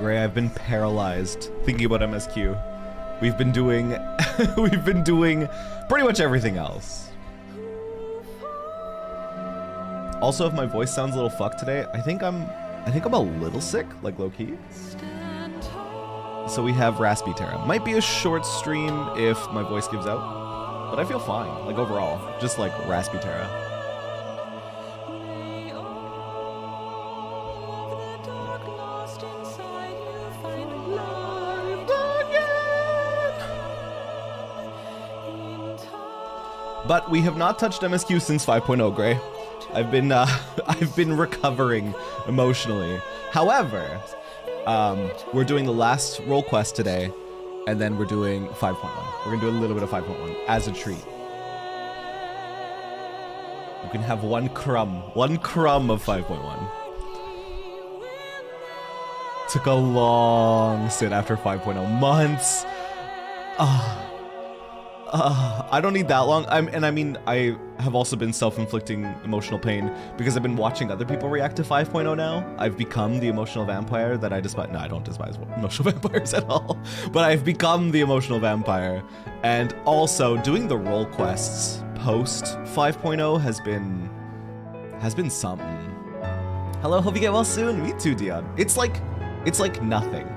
Gray, I've been paralyzed thinking about MSQ. We've been doing we've been doing pretty much everything else. Also, if my voice sounds a little fucked today, I think I'm a little sick, like low key. So we have Raspy Terra. Might be a short stream if my voice gives out, but I feel fine, like overall, just like Raspy Terra. But we have not touched MSQ since 5.0, Gray. I've been recovering emotionally. However, we're doing the last role quest today, and then we're doing 5.1. We're gonna do a little bit of 5.1 as a treat. You can have one crumb of 5.1. Took a long sit after 5.0, months. I don't need that long. I mean, I have also been self-inflicting emotional pain because I've been watching other people react to 5.0 now. I've become the emotional vampire that I despise. No, I don't despise emotional vampires at all. But I've become the emotional vampire. And also, doing the role quests post 5.0 has been something. Hello, hope you get well soon. Me too, Dion. It's like nothing.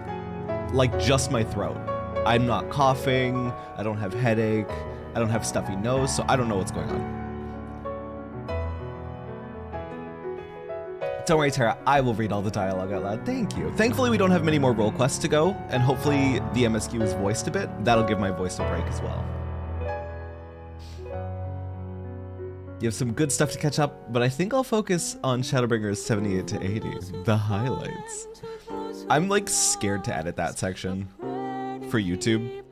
Like just my throat. I'm not coughing, I don't have headache, I don't have stuffy nose, so I don't know what's going on. Don't worry, Tara, I will read all the dialogue out loud. Thank you. Thankfully, we don't have many more role quests to go, and hopefully the MSQ is voiced a bit. That'll give my voice a break as well. You have some good stuff to catch up, but I think I'll focus on Shadowbringers 78 to 80, the highlights. I'm like scared to edit that section for YouTube.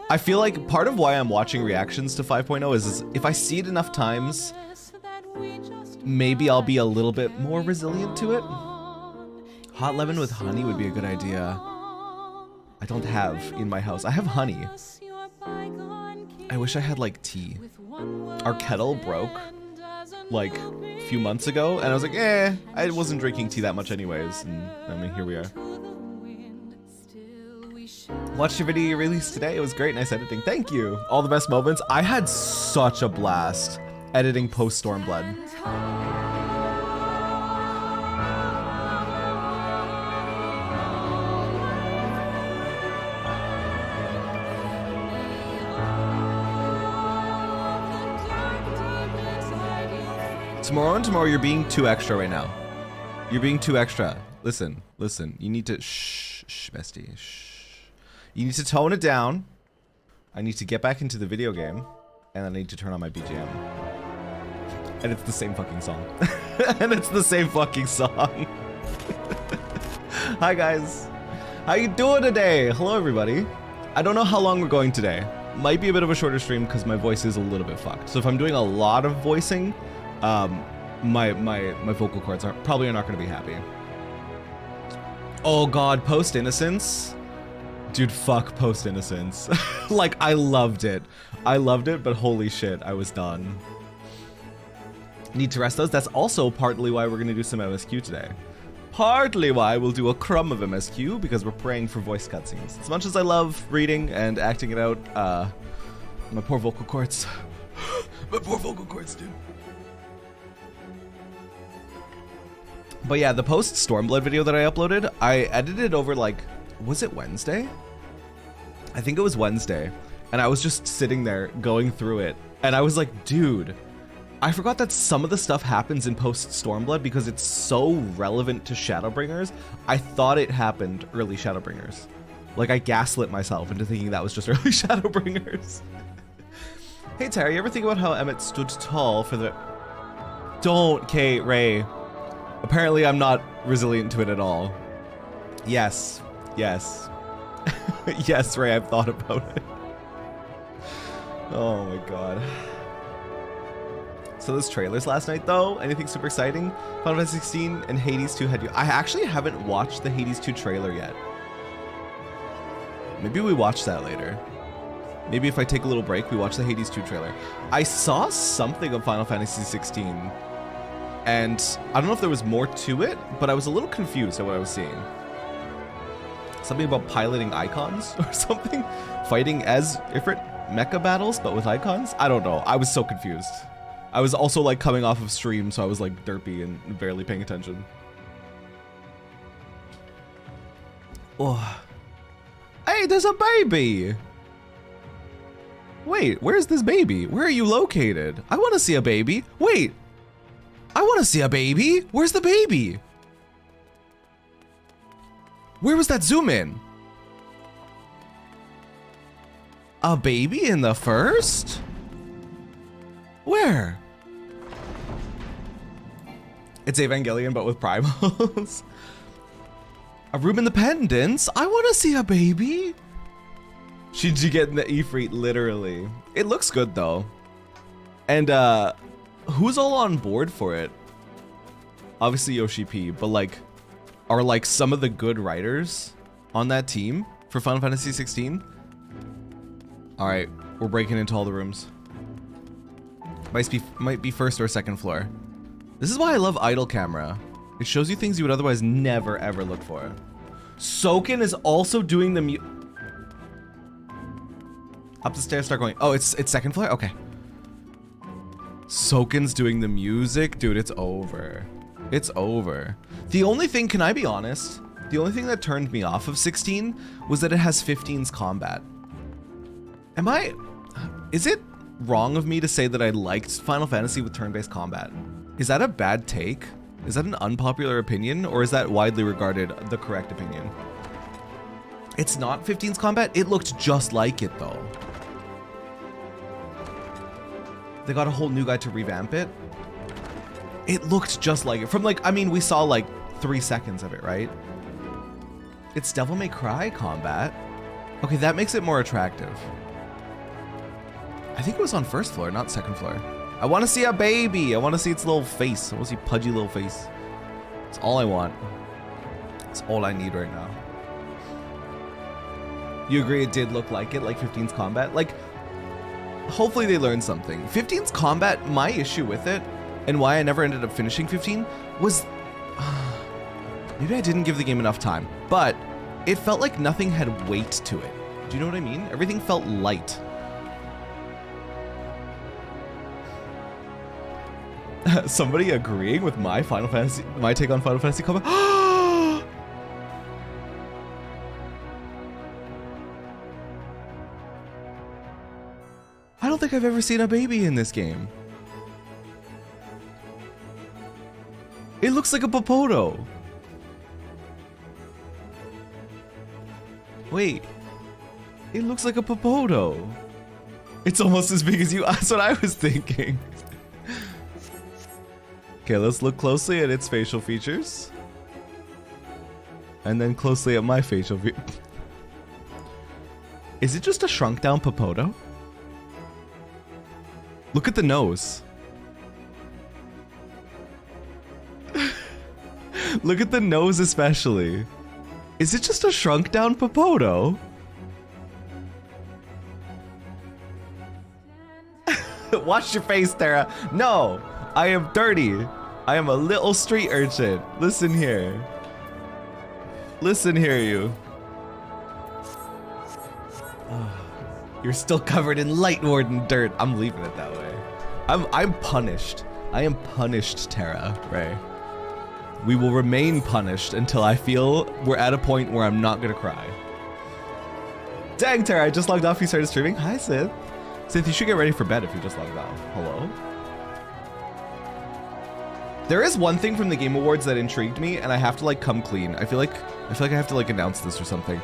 I feel like part of why I'm watching reactions to 5.0 is if I see it enough times, maybe I'll be a little bit more resilient to it. Hot lemon with honey would be a good idea. I don't have in my house. I have honey. I wish I had like tea. Our kettle broke like a few months ago and I was like, I wasn't drinking tea that much anyways, and I mean, here we are. Watched your video you released today. It was great. Nice editing. Thank you. All the best moments. I had such a blast editing post Stormblood. Tomorrow you're being too extra right now. You're being too extra. Listen. You need to shh, bestie. Shh. You need to tone it down. I need to get back into the video game, and then I need to turn on my BGM. And it's the same fucking song. Hi guys. How you doing today? Hello everybody. I don't know how long we're going today. Might be a bit of a shorter stream because my voice is a little bit fucked. So if I'm doing a lot of voicing, my vocal cords probably not going to be happy. Oh god, Post Innocence. Dude, fuck Post Innocence. Like, I loved it, but holy shit, I was done. Need to rest those. That's also partly why we're gonna do some MSQ today. Partly why we'll do a crumb of MSQ, because we're praying for voice cutscenes. As much as I love reading and acting it out, my poor vocal cords. My poor vocal cords, dude. But yeah, the post Stormblood video that I uploaded, I edited over like, was it Wednesday? I think it was Wednesday. And I was just sitting there going through it. And I was like, dude, I forgot that some of the stuff happens in post Stormblood because it's so relevant to Shadowbringers. I thought it happened early Shadowbringers. Like I gaslit myself into thinking that was just early Shadowbringers. Hey Terry, you ever think about how Emmett stood tall for the... Don't, Kate, Ray. Apparently I'm not resilient to it at all. Yes. Yes. Yes, Ray, I've thought about it. Oh my god. So those trailers last night though, anything super exciting? Final Fantasy 16 and Hades 2 had you. I actually haven't watched the Hades 2 trailer yet. Maybe we watch that later. Maybe if I take a little break, we watch the Hades 2 trailer. I saw something of Final Fantasy 16 and I don't know if there was more to it, but I was a little confused at what I was seeing. Something about piloting icons or something? Fighting as different mecha battles, but with icons? I don't know. I was so confused. I was also like coming off of stream, so I was like derpy and barely paying attention. Oh. Hey, there's a baby! Wait, where's this baby? Where are you located? I want to see a baby. Wait, I want to see a baby. Where's the baby? Where was that zoom in? A baby in the first? Where? It's Evangelion, but with primals. A room in the pendants? I want to see a baby. Shinji getting the Ifrit, literally. It looks good though. And who's all on board for it? Obviously Yoshi P, but like, are like some of the good writers on that team for Final Fantasy XVI? All right, we're breaking into all the rooms. Might be first or second floor. This is why I love idle camera. It shows you things you would otherwise never ever look for. Soken is also doing the up the stairs, start going. Oh, it's second floor? Okay. Soken's doing the music. Dude, it's over. It's over. The only thing, can I be honest? The only thing that turned me off of 16 was that it has 15's combat. Is it wrong of me to say that I liked Final Fantasy with turn-based combat? Is that a bad take? Is that an unpopular opinion? Or is that widely regarded the correct opinion? It's not 15's combat. It looked just like it though. They got a whole new guy to revamp it. It looked just like it. From like, I mean, we saw like 3 seconds of it, right? It's Devil May Cry combat. Okay, that makes it more attractive. I think it was on first floor, not second floor. I want to see a baby. I want to see its little face. I want to see pudgy little face. That's all I want. That's all I need right now. You agree it did look like it, like 15's combat? Like, hopefully they learned something. 15's combat, my issue with it, and why I never ended up finishing 15, was... maybe I didn't give the game enough time, but it felt like nothing had weight to it. Do you know what I mean? Everything felt light. Somebody agreeing with my take on Final Fantasy combat? I don't think I've ever seen a baby in this game. It looks like a Popoto. Wait, it looks like a Popoto. It's almost as big as you. That's what I was thinking. Okay, let's look closely at its facial features. And then closely at my facial features. Is it just a shrunk down Popoto? Look at the nose. Look at the nose especially. Is it just a shrunk down Popoto? Wash your face, Terra. No, I am dirty. I am a little street urchin. Listen here. Listen here, you. You're still covered in Light Warden dirt. I'm leaving it that way. I'm punished. I am punished, Terra, Ray. We will remain punished until I feel we're at a point where I'm not gonna cry. Dang, Terra, I just logged off. You started streaming. Hi, Sith. Sith, you should get ready for bed if you just logged off. Hello? There is one thing from the Game Awards that intrigued me, and I have to like come clean. I feel like I have to like announce this or something.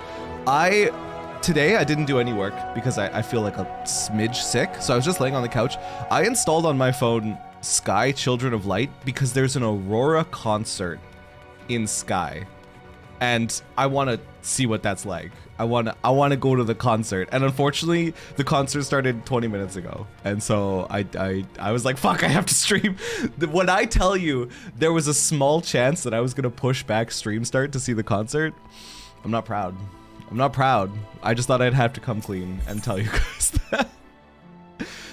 Today I didn't do any work because I feel like a smidge sick, so I was just laying on the couch. I installed on my phone Sky Children of Light because there's an Aurora concert in Sky, and I want to see what that's like. I want to go to the concert, and unfortunately the concert started 20 minutes ago, and so I was like, fuck, I have to stream. When I tell you there was a small chance that I was gonna push back stream start to see the concert, I'm not proud. I'm not proud. I just thought I'd have to come clean and tell you guys that.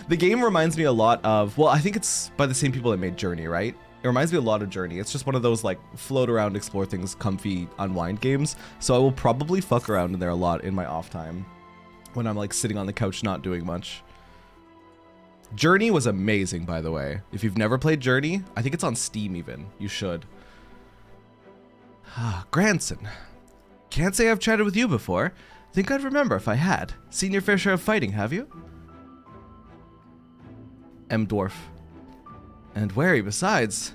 The game reminds me a lot of, well, I think it's by the same people that made Journey, right? It reminds me a lot of Journey. It's just one of those like float around, explore things, comfy, unwind games. So I will probably fuck around in there a lot in my off time when I'm like sitting on the couch not doing much. Journey was amazing, by the way. If you've never played Journey, I think it's on Steam even. You should. Granson. Can't say I've chatted with you before. Think I'd remember if I had. Seen your fair share of fighting, have you? M. Dwarf. And wary besides.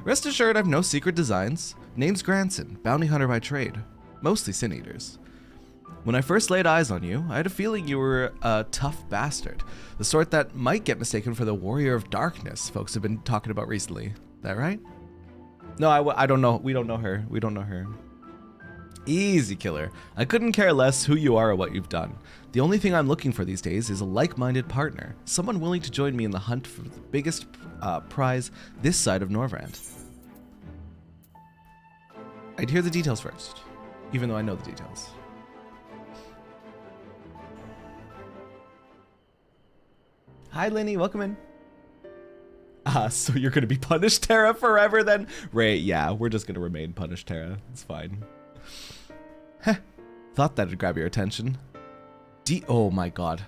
Rest assured I've no secret designs. Name's Granson, bounty hunter by trade. Mostly sin eaters. When I first laid eyes on you, I had a feeling you were a tough bastard. The sort that might get mistaken for the warrior of darkness folks have been talking about recently. That right? No, I don't know. We don't know her. We don't know her. Easy, killer. I couldn't care less who you are or what you've done. The only thing I'm looking for these days is a like-minded partner. Someone willing to join me in the hunt for the biggest prize this side of Norvrand. I'd hear the details first, even though I know the details. Hi, Linny. Welcome in. So you're going to be punished, Terra, forever then? Ray, yeah, we're just going to remain punished, Terra. It's fine. Heh. Thought that'd grab your attention. Oh my god.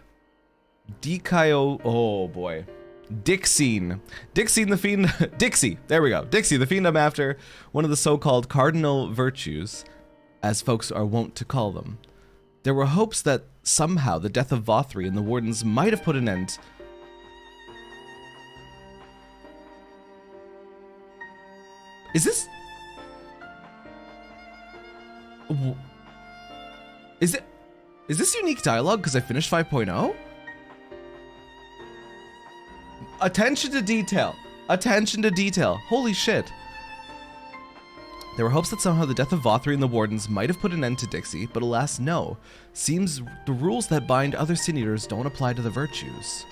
Dikaio. Oh boy. Dixine. Dixine the Fiend. Dixie. There we go. Dixie, the Fiend I'm after. One of the so-called cardinal virtues, as folks are wont to call them. There were hopes that somehow the death of Vothri and the Wardens might have put an end. Is this... Is this unique dialogue because I finished 5.0? Attention to detail. Attention to detail. Holy shit. There were hopes that somehow the death of Vothri and the Wardens might have put an end to Dixie, but alas, no. Seems the rules that bind other Sin Eaters don't apply to the virtues.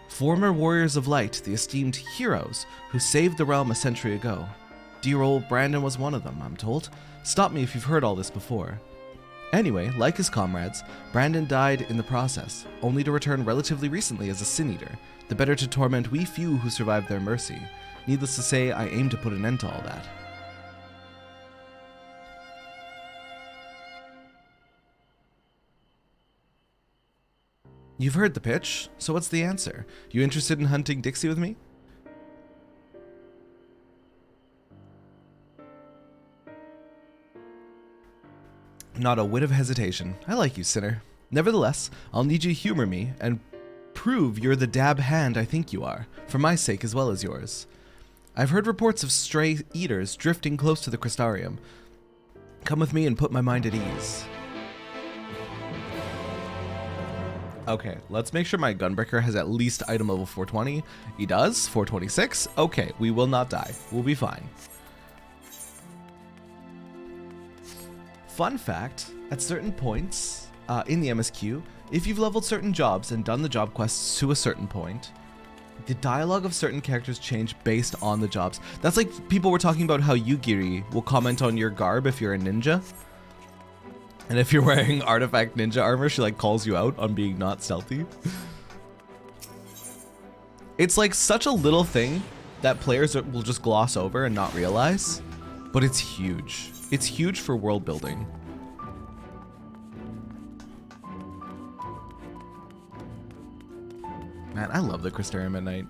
Former warriors of light, the esteemed heroes who saved the realm a century ago. Dear old Brandon was one of them, I'm told. Stop me if you've heard all this before. Anyway, like his comrades, Brandon died in the process, only to return relatively recently as a Sin Eater, the better to torment we few who survived their mercy. Needless to say, I aim to put an end to all that. You've heard the pitch, so what's the answer? You interested in hunting Dixie with me? Not a whit of hesitation. I like you, sinner. Nevertheless, I'll need you to humor me and prove you're the dab hand I think you are, for my sake as well as yours. I've heard reports of stray eaters drifting close to the Crystarium. Come with me and put my mind at ease. Okay, let's make sure my Gunbreaker has at least item level 420. He does, 426. Okay, we will not die. We'll be fine. Fun fact, at certain points in the MSQ, if you've leveled certain jobs and done the job quests to a certain point, the dialogue of certain characters change based on the jobs. That's like people were talking about how Yugiri will comment on your garb if you're a ninja. And if you're wearing artifact ninja armor, she like calls you out on being not stealthy. It's like such a little thing that players will just gloss over and not realize, but it's huge. It's huge for world building. Man, I love the Crystarium at night.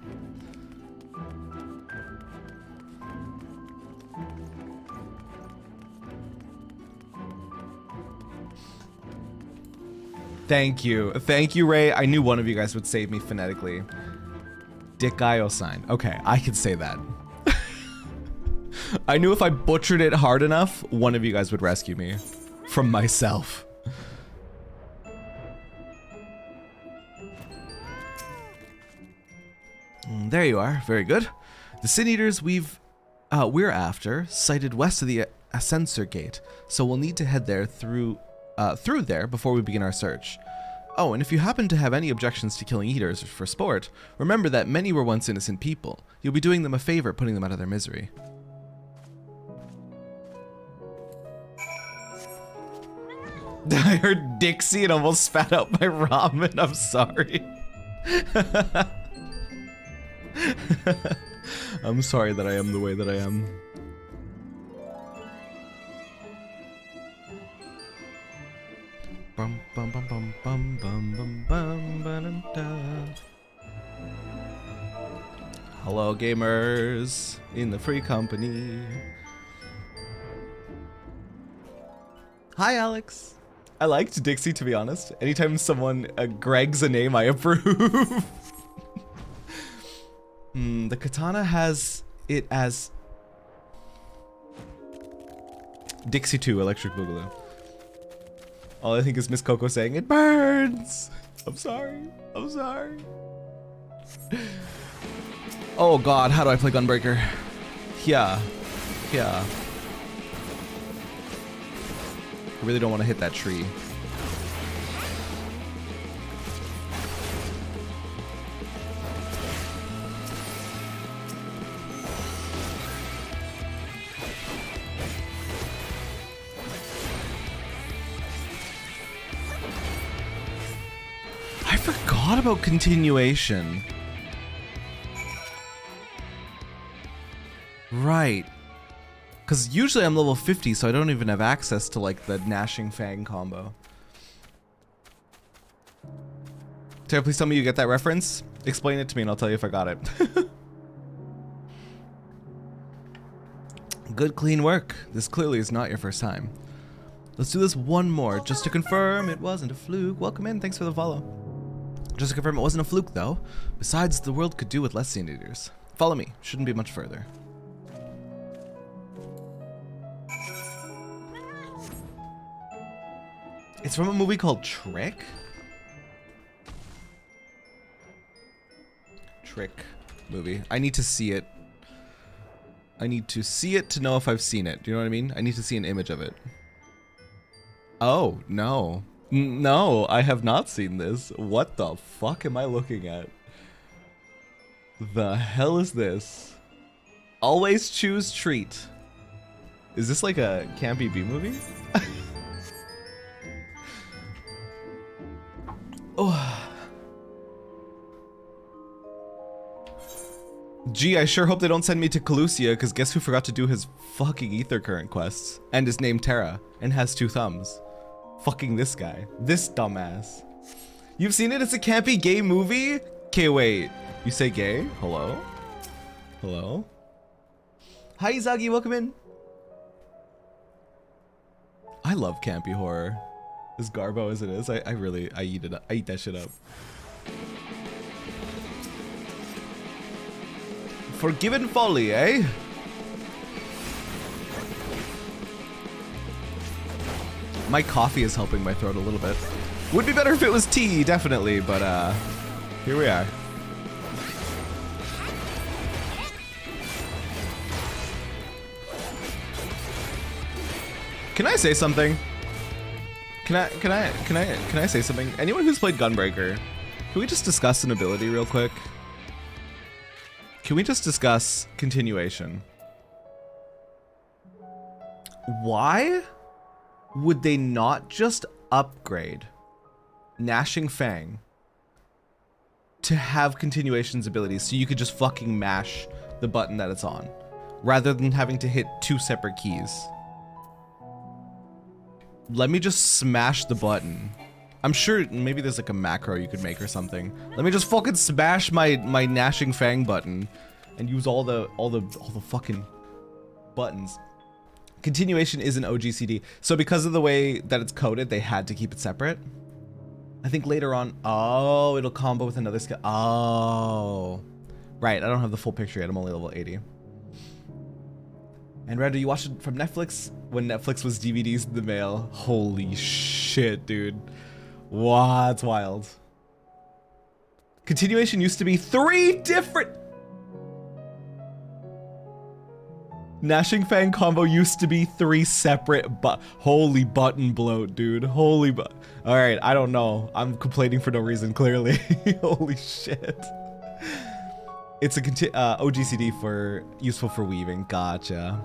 Thank you. Thank you, Ray. I knew one of you guys would save me phonetically. Dikaio sign. Okay, I can say that. I knew if I butchered it hard enough, one of you guys would rescue me from myself. There you are. Very good. The Sin Eaters we're after sighted west of the Ascensor Gate, so we'll need to head there through there before we begin our search. Oh, and if you happen to have any objections to killing eaters for sport, remember that many were once innocent people. You'll be doing them a favor putting them out of their misery. I heard Dixie and almost spat out my ramen. I'm sorry. I'm sorry that I am the way that I am. Bum, bum, bum, bum, bum, bum, bum, bum, bum, bum. Hello, gamers in the free company. Hi, Alex. I liked Dixie, to be honest. Anytime someone Greg's a name, I approve. The katana has it as Dixie 2 Electric Boogaloo. All I think is Miss Coco saying it burns. I'm sorry. I'm sorry. Oh God, how do I play Gunbreaker? Yeah. Yeah. I really don't want to hit that tree. I forgot about continuation. Right. Because usually I'm level 50, so I don't even have access to like the Gnashing Fang combo. Tara, please tell me you get that reference. Explain it to me and I'll tell you if I got it. Good, clean work. This clearly is not your first time. Let's do this one more, just to confirm it wasn't a fluke. Welcome in, thanks for the follow. Just to confirm it wasn't a fluke though. Besides, the world could do with less Scene Eaters. Follow me, shouldn't be much further. It's from a movie called Trick? Trick movie. I need to see it. I need to see it to know if I've seen it. Do you know what I mean? I need to see an image of it. Oh, no. No, I have not seen this. What the fuck am I looking at? The hell is this? Always choose treat. Is this like a campy B movie? Oh. Gee, I sure hope they don't send me to Calusia, because guess who forgot to do his fucking ether current quests? And is named Terra, and has 2 thumbs. Fucking this guy. This dumbass. You've seen it? It's a campy gay movie? Okay, wait. You say gay? Hello? Hello? Hi, Izagi, welcome in. I love campy horror. As garbo as it is, I eat it up. I eat that shit up. Forgiven folly, eh? My coffee is helping my throat a little bit. Would be better if it was tea, definitely, but here we are. Can I say something? Can I say something? Anyone who's played Gunbreaker, can we just discuss an ability real quick? Can we just discuss continuation? Why would they not just upgrade Gnashing Fang to have continuation's abilities so you could just fucking mash the button that it's on, rather than having to hit 2 separate keys? Let me just smash the button. I'm sure maybe there's like a macro you could make or something. Let me just fucking smash my Gnashing Fang button and use all the fucking buttons. Continuation is an OGCD. So because of the way that it's coded, they had to keep it separate. I think later on, oh, it'll combo with another skill. Oh, right. I don't have the full picture yet. I'm only level 80. And Red, you watched it from Netflix when Netflix was DVDs in the mail. Holy shit, dude. Wow, that's wild. Continuation used to be 3 different... Gnashing Fang combo used to be 3 separate, but holy button bloat, dude. Holy but. All right, I don't know. I'm complaining for no reason, clearly. Holy shit. It's a OGCD for useful for weaving. Gotcha.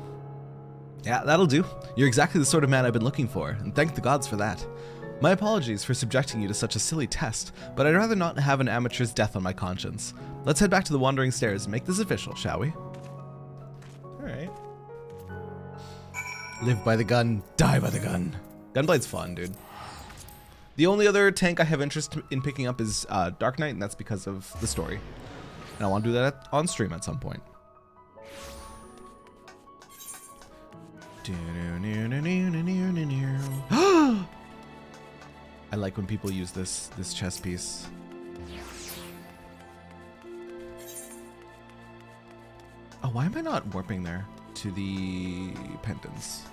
Yeah, that'll do. You're exactly the sort of man I've been looking for, and thank the gods for that. My apologies for subjecting you to such a silly test, but I'd rather not have an amateur's death on my conscience. Let's head back to the Wandering Stairs and make this official, shall we? Alright. Live by the gun, die by the gun. Gunblade's fun, dude. The only other tank I have interest in picking up is Dark Knight, and that's because of the story. And I want to do that on stream at some point. I like when people use this chess piece. Oh, why am I not warping there to the pendants?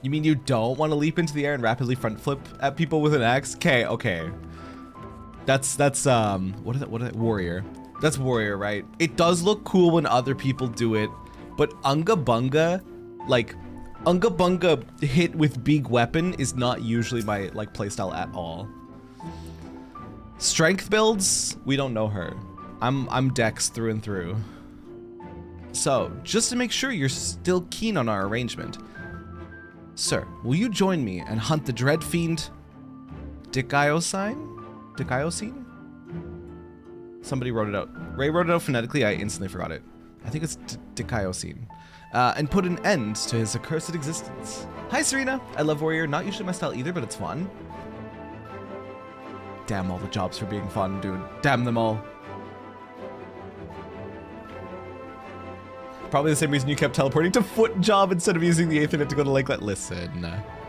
You mean you don't want to leap into the air and rapidly front flip at people with an axe? Okay. That's what is that? Warrior. That's warrior, right? It does look cool when other people do it, but Unga Bunga, like Unga Bunga hit with big weapon is not usually my like playstyle at all. Strength builds, we don't know her. I'm Dex through and through. So, just to make sure you're still keen on our arrangement, sir, will you join me and hunt the dread fiend Dicayosine? Somebody wrote it out. Ray wrote it out phonetically, I instantly forgot it. I think it's Dicayosine. And put an end to his accursed existence. Hi Serena, I love Warrior, not usually my style either, but it's fun. Damn all the jobs for being fun, dude. Damn them all. Probably the same reason you kept teleporting to foot job instead of using the Aethernet to go to Lakelet.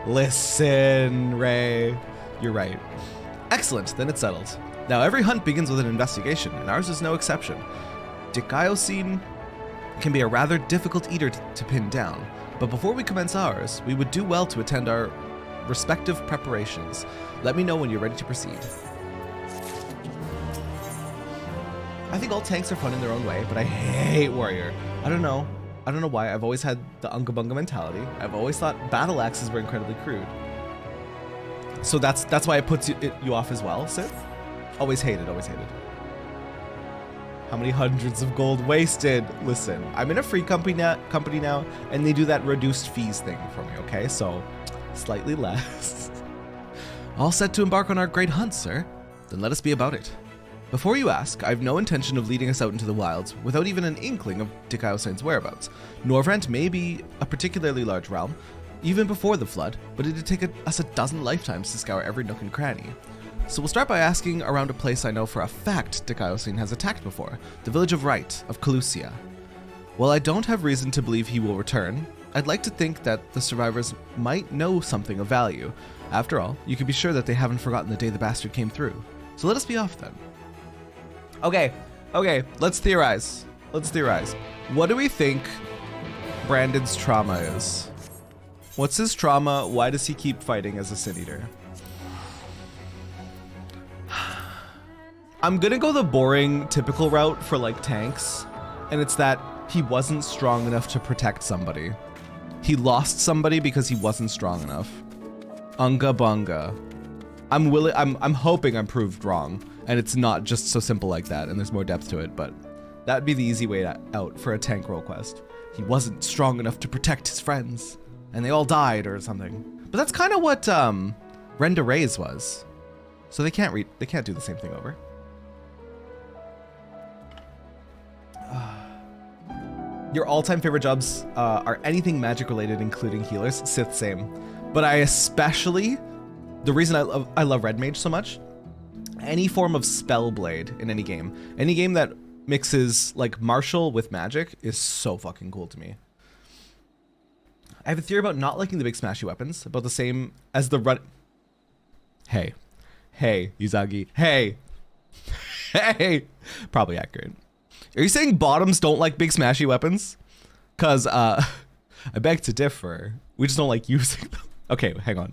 Listen, Ray. You're right. Excellent, then it's settled. Now every hunt begins with an investigation, and ours is no exception. Dicayosine can be a rather difficult eater to pin down, but before we commence ours, we would do well to attend our respective preparations. Let me know when you're ready to proceed. I think all tanks are fun in their own way, but I hate Warrior. I don't know why. I've always had the Unga Bunga mentality. I've always thought battle axes were incredibly crude. So that's why it puts you off as well, Sith? Always hated. How many hundreds of gold wasted? Listen, I'm in a free company now, and they do that reduced fees thing for me, okay? So, slightly less. All set to embark on our great hunt, sir. Then let us be about it. Before you ask, I have no intention of leading us out into the wilds without even an inkling of Dicayosine's whereabouts. Norvrent may be a particularly large realm, even before the flood, but it'd take us a dozen lifetimes to scour every nook and cranny. So we'll start by asking around a place I know for a fact Dicayosine has attacked before, the village of Wright of Calusia. While I don't have reason to believe he will return, I'd like to think that the survivors might know something of value. After all, you can be sure that they haven't forgotten the day the bastard came through. So let us be off then. Okay, let's theorize. What do we think Brandon's trauma is? What's his trauma? Why does he keep fighting as a Sin Eater? I'm gonna go the boring, typical route for like tanks, and it's that he wasn't strong enough to protect somebody. He lost somebody because he wasn't strong enough. Unga Bunga. I'm hoping I'm proved wrong, and it's not just so simple like that, and there's more depth to it, but that'd be the easy way out for a tank role quest. He wasn't strong enough to protect his friends, and they all died or something. But that's kind of what Renda Reyes was. So they can't do the same thing over. Your all-time favorite jobs are anything magic related, including healers. Sith, same. But I especially, the reason I love Red Mage so much, any form of Spellblade in any game that mixes like martial with magic is so fucking cool to me. I have a theory about not liking the big smashy weapons, about the same as the run. Hey, Izagi. Hey, probably accurate. Are you saying bottoms don't like big smashy weapons? Cause I beg to differ. We just don't like using them. Okay, hang on.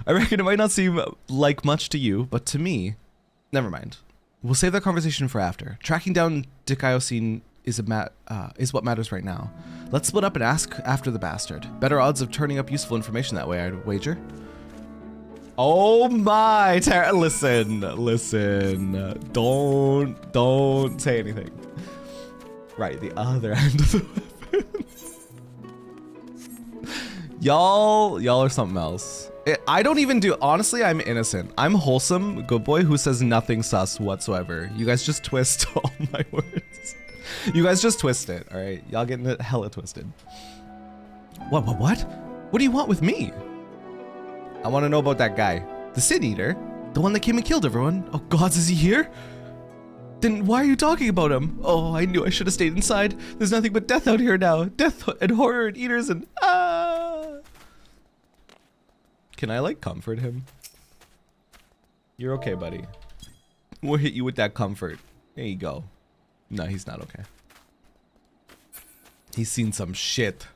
I reckon it might not seem like much to you, but to me, never mind. We'll save that conversation for after. Tracking down Dicayosine is what matters right now. Let's split up and ask after the bastard. Better odds of turning up useful information that way, I'd wager. Oh my, listen. Don't say anything. Right, the other end of the weapon. Y'all are something else. I don't even do, honestly, I'm innocent. I'm wholesome, good boy who says nothing sus whatsoever. You guys just twist all my words. You guys just twist it, all right? Y'all getting it hella twisted. What? What do you want with me? I want to know about that guy. The Sin Eater? The one that came and killed everyone? Oh gods, is he here? Then why are you talking about him? Oh, I knew I should have stayed inside. There's nothing but death out here now. Death and horror and eaters and Can I like comfort him? You're okay, buddy. We'll hit you with that comfort. There you go. No, he's not okay. He's seen some shit.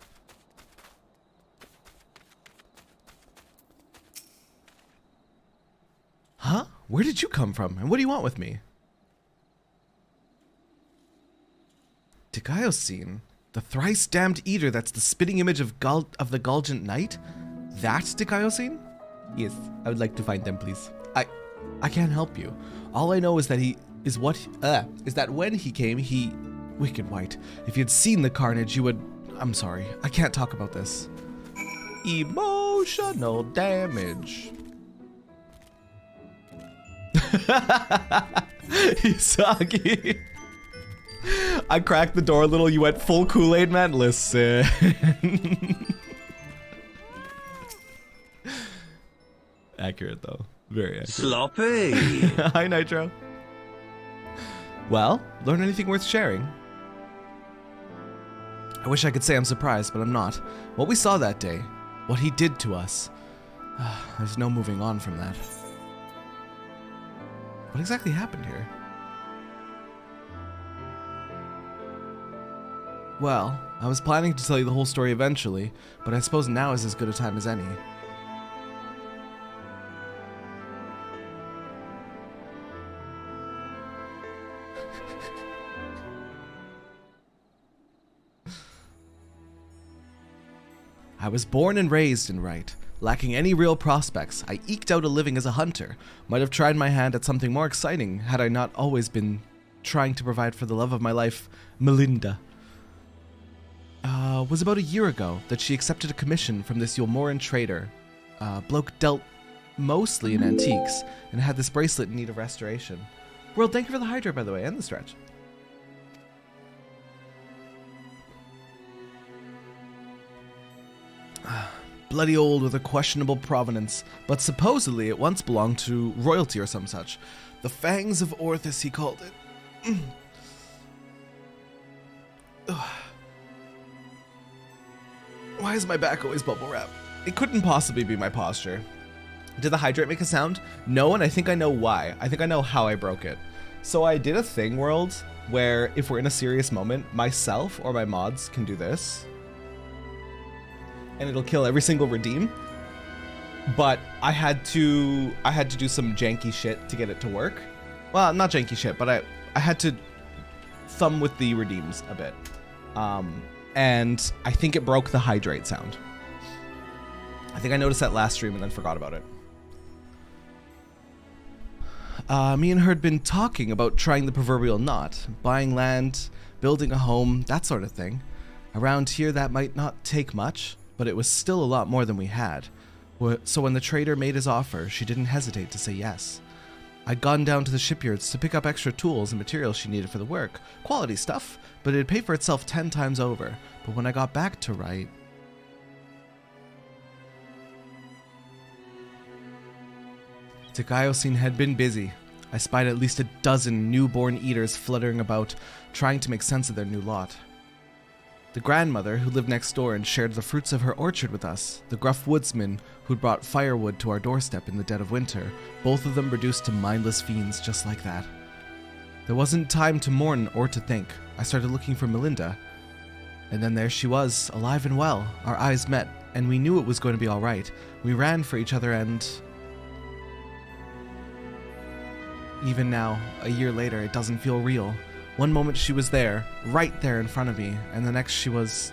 Huh? Where did you come from? And what do you want with me? Dikaiosine? The thrice damned eater that's the spitting image of the Gulgent Knight? That's Dikaiosine? Yes, I would like to find them, please. I can't help you. All I know is that is that when he came, he... Wicked White. If you'd seen the carnage, you would... I'm sorry. I can't talk about this. Emotional damage. Isagi. I cracked the door a little. You went full Kool-Aid, man. Listen. Accurate, though. Very accurate. Sloppy. Hi, Nitro. Well, learn anything worth sharing? I wish I could say I'm surprised, but I'm not. What we saw that day, what he did to us, there's no moving on from that. What exactly happened here? Well, I was planning to tell you the whole story eventually, but I suppose now is as good a time as any. I was born and raised in Wright. Lacking any real prospects, I eked out a living as a hunter. Might have tried my hand at something more exciting had I not always been trying to provide for the love of my life, Melinda. Was about a year ago that she accepted a commission from this Yulmoran trader. Bloke dealt mostly in antiques and had this bracelet in need of restoration. World, thank you for the Hydra, by the way, and the stretch. Bloody old with a questionable provenance, but supposedly it once belonged to royalty or some such. The Fangs of Orthus, he called it. Why is my back always bubble wrap? It couldn't possibly be my posture. Did the hydrate make a sound? No, and I think I know why. I think I know how I broke it. So I did a thing, World, where if we're in a serious moment, myself or my mods can do this. And it'll kill every single redeem. But I had to do some janky shit to get it to work. Well, not janky shit, but I had to thumb with the redeems a bit. And I think it broke the hydrate sound. I think I noticed that last stream and then forgot about it. Me and her had been talking about trying the proverbial knot, buying land, building a home, that sort of thing. Around here that might not take much, but it was still a lot more than we had. So when the trader made his offer, she didn't hesitate to say yes. I'd gone down to the shipyards to pick up extra tools and materials she needed for the work. Quality stuff, but it'd pay for itself 10 times over. But when I got back to Wright... Dikaiosine had been busy. I spied at least a dozen newborn eaters fluttering about, trying to make sense of their new lot. The grandmother, who lived next door and shared the fruits of her orchard with us, the gruff woodsman who'd brought firewood to our doorstep in the dead of winter, both of them reduced to mindless fiends just like that. There wasn't time to mourn or to think. I started looking for Melinda. And then there she was, alive and well. Our eyes met, and we knew it was going to be all right. We ran for each other and... Even now, a year later, it doesn't feel real. One moment she was there, right there in front of me, and the next she was...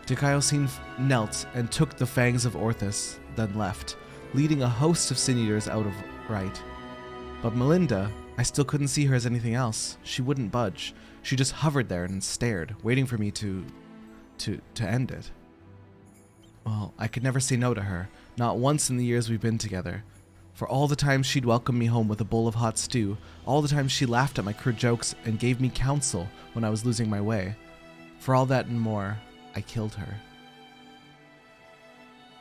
Dikaiosine knelt and took the Fangs of Orthus, then left, leading a host of sin eaters out of right. But Melinda, I still couldn't see her as anything else. She wouldn't budge. She just hovered there and stared, waiting for me to end it. Well, I could never say no to her, not once in the years we've been together. For all the times she'd welcome me home with a bowl of hot stew, all the times she laughed at my crude jokes and gave me counsel when I was losing my way. For all that and more, I killed her.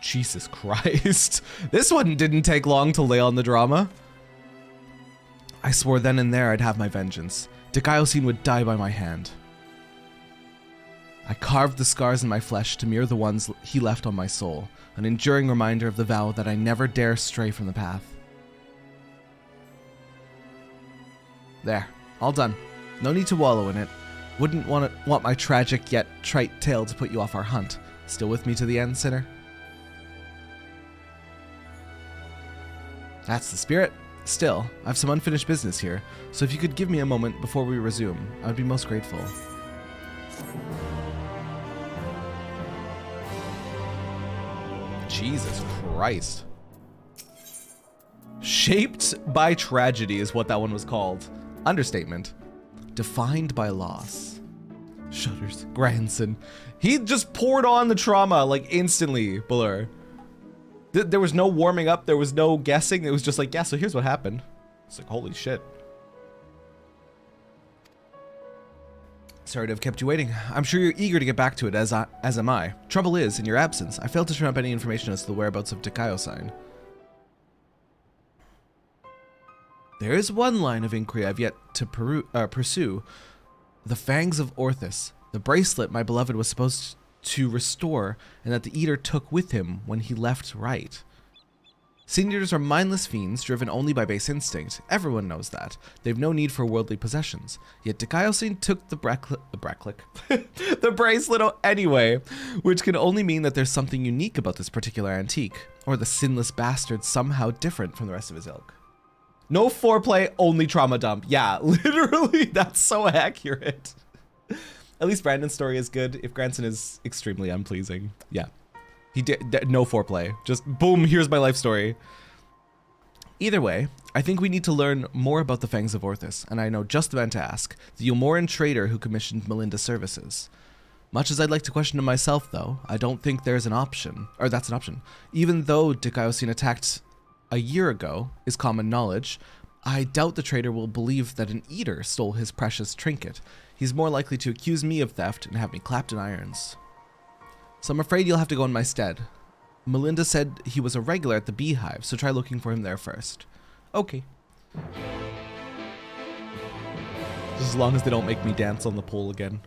Jesus Christ. This one didn't take long to lay on the drama. I swore then and there I'd have my vengeance. Eorzea would die by my hand. I carved the scars in my flesh to mirror the ones he left on my soul, an enduring reminder of the vow that I never dare stray from the path. There, all done. No need to wallow in it. Wouldn't want my tragic yet trite tale to put you off our hunt. Still with me to the end, sinner? That's the spirit. Still, I have some unfinished business here, so if you could give me a moment before we resume, I would be most grateful. Jesus Christ. Shaped by tragedy is what that one was called. Understatement. Defined by loss. Shudders. Grandson. He just poured on the trauma, like, instantly, Blur. There was no warming up, there was no guessing, it was just like, yeah, so here's what happened. It's like, holy shit. Sorry to have kept you waiting. I'm sure you're eager to get back to it, as am I. Trouble is, in your absence, I failed to turn up any information as to the whereabouts of Eorzea. There is one line of inquiry I've yet to pursue. The fangs of Orthus, the bracelet my beloved was supposed to restore, and that the Eater took with him when he left right. Sin Eaters are mindless fiends, driven only by base instinct. Everyone knows that. They've no need for worldly possessions. Yet Eorzea took the bracelet anyway, which can only mean that there's something unique about this particular antique, or the sinless bastard somehow different from the rest of his ilk. No foreplay, only trauma dump. Yeah, literally, that's so accurate. At least Brandon's story is good. If Granson is extremely unpleasing, yeah. He did no foreplay. Just boom, here's my life story. Either way, I think we need to learn more about the Fangs of Orthus, and I know just the man to ask, the Eomoran trader who commissioned Melinda's services. Much as I'd like to question him myself, though, I don't think there's an option, or that's an option. Even though Eorzea attacked a year ago is common knowledge, I doubt the trader will believe that an Eater stole his precious trinket. He's more likely to accuse me of theft and have me clapped in irons. So I'm afraid you'll have to go in my stead. Melinda said he was a regular at the Beehive, so try looking for him there first. Okay. Just as long as they don't make me dance on the pole again.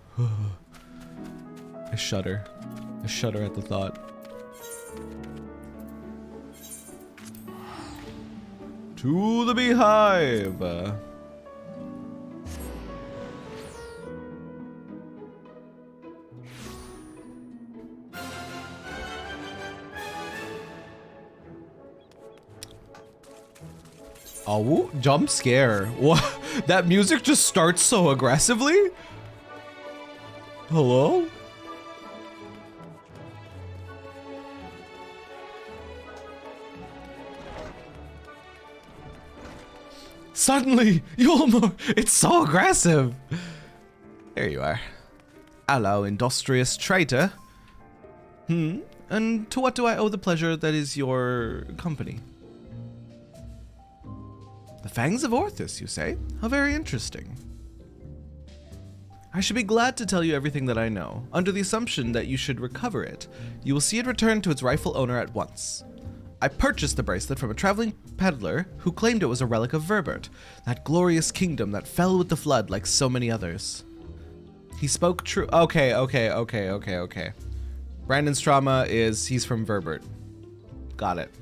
I shudder. I shudder at the thought. To the Beehive! Oh, jump scare. What? That music just starts so aggressively? Hello? Suddenly, it's so aggressive. There you are. Hello, industrious traitor. And to what do I owe the pleasure that is your company? The Fangs of Orthus, you say? How very interesting. I should be glad to tell you everything that I know, under the assumption that you should recover it. You will see it returned to its rightful owner at once. I purchased the bracelet from a traveling peddler who claimed it was a relic of Verbert, that glorious kingdom that fell with the flood like so many others. He spoke true. Okay. Brandon's trauma is he's from Verbert. Got it.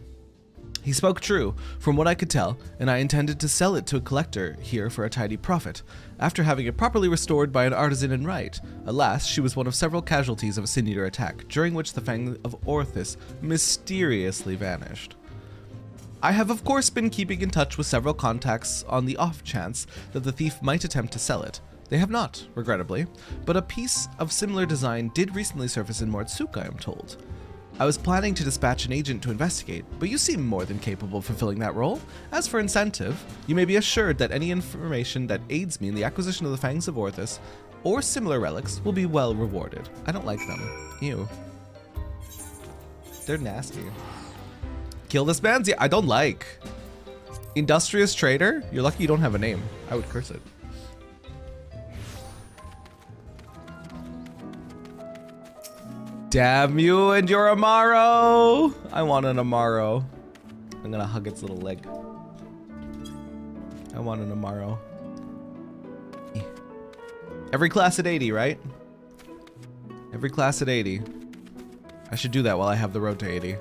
He spoke true, from what I could tell, and I intended to sell it to a collector here for a tidy profit, after having it properly restored by an artisan in right. Alas, she was one of several casualties of a Sin Eater attack, during which the Fang of Orthus mysteriously vanished. I have of course been keeping in touch with several contacts on the off chance that the thief might attempt to sell it. They have not, regrettably, but a piece of similar design did recently surface in Mortsuka, I am told. I was planning to dispatch an agent to investigate, but you seem more than capable of fulfilling that role. As for incentive, you may be assured that any information that aids me in the acquisition of the Fangs of Orthus or similar relics will be well rewarded. I don't like them. Ew. They're nasty. Kill this man's? Yeah, I don't like. Industrious trader? You're lucky you don't have a name. I would curse it. Damn you and your Amaro! I want an Amaro. I'm gonna hug its little leg. I want an Amaro. Every class at 80, right? Every class at 80. I should do that while I have the road to 80.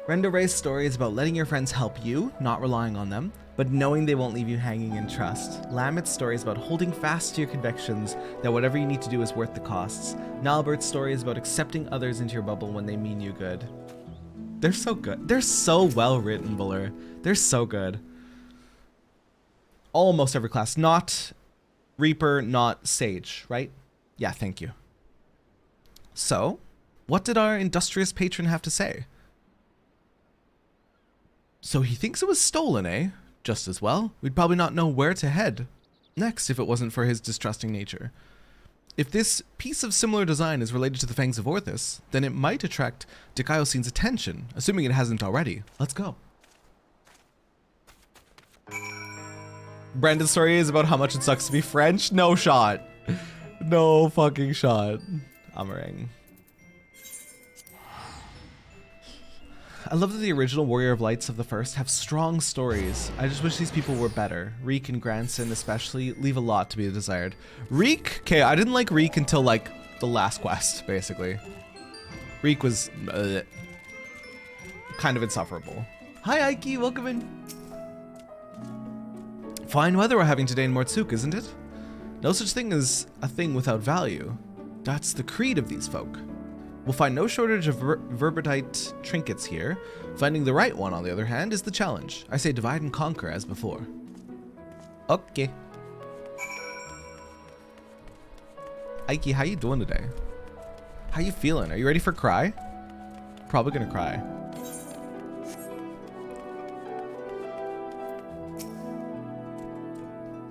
Renda Ray's story is about letting your friends help you, not relying on them, but knowing they won't leave you hanging in trust. Lamet's story is about holding fast to your convictions that whatever you need to do is worth the costs. Nalbert's story is about accepting others into your bubble when they mean you good. They're so good. They're so well written, Buller. They're so good. Almost every class. Not Reaper, not Sage, right? Yeah, thank you. So, what did our industrious patron have to say? So he thinks it was stolen, eh? Just as well. We'd probably not know where to head next if it wasn't for his distrusting nature. If this piece of similar design is related to the Fangs of Orthus, then it might attract Dikaiosine's attention, assuming it hasn't already. Let's go. Brandon's story is about how much it sucks to be French. No shot. No fucking shot. Amarang. I love that the original Warrior of Lights of the First have strong stories. I just wish these people were better. Reek and Granson especially leave a lot to be desired. Reek? Okay, I didn't like Reek until like the last quest, basically. Reek was kind of insufferable. Hi Aiki, welcome in. Fine weather we're having today in Mortsuk, isn't it? No such thing as a thing without value. That's the creed of these folk. We'll find no shortage of verbitite trinkets here. Finding the right one, on the other hand, is the challenge. I say divide and conquer as before. Okay. Aiki, how you doing today? How you feeling? Are you ready for cry? Probably gonna cry.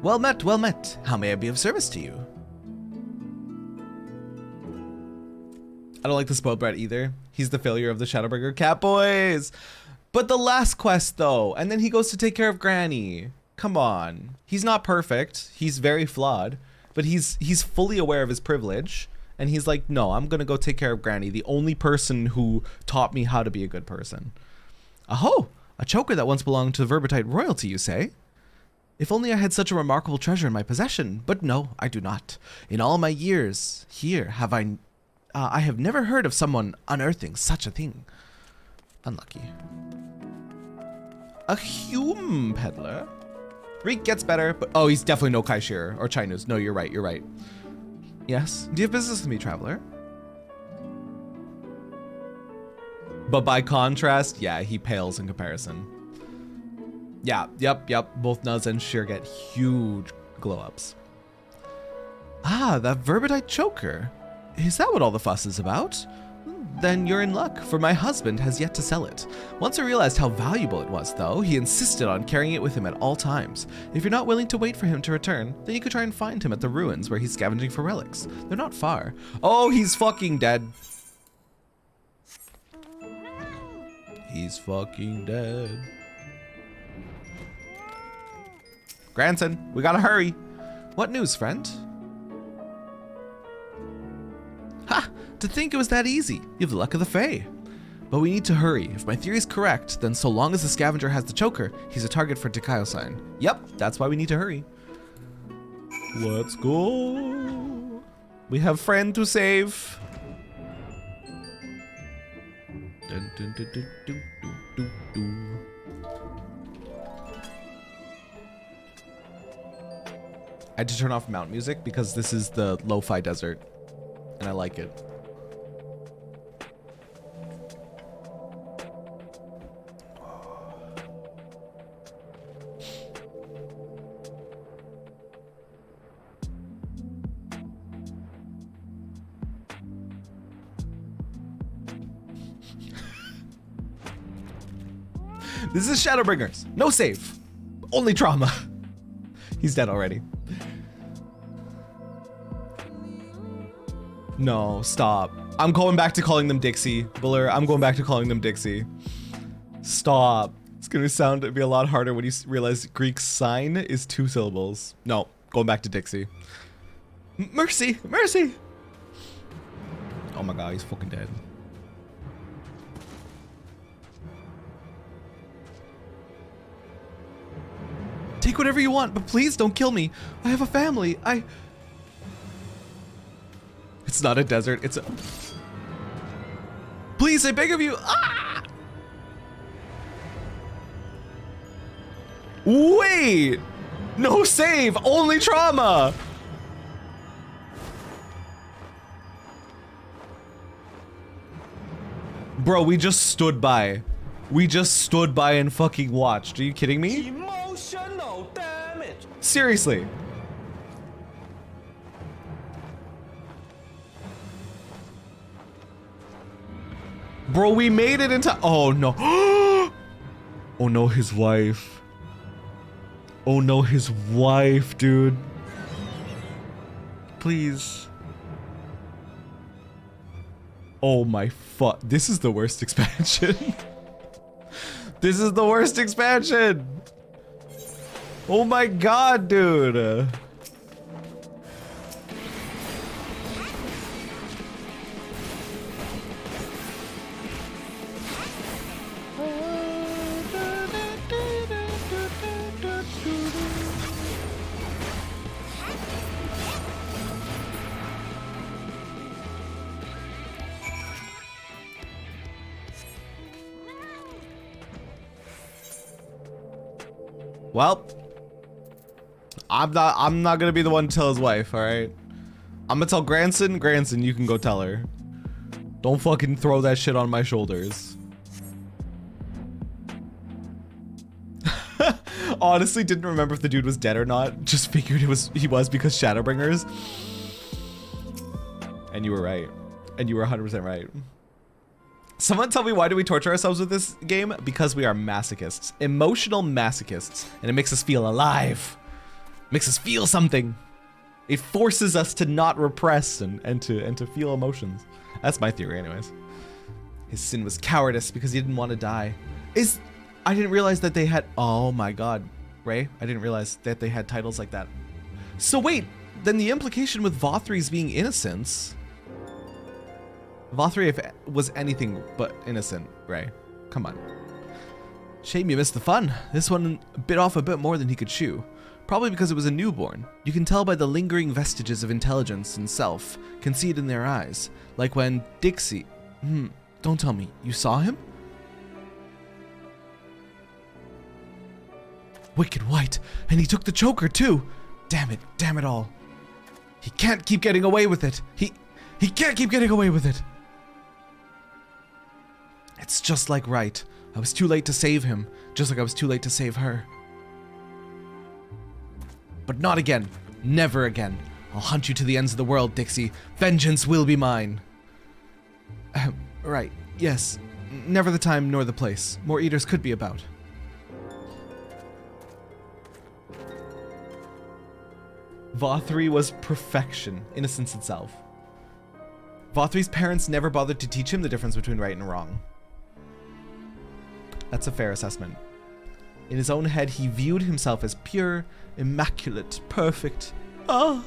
Well met, well met. How may I be of service to you? I don't like the spoiled brat either. He's the failure of the Shadowbringer cat boys. But the last quest though, and then he goes to take care of Granny. Come on. He's not perfect. He's very flawed, but he's fully aware of his privilege. And he's like, no, I'm gonna go take care of Granny, the only person who taught me how to be a good person. Aho, a choker that once belonged to Verbitite royalty, you say? If only I had such a remarkable treasure in my possession, but no, I do not. In all my years here, I have never heard of someone unearthing such a thing. Unlucky. A Hume peddler? Reek gets better, but oh, he's definitely no Kaishir or Chinese. No, you're right, you're right. Yes, do you have business with me, traveler? But by contrast, yeah, he pales in comparison. Yeah, yep. Both Nuz and Sheer get huge glow-ups. Ah, that Verbitite choker. Is that what all the fuss is about? Then you're in luck, for my husband has yet to sell it. Once I realized how valuable it was, though, he insisted on carrying it with him at all times. If you're not willing to wait for him to return, then you could try and find him at the ruins where he's scavenging for relics. They're not far. Oh, he's fucking dead. He's fucking dead. Grandson, we gotta hurry. What news, friend? Ha! To think it was that easy. You have the luck of the Fae. But we need to hurry. If my theory is correct, then so long as the scavenger has the choker, he's a target for Dikaiosine. Yep, that's why we need to hurry. Let's go. We have friend to save. Dun, dun, dun, dun, dun, dun, dun, dun. I had to turn off mount music because this is the lo-fi desert and I like it. This is Shadowbringers. No save. Only trauma. He's dead already. No, stop. I'm going back to calling them Dixie. Buller, I'm going back to calling them Dixie. Stop. It's gonna be a lot harder when you realize Greek sign is 2 syllables. No, going back to Dixie. Mercy, mercy. Oh my god, he's fucking dead. Take whatever you want, but please don't kill me. I have a family. It's not a desert, it's a... Please, I beg of you. Ah! Wait! No save, only trauma! Bro, we just stood by. We just stood by and fucking watched. Are you kidding me? Emotional damage. Seriously. Bro, we made it into... Oh, no. Oh, no, his wife. Oh, no, his wife, dude. Please. Oh, my fuck. This is the worst expansion. This is the worst expansion. Oh, my God, dude. Well, I'm not gonna be the one to tell his wife, all right? I'm gonna tell Granson, you can go tell her. Don't fucking throw that shit on my shoulders. Honestly, didn't remember if the dude was dead or not. Just figured he was because Shadowbringers. And you were right. And you were 100% right. Someone tell me, why do we torture ourselves with this game? Because we are masochists. Emotional masochists. And it makes us feel alive. Makes us feel something. It forces us to not repress and to feel emotions. That's my theory anyways. His sin was cowardice because he didn't want to die. I didn't realize that they had... Oh my god. Ray, I didn't realize that they had titles like that. So wait, then the implication with Vothri's being innocence... Vothri was anything but innocent, Ray. Come on. Shame you missed the fun. This one bit off a bit more than he could chew. Probably because it was a newborn. You can tell by the lingering vestiges of intelligence and self. Can see it in their eyes. Like when Dixie... Don't tell me. You saw him? Wicked white. And he took the choker too. Damn it all. He can't keep getting away with it. He can't keep getting away with it. It's just like right. I was too late to save him, just like I was too late to save her. But not again. Never again. I'll hunt you to the ends of the world, Dixie. Vengeance will be mine. Right. Yes. Never the time nor the place. More eaters could be about. Vothri was perfection, innocence itself. Vothri's parents never bothered to teach him the difference between right and wrong. That's a fair assessment. In his own head, he viewed himself as pure, immaculate, perfect. Ah,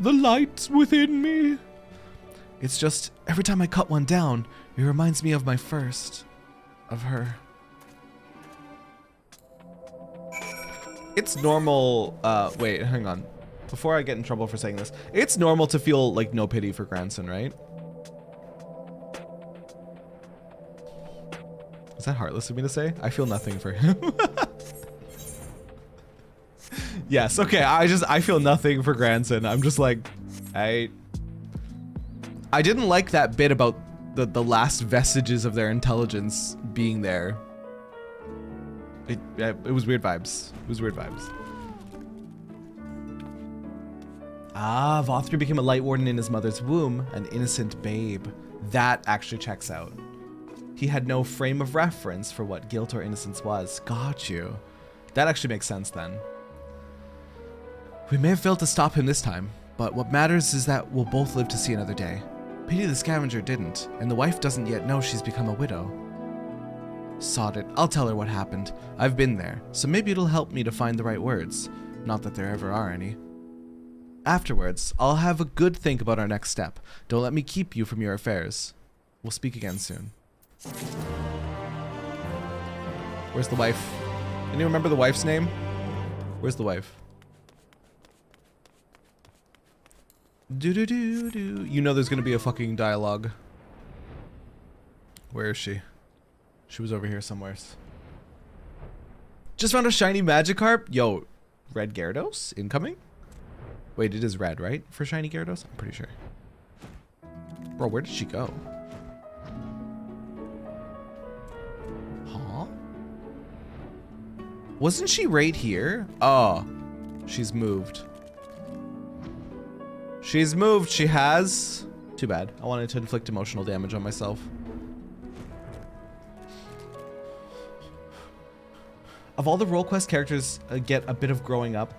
the light within me. It's just, every time I cut one down, it reminds me of my first. Of her. It's normal, wait, hang on. Before I get in trouble for saying this, it's normal to feel like no pity for Granson, right? Is that heartless of me to say? I feel nothing for him. Yes, okay, I feel nothing for Granson. I'm just like, I didn't like that bit about the last vestiges of their intelligence being there. It was weird vibes. It was weird vibes. Ah, Vothri became a light warden in his mother's womb, an innocent babe. That actually checks out. He had no frame of reference for what guilt or innocence was. Got you. That actually makes sense then. We may have failed to stop him this time, but what matters is that we'll both live to see another day. Pity the scavenger didn't, and the wife doesn't yet know she's become a widow. Sod it, I'll tell her what happened. I've been there, so maybe it'll help me to find the right words. Not that there ever are any. Afterwards, I'll have a good think about our next step. Don't let me keep you from your affairs. We'll speak again soon. Where's the wife? Anyone remember the wife's name? Where's the wife? Do-do-do-do. You know there's gonna be a fucking dialogue. Where is she? She was over here somewhere. Just found a shiny Magikarp. Yo, red Gyarados incoming? Wait, it is red, right? For shiny Gyarados? I'm pretty sure. Bro, where did she go? Huh? Wasn't she right here? Oh, she's moved. She's moved, she has. Too bad. I wanted to inflict emotional damage on myself. Of all the role quest characters get a bit of growing up.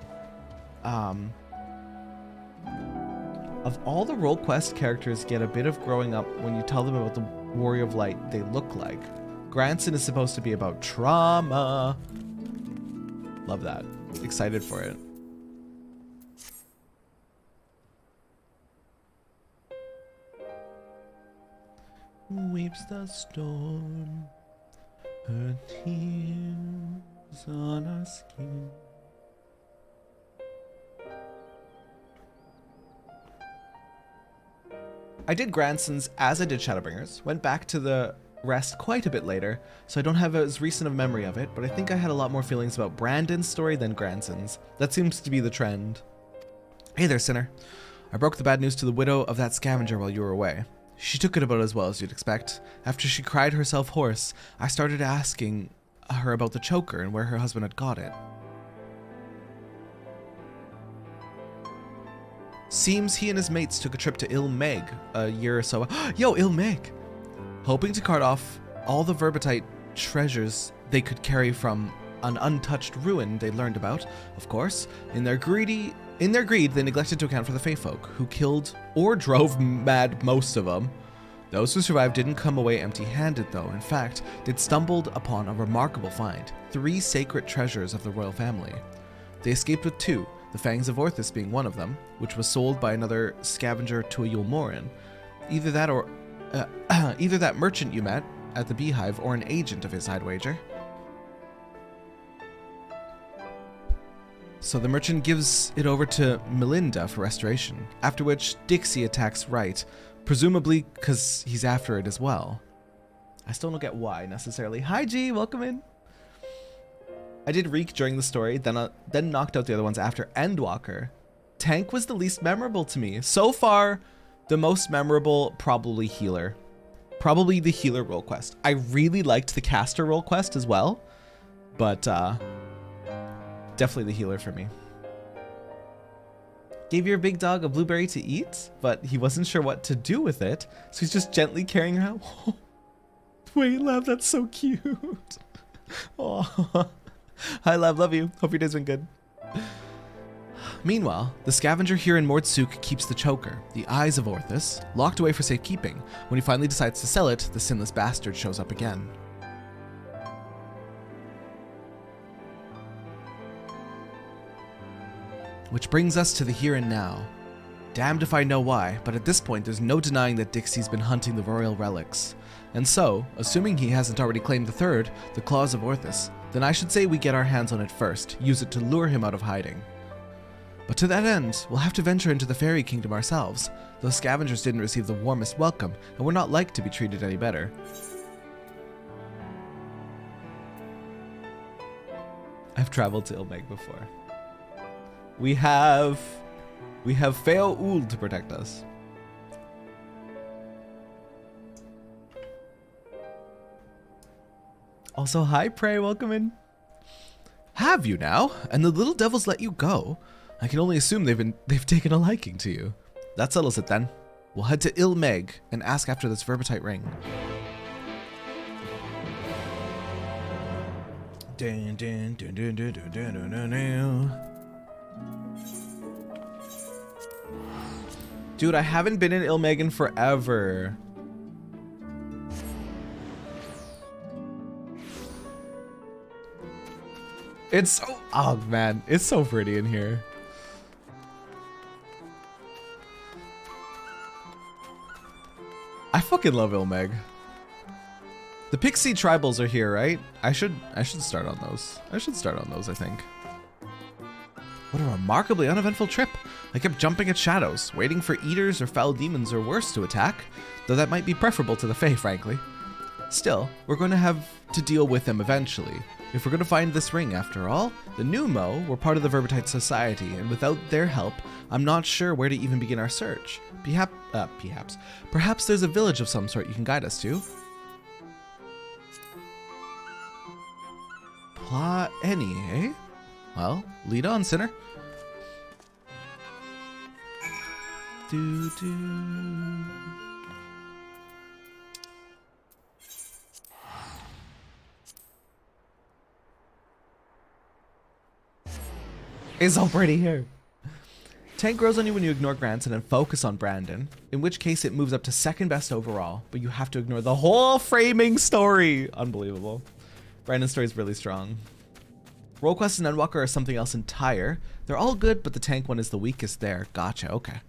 Of all the role quest characters get a bit of growing up when you tell them about the Warrior of Light they look like. Granson is supposed to be about trauma. Love that. Excited for it. Weeps the storm, her tears on our skin. I did Granson's as I did Shadowbringers, went back to the rest quite a bit later, so I don't have as recent of memory of it, but I think I had a lot more feelings about Brandon's story than Granson's. That seems to be the trend. Hey there, Sinner. I broke the bad news to the widow of that scavenger while you were away. She took it about as well as you'd expect. After she cried herself hoarse, I started asking her about the choker and where her husband had got it. Seems he and his mates took a trip to Ilmeg a year or so. Yo, Ilmeg! Hoping to cart off all the Verbitite treasures they could carry from an untouched ruin they learned about, of course. In their greed, they neglected to account for the Fae folk, who killed or drove mad most of them. Those who survived didn't come away empty-handed, though. In fact, they'd stumbled upon a remarkable find: 3 sacred treasures of the royal family. They escaped with 2, the Fangs of Orthus being one of them, which was sold by another scavenger to a Yulmoran. Either that merchant you met at the Beehive or an agent of his, I'd wager. So the merchant gives it over to Melinda for restoration, after which Dixie attacks Wright, presumably because he's after it as well. I still don't get why, necessarily. Hi G, welcome in. I did Reek during the story, then knocked out the other ones after Endwalker. Tank was the least memorable to me. So far, the most memorable, probably Healer. Probably the Healer role quest. I really liked the Caster role quest as well, but definitely the Healer for me. Gave your big dog a blueberry to eat, but he wasn't sure what to do with it, so he's just gently carrying her out. Wait, Lab, that's so cute. Oh. Hi, Lab, love you. Hope your day's been good. Meanwhile, the scavenger here in Mordsuk keeps the choker, the Eyes of Orthus, locked away for safekeeping. When he finally decides to sell it, the sinless bastard shows up again. Which brings us to the here and now. Damned if I know why, but at this point there's no denying that Dixie's been hunting the royal relics. And so, assuming he hasn't already claimed the third, the Claws of Orthus, then I should say we get our hands on it first, use it to lure him out of hiding. But to that end, we'll have to venture into the fairy kingdom ourselves. Those scavengers didn't receive the warmest welcome, and we're not like to be treated any better. I've traveled to Ilmeg before. We have Feo Ul to protect us. Also, hi Prey, welcome in. Have you now? And the little devils let you go? I can only assume they've taken a liking to you. That settles it then. We'll head to Ilmeg and ask after this Verbitite ring. Dun, dun, dun, dun, dun, dun, dun, dun, dun, dun. Dude, I haven't been in Ilmegan forever. It's so, oh man, it's so pretty in here. I fucking love Ilmeg. The Pixie Tribals are here, right? I should start on those. I think. What a remarkably uneventful trip. I kept jumping at shadows, waiting for eaters or foul demons or worse to attack, though that might be preferable to the Fae, frankly. Still, we're going to have to deal with them eventually. If we're going to find this ring, after all, the Numo were part of the Verbitite Society, and without their help, I'm not sure where to even begin our search. Perhaps there's a village of some sort you can guide us to. Any, eh? Well, lead on, sinner. It's so pretty here. Tank grows on you when you ignore Granson and focus on Brandon, in which case it moves up to second best overall, but you have to ignore the whole framing story. Unbelievable. Brandon's story is really strong. Roll Quest and Endwalker are something else entire. They're all good, but the tank one is the weakest there. Gotcha, okay.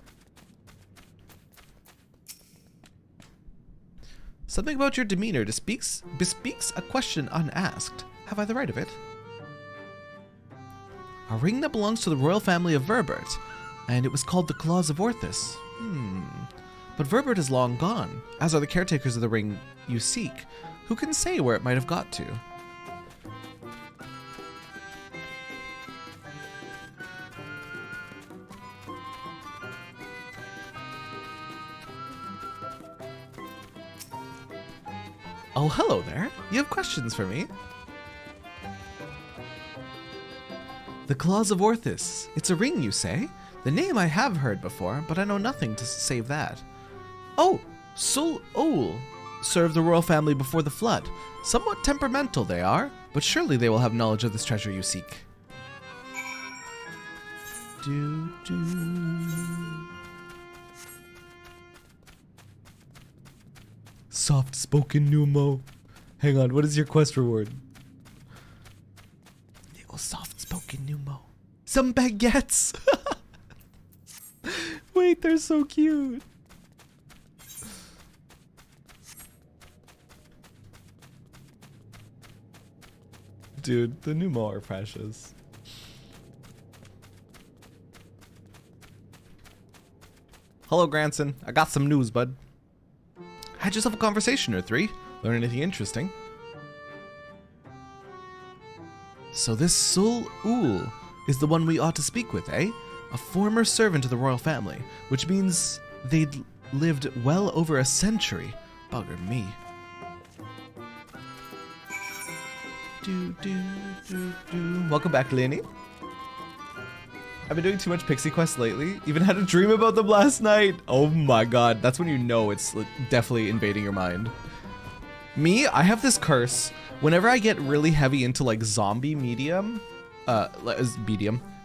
Something about your demeanor bespeaks a question unasked. Have I the right of it? A ring that belongs to the royal family of Verbert, and it was called the Claws of Orthus. But Verbert is long gone, as are the caretakers of the ring you seek. Who can say where it might have got to? Oh, hello there. You have questions for me? The Claws of Orthus. It's a ring, you say? The name I have heard before, but I know nothing to save that. Oh, Sul Ul served the royal family before the flood. Somewhat temperamental they are, but surely they will have knowledge of this treasure you seek. Soft-spoken Numo. Hang on, what is your quest reward? Little soft-spoken Numo. Some baguettes! Wait, they're so cute. Dude, the Numo are precious. Hello, Granson. I got some news, bud. Had yourself a conversation or three. Learn anything interesting? So this Sul Ul is the one we ought to speak with, eh? A former servant of the royal family, which means they'd lived well over a century. Bugger me. Welcome back, Lenny. I've been doing too much Pixie Quest lately. Even had a dream about them last night. Oh my god, that's when you know it's definitely invading your mind. Me, I have this curse. Whenever I get really heavy into like zombie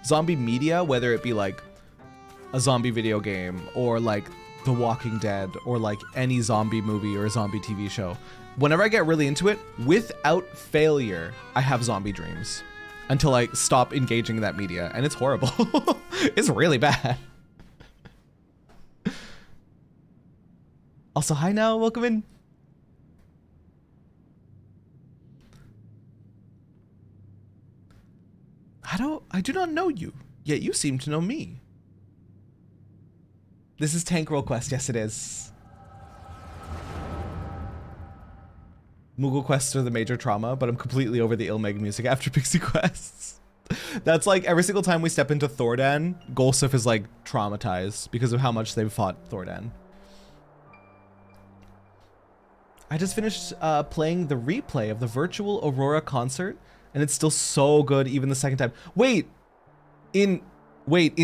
zombie media, whether it be like a zombie video game or like The Walking Dead or like any zombie movie or a zombie TV show, whenever I get really into it, without failure, I have zombie dreams. Until I stop engaging in that media, and it's horrible. It's really bad. Also, hi now, welcome in. I do not know you, yet you seem to know me. This is Tank Roll Quest, yes it is. Moogle quests are the major trauma, but I'm completely over the Ilmeg music after Pixie quests. That's like every single time we step into Thordan, Golsif is like traumatized because of how much they've fought Thordan. I just finished playing the replay of the virtual Aurora concert, and it's still so good even the second time. Wait, in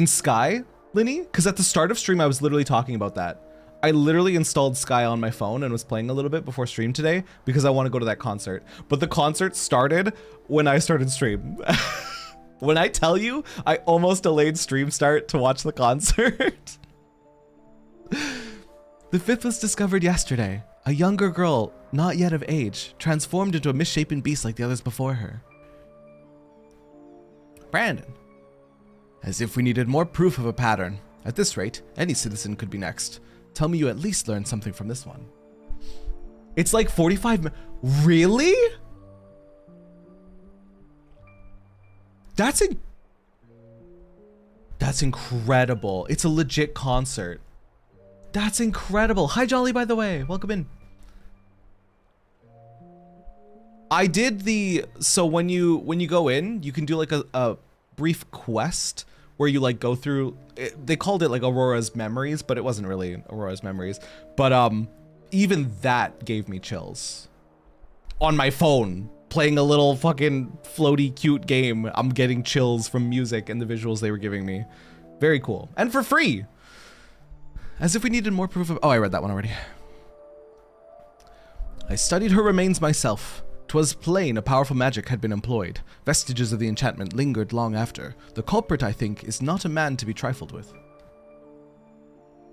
Sky, Linny? Because at the start of stream I was literally talking about that. I literally installed Sky on my phone and was playing a little bit before stream today because I want to go to that concert. But the concert started when I started stream. When I tell you, I almost delayed stream start to watch the concert. The fifth was discovered yesterday. A younger girl, not yet of age, transformed into a misshapen beast like the others before her. Brandon. As if we needed more proof of a pattern. At this rate, any citizen could be next. Tell me you at least learned something from this one. It's like 45 minutes. Really? That's incredible. It's a legit concert. That's incredible. Hi, Jolly, by the way. Welcome in. I did the... So when you go in, you can do like a brief quest where you like go through... They called it like Aurora's Memories, but it wasn't really Aurora's Memories. But even that gave me chills. On my phone, playing a little fucking floaty cute game, I'm getting chills from music and the visuals they were giving me. Very cool. And for free! As if we needed more proof of... Oh, I read that one already. I studied her remains myself. 'Twas plain a powerful magic had been employed. Vestiges of the enchantment lingered long after. The culprit, I think, is not a man to be trifled with.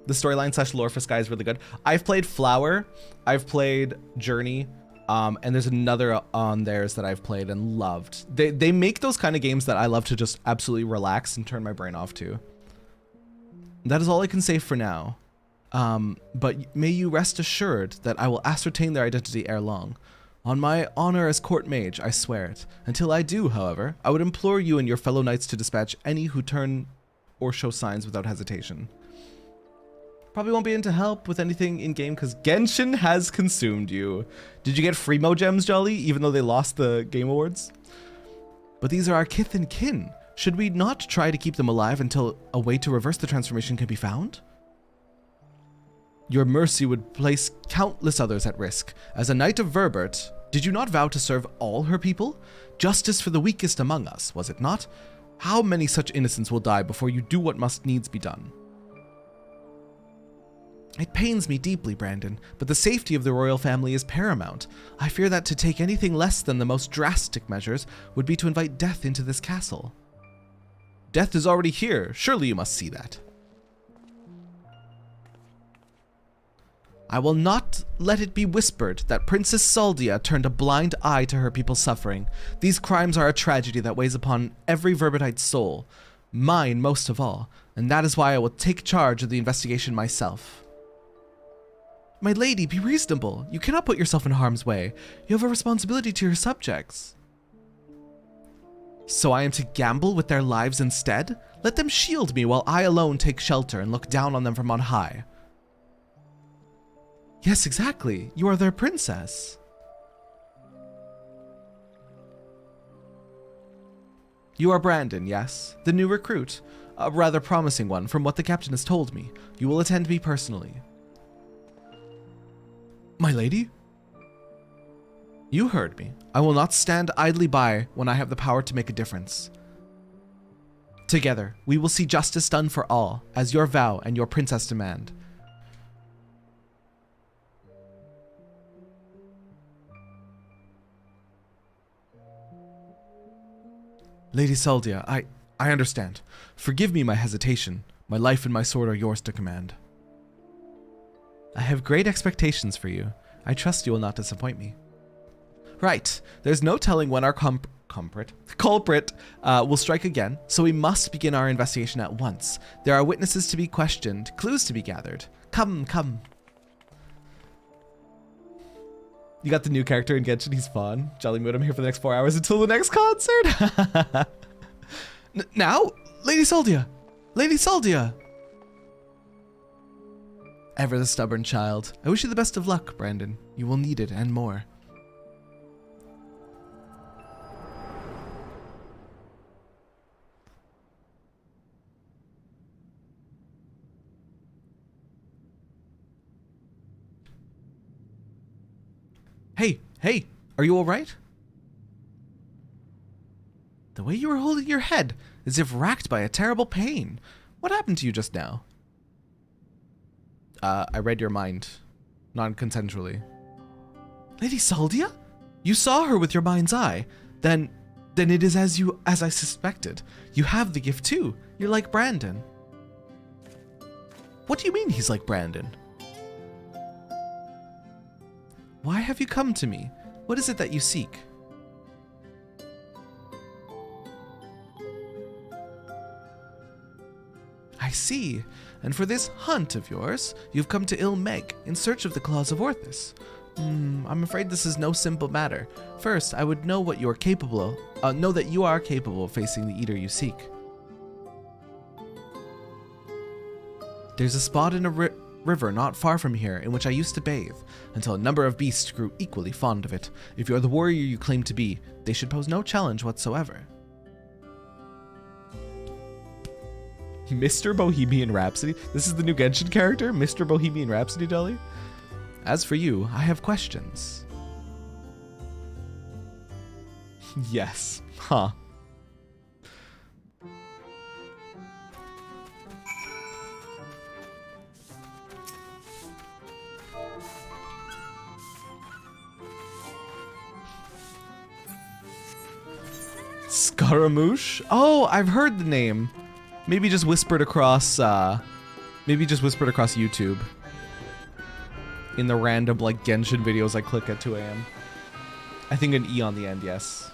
The storyline / lore for Sky is really good. I've played Flower. I've played Journey. And there's another on theirs that I've played and loved. They make those kind of games that I love to just absolutely relax and turn my brain off to. That is all I can say for now. But may you rest assured that I will ascertain their identity ere long. On my honor as court mage, I swear it. Until I do, however, I would implore you and your fellow knights to dispatch any who turn or show signs without hesitation. Probably won't be able to help with anything in-game because Genshin has consumed you. Did you get Freemo gems, Jolly, even though they lost the Game Awards? But these are our kith and kin. Should we not try to keep them alive until a way to reverse the transformation can be found? Your mercy would place countless others at risk. As a knight of Verbert, did you not vow to serve all her people? Justice for the weakest among us, was it not? How many such innocents will die before you do what must needs be done? It pains me deeply, Brandon, but the safety of the royal family is paramount. I fear that to take anything less than the most drastic measures would be to invite death into this castle. Death is already here. Surely you must see that. I will not let it be whispered that Princess Saldia turned a blind eye to her people's suffering. These crimes are a tragedy that weighs upon every Verbertite's soul, mine most of all, and that is why I will take charge of the investigation myself. My lady, be reasonable. You cannot put yourself in harm's way. You have a responsibility to your subjects. So I am to gamble with their lives instead? Let them shield me while I alone take shelter and look down on them from on high. Yes, exactly. You are their princess. You are Brandon, yes? The new recruit. A rather promising one, from what the captain has told me. You will attend me personally. My lady? You heard me. I will not stand idly by when I have the power to make a difference. Together, we will see justice done for all, as your vow and your princess demand. Lady Saldia, I understand. Forgive me my hesitation. My life and my sword are yours to command. I have great expectations for you. I trust you will not disappoint me. Right. There's no telling when our culprit will strike again, so we must begin our investigation at once. There are witnesses to be questioned, clues to be gathered. Come, come. You got the new character in Genshin, he's fun. Jolly Mood, I'm here for the next 4 hours until the next concert. Now? Lady Saldia! Lady Saldia! Ever the stubborn child. I wish you the best of luck, Brandon. You will need it and more. Hey, are you all right? The way you were holding your head, as if racked by a terrible pain. What happened to you just now? I read your mind. Non-consensually. Lady Saldia? You saw her with your mind's eye. Then it is as I suspected. You have the gift too. You're like Brandon. What do you mean he's like Brandon? Why have you come to me? What is it that you seek? I see. And for this hunt of yours, you've come to Ilmeg in search of the claws of Orthus. I'm afraid this is no simple matter. First, I would know what you are capable of. Know that you are capable of facing the eater you seek. There's a spot in a river not far from here in which I used to bathe, until a number of beasts grew equally fond of it. If you are the warrior you claim to be, they should pose no challenge whatsoever. Mr. Bohemian Rhapsody? This is the new Genshin character? Mr. Bohemian Rhapsody, Dolly? As for you, I have questions. Yes. Huh. Scaramouche? Oh, I've heard the name. Maybe just whispered across YouTube. In the random, like, Genshin videos I click at 2 a.m. I think an E on the end, yes.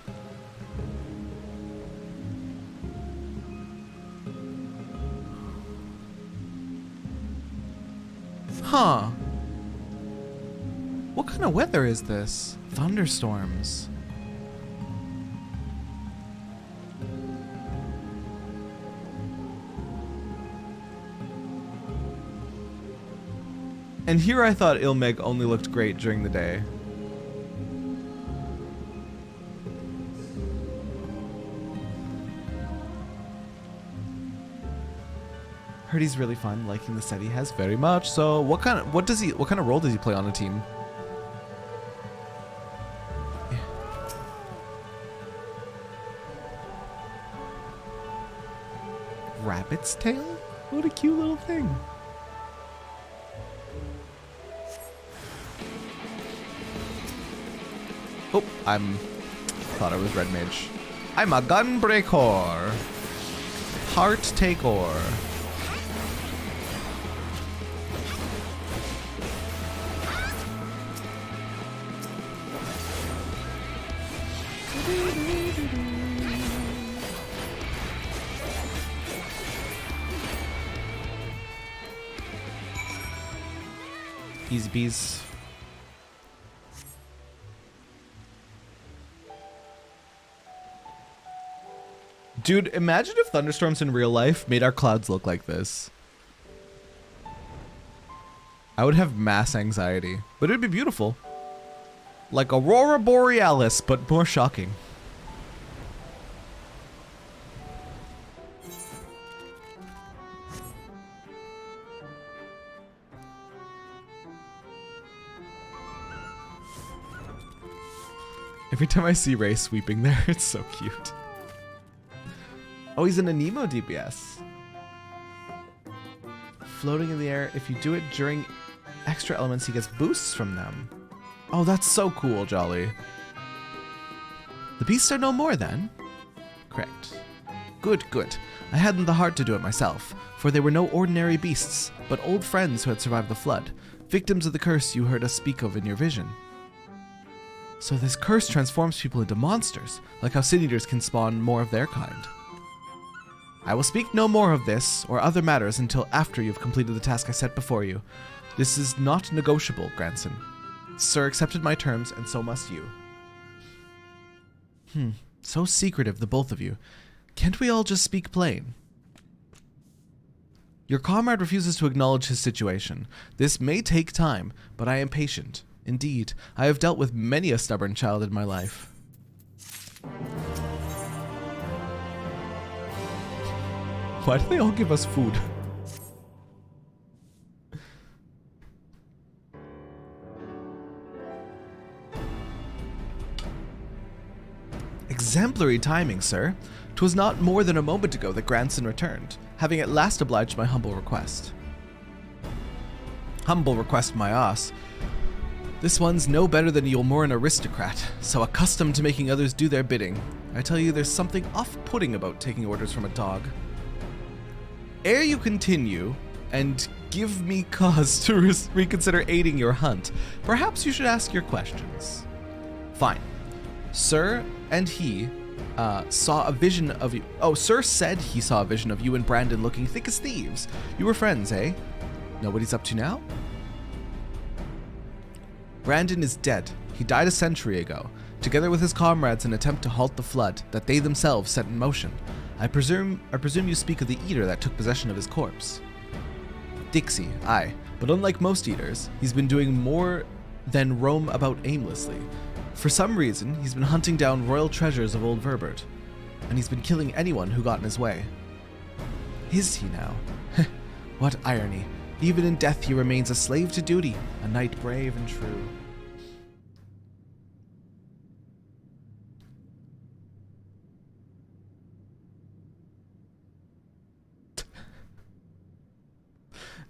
Huh. What kind of weather is this? Thunderstorms. And here I thought Ilmeg only looked great during the day. Heard he's really fun, liking the set he has very much. So what kind of role does he play on a team? Yeah. Rabbit's tail? What a cute little thing. Oh, thought I was Red Mage. I'm a Gunbreaker. Heart Taker. Easy bees. Dude, imagine if thunderstorms in real life made our clouds look like this. I would have mass anxiety, but it'd be beautiful. Like Aurora Borealis, but more shocking. Every time I see Ray sweeping there, it's so cute. Oh, he's an Anemo DPS. Floating in the air. If you do it during extra elements, he gets boosts from them. Oh, that's so cool, Jolly. The beasts are no more, then? Correct. Good, good. I hadn't the heart to do it myself, for they were no ordinary beasts, but old friends who had survived the flood, victims of the curse you heard us speak of in your vision. So this curse transforms people into monsters, like how sin eaters can spawn more of their kind. I will speak no more of this or other matters until after you've completed the task I set before you. This is not negotiable, grandson. Sir accepted my terms, and so must you. So secretive, the both of you. Can't we all just speak plain? Your comrade refuses to acknowledge his situation. This may take time, but I am patient. Indeed, I have dealt with many a stubborn child in my life. Why do they all give us food? Exemplary timing, sir. 'Twas not more than a moment ago that grandson returned, having at last obliged my humble request. Humble request my ass. This one's no better than you'll more an aristocrat, so accustomed to making others do their bidding. I tell you, there's something off-putting about taking orders from a dog. Ere you continue, and give me cause to reconsider aiding your hunt, perhaps you should ask your questions. Fine. Sir and he saw a vision of you. Oh, Sir said he saw a vision of you and Brandon looking thick as thieves. You were friends, eh? Know what he's up to now? Brandon is dead. He died a century ago, together with his comrades in an attempt to halt the flood that they themselves set in motion. I presume you speak of the eater that took possession of his corpse. Dixie, aye, but unlike most eaters, he's been doing more than roam about aimlessly. For some reason, he's been hunting down royal treasures of old Verbert, and he's been killing anyone who got in his way. Is he now? What irony. Even in death he remains a slave to duty, a knight brave and true.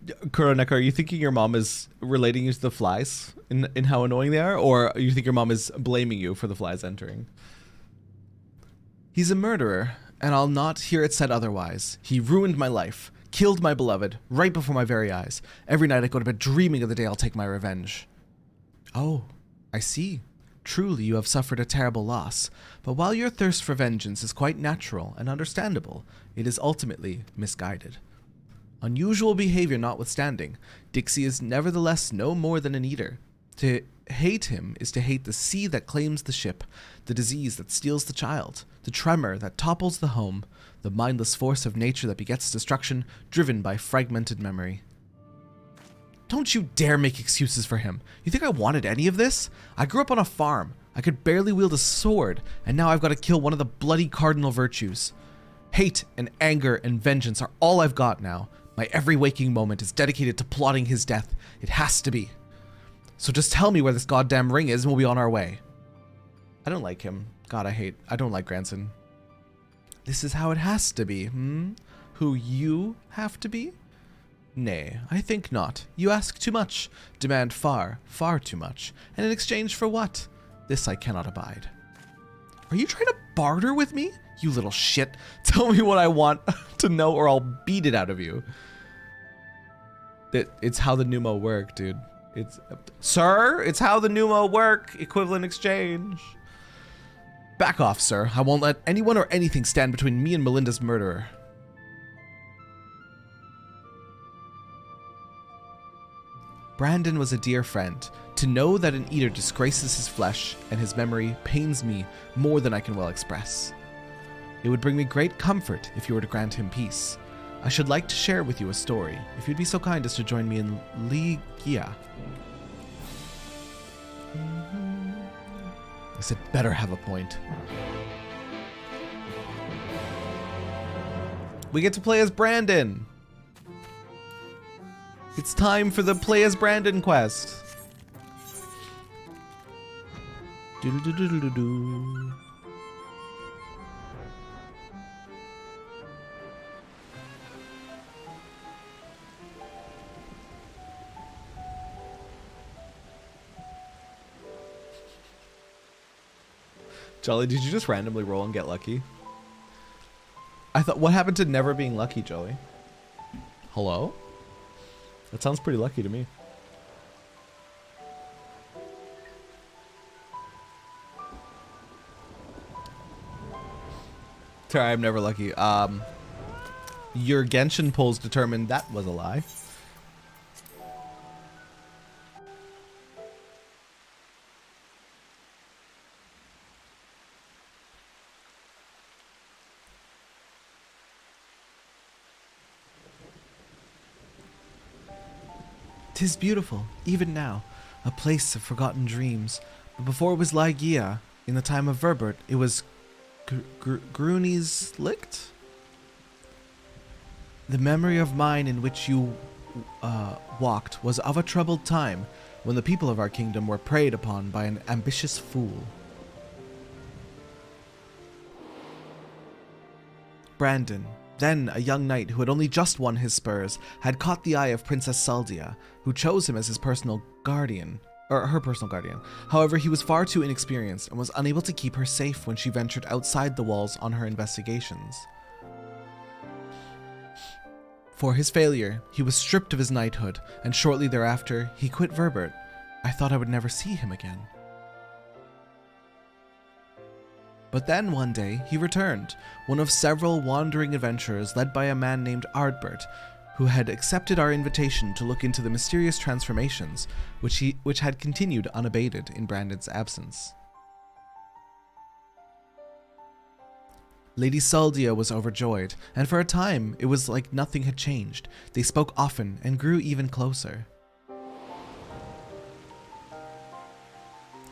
Kuroneka, are you thinking your mom is relating you to the flies in how annoying they are, or you think your mom is blaming you for the flies entering? He's a murderer, and I'll not hear it said otherwise. He ruined my life, killed my beloved, right before my very eyes. Every night I go to bed dreaming of the day I'll take my revenge. Oh, I see. Truly you have suffered a terrible loss, but while your thirst for vengeance is quite natural and understandable, it is ultimately misguided. Unusual behavior notwithstanding, Dixie is nevertheless no more than an eater. To hate him is to hate the sea that claims the ship, the disease that steals the child, the tremor that topples the home, the mindless force of nature that begets destruction, driven by fragmented memory. Don't you dare make excuses for him. You think I wanted any of this? I grew up on a farm. I could barely wield a sword, and now I've got to kill one of the bloody cardinal virtues. Hate and anger and vengeance are all I've got now. My every waking moment is dedicated to plotting his death. It has to be. So just tell me where this goddamn ring is and we'll be on our way. I don't like him. God, I don't like Granson. This is how it has to be, Who you have to be? Nay, I think not. You ask too much, demand far, far too much. And in exchange for what? This I cannot abide. Are you trying to barter with me? You little shit. Tell me what I want to know or I'll beat it out of you. It's how the pneumo work, dude. Sir, it's how the pneumo work. Equivalent exchange. Back off, sir. I won't let anyone or anything stand between me and Melinda's murderer. Brandon was a dear friend. To know that an eater disgraces his flesh and his memory pains me more than I can well express. It would bring me great comfort if you were to grant him peace. I should like to share with you a story, if you'd be so kind as to join me in Ligia. I said better have a point. We get to play as Brandon. It's time for the Play as Brandon quest. Do-do-do-do-do-do. Jolly, did you just randomly roll and get lucky? I thought, what happened to never being lucky, Jolly? Hello? That sounds pretty lucky to me. Sorry, I'm never lucky. Your Genshin polls determined that was a lie. "'Tis beautiful, even now, a place of forgotten dreams. But before it was Ligia, in the time of Verbert, it was Gruni's Licht? The memory of mine in which you walked was of a troubled time, when the people of our kingdom were preyed upon by an ambitious fool. Brandon, Then, a young knight who had only just won his spurs had caught the eye of Princess Saldia, who chose him as his personal guardian, or her personal guardian. However, he was far too inexperienced and was unable to keep her safe when she ventured outside the walls on her investigations. For his failure, he was stripped of his knighthood, and shortly thereafter, he quit Verbert. I thought I would never see him again. But then one day, he returned, one of several wandering adventurers led by a man named Ardbert, who had accepted our invitation to look into the mysterious transformations, which had continued unabated in Brandon's absence. Lady Saldia was overjoyed, and for a time, it was like nothing had changed. They spoke often and grew even closer.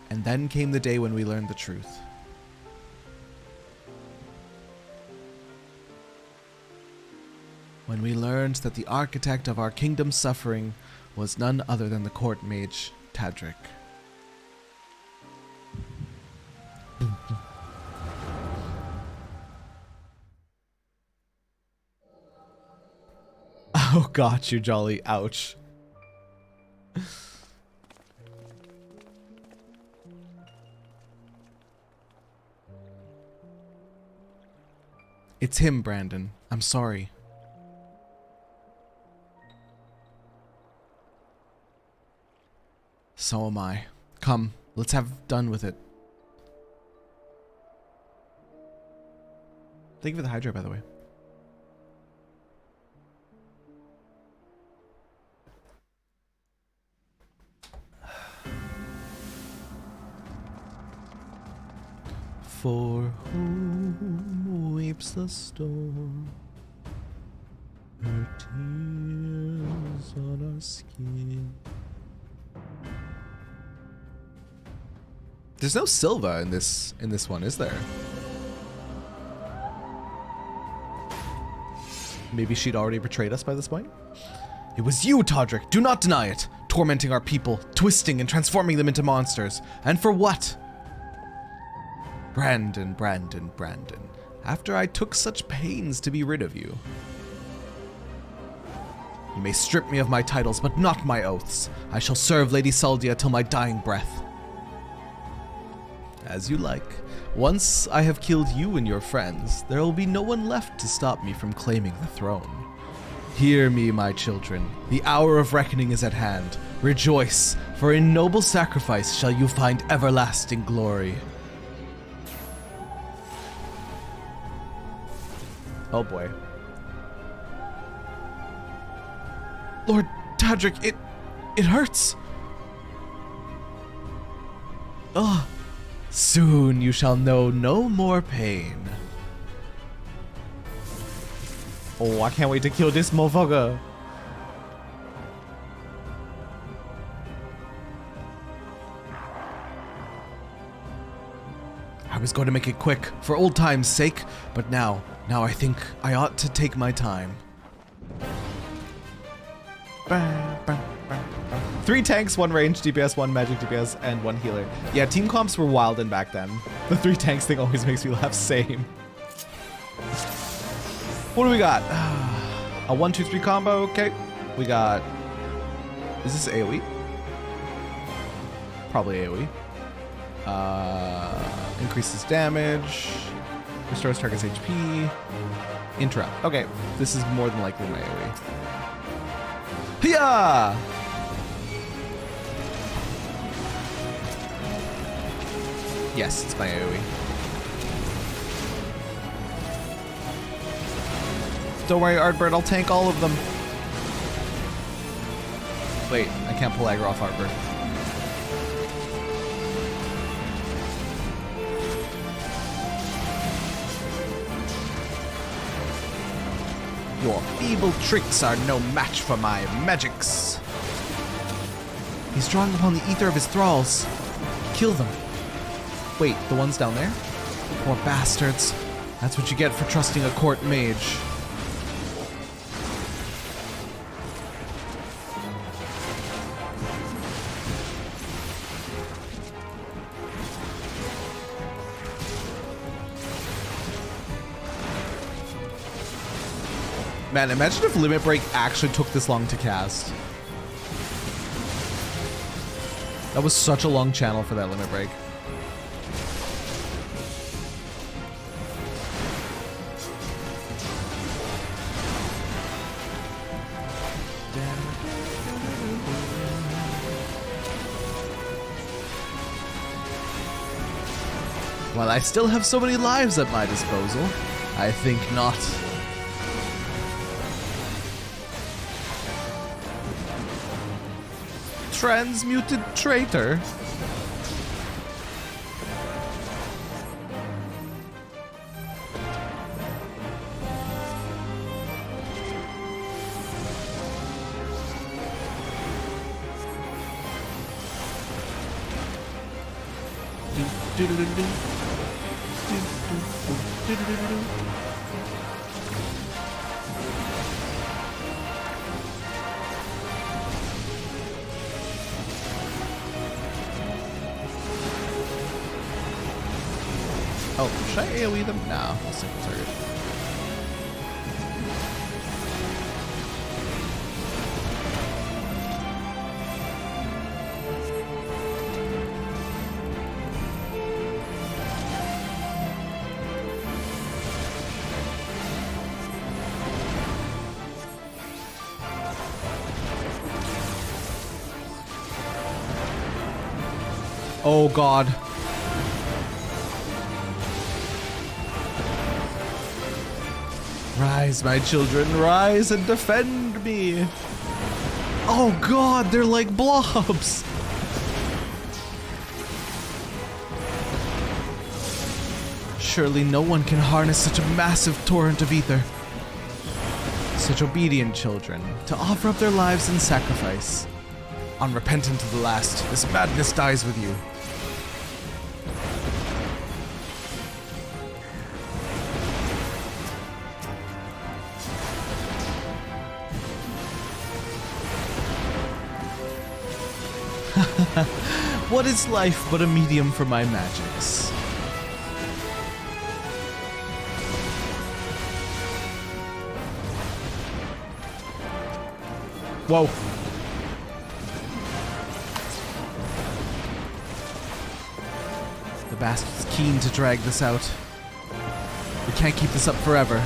And then came the day when we learned the truth. When we learned that the architect of our kingdom's suffering was none other than the court mage, Tadric. Oh, got you, Jolly. Ouch. It's him, Brandon. I'm sorry. So am I. Come, let's have done with it. Thank you for the hydro, by the way. For whom weeps the storm, her tears on our skin. There's no Silva in this one, is there? Maybe she'd already betrayed us by this point? It was you, Todrick. Do not deny it. Tormenting our people, twisting and transforming them into monsters. And for what? Brandon. After I took such pains to be rid of you. You may strip me of my titles, but not my oaths. I shall serve Lady Saldia till my dying breath. As you like. Once I have killed you and your friends, there will be no one left to stop me from claiming the throne. Hear me, my children. The hour of reckoning is at hand. Rejoice, for in noble sacrifice shall you find everlasting glory. Oh boy. Lord Tadric, it hurts. Ugh. Soon you shall know no more pain. Oh, I can't wait to kill this motherfucker. I was going to make it quick, for old time's sake, but now I think I ought to take my time. 3 tanks, 1 range DPS, 1 magic DPS, and 1 healer. Yeah, team comps were wild in back then. The 3 tanks thing always makes me laugh. Same. What do we got? A 1-2-3 combo. Okay. We got... Is this AoE? Probably AoE. Increases damage. Restores target's HP. Interrupt. Okay. This is more than likely my AoE. Hiya! Yes, it's my AoE. Don't worry, Ardbert, I'll tank all of them. Wait, I can't pull aggro off Ardbert. Your feeble tricks are no match for my magics. He's drawing upon the ether of his thralls. Kill them. Wait, the ones down there? Poor bastards. That's what you get for trusting a court mage. Man, imagine if Limit Break actually took this long to cast. That was such a long channel for that Limit Break. While I still have so many lives at my disposal, I think not. Transmuted traitor. Oh, should I AoE them? Nah, I'll single target. Oh God. Rise, my children, rise and defend me. Oh God, they're like blobs. Surely no one can harness such a massive torrent of ether. Such obedient children, to offer up their lives in sacrifice. Unrepentant to the last, this madness dies with you. What is life but a medium for my magics? Whoa. The bastard's keen to drag this out. We can't keep this up forever.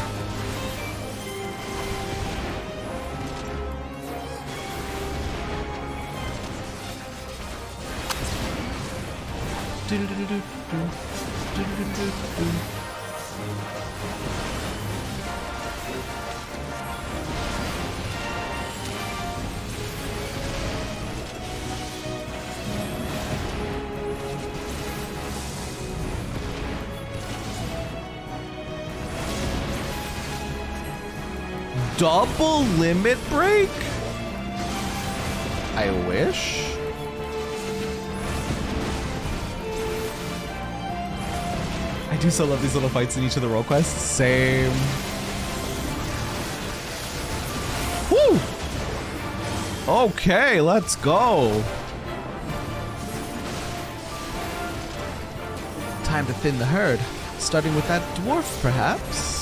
Double limit break? I wish. I do so love these little fights in each of the role quests. Same. Woo! Okay, let's go. Time to thin the herd. Starting with that dwarf, perhaps?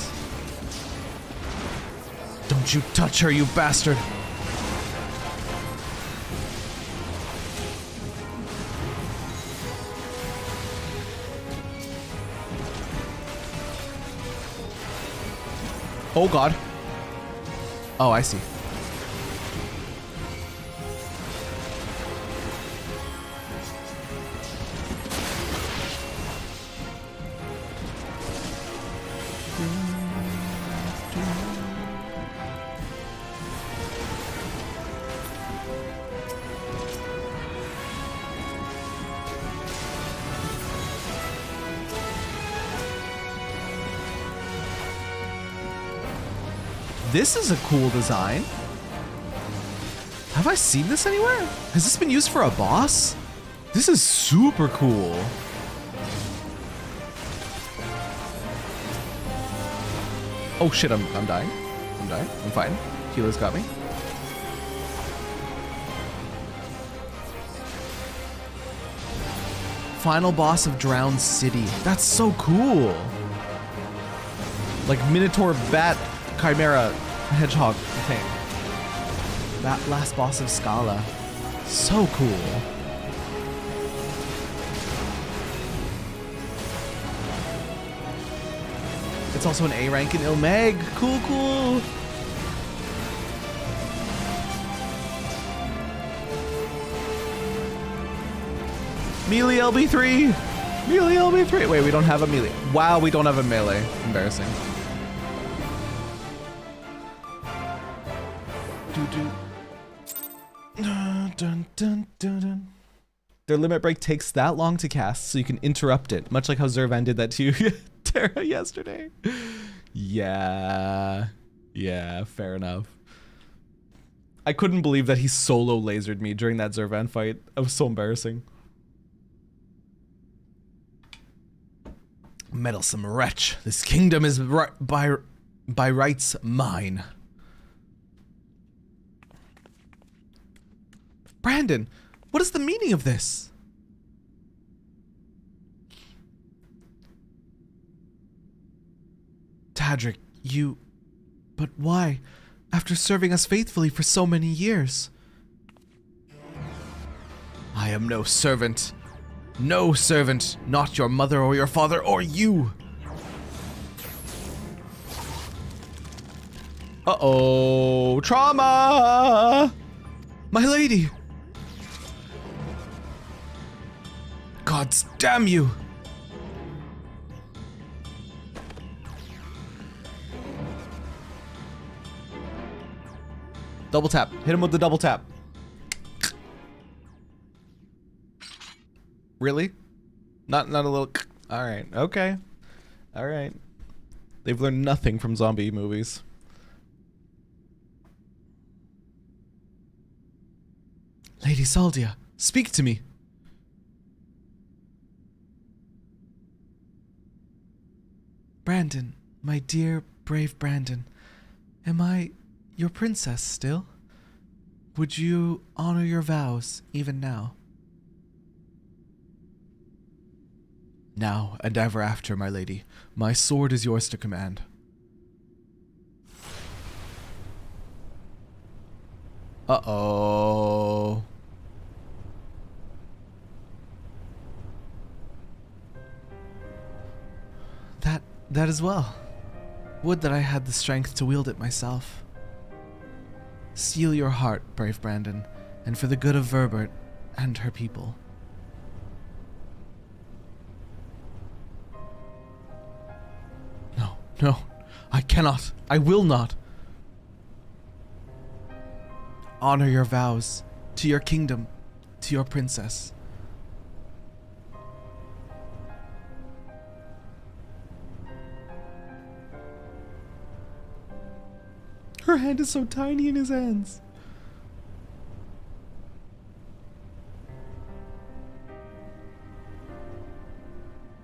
Don't you touch her, you bastard! Oh God. Oh, I see. This is a cool design. Have I seen this anywhere? Has this been used for a boss? This is super cool. Oh shit, I'm dying. I'm dying. I'm fine. Healer's got me. Final boss of Drowned City. That's so cool. Like Minotaur Bat Chimera hedgehog thing. That last boss of Scala. So cool. It's also an A rank in Ilmeg. Cool, cool. Melee LB3. Melee LB3. Wait, we don't have a melee. Wow, we don't have a melee. Embarrassing. Dun, dun, dun, dun. Their limit break takes that long to cast, so you can interrupt it, much like how Zervan did that to you, Terra, yesterday. Yeah, fair enough. I couldn't believe that he solo lasered me during that Zervan fight. It was so embarrassing. Meddlesome wretch, this kingdom is by rights mine. Brandon, what is the meaning of this? Tadric, you... But why? After serving us faithfully for so many years. I am no servant. No servant, not your mother or your father or you. Uh-oh, trauma! My lady! Gods damn you! Double tap. Hit him with the double tap. Really? Not a little... Alright, okay. Alright. They've learned nothing from zombie movies. Lady Saldia, speak to me. Brandon, my dear, brave Brandon, am I your princess still? Would you honor your vows even now? Now and ever after, my lady. My sword is yours to command. Uh-oh. That as well. Would that I had the strength to wield it myself. Steel your heart, brave Brandon, and for the good of Verbert and her people. No, I cannot. I will not. Honor your vows to your kingdom, to your princess. Her hand is so tiny in his hands.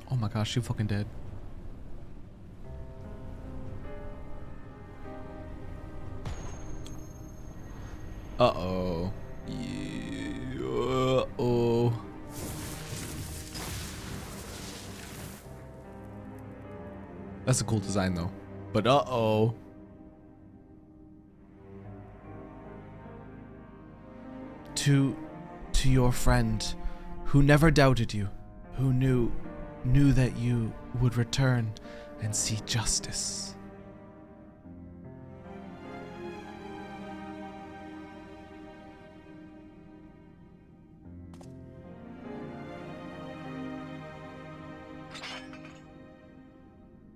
Oh my gosh, she fucking dead. Uh-oh. Yeah, uh-oh. That's a cool design though. But uh-oh. To your friend who never doubted you, who knew that you would return and see justice.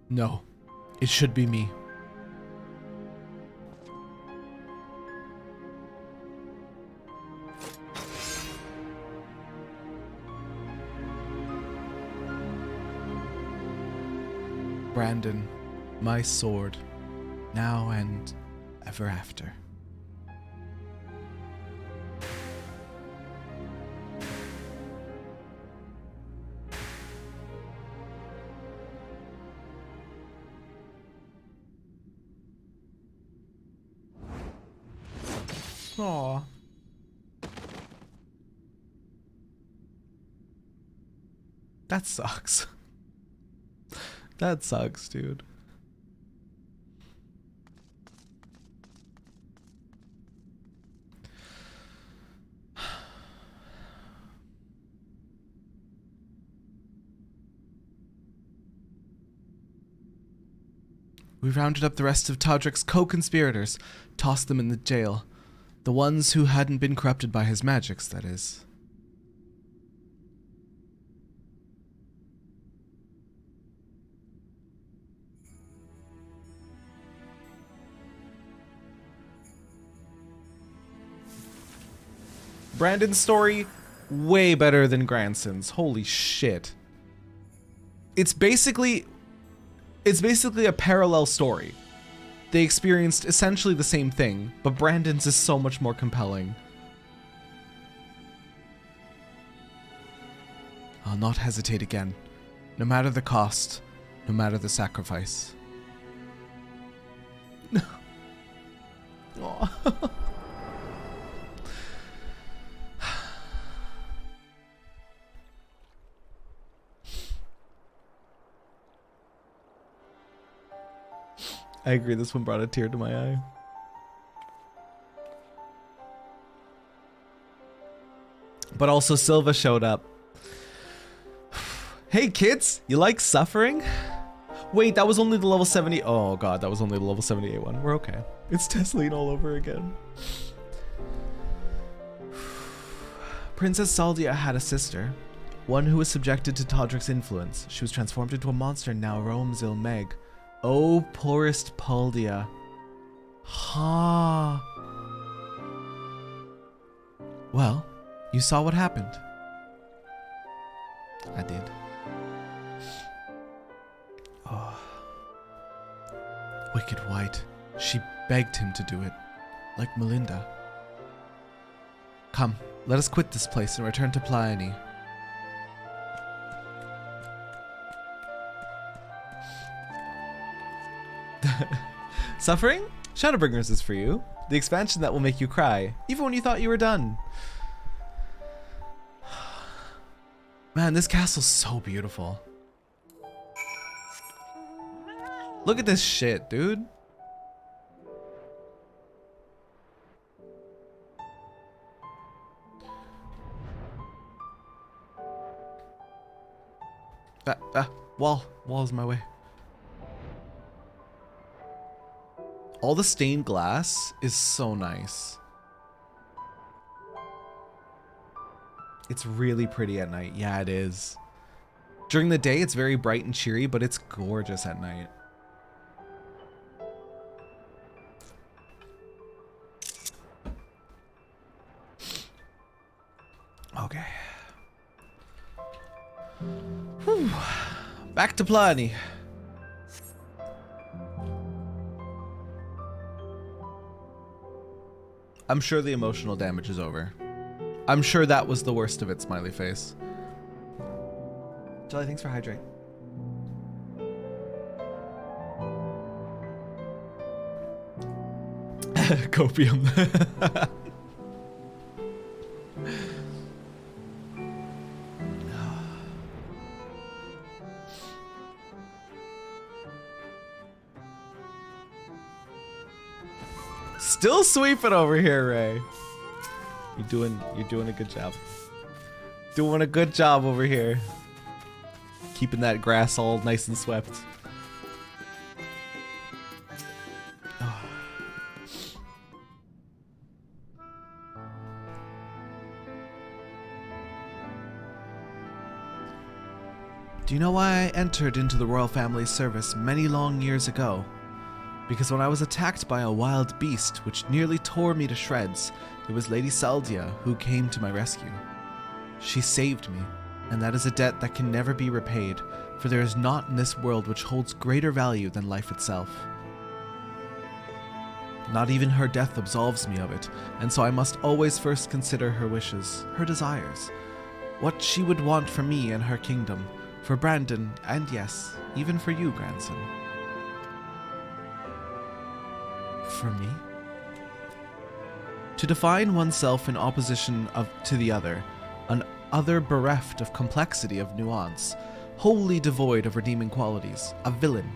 No, it should be me. Brandon, my sword, now and ever after. Aww. That sucks. That sucks, dude. We rounded up the rest of Todrick's co-conspirators, tossed them in the jail. The ones who hadn't been corrupted by his magics, that is. Brandon's story, way better than Granson's. Holy shit. It's basically a parallel story. They experienced essentially the same thing, but Brandon's is so much more compelling. I'll not hesitate again, no matter the cost, no matter the sacrifice. Aw. I agree, this one brought a tear to my eye. But also Silva showed up. Hey kids, you like suffering? Wait, that was only the level 70. Oh god, that was only the level 78 one. We're okay. It's Tesleen all over again. Princess Saldia had a sister, one who was subjected to Todrick's influence. She was transformed into a monster and now roams Ilmeg. Oh, poorest Paldia. Ha. Well, you saw what happened. I did. Oh. Wicked White. She begged him to do it, like Melinda. Come, let us quit this place and return to Pliany. Suffering? Shadowbringers is for you. The expansion that will make you cry, even when you thought you were done. Man, this castle's so beautiful. Look at this shit, dude. Wall's my way. All the stained glass is so nice. It's really pretty at night. Yeah, it is. During the day, it's very bright and cheery, but it's gorgeous at night. Okay. Whew. Back to Pliany. I'm sure the emotional damage is over. I'm sure that was the worst of it, smiley face. Jelly, thanks for hydrate. Copium. Still sweeping over here, Ray. You're doing a good job. Doing a good job over here. Keeping that grass all nice and swept. Oh. Do you know why I entered into the royal family's service many long years ago? Because when I was attacked by a wild beast which nearly tore me to shreds, it was Lady Saldia who came to my rescue. She saved me, and that is a debt that can never be repaid, for there is naught in this world which holds greater value than life itself. Not even her death absolves me of it, and so I must always first consider her wishes, her desires, what she would want for me and her kingdom, for Brandon, and yes, even for you, grandson. For me? To define oneself in opposition to the other, an other bereft of complexity of nuance, wholly devoid of redeeming qualities, a villain.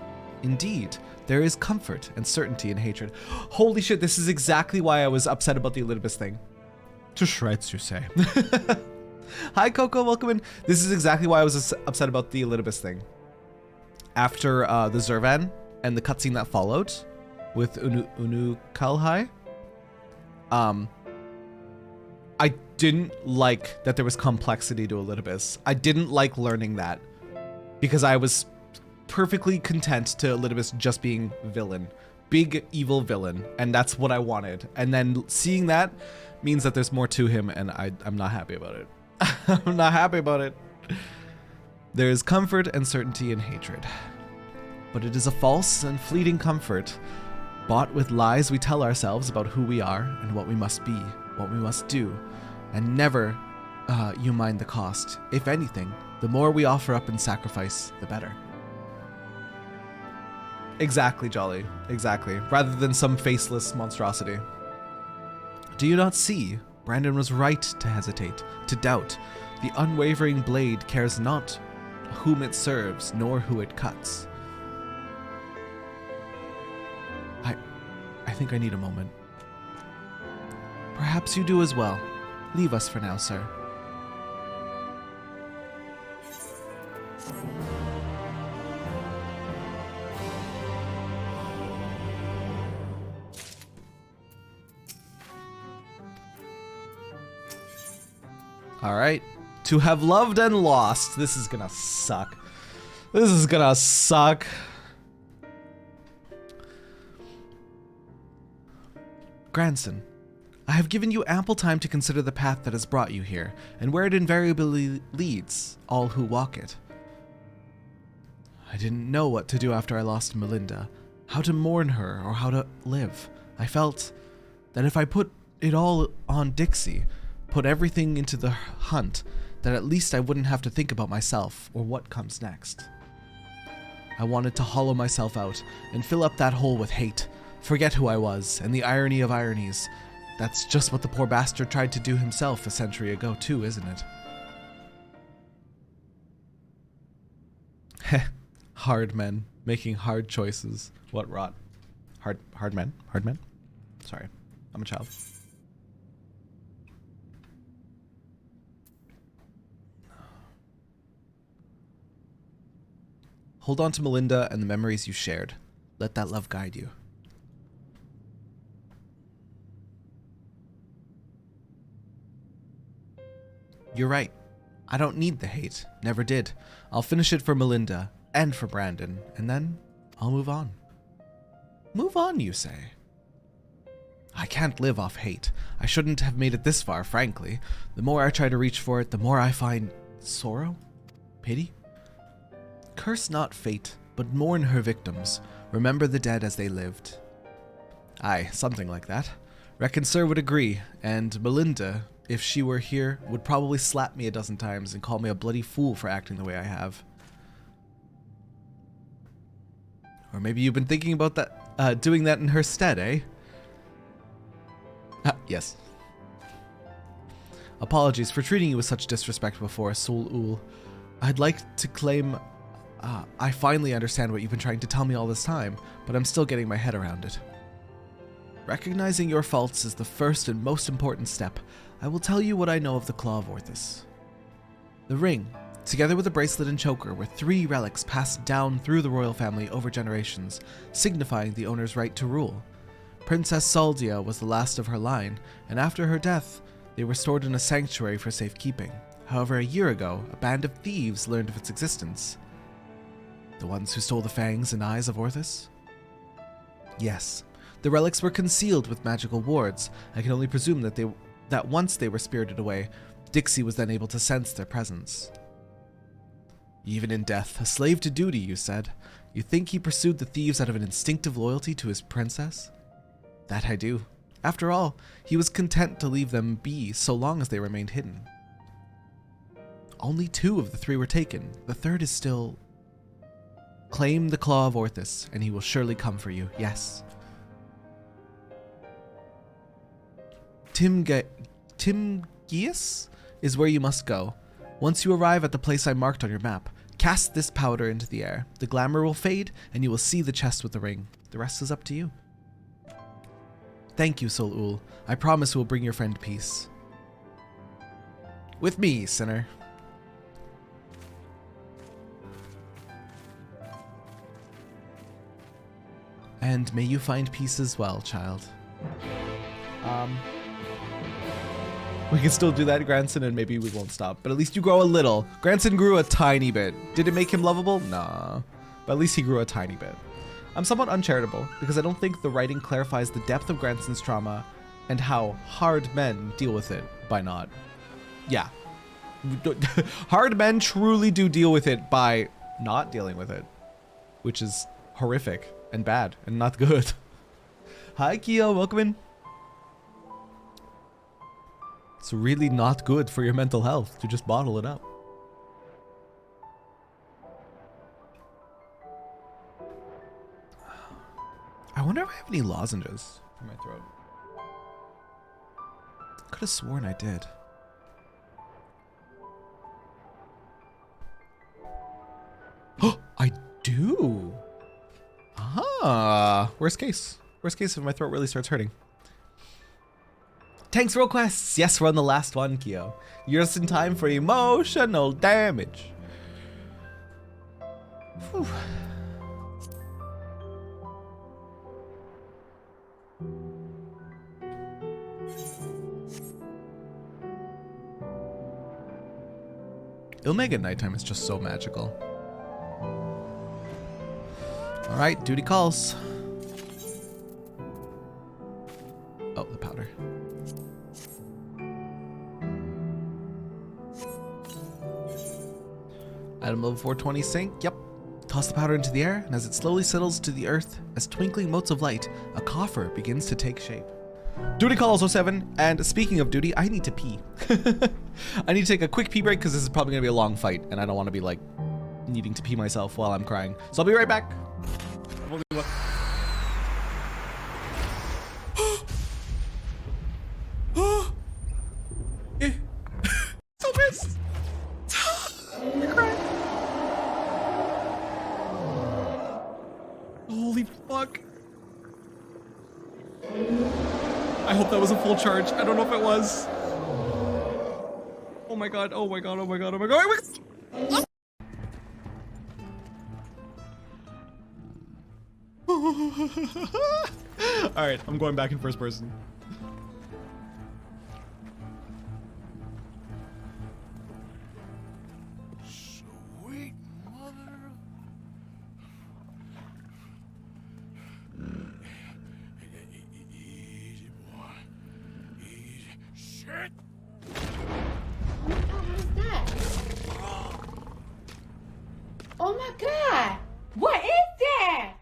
Indeed, there is comfort and certainty in hatred. Holy shit, this is exactly why I was upset about the Elidibus thing. To shreds, you say. Hi, Coco, welcome in. This is exactly why I was upset about the Elidibus thing. After the Zervan and the cutscene that followed with Unu Kalhai, I didn't like that there was complexity to Elidibus. I didn't like learning that because I was perfectly content to Elidibus just being villain, big evil villain, and that's what I wanted. And then seeing that means that there's more to him, and I'm not happy about it. I'm not happy about it. There is comfort and certainty in hatred, but it is a false and fleeting comfort, bought with lies we tell ourselves about who we are and what we must be, what we must do, and never you mind the cost. If anything, the more we offer up in sacrifice, the better. Exactly, Jolly. Exactly. Rather than some faceless monstrosity. Do you not see? Brandon was right to hesitate, to doubt. The unwavering blade cares not whom it serves, nor who it cuts. I think I need a moment. Perhaps you do as well. Leave us for now, sir. Alright. To have loved and lost. This is gonna suck. This is gonna suck. Grandson, I have given you ample time to consider the path that has brought you here, and where it invariably leads all who walk it. I didn't know what to do after I lost Melinda, how to mourn her or how to live. I felt that if I put it all on Dixie, put everything into the hunt, that at least I wouldn't have to think about myself or what comes next. I wanted to hollow myself out and fill up that hole with hate, forget who I was, and the irony of ironies. That's just what the poor bastard tried to do himself a century ago too, isn't it? Heh. Hard men, making hard choices. What rot. Hard men? Hard men? Sorry, I'm a child. Hold on to Melinda and the memories you shared. Let that love guide you. You're right. I don't need the hate. Never did. I'll finish it for Melinda and for Brandon, and then I'll move on. Move on, you say? I can't live off hate. I shouldn't have made it this far, frankly. The more I try to reach for it, the more I find sorrow? Pity? Curse not fate, but mourn her victims. Remember the dead as they lived. Aye, something like that. Reckon Sir would agree, and Melinda, if she were here, would probably slap me a dozen times and call me a bloody fool for acting the way I have. Or maybe you've been thinking about that, doing that in her stead, eh? Yes. Apologies for treating you with such disrespect before, Sul Ul. I'd like to claim I finally understand what you've been trying to tell me all this time, but I'm still getting my head around it. Recognizing your faults is the first and most important step. I will tell you what I know of the Claw of Orthus. The ring, together with the bracelet and choker, were 3 relics passed down through the royal family over generations, signifying the owner's right to rule. Princess Saldia was the last of her line, and after her death, they were stored in a sanctuary for safekeeping. However, a year ago, a band of thieves learned of its existence. The ones who stole the fangs and eyes of Orthus? Yes. The relics were concealed with magical wards. I can only presume that once they were spirited away, Dixie was then able to sense their presence. Even in death, a slave to duty, you said. You think he pursued the thieves out of an instinctive loyalty to his princess? That I do. After all, he was content to leave them be so long as they remained hidden. Only 2 of the 3 were taken. The third is still... Claim the Claw of Orthus, and he will surely come for you, yes. Timgius is where you must go. Once you arrive at the place I marked on your map, cast this powder into the air. The glamour will fade, and you will see the chest with the ring. The rest is up to you. Thank you, Sol Ul. I promise we'll bring your friend peace. With me, sinner. And may you find peace as well, child. We can still do that, Granson, and maybe we won't stop. But at least you grow a little. Granson grew a tiny bit. Did it make him lovable? Nah. But at least he grew a tiny bit. I'm somewhat uncharitable because I don't think the writing clarifies the depth of Granson's trauma and how hard men deal with it by not. Yeah. Hard men truly do deal with it by not dealing with it, which is horrific and bad and not good. Hi, Keo. Welcome in. It's really not good for your mental health to just bottle it up. I wonder if I have any lozenges for my throat. Could have sworn I did. Oh, I do. Ah, worst case. Worst case if my throat really starts hurting. Tanks roll quests. Yes, we're on the last one, Keo. You're just in time for emotional damage. Whew. Ilmega nighttime is just so magical. All right, duty calls. Oh, the powder. Item level 420 sync. Yep. Toss the powder into the air, and as it slowly settles to the earth, as twinkling motes of light, a coffer begins to take shape. Duty calls 07, and speaking of duty, I need to pee. I need to take a quick pee break because this is probably gonna be a long fight, and I don't want to be like needing to pee myself while I'm crying. So I'll be right back. So pissed. I'm crying. Holy fuck. I hope that was a full charge. I don't know if it was. Oh my god, oh my god, oh my god, oh my god, oh my god. Alright, I'm going back in first person. Sweet mother. Easy, boy. Easy. Shit. What was that? Oh my god! What is that?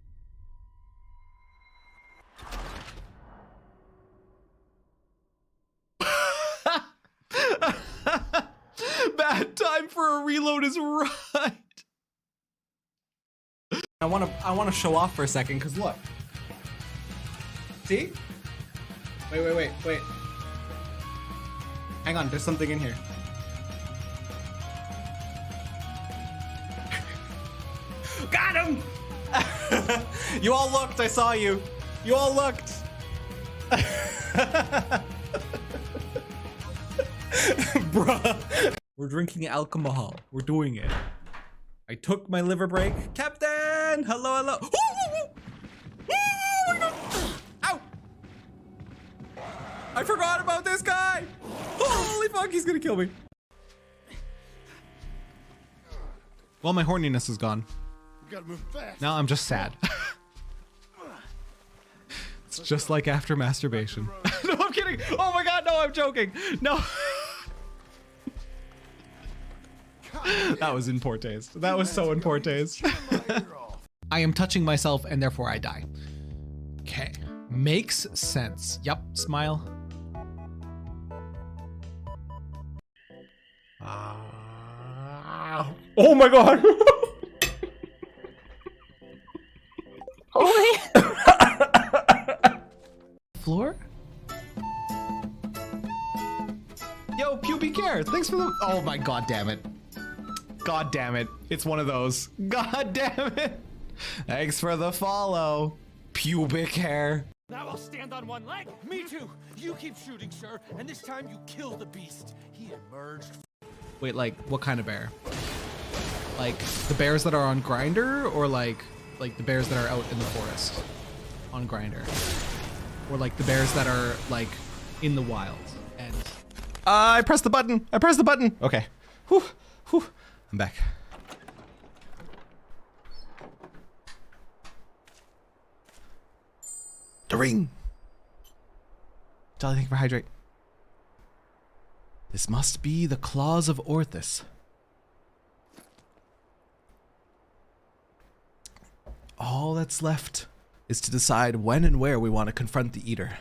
Bad time for a reload is right. I want to show off for a second, cause look. See? Wait. Hang on, there's something in here. Got him! You all looked, I saw you. You all looked. Bruh. We're drinking alcohol. We're doing it. I took my liver break. Captain! Hello. Oh my god! Ow! I forgot about this guy! Holy fuck, he's gonna kill me. Well, my horniness is gone. We gotta move fast. Now I'm just sad. It's just like after masturbation. No, I'm kidding. Oh my god, no, I'm joking. No. That was in poor taste. That was so in poor taste. I am touching myself and therefore I die. Okay. Makes sense. Yep. Smile. Oh my god. Holy. Floor? Yo, pubic hair. Thanks for the. Oh my god damn it. God damn it. It's one of those. God damn it. Thanks for the follow. Pubic hair. Now I'll stand on one leg. Me too. You keep shooting, sir, and this time you kill the beast. He emerged. Wait, like what kind of bear? Like the bears that are on Grinder, or like the bears that are out in the forest? on Grindr, or like the bears that are like in the wild. And I pressed the button. I pressed the button. Okay. Whew. Whew. I'm back. The ring. Jolly, thank you for hydrate. This must be the claws of Orthus. All that's left is to decide when and where we want to confront the Eater.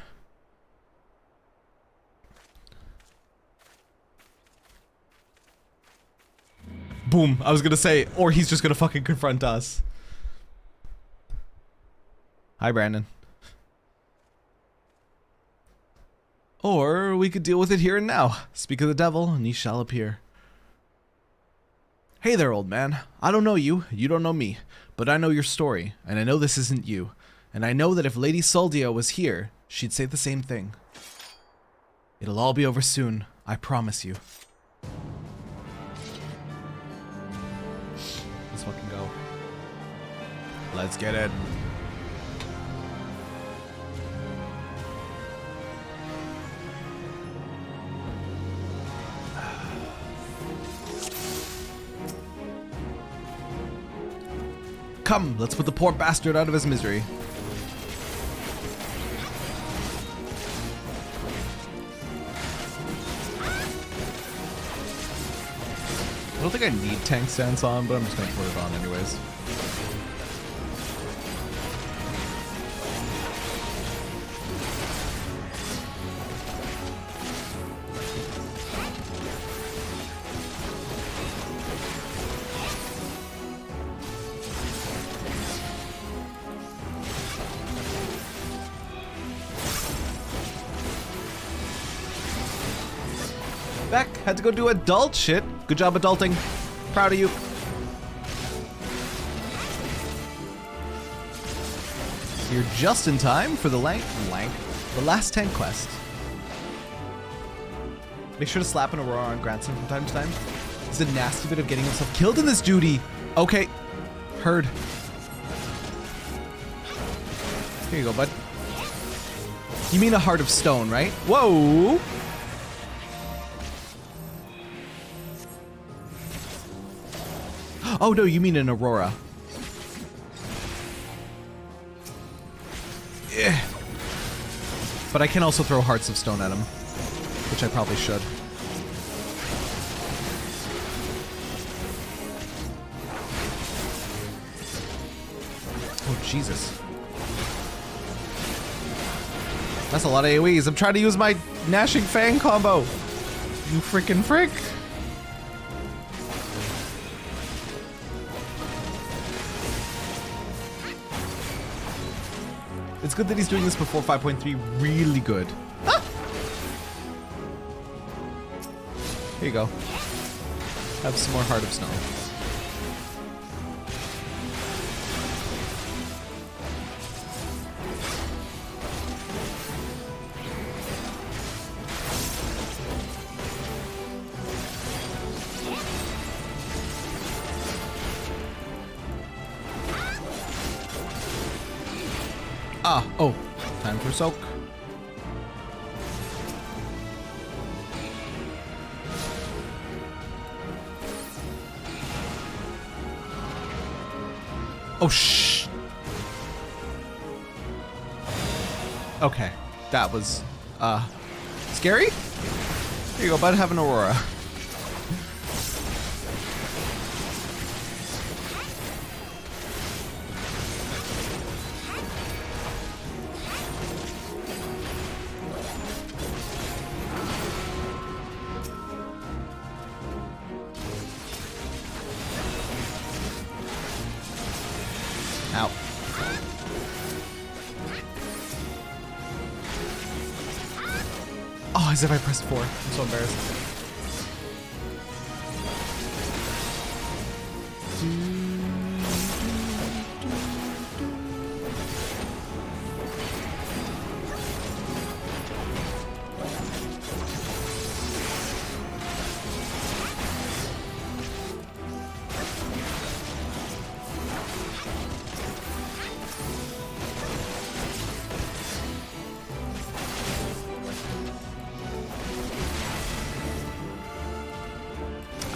Boom. I was gonna say, or he's just gonna fucking confront us. Hi, Brandon. Or we could deal with it here and now. Speak of the devil, and he shall appear. Hey there, old man. I don't know you, you don't know me, but I know your story, and I know this isn't you. And I know that if Lady Soldia was here, she'd say the same thing. It'll all be over soon, I promise you. Let's fucking go. Let's get it. Come, let's put the poor bastard out of his misery. I don't think I need tank stance on, but I'm just gonna put it on anyways. Beck, had to go do adult shit. Good job adulting. Proud of you. You're just in time for the the last tank quest. Make sure to slap an Aurora on Granson from time to time. It's a nasty bit of getting himself killed in this duty. Okay. Heard. Here you go, bud. You mean a heart of stone, right? Whoa! Oh no, you mean an Aurora. Yeah. But I can also throw hearts of stone at him, which I probably should. Oh Jesus. That's a lot of AoEs. I'm trying to use my Gnashing Fang combo. You freaking frick. It's good that he's doing this before 5.3. Really good. Ah! Here you go. Have some more Heart of Snow. Ah, oh, time for soak. Oh, shh. Okay, that was, scary? Here you go, bud, have an Aurora. Ow. Oh, as if I pressed 4. I'm so embarrassed.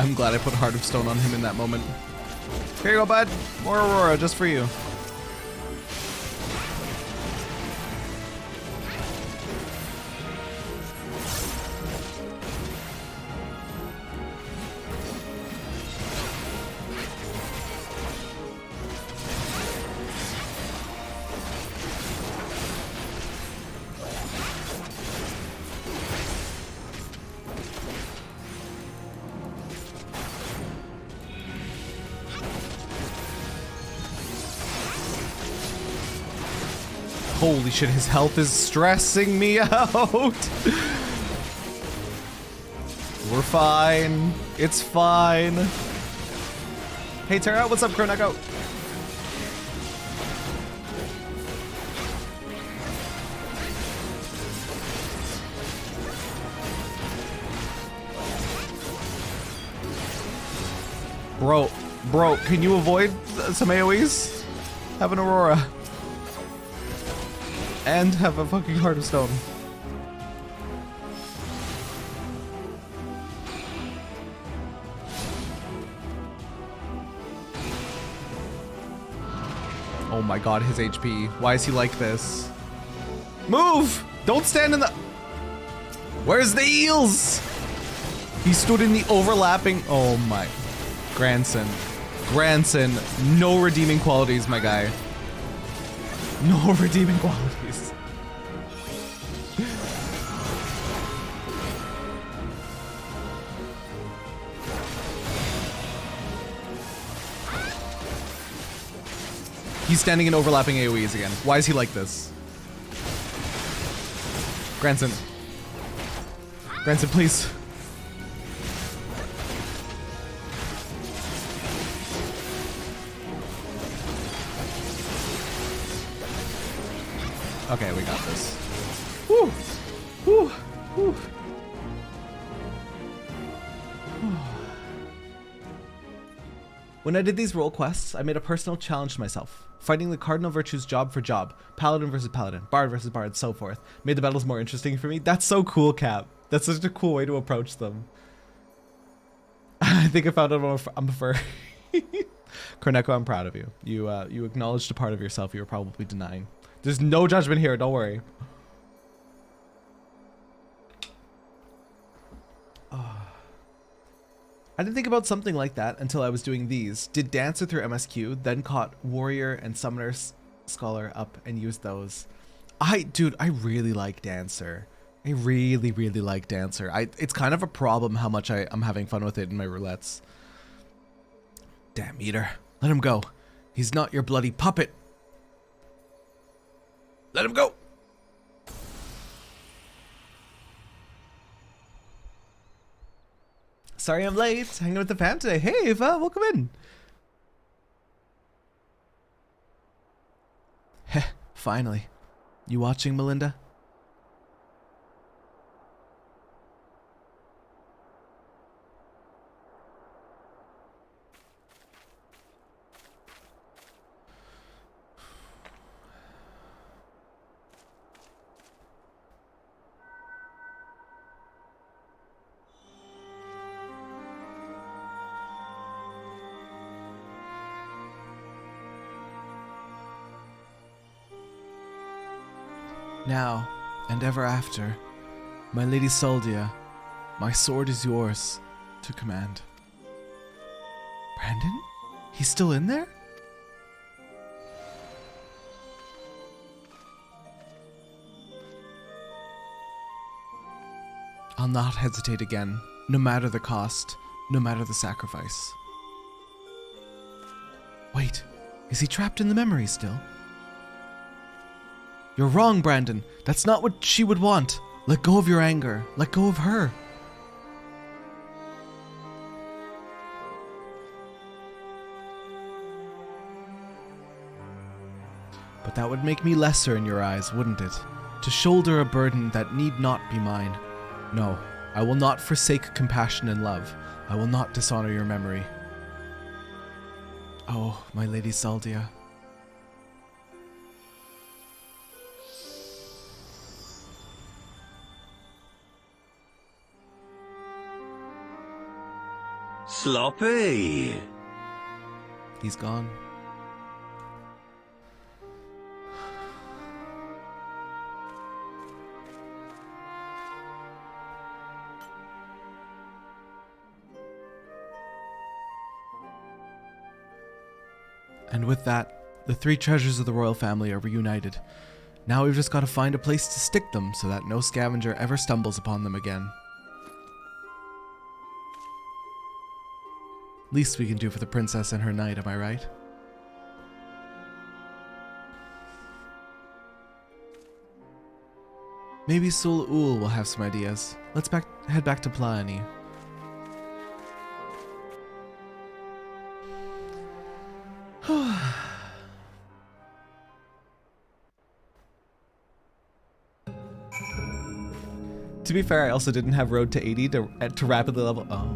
I'm glad I put Heart of Stone on him in that moment. Here you go, bud. More Aurora, just for you. Holy shit, his health is stressing me out. We're fine. It's fine. Hey, Terra, what's up, Chroneko? Bro, can you avoid some AoEs? Have an Aurora. And have a fucking Heart of Stone. Oh my god, his HP. Why is he like this? Move! Don't stand in the... Where's the eels? He stood in the overlapping... Oh my... Grandson. Grandson. No redeeming qualities, my guy. No redeeming qualities. He's standing in overlapping AoEs again. Why is he like this? Grandson. Grandson, please. Okay, we got this. Woo! Woo! Woo! When I did these role quests, I made a personal challenge to myself. Fighting the cardinal virtues job for job. Paladin versus paladin. Bard versus bard, so forth. Made the battles more interesting for me. That's so cool, Cap. That's such a cool way to approach them. I think I found out I'm a furry. Korneko, I'm proud of you. You acknowledged a part of yourself you were probably denying. There's no judgment here, don't worry. I didn't think about something like that until I was doing these. Did Dancer through MSQ, then caught Warrior and Summoner Scholar up and used those. Dude, I really like Dancer. I really, really like Dancer. It's kind of a problem how much I'm having fun with it in my roulettes. Damn Eater. Let him go. He's not your bloody puppet. Let him go. Sorry I'm late. Hanging with the fam today. Hey, Eva, welcome in. Heh, finally. You watching, Melinda? Now, and ever after, my Lady Soldia, my sword is yours to command. Brandon? He's still in there? I'll not hesitate again, no matter the cost, no matter the sacrifice. Wait, is he trapped in the memory still? You're wrong, Brandon. That's not what she would want. Let go of your anger. Let go of her. But that would make me lesser in your eyes, wouldn't it? To shoulder a burden that need not be mine. No, I will not forsake compassion and love. I will not dishonor your memory. Oh, my Lady Soldia. sloppy. He's gone. And with that, the three treasures of the royal family are reunited. Now we've just got to find a place to stick them so that no scavenger ever stumbles upon them again. Least we can do for the princess and her knight, am I right? Maybe Sul Ul will have some ideas. Let's head back to Plaani. To be fair, I also didn't have Road to 80 to rapidly level. Oh.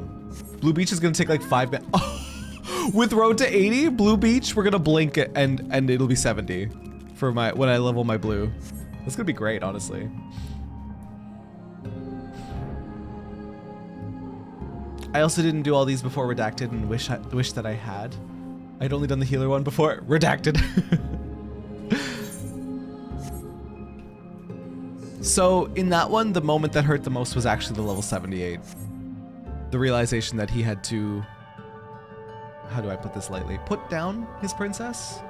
Blue Beach is gonna take like 5 minutes. Oh. With Road to 80, Blue Beach, we're gonna blink it and it'll be 70 for when I level my blue. That's gonna be great, honestly. I also didn't do all these before Redacted and wish that I had. I'd only done the healer one before Redacted. So in that one, the moment that hurt the most was actually the level 78. The realization that he had to, how do I put this lightly, put down his princess?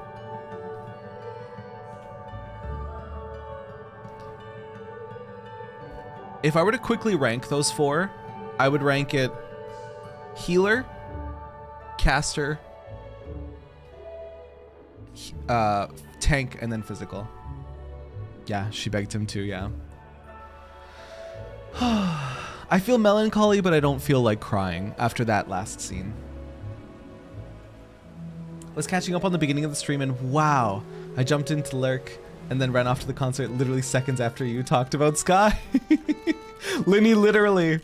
If I were to quickly rank those four, I would rank it healer, caster, tank, and then physical. Yeah, she begged him to, yeah. I feel melancholy, but I don't feel like crying after that last scene. Was catching up on the beginning of the stream and wow, I jumped into Lurk and then ran off to the concert literally seconds after you talked about Sky. Linny, literally.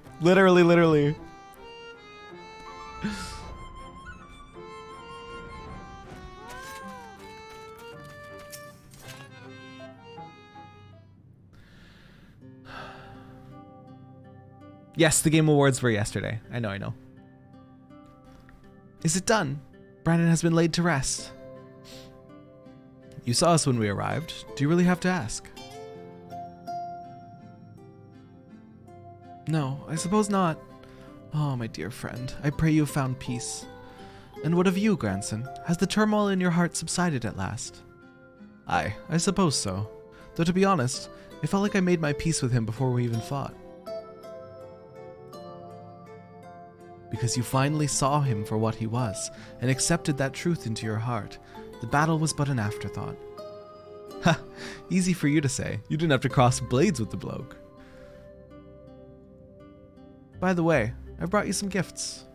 Yes, the Game Awards were yesterday. I know. Is it done? Brandon has been laid to rest. You saw us when we arrived. Do you really have to ask? No, I suppose not. Oh, my dear friend, I pray you have found peace. And what of you, grandson? Has the turmoil in your heart subsided at last? Aye, I suppose so. Though to be honest, it felt like I made my peace with him before we even fought. Because you finally saw him for what he was, and accepted that truth into your heart. The battle was but an afterthought. Ha! Easy for you to say. You didn't have to cross blades with the bloke. By the way, I brought you some gifts.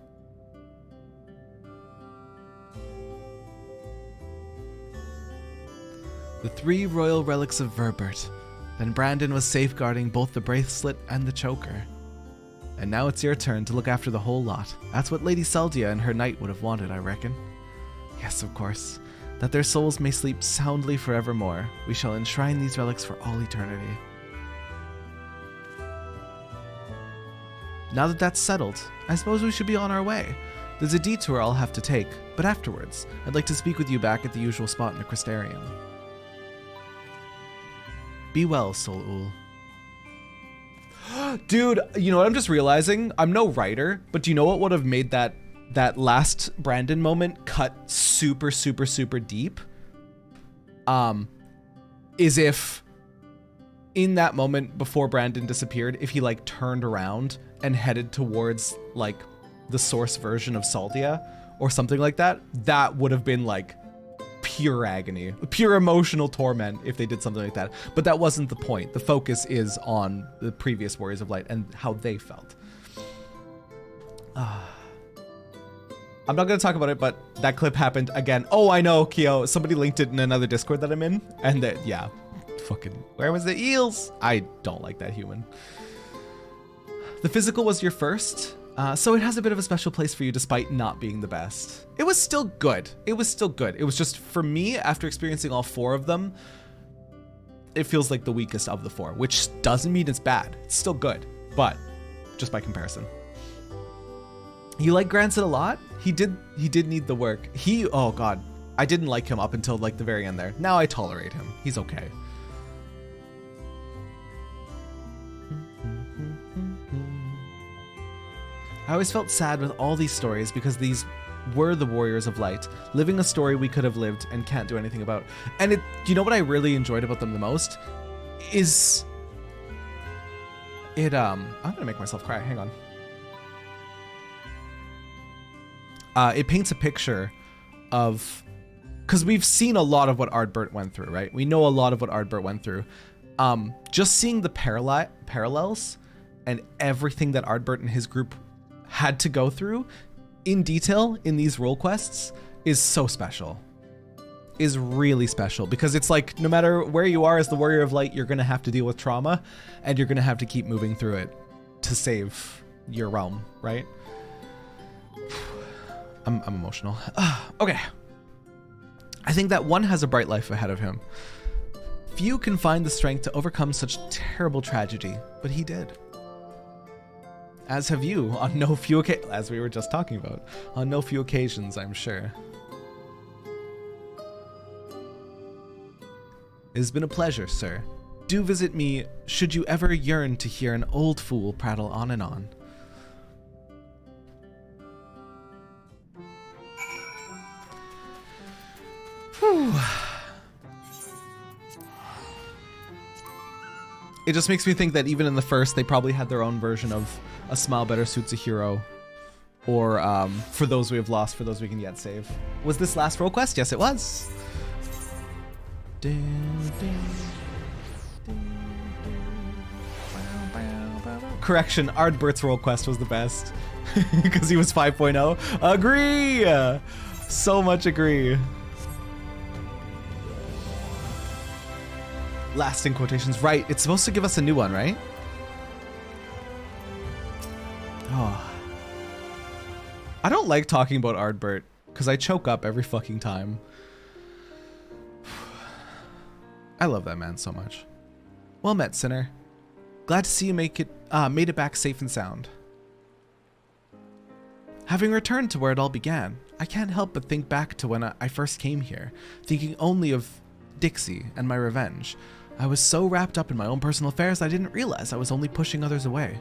The 3 royal relics of Verbert. Then Brandon was safeguarding both the bracelet and the choker. And now it's your turn to look after the whole lot. That's what Lady Saldia and her knight would have wanted, I reckon. Yes, of course. That their souls may sleep soundly forevermore. We shall enshrine these relics for all eternity. Now that that's settled, I suppose we should be on our way. There's a detour I'll have to take, but afterwards, I'd like to speak with you back at the usual spot in the Crystarium. Be well, Sol Ul. Dude, you know what I'm just realizing? I'm no writer, but do you know what would have made that last Brandon moment cut super deep? Is if in that moment before Brandon disappeared, if he like turned around and headed towards like the source version of Saldia or something like that, that would have been like pure agony, pure emotional torment if they did something like that. But that wasn't the point. The focus is on the previous Warriors of Light and how they felt. I'm not going to talk about it, but that clip happened again. Oh, I know, Kyo. Somebody linked it in another Discord that I'm in. And yeah, fucking, where was the eels? I don't like that human. The physical was your first. So it has a bit of a special place for you despite not being the best. It was still good. It was just, for me, after experiencing all 4 of them, it feels like the weakest of the 4, which doesn't mean it's bad. It's still good, but just by comparison. You like Granson a lot? He did need the work. Oh god. I didn't like him up until like the very end there. Now I tolerate him. He's okay. I always felt sad with all these stories because these were the warriors of light, living a story we could have lived and can't do anything about. And you know what I really enjoyed about them the most is I'm gonna make myself cry. Hang on. It paints a picture of, because we've seen a lot of what Ardbert went through, right? We know a lot of what Ardbert went through. Just seeing the parallels and everything that Ardbert and his group had to go through in detail in these role quests is so special. Is really special, because it's like no matter where you are as the warrior of light, you're gonna have to deal with trauma and you're gonna have to keep moving through it to save your realm, right? I'm emotional. Okay. I think that one has a bright life ahead of him. Few can find the strength to overcome such terrible tragedy, but he did. As have you on no few occasions, as we were just talking about, on no few occasions, I'm sure. It has been a pleasure, sir. Do visit me should you ever yearn to hear an old fool prattle on and on. Whew. It just makes me think that even in the first, they probably had their own version of A Smile Better Suits a Hero, or For Those We Have Lost, For Those We Can Yet Save. Was this last role quest? Yes, it was. Correction, Ardbert's role quest was the best, because he was 5.0. Agree! So much agree. Lasting quotations, right? It's supposed to give us a new one, right? Oh. I don't like talking about Ardbert because I choke up every fucking time. I love that man so much. Well met, sinner. Glad to see you made it back safe and sound. Having returned to where it all began, I can't help but think back to when I first came here, thinking only of Dixie and my revenge. I was so wrapped up in my own personal affairs I didn't realize I was only pushing others away.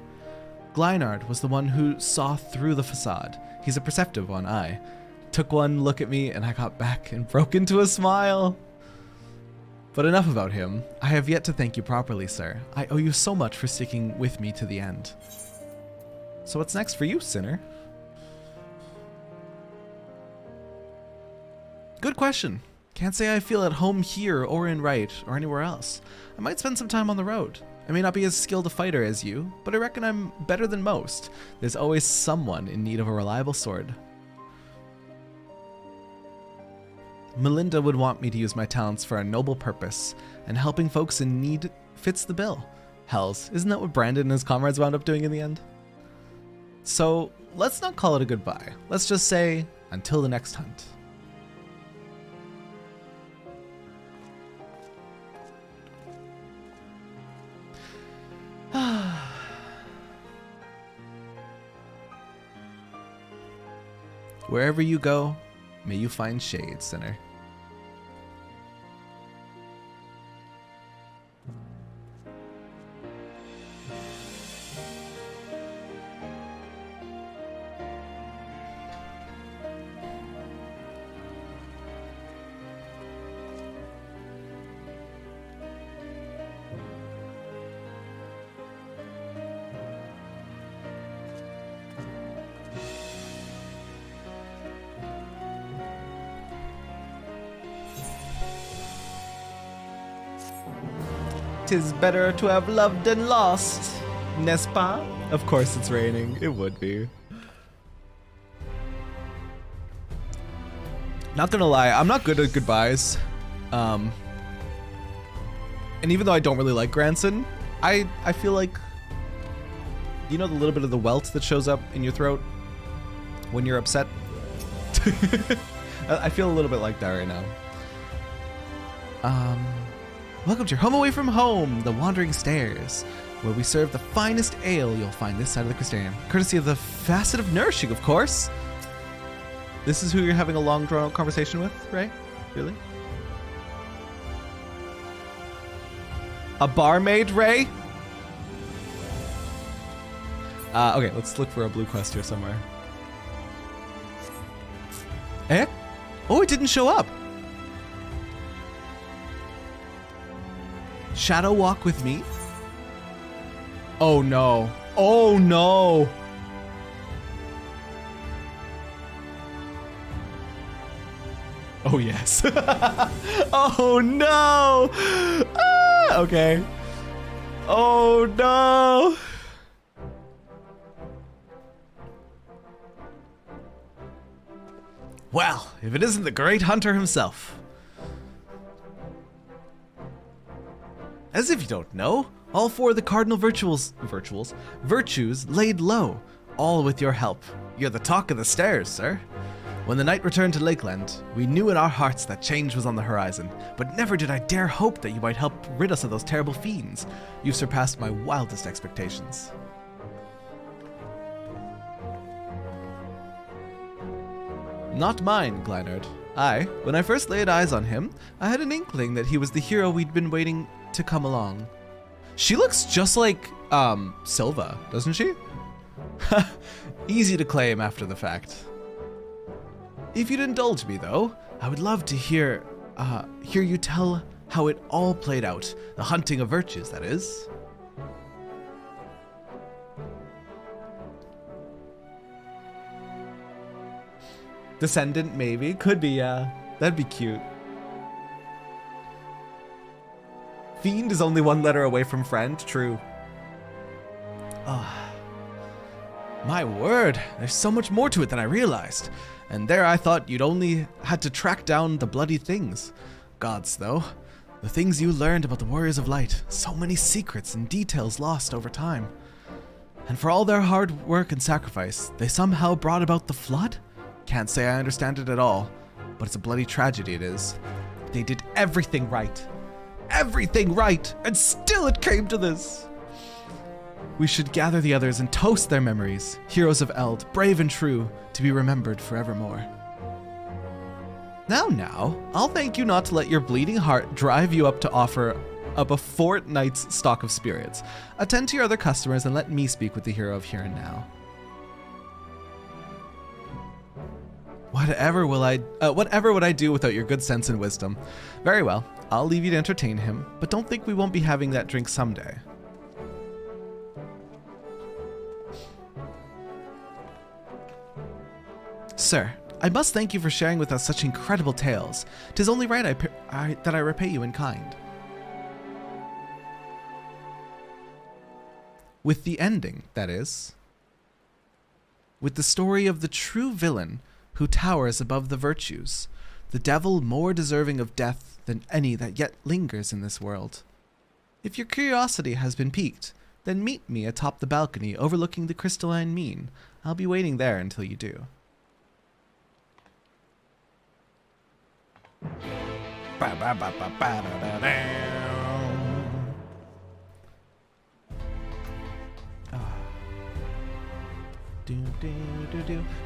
Glynard was the one who saw through the facade. He's a perceptive one, I. Took one look at me and I got back and broke into a smile. But enough about him. I have yet to thank you properly, sir. I owe you so much for sticking with me to the end. So what's next for you, sinner? Good question. Can't say I feel at home here or in Wright or anywhere else. I might spend some time on the road. I may not be as skilled a fighter as you, but I reckon I'm better than most. There's always someone in need of a reliable sword. Melinda would want me to use my talents for a noble purpose, and helping folks in need fits the bill. Hells, isn't that what Brandon and his comrades wound up doing in the end? So let's not call it a goodbye. Let's just say, until the next hunt. Wherever you go, may you find shade, sinner. "'Tis better to have loved than lost, n'est-ce pas?" Of course it's raining. It would be. Not gonna lie, I'm not good at goodbyes. And even though I don't really like Granson, I feel like, you know, the little bit of the welt that shows up in your throat when you're upset? I feel a little bit like that right now. Welcome to your home away from home, the Wandering Stairs. where we serve the finest ale you'll find this side of the Crystarium. Courtesy of the Facet of Nourishing, of course. This is who you're having a long, drawn-out conversation with, Ray? Really? A barmaid, Ray? Okay, let's look for a blue quest here somewhere. Eh? Oh, it didn't show up. Shadow walk with me? Oh no. Oh no. Oh yes. Oh no. Ah, okay. Oh no. Well, if it isn't the great hunter himself. As if you don't know, all 4 of the cardinal virtues laid low, all with your help. You're the talk of the stairs, sir. When the night returned to Lakeland, we knew in our hearts that change was on the horizon, but never did I dare hope that you might help rid us of those terrible fiends. You've surpassed my wildest expectations. Not mine, Glynard. When I first laid eyes on him, I had an inkling that he was the hero we'd been waiting to come along. She looks just like, Silva, doesn't she? Easy to claim after the fact. If you'd indulge me, though, I would love to hear you tell how it all played out. The hunting of virtues, that is. Descendant, maybe. Could be, yeah. That'd be cute. Fiend is only 1 letter away from friend. True. Oh. My word. There's so much more to it than I realized. And there I thought you'd only had to track down the bloody things. Gods, though. The things you learned about the Warriors of Light. So many secrets and details lost over time. And for all their hard work and sacrifice, they somehow brought about the flood? Can't say I understand it at all, but it's a bloody tragedy it is. They did everything right. Everything right, and still it came to this. We should gather the others and toast their memories, heroes of Eld, brave and true, to be remembered forevermore. Now, I'll thank you not to let your bleeding heart drive you up to offer up a fortnight's stock of spirits. Attend to your other customers and let me speak with the hero of here and now. Whatever would I do without your good sense and wisdom? Very well, I'll leave you to entertain him, but don't think we won't be having that drink someday. Sir, I must thank you for sharing with us such incredible tales. 'Tis only right that I repay you in kind. With the ending, that is. With the story of the true villain who towers above the virtues, the devil more deserving of death than any that yet lingers in this world. If your curiosity has been piqued, then meet me atop the balcony overlooking the crystalline mean. I'll be waiting there until you do.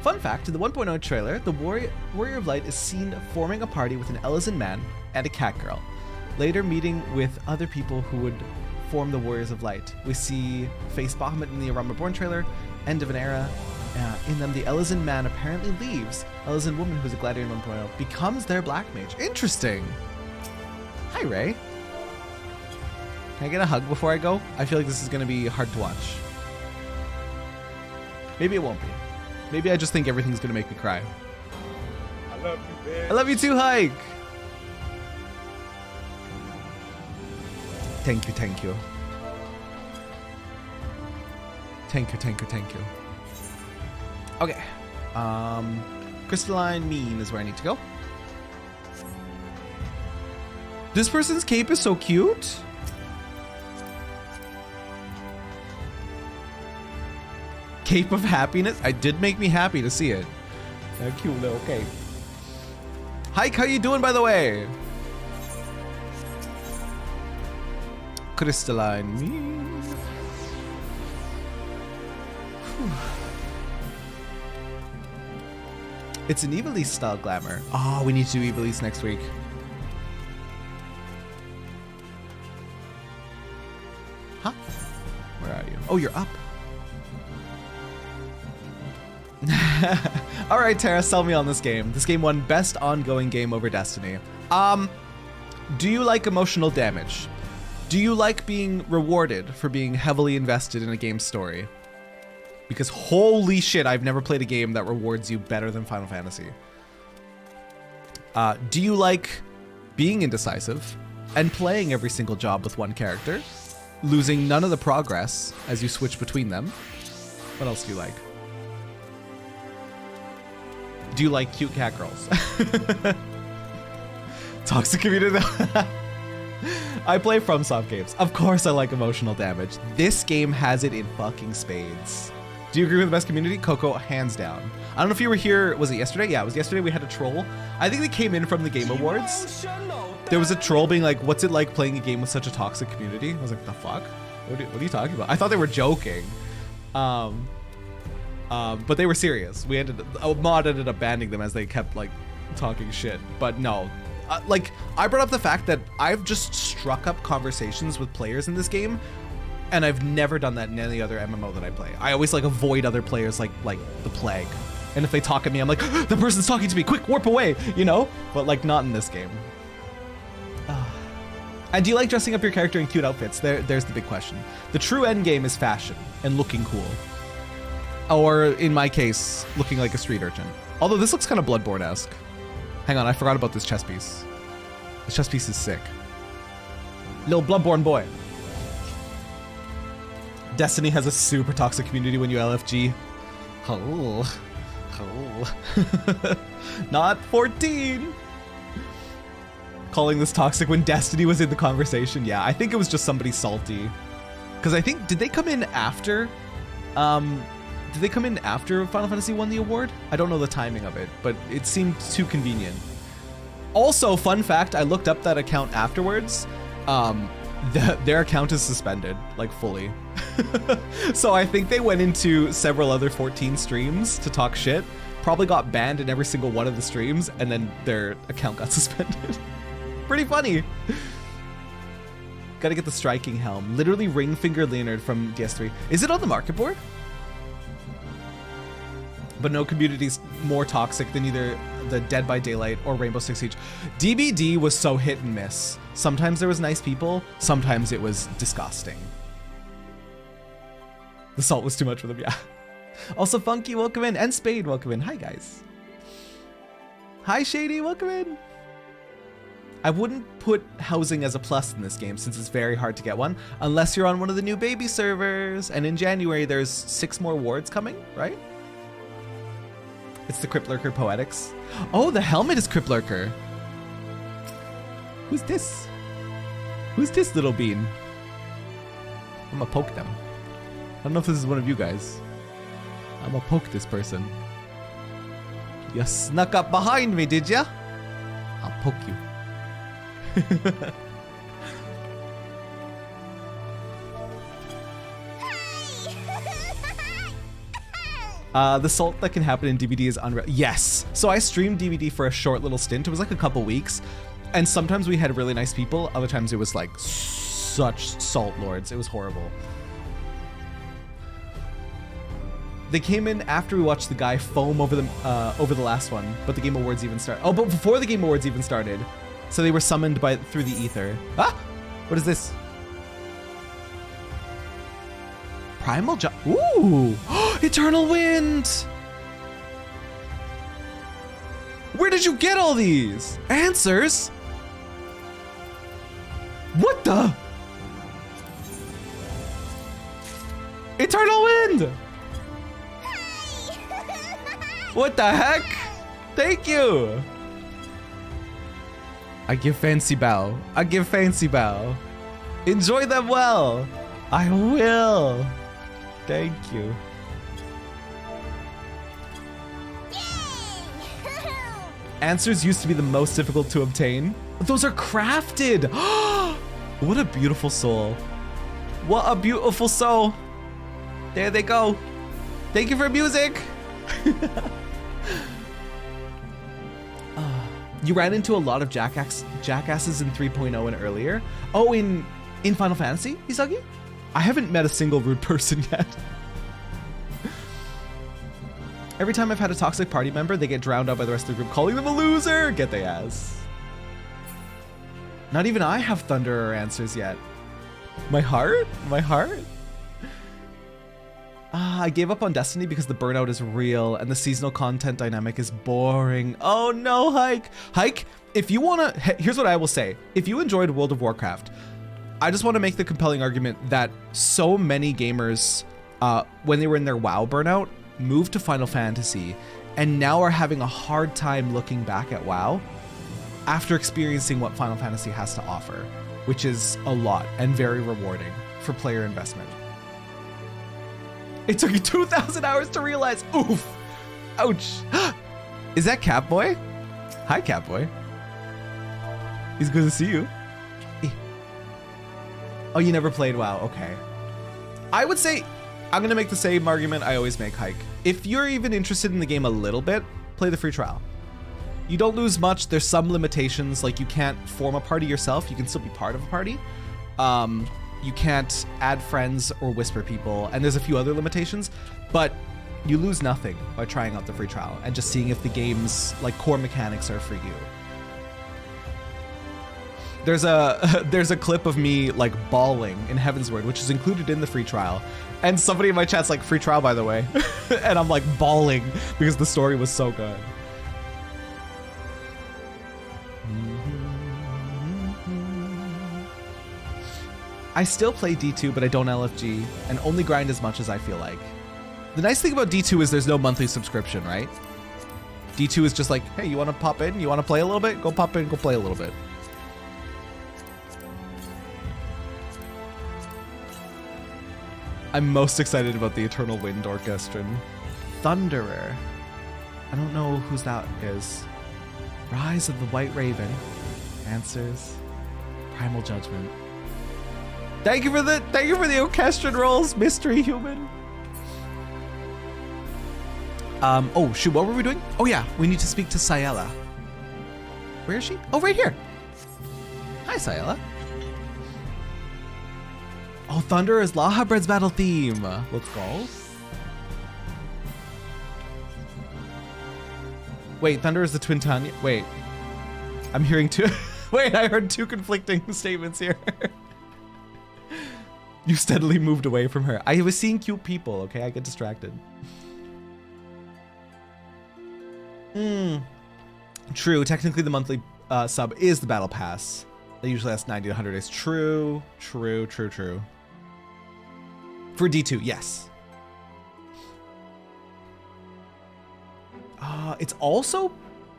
Fun fact, in the 1.0 trailer, the Warrior of Light is seen forming a party with an Elysian man and a cat girl, later meeting with other people who would form the Warriors of Light. We see face Bahamut in the A Realm Reborn trailer, end of an era. In them, the Elysian man apparently leaves. Elysian woman, who's a gladiator in 1.0, becomes their black mage. Interesting. Hi, Ray. Can I get a hug before I go? I feel like this is going to be hard to watch. Maybe it won't be. Maybe I just think everything's gonna make me cry. I love you, bitch. I love you too, Hike! Thank you, thank you. Thank you, thank you, thank you. Okay. Crystalline Mean is where I need to go. This person's cape is so cute. Cape of Happiness. It did make me happy to see it. A cute little cape. Hike, how you doing, by the way? Crystalline Mean. It's an Evil East style glamour. Oh, we need to do Evil East next week. Huh? Where are you? Oh, you're up. All right, Tara, sell me on this game. This game won best ongoing game over Destiny. Do you like emotional damage? Do you like being rewarded for being heavily invested in a game's story? Because holy shit, I've never played a game that rewards you better than Final Fantasy. Do you like being indecisive and playing every single job with one character, losing none of the progress as you switch between them? What else do you like? Do you like cute cat girls? Toxic community. I play FromSoft games. Of course I like emotional damage. This game has it in fucking spades. Do you agree with the best community? Coco, hands down. I don't know if you were here, was it yesterday? Yeah, it was yesterday. We had a troll. I think they came in from the Game Awards. There was a troll being like, what's it like playing a game with such a toxic community? I was like, the fuck? What are you talking about? I thought they were joking. But they were serious. Mod ended up banning them as they kept like talking shit. But no, like I brought up the fact that I've just struck up conversations with players in this game, and I've never done that in any other MMO that I play. I always like avoid other players like the plague. And if they talk at me, I'm like, the person's talking to me, quick, warp away, you know? But like not in this game. And do you like dressing up your character in cute outfits? There's the big question. The true end game is fashion and looking cool. Or in my case, looking like a street urchin. Although this looks kind of Bloodborne-esque. Hang on, I forgot about this chess piece. This chess piece is sick. Little Bloodborne boy. Destiny has a super toxic community when you LFG. Oh. Not 14. Calling this toxic when Destiny was in the conversation. Yeah, I think it was just somebody salty. Because I think, did they come in after Final Fantasy won the award? I don't know the timing of it, but it seemed too convenient. Also, fun fact, I looked up that account afterwards. Their account is suspended, like fully. So I think they went into several other 14 streams to talk shit, probably got banned in every single one of the streams, and then their account got suspended. Pretty funny. Gotta get the striking helm. Literally ring finger Leonard from DS3. Is it on the market board? But no community's more toxic than either the Dead by Daylight or Rainbow Six Siege. DBD was so hit and miss. Sometimes there was nice people, sometimes it was disgusting. The salt was too much for them, yeah. Also, Funky, welcome in, and Spade, welcome in. Hi, guys. Hi, Shady, welcome in. I wouldn't put housing as a plus in this game since it's very hard to get one, unless you're on one of the new baby servers. And in January, there's 6 more wards coming, right? It's the Crypt Lurker Poetics. Oh, the helmet is Crypt Lurker. Who's this? Who's this little bean? I'm gonna poke them. I don't know if this is one of you guys. I'm gonna poke this person. You snuck up behind me, did ya? I'll poke you. The salt that can happen in DBD is unreal. Yes. So I streamed DBD for a short little stint. It was like a couple weeks. And sometimes we had really nice people. Other times it was like such salt lords. It was horrible. They came in after we watched the guy foam over the last one, but the Game Awards even started. Oh, but before the Game Awards even started. So they were summoned through the ether. Ah! What is this? Primal Ooh! Eternal Wind! Where did you get all these? Answers? What the? Eternal Wind! What the heck? Thank you! I give fancy bow. I give fancy bow. Enjoy them well. I will. Thank you. Answers used to be the most difficult to obtain. Those are crafted. What a beautiful soul. What a beautiful soul. There they go. Thank you for music. You ran into a lot of jackasses in 3.0 and earlier. Oh, in Final Fantasy, Isagi? I haven't met a single rude person yet. Every time I've had a toxic party member, they get drowned out by the rest of the group, calling them a loser. Get they ass. Not even I have Thunderer answers yet. My heart? My heart? I gave up on Destiny because the burnout is real and the seasonal content dynamic is boring. Oh no, Hike. Hike, if you wanna, here's what I will say. If you enjoyed World of Warcraft, I just want to make the compelling argument that so many gamers, when they were in their WoW burnout, moved to Final Fantasy and now are having a hard time looking back at WoW after experiencing what Final Fantasy has to offer, which is a lot and very rewarding for player investment. It took you 2,000 hours to realize. Oof. Ouch. Is that Catboy? Hi, Catboy. He's good to see you. Oh, you never played WoW. Okay. I would say, I'm going to make the same argument I always make, Hike. If you're even interested in the game a little bit, play the free trial. You don't lose much. There's some limitations, like you can't form a party yourself. You can still be part of a party. You can't add friends or whisper people, and there's a few other limitations, but you lose nothing by trying out the free trial and just seeing if the game's like core mechanics are for you. There's a clip of me like bawling in Heavensward, which is included in the free trial, and somebody in my chat's like, free trial by the way, and I'm like bawling because the story was so good. I still play D2, but I don't LFG and only grind as much as I feel like. The nice thing about D2 is there's no monthly subscription, right? D2 is just like, hey, you want to pop in? You want to play a little bit? Go pop in, go play a little bit. I'm most excited about the Eternal Wind Orchestran. Thunderer. I don't know whose that is. Rise of the White Raven. Answers. Primal Judgment. Thank you for the orchestral rolls, mystery human. Oh shoot, what were we doing? Oh yeah, we need to speak to Sayela. Where is she? Oh, right here. Hi, Sayela. Oh, Thunder is Lahabred's battle theme. Let's go. Wait, Thunder is the Twin Tanya. Wait, I'm hearing two. Wait, I heard two conflicting statements here. You steadily moved away from her. I was seeing cute people, okay? I get distracted. True, technically the monthly sub is the battle pass. They usually last 90 to 100 days. True. For D2, yes. It's also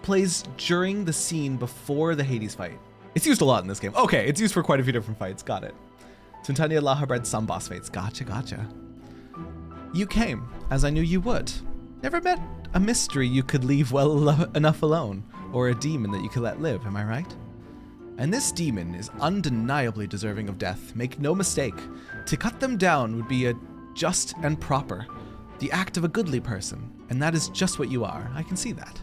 plays during the scene before the Hades fight. It's used a lot in this game. Okay, it's used for quite a few different fights. Got it. Tintania Lahabred some boss fights. Gotcha. You came, as I knew you would. Never met a mystery you could leave well enough alone, or a demon that you could let live, am I right? And this demon is undeniably deserving of death. Make no mistake. To cut them down would be a just and proper, the act of a goodly person, and that is just what you are. I can see that.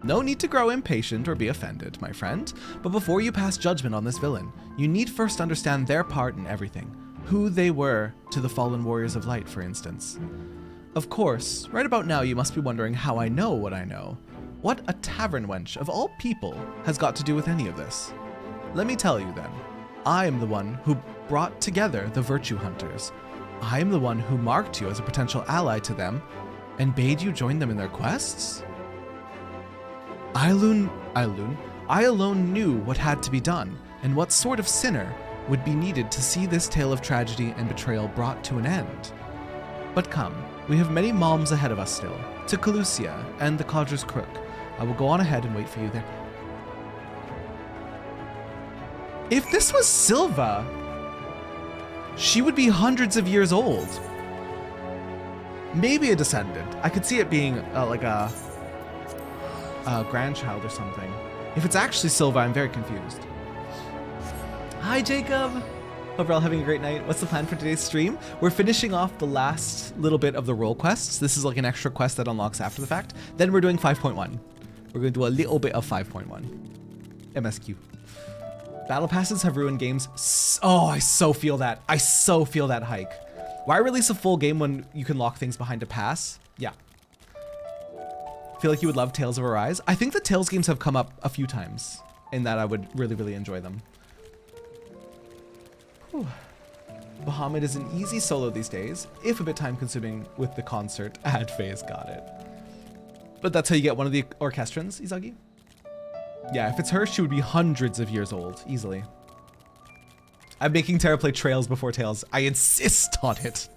No need to grow impatient or be offended, my friend, but before you pass judgment on this villain, you need first understand their part in everything, who they were to the fallen warriors of light, for instance. Of course, right about now you must be wondering how I know what I know. What a tavern wench, of all people, has got to do with any of this? Let me tell you then. I am the one who brought together the Virtue Hunters. I am the one who marked you as a potential ally to them and bade you join them in their quests? I alone knew what had to be done and what sort of sinner would be needed to see this tale of tragedy and betrayal brought to an end. But come, we have many malms ahead of us still, to Calusia and the Codger's Crook. I will go on ahead and wait for you there. If this was Silva, she would be hundreds of years old. Maybe a descendant. I could see it being like a grandchild or something. If it's actually Silva, I'm very confused. Hi, Jacob. Hope you're all having a great night. What's the plan for today's stream? We're finishing off the last little bit of the role quests. This is like an extra quest that unlocks after the fact. Then we're doing 5.1. We're going to do a little bit of 5.1. MSQ. Battle passes have ruined games. Oh, I so feel that. I so feel that hike. Why release a full game when you can lock things behind a pass? Yeah. Feel like you would love Tales of Arise? I think the Tales games have come up a few times in that I would really, really enjoy them. Whew. Bahamut is an easy solo these days, if a bit time consuming with the concert ad phase. Got it. But that's how you get one of the orchestrons, Izagi? Yeah, if it's her, she would be hundreds of years old, easily. I'm making Terra play Trails before Tales. I insist on it.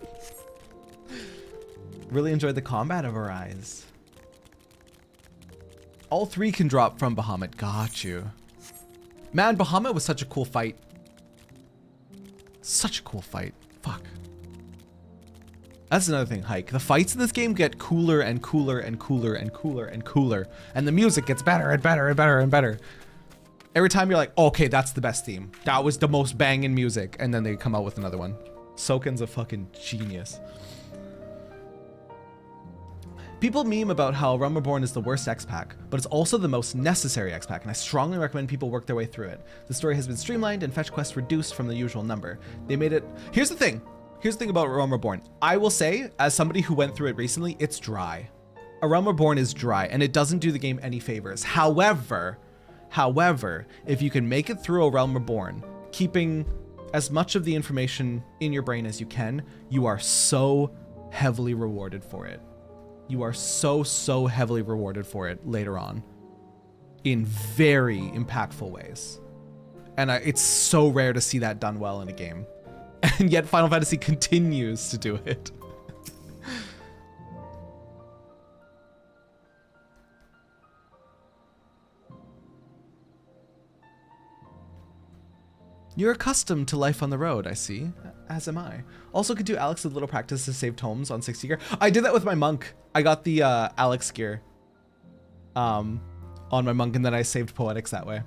Really enjoyed the combat of Arise. All three can drop from Bahamut. Got you. Man, Bahamut was such a cool fight. Such a cool fight. Fuck. That's another thing, Hike. The fights in this game get cooler and cooler and cooler and cooler and cooler. And the music gets better and better and better and better. Every time you're like, oh, okay, that's the best theme. That was the most banging music. And then they come out with another one. Soken's a fucking genius. People meme about how A Realm Reborn is the worst X-Pack, but it's also the most necessary X-Pack, and I strongly recommend people work their way through it. The story has been streamlined and fetch quests reduced from the usual number. They made it... Here's the thing about A Realm Reborn. I will say, as somebody who went through it recently, it's dry. A Realm Reborn is dry, and it doesn't do the game any favors. However, if you can make it through A Realm Reborn, keeping as much of the information in your brain as you can, you are so heavily rewarded for it. You are so heavily rewarded for it later on in very impactful ways. And it's so rare to see that done well in a game. And yet Final Fantasy continues to do it. You're accustomed to life on the road, I see. As am I. Also could do Alex with little practice to save tomes on 60 gear. I did that with my monk. I got the Alex gear on my monk, and then I saved poetics that way.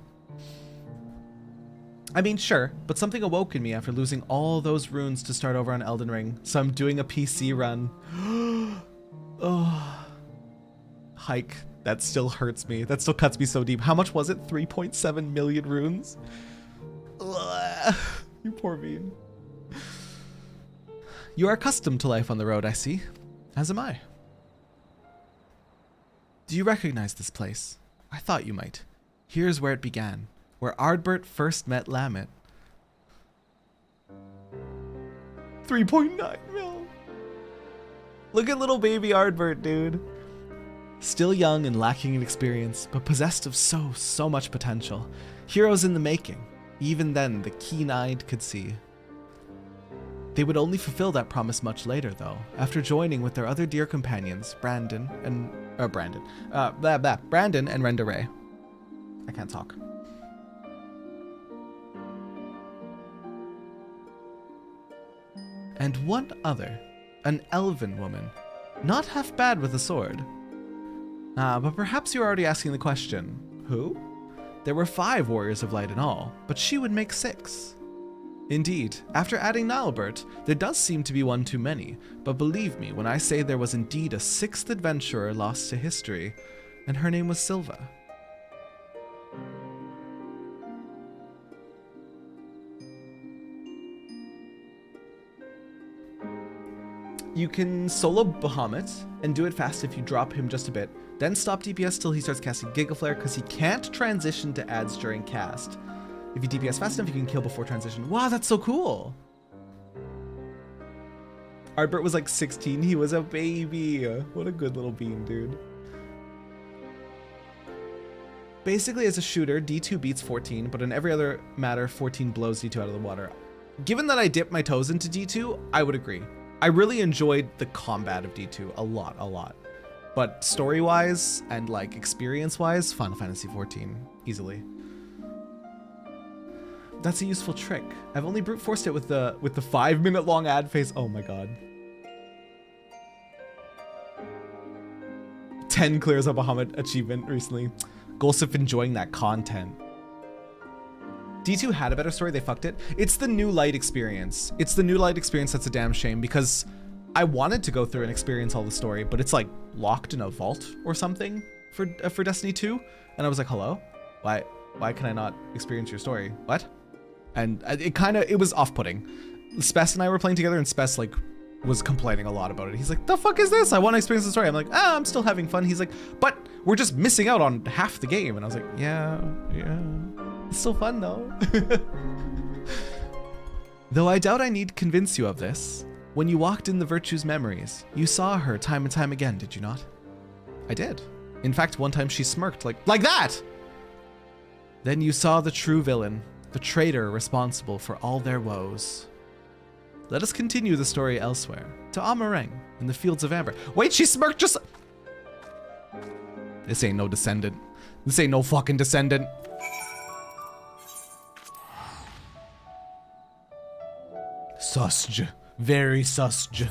I mean, sure, but something awoke in me after losing all those runes to start over on Elden Ring, so I'm doing a PC run. Oh, Hike. That still hurts me. That still cuts me so deep. How much was it? 3.7 million runes? Ugh, you poor bean. You are accustomed to life on the road, I see. As am I. Do you recognize this place? I thought you might. Here's where it began, where Ardbert first met Lamet. 3.9 mil. Look at little baby Ardbert, dude. Still young and lacking in experience, but possessed of so much potential. Heroes in the making. Even then, the keen-eyed could see. They would only fulfill that promise much later, though, after joining with their other dear companions, Brandon and Renda Ray. I can't talk. And one other, an elven woman, not half bad with a sword. But perhaps you're already asking the question, who? There were 5 warriors of light in all, but she would make 6. Indeed, after adding Nilebert, there does seem to be one too many, but believe me when I say there was indeed a 6th adventurer lost to history, and her name was Silva. You can solo Bahamut and do it fast if you drop him just a bit, then stop DPS till he starts casting Giga Flare because he can't transition to adds during cast. If you DPS fast enough, you can kill before transition. Wow, that's so cool. Ardbert was like 16, he was a baby. What a good little bean, dude. Basically, as a shooter, D2 beats 14, but in every other matter, 14 blows D2 out of the water. Given that I dipped my toes into D2, I would agree. I really enjoyed the combat of D2 a lot. But story-wise and like experience-wise, Final Fantasy XIV, easily. That's a useful trick. I've only brute forced it with the 5-minute long ad phase. Oh my god. 10 clears a Bahamut achievement recently. Golsif enjoying that content. D2 had a better story, they fucked it. It's the new light experience. It's the new light experience that's a damn shame, because I wanted to go through and experience all the story, but it's like locked in a vault or something for Destiny 2. And I was like, hello? Why can I not experience your story? What? And it was off-putting. Spess and I were playing together, and Spess like was complaining a lot about it. He's like, the fuck is this? I want to experience the story. I'm like, I'm still having fun. He's like, but we're just missing out on half the game. And I was like, yeah. It's still fun though. Though I doubt I need convince you of this. When you walked in the Virtue's memories, you saw her time and time again, did you not? I did. In fact, one time she smirked like that! Then you saw the true villain, the traitor responsible for all their woes. Let us continue the story elsewhere, to Amareng, in the fields of Amber. Wait, she smirked just... This ain't no descendant. This ain't no fucking descendant. Susj. Very susj.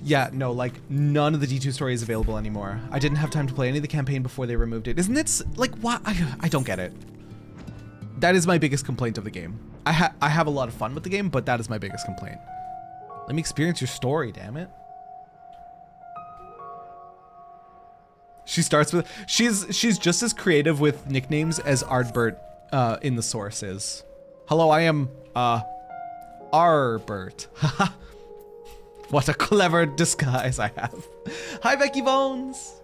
Yeah, no, like, none of the D2 story is available anymore. I didn't have time to play any of the campaign before they removed it. Isn't it, like, what? I don't get it. That is my biggest complaint of the game. I have a lot of fun with the game, but that is my biggest complaint. Let me experience your story, damn it. She starts with, she's just as creative with nicknames as Ardbert in the source is. Hello, I am, Arbert. Haha. What a clever disguise I have. Hi, Becky Bones.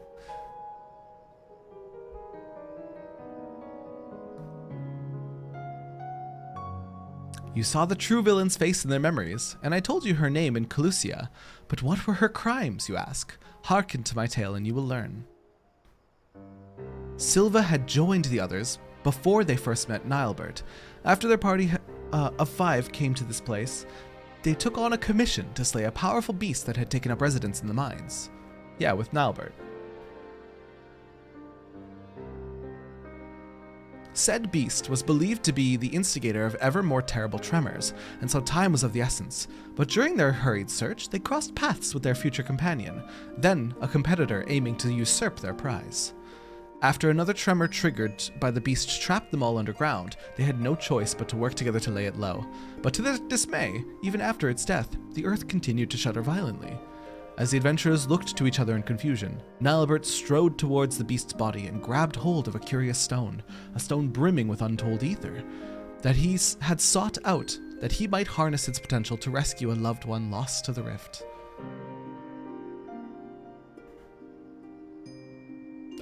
You saw the true villain's face in their memories, and I told you her name in Calusia. But what were her crimes, you ask? Hearken to my tale and you will learn. Silva had joined the others before they first met Nilebert. After their party of 5 came to this place, they took on a commission to slay a powerful beast that had taken up residence in the mines. Yeah, with Nilebert. Said beast was believed to be the instigator of ever more terrible tremors, and so time was of the essence. But during their hurried search, they crossed paths with their future companion, then a competitor aiming to usurp their prize. After another tremor triggered by the beast trapped them all underground, they had no choice but to work together to lay it low. But to their dismay, even after its death, the earth continued to shudder violently. As the adventurers looked to each other in confusion, Nilebert strode towards the beast's body and grabbed hold of a curious stone, a stone brimming with untold ether, that he had sought out, that he might harness its potential to rescue a loved one lost to the rift.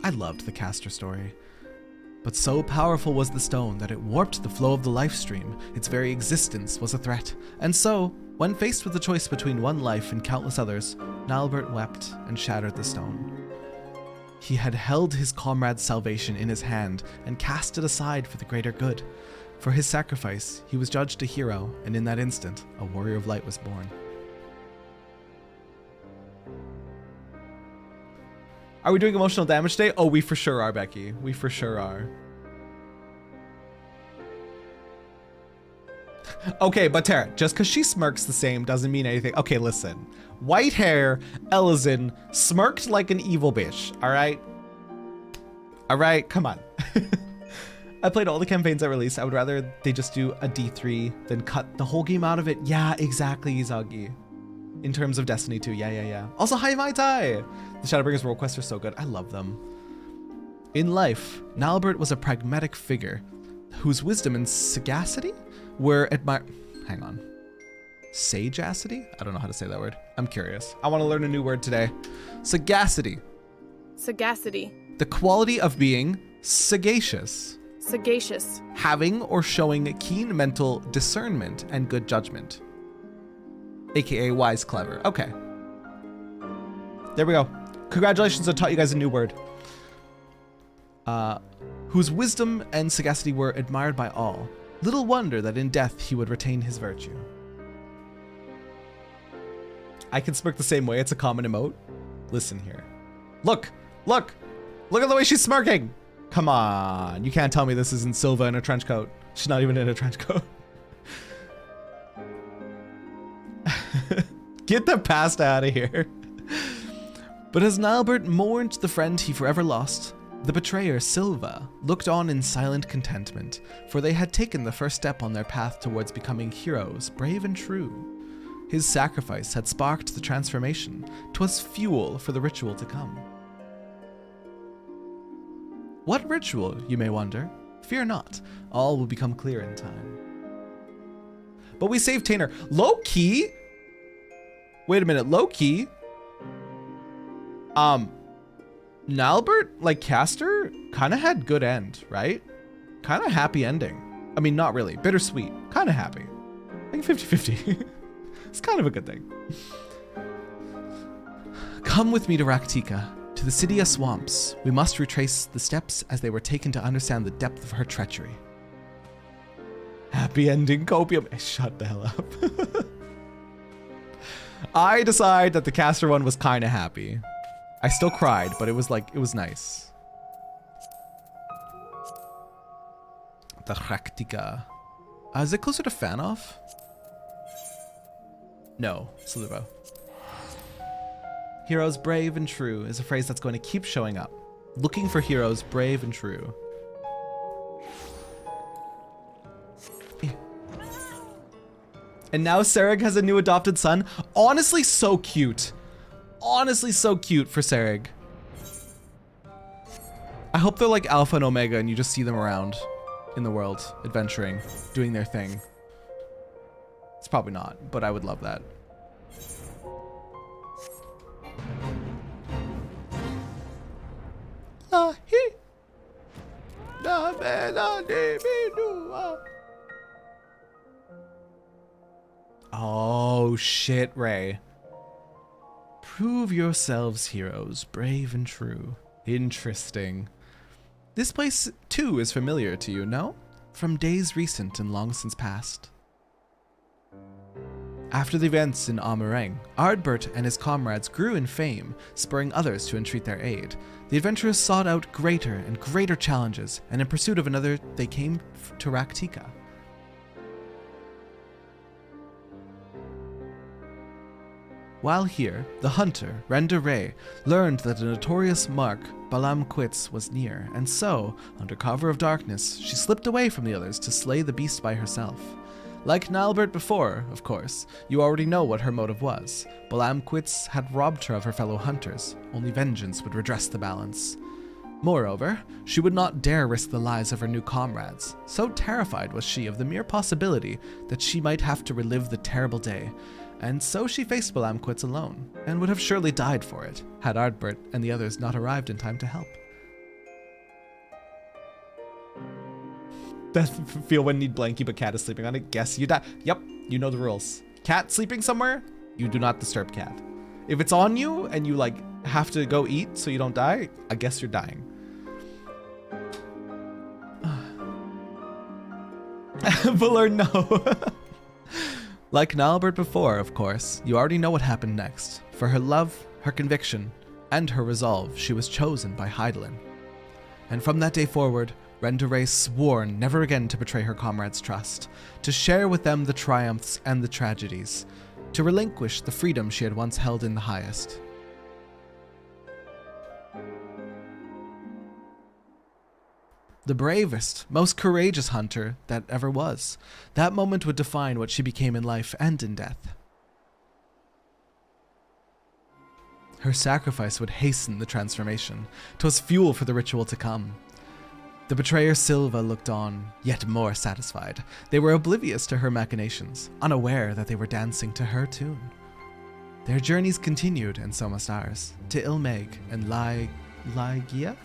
I loved the caster story. But so powerful was the stone that it warped the flow of the life stream. Its very existence was a threat. And so, when faced with the choice between one life and countless others, Nilebert wept and shattered the stone. He had held his comrade's salvation in his hand and cast it aside for the greater good. For his sacrifice, he was judged a hero, and in that instant, a warrior of light was born. Are we doing emotional damage today? Oh, we for sure are, Becky. We for sure are. Okay, but Tara, just because she smirks the same doesn't mean anything. Okay, listen. White hair, Elizin, smirked like an evil bitch, all right? All right, come on. I played all the campaigns at release. I would rather they just do a D3 than cut the whole game out of it. Yeah, exactly, Izagi. In terms of Destiny 2, yeah. Also, hi, Mai Tai! The Shadowbringers World Quests are so good. I love them. In life, Nilebert was a pragmatic figure whose wisdom and sagacity were admired. Hang on. Sagacity? I don't know how to say that word. I'm curious. I want to learn a new word today. Sagacity. Sagacity. The quality of being sagacious. Sagacious. Having or showing keen mental discernment and good judgment. AKA wise clever. Okay. There we go. Congratulations, I taught you guys a new word. Whose wisdom and sagacity were admired by all. Little wonder that in death he would retain his virtue. I can smirk the same way. It's a common emote. Listen here. Look at the way she's smirking. Come on. You can't tell me this isn't Silva in a trench coat. She's not even in a trench coat. Get the pasta out of here. But as Nilbert mourned the friend he forever lost, the betrayer Silva looked on in silent contentment, for they had taken the first step on their path towards becoming heroes, brave and true. His sacrifice had sparked the transformation. 'Twas fuel for the ritual to come. What ritual, you may wonder? Fear not, all will become clear in time. But we saved Tainer. Low-key? Wait a minute, low-key? Nilbert, like Caster, kind of had good end, right? Kind of happy ending. I mean, not really. Bittersweet. Kind of happy. I think 50-50. It's kind of a good thing. Come with me to Raktika, to the Cydia swamps. We must retrace the steps as they were taken to understand the depth of her treachery. Happy ending copium. Shut the hell up. I decide that the Caster one was kind of happy. I still cried, but it was like, it was nice. The Raktika. Is it closer to Fanoff? No, Slivo. Heroes brave and true is a phrase that's going to keep showing up. Looking for heroes brave and true. And now Sereg has a new adopted son. Honestly, so cute. Honestly, so cute for Sereg. I hope they're like Alpha and Omega and you just see them around in the world, adventuring, doing their thing. It's probably not, but I would love that. Oh shit, Ray. Prove yourselves heroes, brave and true. Interesting. This place too is familiar to you, no? From days recent and long since past. After the events in Amareng, Ardbert and his comrades grew in fame, spurring others to entreat their aid. The adventurers sought out greater and greater challenges, and in pursuit of another, they came to Raktika. While here, the hunter, Renda Ray, learned that a notorious mark, Balam Quits, was near, and so, under cover of darkness, she slipped away from the others to slay the beast by herself. Like Nilbert before, of course, you already know what her motive was. Balam Quits had robbed her of her fellow hunters. Only vengeance would redress the balance. Moreover, she would not dare risk the lives of her new comrades. So terrified was she of the mere possibility that she might have to relive the terrible day. And so she faced Balam Quits alone, and would have surely died for it, had Ardbert and the others not arrived in time to help. Beth, feel when need blankie, but cat is sleeping on it. Guess you die. Yep, you know the rules. Cat sleeping somewhere, you do not disturb cat. If it's on you and you like have to go eat so you don't die, I guess you're dying. Buller, no. Like Nilbert before, of course, you already know what happened next. For her love, her conviction, and her resolve, she was chosen by Hydaelyn. And from that day forward, Renda Ray swore never again to betray her comrades' trust, to share with them the triumphs and the tragedies, to relinquish the freedom she had once held in the highest. The bravest, most courageous hunter that ever was. That moment would define what she became in life and in death. Her sacrifice would hasten the transformation. 'Twas fuel for the ritual to come. The betrayer Silva looked on, yet more satisfied. They were oblivious to her machinations, unaware that they were dancing to her tune. Their journeys continued, and so must ours, to Ilmeg and Lygia?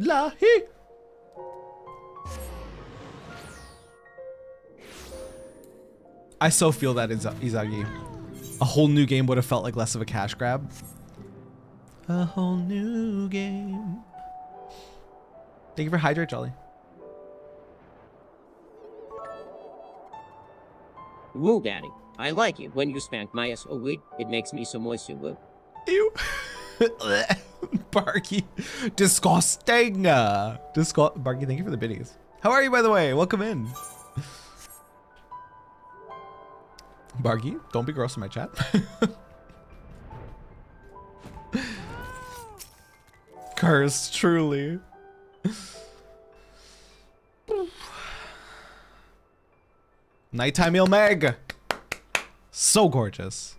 Lahi! I so feel that Izagi. A whole new game would have felt like less of a cash grab. A whole new game. Thank you for Hydrate, Jolly. Woo, Daddy. I like it when you spank my ass. Oh, wait, it makes me so moist. Woo. Ew. Barky. Disgusting. Barky, thank you for the biddies. How are you, by the way? Welcome in. Barky, don't be gross in my chat. Cursed, truly. Nighttime Il Meg. So gorgeous.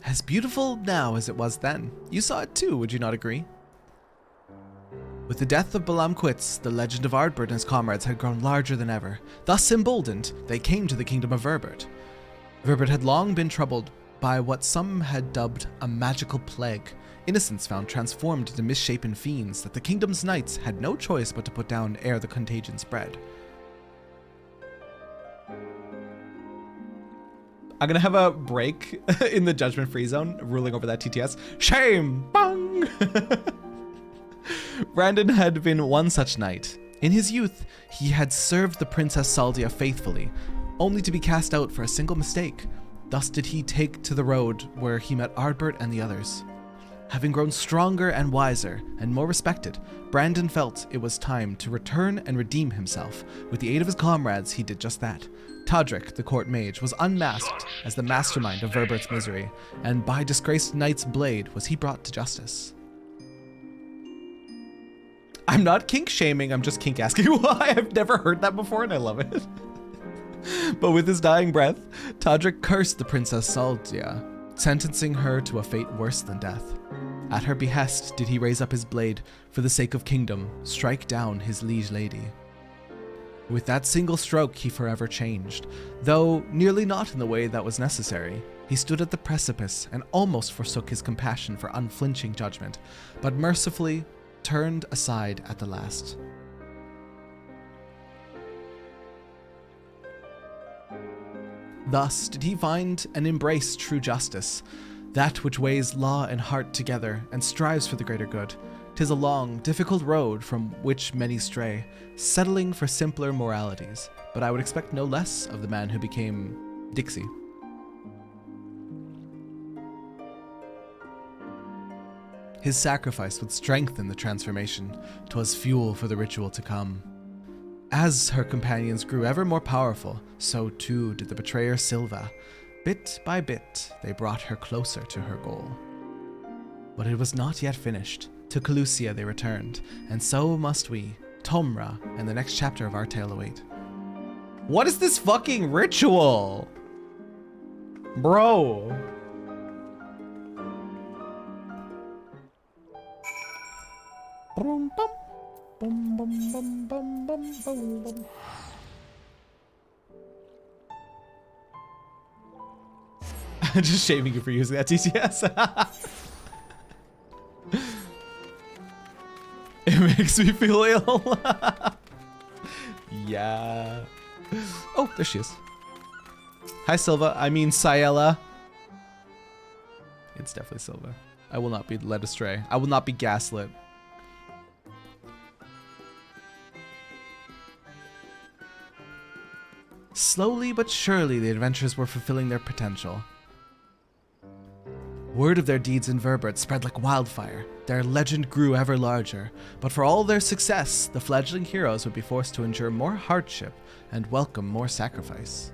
As beautiful now as it was then. You saw it too, would you not agree? With the death of Balam Quits, the legend of Ardbert and his comrades had grown larger than ever. Thus emboldened, they came to the kingdom of Verbert. Verbert had long been troubled by what some had dubbed a magical plague. Innocents found transformed into misshapen fiends that the kingdom's knights had no choice but to put down ere the contagion spread. I'm gonna have a break in the judgment-free zone, ruling over that TTS. Shame! Bang! Brandon had been one such knight. In his youth, he had served the Princess Saldia faithfully, only to be cast out for a single mistake. Thus did he take to the road where he met Ardbert and the others. Having grown stronger and wiser and more respected, Brandon felt it was time to return and redeem himself. With the aid of his comrades, he did just that. Todrick, the court mage, was unmasked as the mastermind of Verbert's misery, and by disgraced knight's blade was he brought to justice. I'm not kink shaming, I'm just kink asking why. I've never heard that before and I love it. But with his dying breath, Todrick cursed the Princess Saldia, sentencing her to a fate worse than death. At her behest did he raise up his blade, for the sake of kingdom, strike down his liege lady. With that single stroke he forever changed, though nearly not in the way that was necessary. He stood at the precipice and almost forsook his compassion for unflinching judgment, but mercifully turned aside at the last. Thus did he find and embrace true justice, that which weighs law and heart together and strives for the greater good. 'Tis a long, difficult road from which many stray, settling for simpler moralities, but I would expect no less of the man who became Dixie. His sacrifice would strengthen the transformation. 'Twas fuel for the ritual to come. As her companions grew ever more powerful, so too did the betrayer Silva. Bit by bit, they brought her closer to her goal. But it was not yet finished. To Calusia they returned, and so must we, Tomra, and the next chapter of our tale await. What is this fucking ritual? Bro. Bum, bum, bum, bum, bum, bum, bum, bum, bum. Just shaming you for using that TTS. It makes me feel ill. Yeah. Oh, there she is. Hi, Silva. I mean, Ciela. It's definitely Silva. I will not be led astray. I will not be gaslit. Slowly but surely, the adventurers were fulfilling their potential. Word of their deeds in Verbert spread like wildfire. Their legend grew ever larger, but for all their success, the fledgling heroes would be forced to endure more hardship and welcome more sacrifice.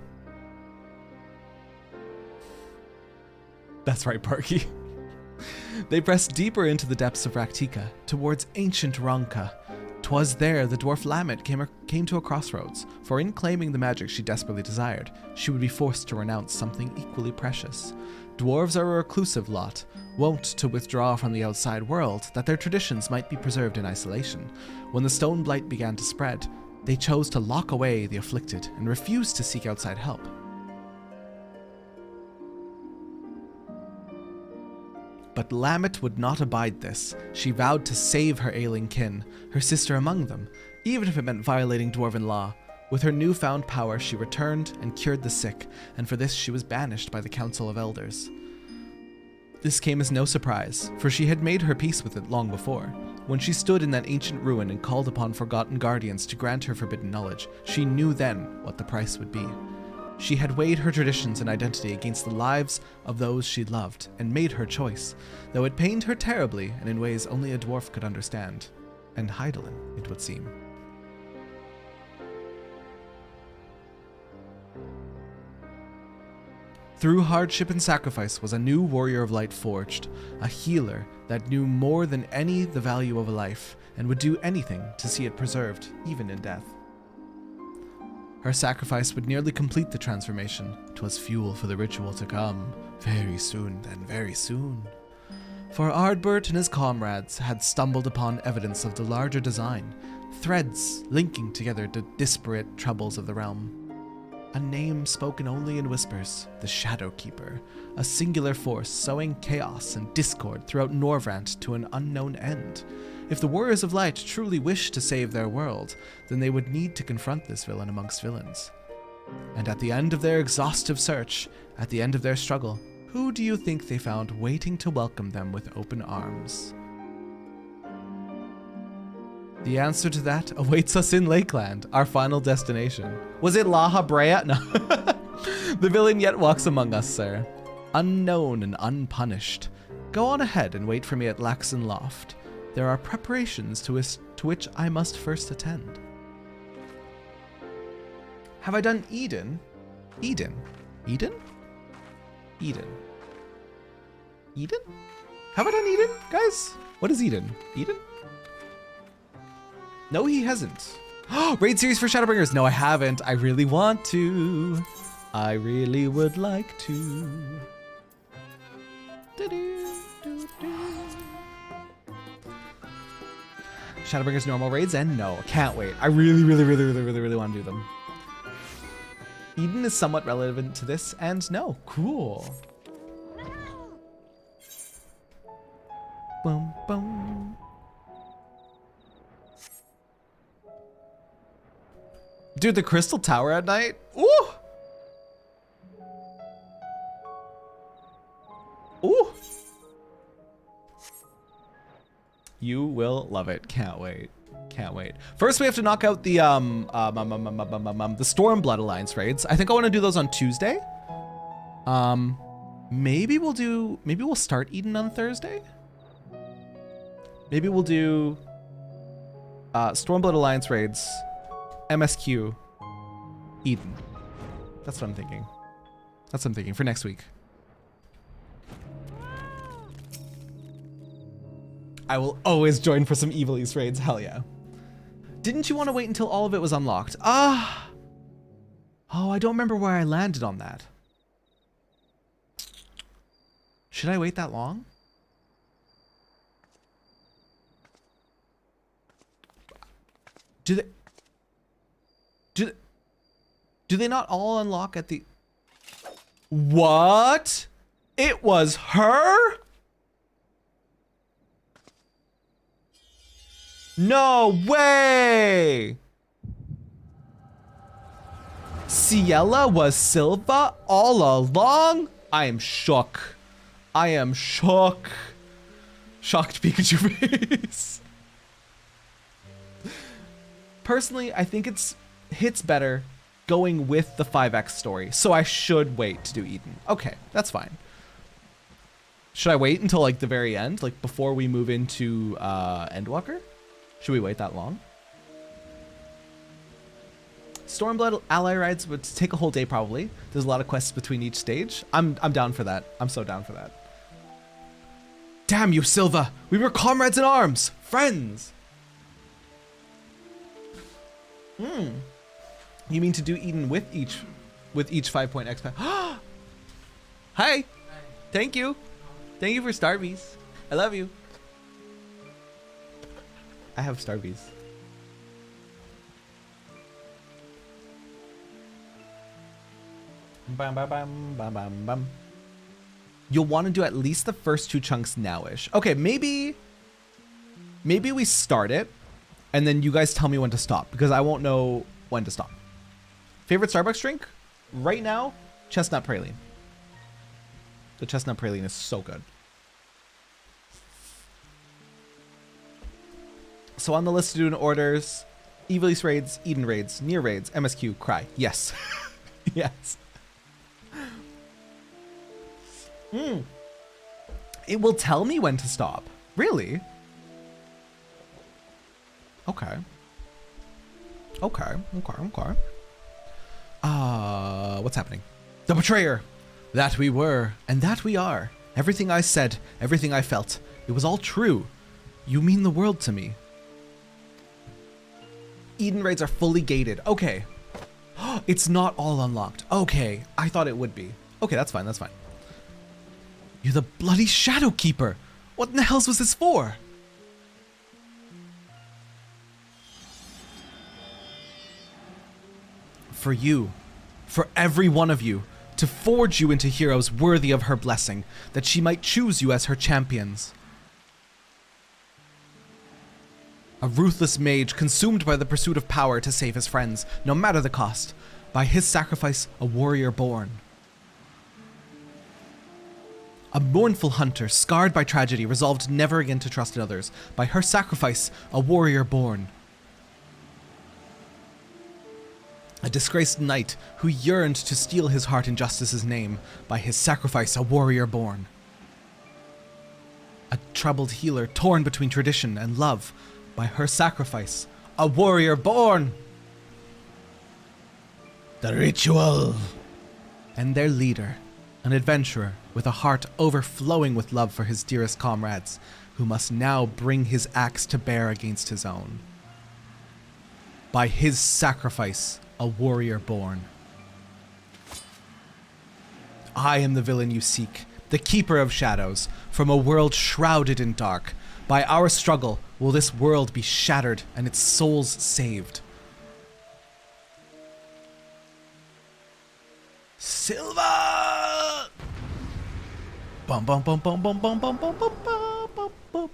That's right, Parky. They pressed deeper into the depths of Raktika, towards ancient Ronka. 'Twas there the dwarf Lamet came to a crossroads, for in claiming the magic she desperately desired, she would be forced to renounce something equally precious. Dwarves are a reclusive lot, wont to withdraw from the outside world, that their traditions might be preserved in isolation. When the stone blight began to spread, they chose to lock away the afflicted and refused to seek outside help. But Lamet would not abide this. She vowed to save her ailing kin, her sister among them, even if it meant violating dwarven law. With her newfound power, she returned and cured the sick, and for this she was banished by the Council of Elders. This came as no surprise, for she had made her peace with it long before. When she stood in that ancient ruin and called upon forgotten guardians to grant her forbidden knowledge, she knew then what the price would be. She had weighed her traditions and identity against the lives of those she loved, and made her choice, though it pained her terribly and in ways only a dwarf could understand. And Hydaelyn, it would seem. Through hardship and sacrifice was a new warrior of light forged, a healer that knew more than any the value of a life, and would do anything to see it preserved, even in death. Her sacrifice would nearly complete the transformation. 'Twas fuel for the ritual to come, very soon then, very soon. For Ardbert and his comrades had stumbled upon evidence of the larger design, threads linking together the disparate troubles of the realm. A name spoken only in whispers, the Shadowkeeper, a singular force sowing chaos and discord throughout Norvrant to an unknown end. If the Warriors of Light truly wished to save their world, then they would need to confront this villain amongst villains. And at the end of their exhaustive search, at the end of their struggle, who do you think they found waiting to welcome them with open arms? The answer to that awaits us in Lakeland, our final destination. Was it La Habrea? No. The villain yet walks among us, sir. Unknown and unpunished. Go on ahead and wait for me at Laxon Loft. There are preparations to which I must first attend. Have I done Eden? Eden? Eden? Eden? Eden? Have I done Eden, guys? What is Eden? Eden? No, he hasn't. Raid series for Shadowbringers. No, I haven't. I really want to. I really would like to. Shadowbringers normal raids, and no, can't wait. I really want to do them. Eden is somewhat relevant to this, and no, cool. Boom, boom. Dude, the Crystal Tower at night? Ooh! Ooh! You will love it. Can't wait. Can't wait. First, we have to knock out the Stormblood Alliance raids. I think I want to do those on Tuesday. Maybe we'll start Eden on Thursday. Maybe we'll do Stormblood Alliance raids, MSQ, Eden. That's what I'm thinking. That's what I'm thinking for next week. I will always join for some Evil East raids. Hell yeah. Didn't you want to wait until all of it was unlocked? Oh, I don't remember where I landed on that. Should I wait that long? Do they not all unlock at the... What? It was her? No way! Ciela was Silva all along? I am shook. I am shook. Shocked Pikachu face. Personally, I think it's hits better going with the 5X story, so I should wait to do Eden. Okay, that's fine. Should I wait until like the very end, like before we move into Endwalker? Should we wait that long? Stormblood ally rides would take a whole day probably. There's a lot of quests between each stage. I'm down for that. I'm so down for that. Damn you, Silva! We were comrades in arms, friends. You mean to do Eden with each 5-point XP? Hi. Thank you. Thank you for Starbies. I love you. I have Starbies. Bam, bam, bam, bam, bam, bam. You'll want to do at least the first 2 chunks now-ish. Okay, maybe we start it, and then you guys tell me when to stop, because I won't know when to stop. Favorite Starbucks drink? Right now, chestnut praline. The chestnut praline is so good. So on the list to do in orders, Evilise raids, Eden raids, Near raids, MSQ, Cry. Yes. Yes. It will tell me when to stop. Really? Okay. Okay. What's happening? The betrayer! That we were, and that we are. Everything I said, everything I felt, it was all true. You mean the world to me. Eden raids are fully gated. Okay. It's not all unlocked. Okay. I thought it would be. Okay, that's fine, that's fine. You're the bloody Shadow Keeper! What in the hells was this for? For you. For every one of you. To forge you into heroes worthy of her blessing, that she might choose you as her champions. A ruthless mage consumed by the pursuit of power to save his friends, no matter the cost. By his sacrifice, a warrior born. A mournful hunter, scarred by tragedy, resolved never again to trust in others. By her sacrifice, a warrior born. A disgraced knight who yearned to steal his heart in justice's name. By his sacrifice, a warrior born. A troubled healer torn between tradition and love. By her sacrifice, a warrior born. The ritual. And their leader, an adventurer with a heart overflowing with love for his dearest comrades, who must now bring his axe to bear against his own. By his sacrifice, a warrior born. I am the villain you seek, the keeper of shadows, from a world shrouded in dark. By our struggle will this world be shattered and its souls saved. Silva! Bum bum bum bum bum bum bum bum bum bum bum.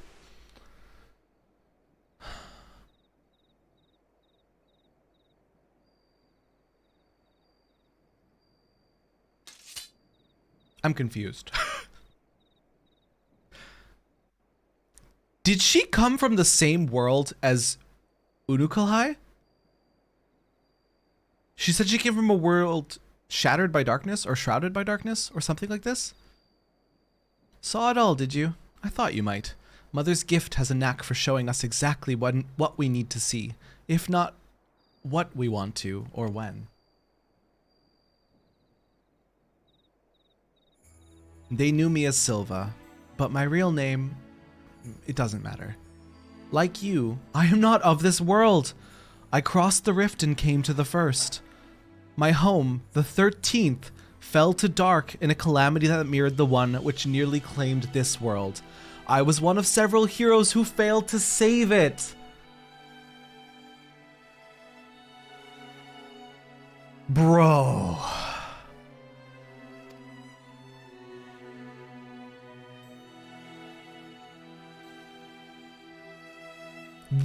I'm confused. Did she come from the same world as Unukalhai? She said she came from a world shattered by darkness or shrouded by darkness or something like this? Saw it all, did you? I thought you might. Mother's gift has a knack for showing us exactly what we need to see, if not what we want to or when. They knew me as Silva, but my real name, it doesn't matter. Like you, I am not of this world. I crossed the rift and came to the first. My home, the 13th, fell to dark in a calamity that mirrored the one which nearly claimed this world. I was one of several heroes who failed to save it. Bro.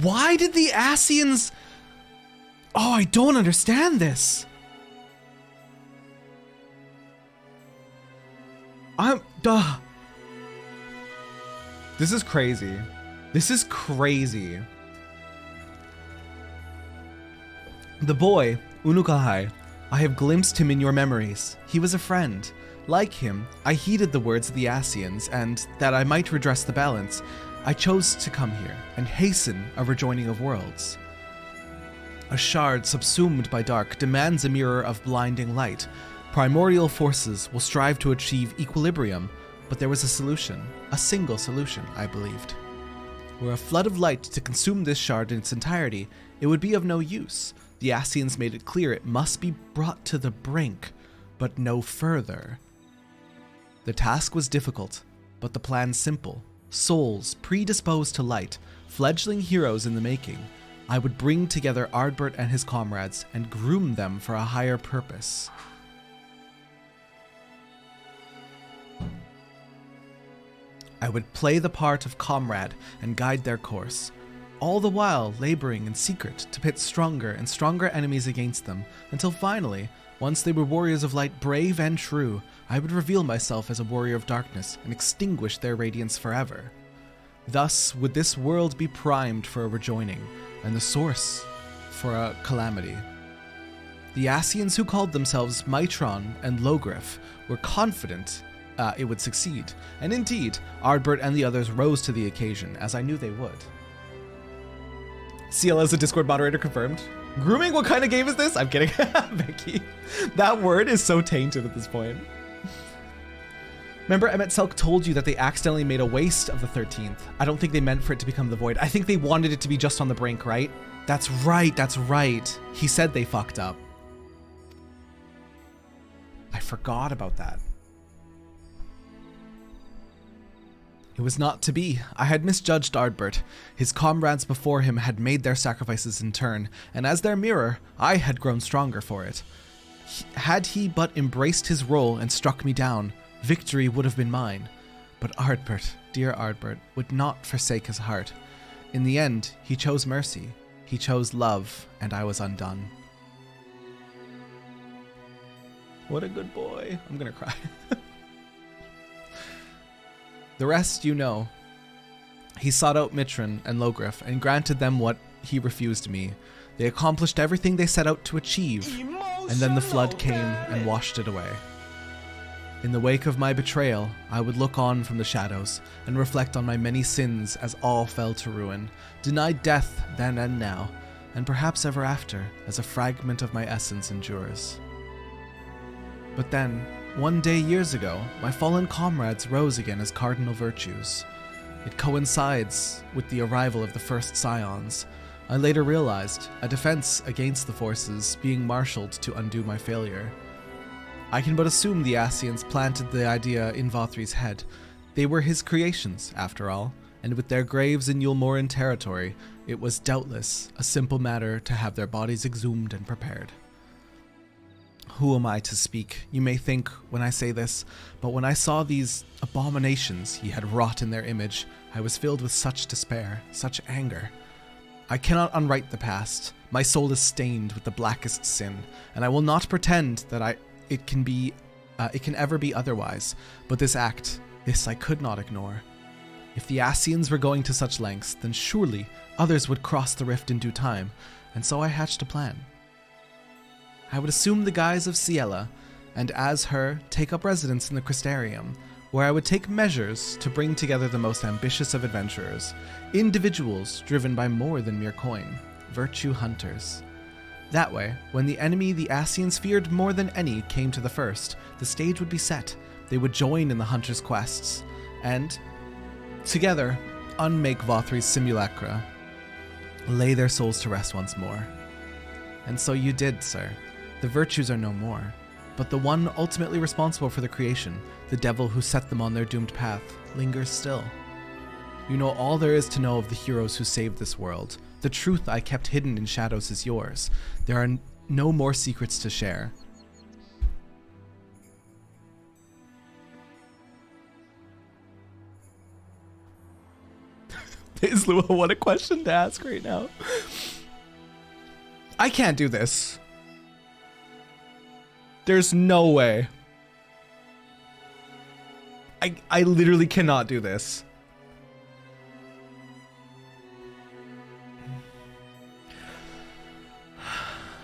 Why did the Ascians... Oh, I don't understand this. This is crazy. This is crazy. The boy, Unukalhai, I have glimpsed him in your memories. He was a friend. Like him, I heeded the words of the Ascians, and that I might redress the balance, I chose to come here and hasten a rejoining of worlds. A shard subsumed by dark demands a mirror of blinding light. Primordial forces will strive to achieve equilibrium, but there was a solution, a single solution, I believed. Were a flood of light to consume this shard in its entirety, it would be of no use. The Ascians made it clear it must be brought to the brink, but no further. The task was difficult, but the plan simple. Souls predisposed to light, fledgling heroes in the making. I would bring together Ardbert and his comrades and groom them for a higher purpose. I would play the part of comrade and guide their course, all the while laboring in secret to pit stronger and stronger enemies against them, until finally, once they were warriors of light brave and true, I would reveal myself as a warrior of darkness and extinguish their radiance forever. Thus would this world be primed for a rejoining, and the source for a calamity. The Ascians who called themselves Mitron and Logriff were confident it would succeed, and indeed, Ardbert and the others rose to the occasion, as I knew they would. CL as a Discord moderator confirmed. Grooming? What kind of game is this? I'm kidding. Vicky. That word is so tainted at this point. Remember, Emmet Selk told you that they accidentally made a waste of the 13th. I don't think they meant for it to become the Void. I think they wanted it to be just on the brink, right? That's right, that's right. He said they fucked up. I forgot about that. It was not to be. I had misjudged Ardbert. His comrades before him had made their sacrifices in turn, and as their mirror, I had grown stronger for it. Had he but embraced his role and struck me down, victory would have been mine. But Ardbert, dear Ardbert, would not forsake his heart. In the end, he chose mercy. He chose love, and I was undone. What a good boy. I'm gonna cry. The rest you know. He sought out Mitron and Logriff and granted them what he refused me. They accomplished everything they set out to achieve, and then the flood came and washed it away. In the wake of my betrayal, I would look on from the shadows and reflect on my many sins as all fell to ruin, denied death then and now, and perhaps ever after as a fragment of my essence endures. But then, one day years ago, my fallen comrades rose again as cardinal virtues. It coincides with the arrival of the first scions. I later realized a defense against the forces being marshaled to undo my failure. I can but assume the Ascians planted the idea in Vothri's head. They were his creations, after all, and with their graves in Yulmoran territory, it was doubtless a simple matter to have their bodies exhumed and prepared. Who am I to speak, you may think, when I say this, but when I saw these abominations he had wrought in their image, I was filled with such despair, such anger. I cannot unwrite the past. My soul is stained with the blackest sin, and I will not pretend that it can ever be otherwise, but this act, this I could not ignore. If the Ascians were going to such lengths, then surely others would cross the rift in due time, and so I hatched a plan. I would assume the guise of Ciela, and as her, take up residence in the Crystarium, where I would take measures to bring together the most ambitious of adventurers, individuals driven by more than mere coin, virtue hunters. That way, when the enemy the Ascians feared more than any came to the first, the stage would be set, they would join in the hunters' quests, and, together, unmake Vothri's simulacra, lay their souls to rest once more. And so you did, sir. The virtues are no more, but the one ultimately responsible for the creation, the devil who set them on their doomed path, lingers still. You know all there is to know of the heroes who saved this world. The truth I kept hidden in shadows is yours. There are no more secrets to share. Islua, what a question to ask right now. I can't do this. There's no way. I literally cannot do this.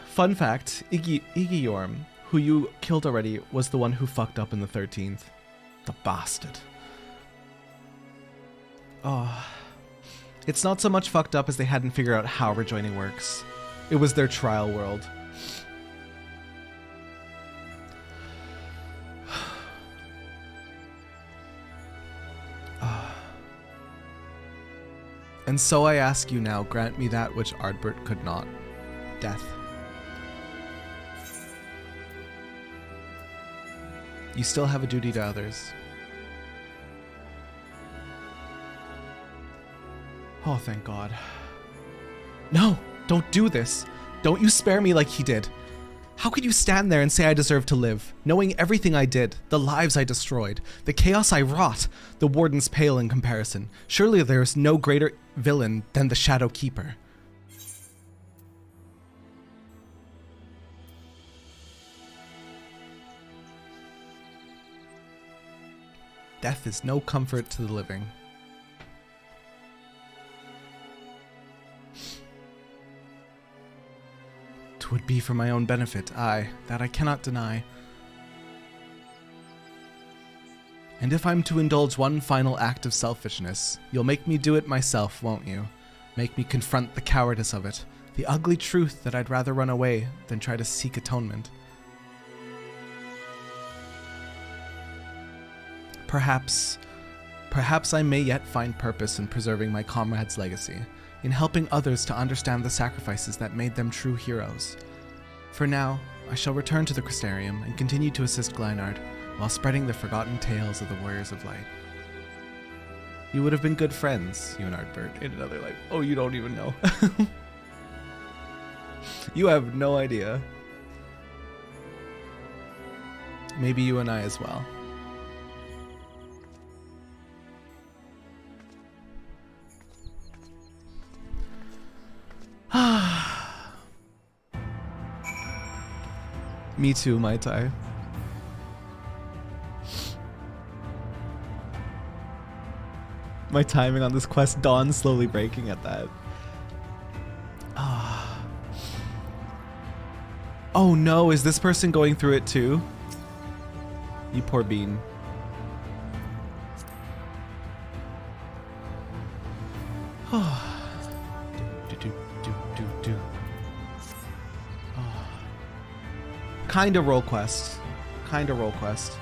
Fun fact, Iggiorm, who you killed already, was the one who fucked up in the 13th. The bastard. Oh. It's not so much fucked up as they hadn't figured out how rejoining works. It was their trial world. And so I ask you now, grant me that which Ardbert could not. Death. You still have a duty to others. Oh, thank God. No, don't do this. Don't you spare me like he did. How could you stand there and say I deserve to live, knowing everything I did, the lives I destroyed, the chaos I wrought? The Warden's pale in comparison. Surely there is no greater villain than the Shadow Keeper. Death is no comfort to the living. would be for my own benefit, aye, that I cannot deny. And if I'm to indulge one final act of selfishness, you'll make me do it myself, won't you? Make me confront the cowardice of it, the ugly truth that I'd rather run away than try to seek atonement. Perhaps I may yet find purpose in preserving my comrade's legacy, in helping others to understand the sacrifices that made them true heroes. For now, I shall return to the Crystarium and continue to assist Glynard, while spreading the forgotten tales of the Warriors of Light. You would have been good friends, you and Ardbert, in another life. Oh, you don't even know. You have no idea. Maybe you and I as well. Me too, Mai Tai. My timing on this quest, dawn slowly breaking at that. Oh no, is this person going through it too? You poor bean. Kinda role quest. Kinda role quest.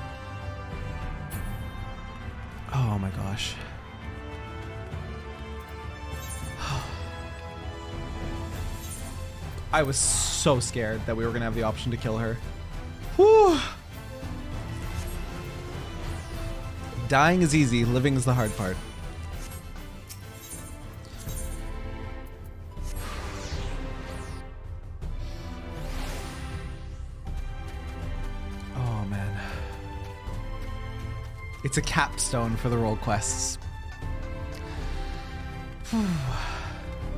Oh my gosh. I was so scared that we were gonna have the option to kill her. Whew. Dying is easy, living is the hard part. Oh man. It's a capstone for the role quests.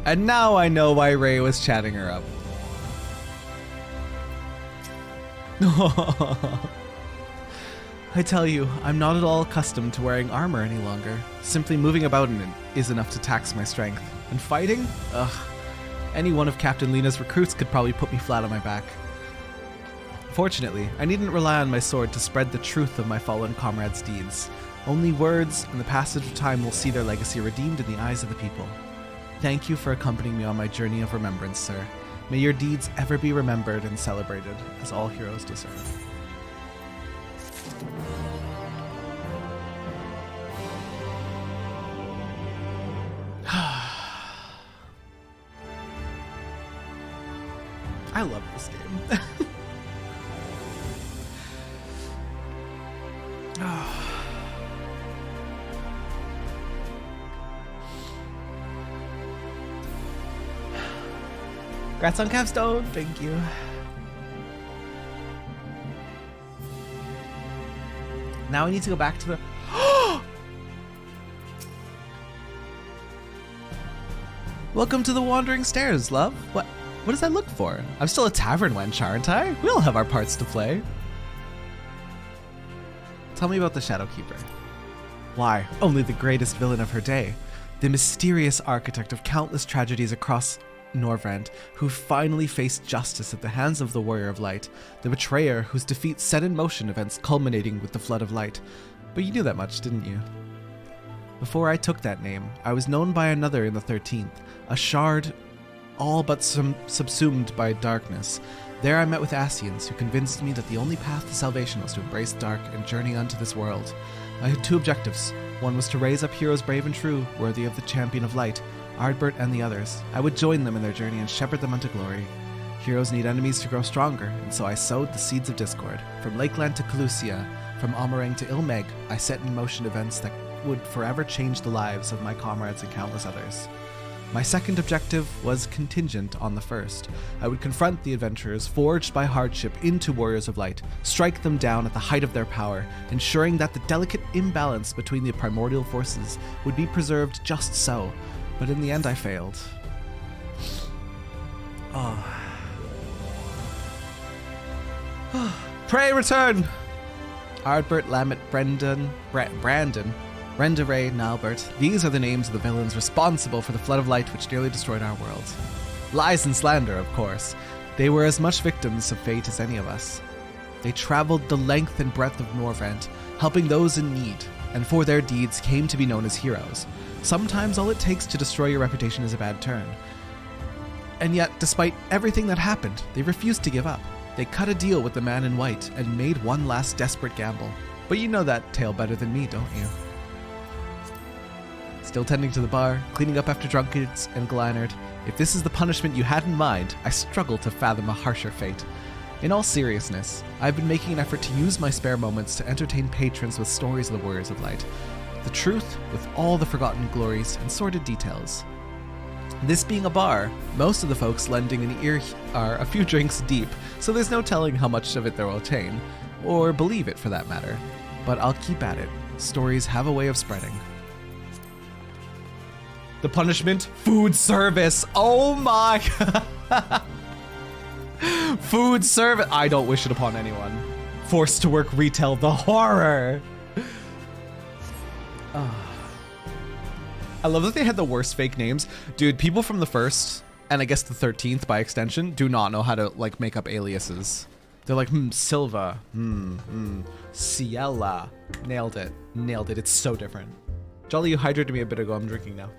And now I know why Ray was chatting her up. I tell you, I'm not at all accustomed to wearing armor any longer. Simply moving about in it is enough to tax my strength. And fighting? Ugh. Any one of Captain Lena's recruits could probably put me flat on my back. Fortunately, I needn't rely on my sword to spread the truth of my fallen comrades' deeds. Only words and the passage of time will see their legacy redeemed in the eyes of the people. Thank you for accompanying me on my journey of remembrance, sir. May your deeds ever be remembered and celebrated, as all heroes deserve. I love this game. Congrats on capstone, thank you. Now I need to go back to the... Welcome to the Wandering Stairs, love. What does that look for? I'm still a tavern wench, aren't I? We all have our parts to play. Tell me about the Shadowkeeper. Why, only the greatest villain of her day. The mysterious architect of countless tragedies across Norvrand, who finally faced justice at the hands of the Warrior of Light, the betrayer whose defeat set in motion events culminating with the Flood of Light. But you knew that much, didn't you? Before I took that name, I was known by another in the 13th, a shard all but subsumed by darkness. There I met with Ascians, who convinced me that the only path to salvation was to embrace dark and journey unto this world. I had two objectives. One was to raise up heroes brave and true, worthy of the Champion of Light, Ardbert and the others. I would join them in their journey and shepherd them unto glory. Heroes need enemies to grow stronger, and so I sowed the seeds of discord. From Lakeland to Calusia, from Almarang to Ilmeg, I set in motion events that would forever change the lives of my comrades and countless others. My second objective was contingent on the first. I would confront the adventurers forged by hardship into Warriors of Light, strike them down at the height of their power, ensuring that the delicate imbalance between the primordial forces would be preserved just so. But in the end, I failed. Pray return! Ardbert, Lamet, Brandon, Renderay, and Albert. These are the names of the villains responsible for the Flood of Light which nearly destroyed our world. Lies and slander, of course. They were as much victims of fate as any of us. They traveled the length and breadth of Norvrent, helping those in need, and for their deeds came to be known as heroes. Sometimes all it takes to destroy your reputation is a bad turn. And yet, despite everything that happened, they refused to give up. They cut a deal with the man in white and made one last desperate gamble. But you know that tale better than me, don't you? Still tending to the bar, cleaning up after drunkards and Glynard. If this is the punishment you had in mind, I struggle to fathom a harsher fate. In all seriousness, I've been making an effort to use my spare moments to entertain patrons with stories of the Warriors of Light. The truth with all the forgotten glories and sordid details. This being a bar, most of the folks lending an ear are a few drinks deep, so there's no telling how much of it they'll retain, or believe it for that matter. But I'll keep at it. Stories have a way of spreading. The punishment? Food service. Oh my god. Food service. I don't wish it upon anyone. Forced to work retail. The horror. I love that they had the worst fake names. Dude, people from the 1st, and I guess the 13th by extension, do not know how to like make up aliases. They're like, Silva, Ciela. Nailed it. Nailed it. It's so different. Jolly, you hydrated me a bit ago. I'm drinking now.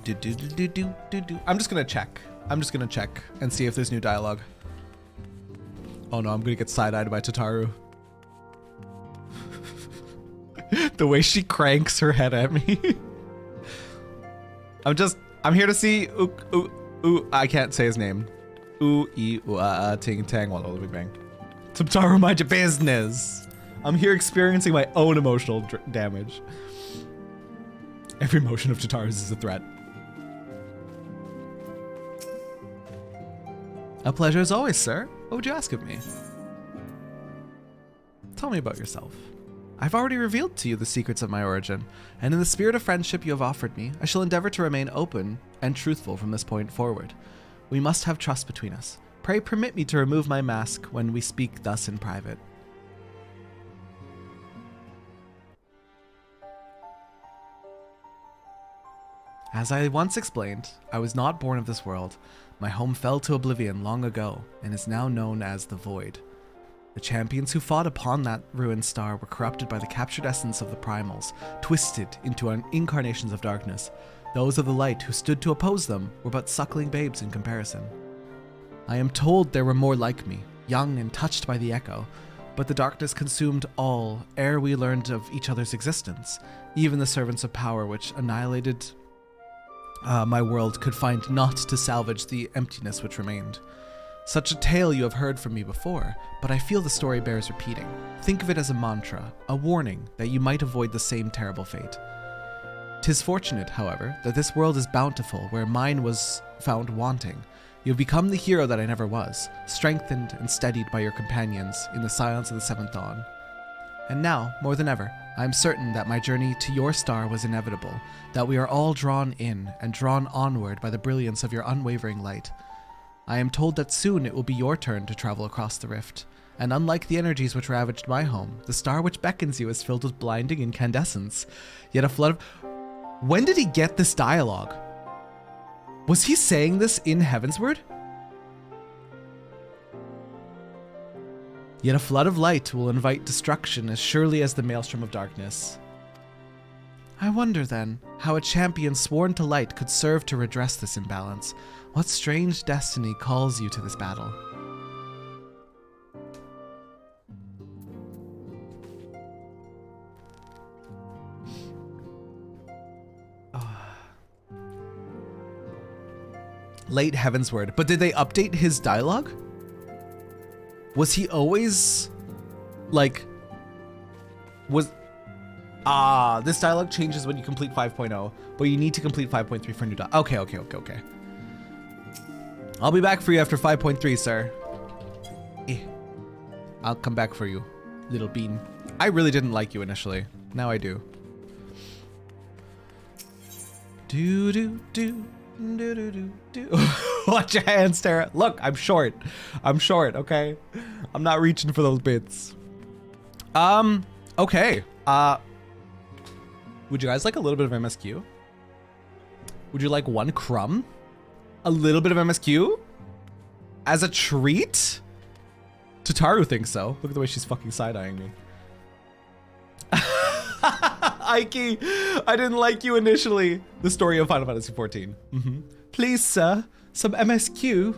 I'm just gonna check. I'm just gonna check and see if there's new dialogue. Oh no, I'm gonna get side-eyed by Tataru. The way she cranks her head at me. I'm here to see I can't say his name. Ting Tang Walla Big Bang. Tataru, mind your business. I'm here experiencing my own emotional damage. Every motion of Tataru's is a threat. A pleasure as always, sir. What would you ask of me? Tell me about yourself. I've already revealed to you the secrets of my origin, and in the spirit of friendship you have offered me, I shall endeavor to remain open and truthful from this point forward. We must have trust between us. Pray permit me to remove my mask when we speak thus in private. As I once explained, I was not born of this world. My home fell to oblivion long ago, and is now known as the Void. The champions who fought upon that ruined star were corrupted by the captured essence of the primals, twisted into incarnations of darkness. Those of the light who stood to oppose them were but suckling babes in comparison. I am told there were more like me, young and touched by the echo, but the darkness consumed all ere we learned of each other's existence. Even the servants of power which annihilated my world could find naught to salvage the emptiness which remained. Such a tale you have heard from me before, but I feel the story bears repeating. Think of it as a mantra, a warning that you might avoid the same terrible fate. 'Tis fortunate, however, that this world is bountiful where mine was found wanting. You have become the hero that I never was, strengthened and steadied by your companions in the silence of the seventh dawn. And now, more than ever, I am certain that my journey to your star was inevitable, that we are all drawn in and drawn onward by the brilliance of your unwavering light. I am told that soon it will be your turn to travel across the rift, and unlike the energies which ravaged my home, the star which beckons you is filled with blinding incandescence. Yet a flood of... When did he get this dialogue? Was he saying this in Heavensward? Yet a flood of light will invite destruction as surely as the maelstrom of darkness. I wonder, then, how a champion sworn to light could serve to redress this imbalance. What strange destiny calls you to this battle? Late Heavensward. But did they update his dialogue? Was he always like this dialogue changes when you complete 5.0, but you need to complete 5.3 for new dialogue. Okay. I'll be back for you after 5.3, sir. I'll come back for you, little bean. I really didn't like you initially. Now I do. Do. Watch your hands, Terra. Look, I'm short, okay? I'm not reaching for those bits. Okay. Would you guys like a little bit of MSQ? Would you like one crumb? A little bit of MSQ? As a treat? Tataru thinks so. Look at the way she's fucking side-eyeing me. Aiki, I didn't like you initially. The story of Final Fantasy XIV. Please, sir, some MSQ.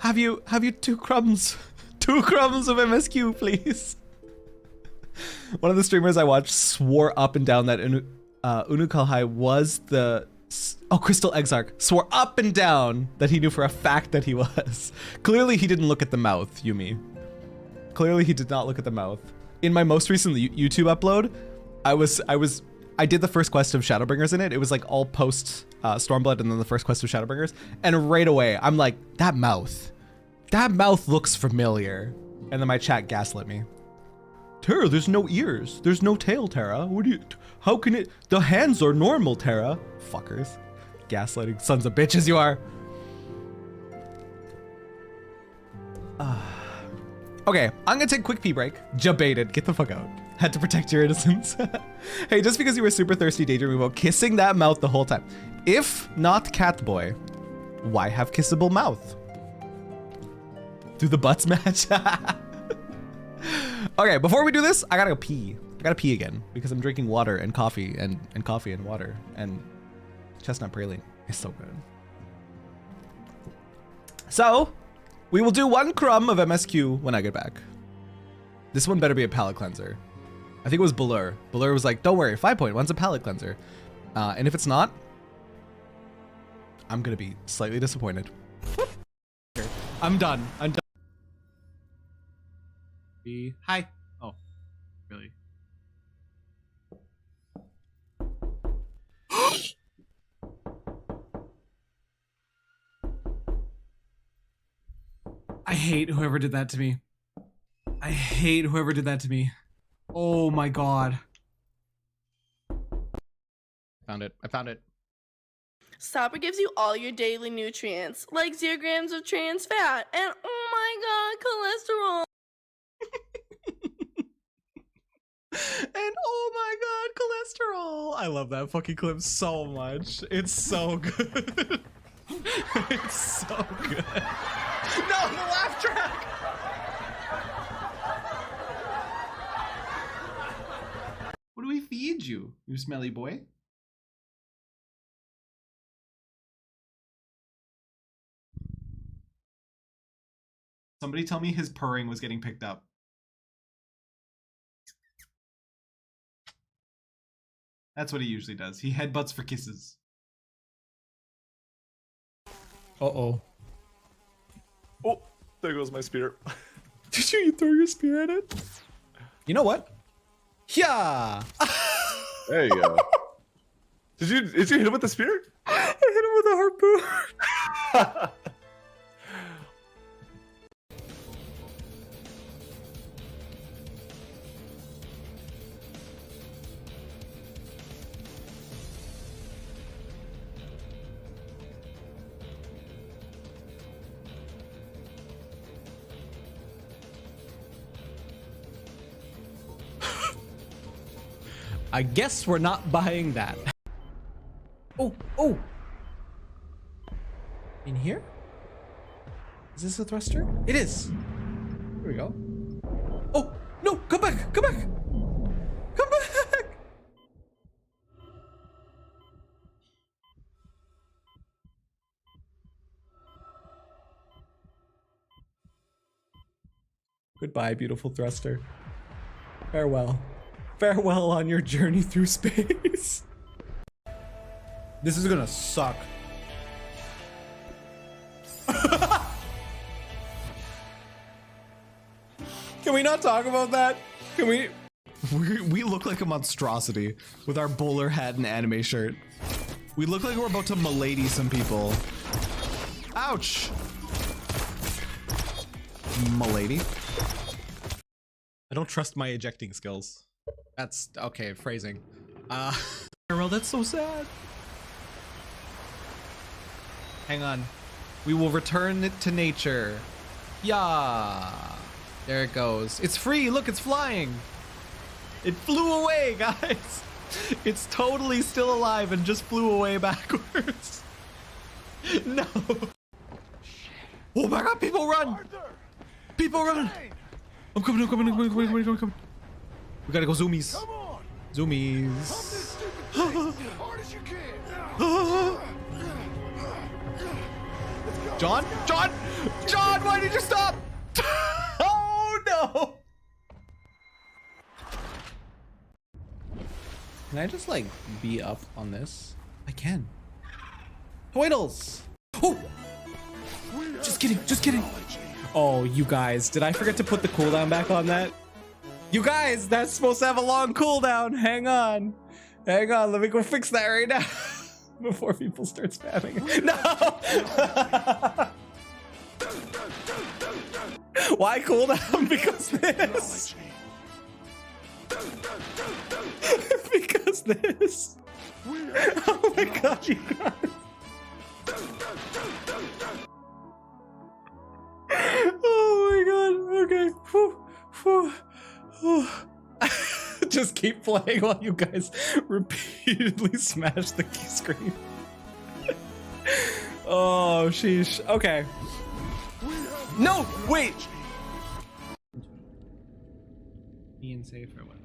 Have you 2 crumbs? 2 crumbs of MSQ, please. One of the streamers I watched swore up and down that Unukalhai was the... Oh, Crystal Exarch swore up and down that he knew for a fact that he was. Clearly he didn't look at the mouth, Yumi. Clearly he did not look at the mouth. In my most recent YouTube upload, I did the first quest of Shadowbringers in it. It was like all post Stormblood and then the first quest of Shadowbringers. And right away, I'm like, that mouth looks familiar. And then my chat gaslit me. Terra, there's no ears. There's no tail, Terra. How can it? The hands are normal, Terra. Fuckers. Gaslighting sons of bitches you are. Okay, I'm gonna take a quick pee break. Jabaited, get the fuck out. Had to protect your innocence. Hey, just because you were super thirsty daydreaming about kissing that mouth the whole time. If not Catboy, why have kissable mouth? Do the butts match? Okay, before we do this, I gotta go pee. I gotta pee again because I'm drinking water and coffee and coffee and water and chestnut praline. It's so good. So, we will do 1 crumb of MSQ when I get back. This one better be a palate cleanser. I think it was Balur. Balur was like, don't worry, 5.1's a palate cleanser. And if it's not, I'm gonna be slightly disappointed. I'm done. I'm done. Hi. Oh, really? I hate whoever did that to me. I hate whoever did that to me. Oh my god. Found it. I found it. Stopper gives you all your daily nutrients, like 0 grams of trans fat, and oh my god, cholesterol. And oh my god, cholesterol. I love that fucking clip so much. It's so good. It's so good. No, the laugh track. What do we feed you, you smelly boy? Somebody tell me his purring was getting picked up. That's what he usually does. He headbutts for kisses. Uh-oh. Oh, there goes my spear. Did you throw your spear at it? You know what? Yeah. There you go. Did you hit him with the spear? I hit him with a harpoon. I guess we're not buying that. Oh, oh. In here? Is this a thruster? It is. Here we go. Oh, no, come back, come back. Come back. Goodbye, beautiful thruster. Farewell. Farewell on your journey through space. This is gonna suck. Can we not talk about that? Can we? We look like a monstrosity with our bowler hat and anime shirt. We look like we're about to milady some people. Ouch. Milady. I don't trust my ejecting skills. That's okay, phrasing. Farewell, that's so sad. Hang on. We will return it to nature. Yeah. There it goes. It's free. Look, it's flying. It flew away, guys. It's totally still alive and just flew away backwards. No. Oh my god, people run! People run! I'm coming. We gotta go zoomies. Zoomies. John, why did you stop? Oh no! Can I just like be up on this? I can. Hoidles! Oh! Just kidding. Oh, you guys, did I forget to put the cooldown back on that? You guys, that's supposed to have a long cooldown. Hang on, let me go fix that right now. Before people start spamming it. No! Why cooldown? Because this. Because this. Oh my god, you guys. Oh my god. Okay. Whew. Just keep playing while you guys repeatedly smash the key screen. Oh, sheesh. Okay. No, wait. Being safe or what?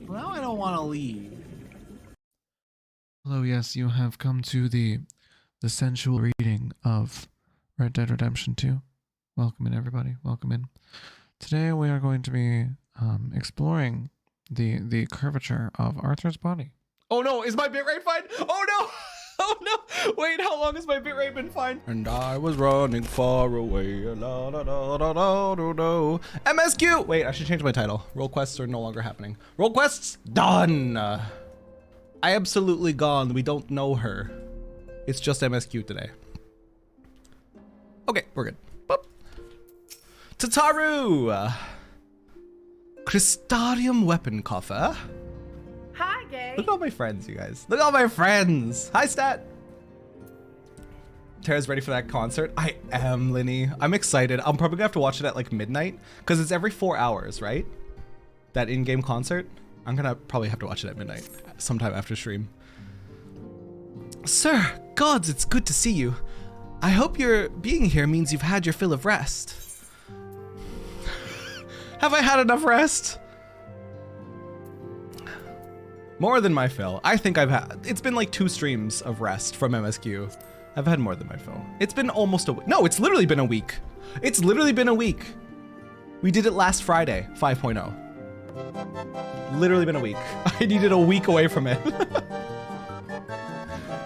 Now I don't want to leave. Hello, yes, you have come to the sensual reading of Red Dead Redemption 2. Welcome in, everybody. Welcome in. Today we are going to be exploring the curvature of Arthur's body. Oh no, is my bitrate fine? Oh no! Oh no! Wait, how long has my bitrate been fine? And I was running far away. La, da, da, da, da, da, da. MSQ! Wait, I should change my title. Role quests are no longer happening. Role quests done! I absolutely gone. We don't know her. It's just MSQ today. Okay, we're good. Boop. Tataru! Crystarium weapon coffer. Hi, gay. Look at all my friends, you guys. Look at all my friends. Hi, Stat. Tara's ready for that concert. I am, Linny. I'm excited. I'm probably gonna have to watch it at like midnight because it's every 4 hours, right? That in-game concert. I'm gonna probably have to watch it at midnight, sometime after stream. Sir, gods, it's good to see you. I hope your being here means you've had your fill of rest. Have I had enough rest? More than my fill. I think I've had, it's been like 2 streams of rest from MSQ. I've had more than my fill. It's been almost a week. No, it's literally been a week. It's literally been a week. We did it last Friday, 5.0. Literally been a week. I needed a week away from it.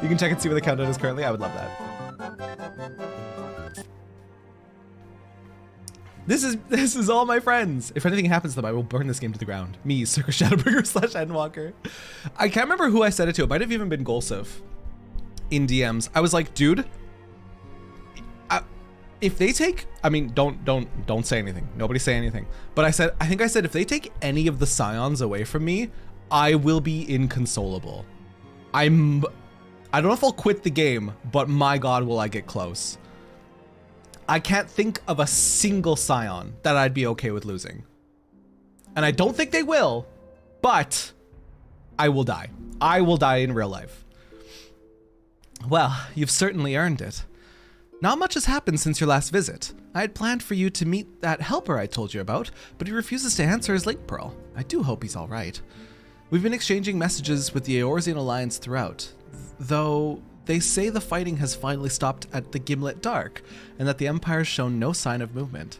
You can check and see where the countdown is currently. I would love that. This is all my friends. If anything happens to them, I will burn this game to the ground. Me, Circus Shadowbringer / Endwalker. I can't remember who I said it to. It might have even been Golsif in DMs. I was like, dude, if they take, I mean, don't say anything. Nobody say anything. But I think I said, if they take any of the scions away from me, I will be inconsolable. I don't know if I'll quit the game, but my God, will I get close. I can't think of a single scion that I'd be okay with losing. And I don't think they will, but I will die. I will die in real life. Well, you've certainly earned it. Not much has happened since your last visit. I had planned for you to meet that helper I told you about, but he refuses to answer his link pearl. I do hope he's all right. We've been exchanging messages with the Eorzean Alliance throughout, though they say the fighting has finally stopped at the Gimlet Dark, and that the Empire's shown no sign of movement.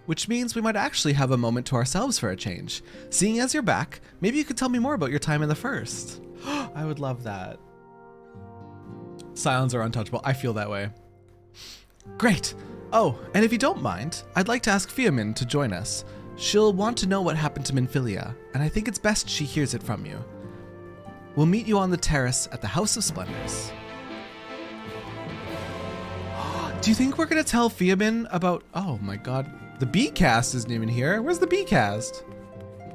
Which means we might actually have a moment to ourselves for a change. Seeing as you're back, maybe you could tell me more about your time in the First. I would love that. Scions are untouchable. I feel that way. Great. Oh, and if you don't mind, I'd like to ask Fiamin to join us. She'll want to know what happened to Minfilia, and I think it's best she hears it from you. We'll meet you on the terrace at the House of Splendors. Do you think we're gonna tell Fiamin about, oh my God, the B-cast isn't even here. Where's the B-cast?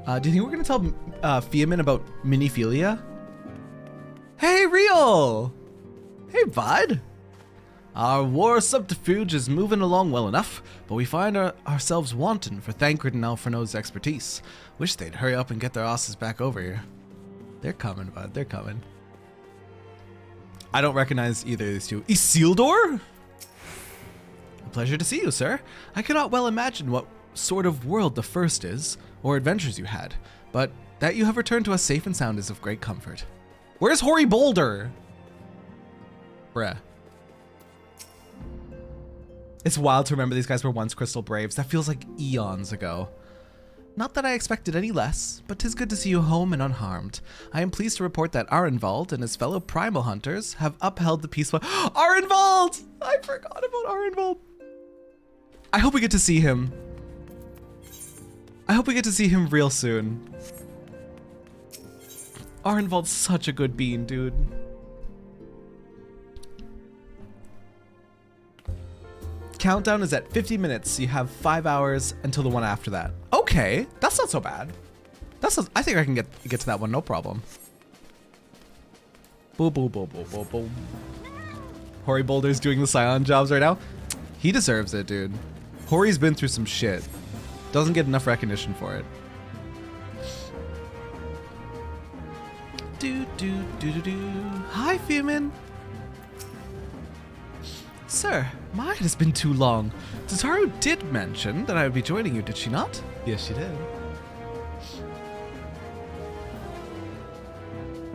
Do you think we're gonna tell Fiamin about Miniphilia? Hey, Real! Hey, bud. Our war subterfuge is moving along well enough, but we find ourselves wanting for Thancred and Alphinaud's expertise. Wish they'd hurry up and get their asses back over here. They're coming, bud. They're coming. I don't recognize either of these two. Isildur? A pleasure to see you, sir. I cannot well imagine what sort of world the first is, or adventures you had, but that you have returned to us safe and sound is of great comfort. Where's Hoary Boulder? Bruh. It's wild to remember these guys were once Crystal Braves. That feels like eons ago. Not that I expected any less, but 'tis good to see you home and unharmed. I am pleased to report that Arenvald and his fellow primal hunters have upheld the peaceful— Arenvald! I forgot about Arenvald. I hope we get to see him. I hope we get to see him real soon. Arenvald's such a good bean, dude. Countdown is at 50 minutes, so you have 5 hours until the one after that. Okay, that's not so bad. I think I can get to that one, no problem. Boom, boom, boom, boom, boom, boom. Hoary Boulder's doing the Scion jobs right now. He deserves it, dude. Hoary's been through some shit. Doesn't get enough recognition for it. Hi, Fearman. Sir, mine has been too long. Tataru did mention that I would be joining you, did she not? Yes, she did.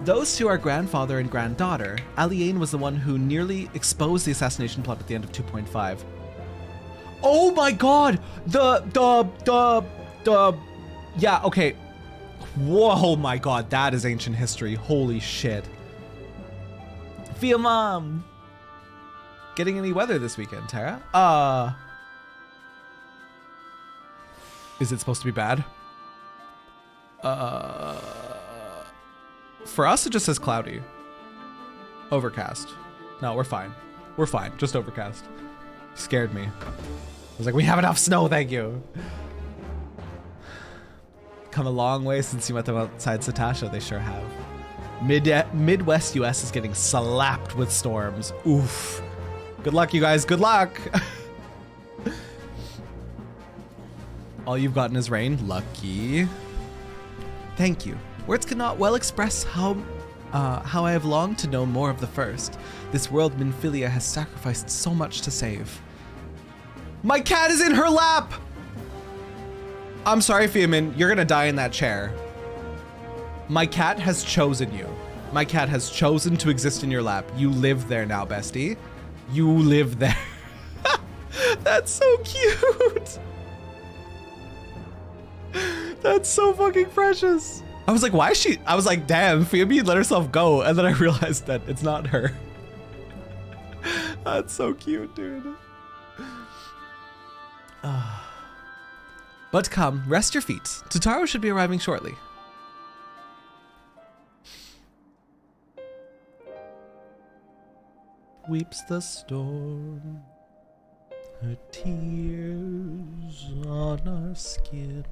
Those two are grandfather and granddaughter. Aliane was the one who nearly exposed the assassination plot at the end of 2.5. Oh my god! Yeah, okay. Whoa, my god, that is ancient history. Holy shit. Fia Mom! Getting any weather this weekend, Tara? Is it supposed to be bad? For us, it just says cloudy. Overcast. No, we're fine. We're fine. Just overcast. Scared me. I was like, we have enough snow, thank you. Come a long way since you met them outside Satasha, they sure have. Midwest US is getting slapped with storms. Oof. Good luck, you guys. Good luck. All you've gotten is rain. Lucky. Thank you. Words cannot well express how I have longed to know more of the first. This world Minfilia has sacrificed so much to save. My cat is in her lap! I'm sorry, Fiamin. You're gonna die in that chair. My cat has chosen you. My cat has chosen to exist in your lap. You live there now, bestie. You live there. That's so cute. That's so fucking precious. I was like, why is she? I was like, damn, Phoebe let herself go. And then I realized that it's not her. That's so cute, dude. But come, rest your feet. Totaro should be arriving shortly. Weeps the storm, her tears on our skin.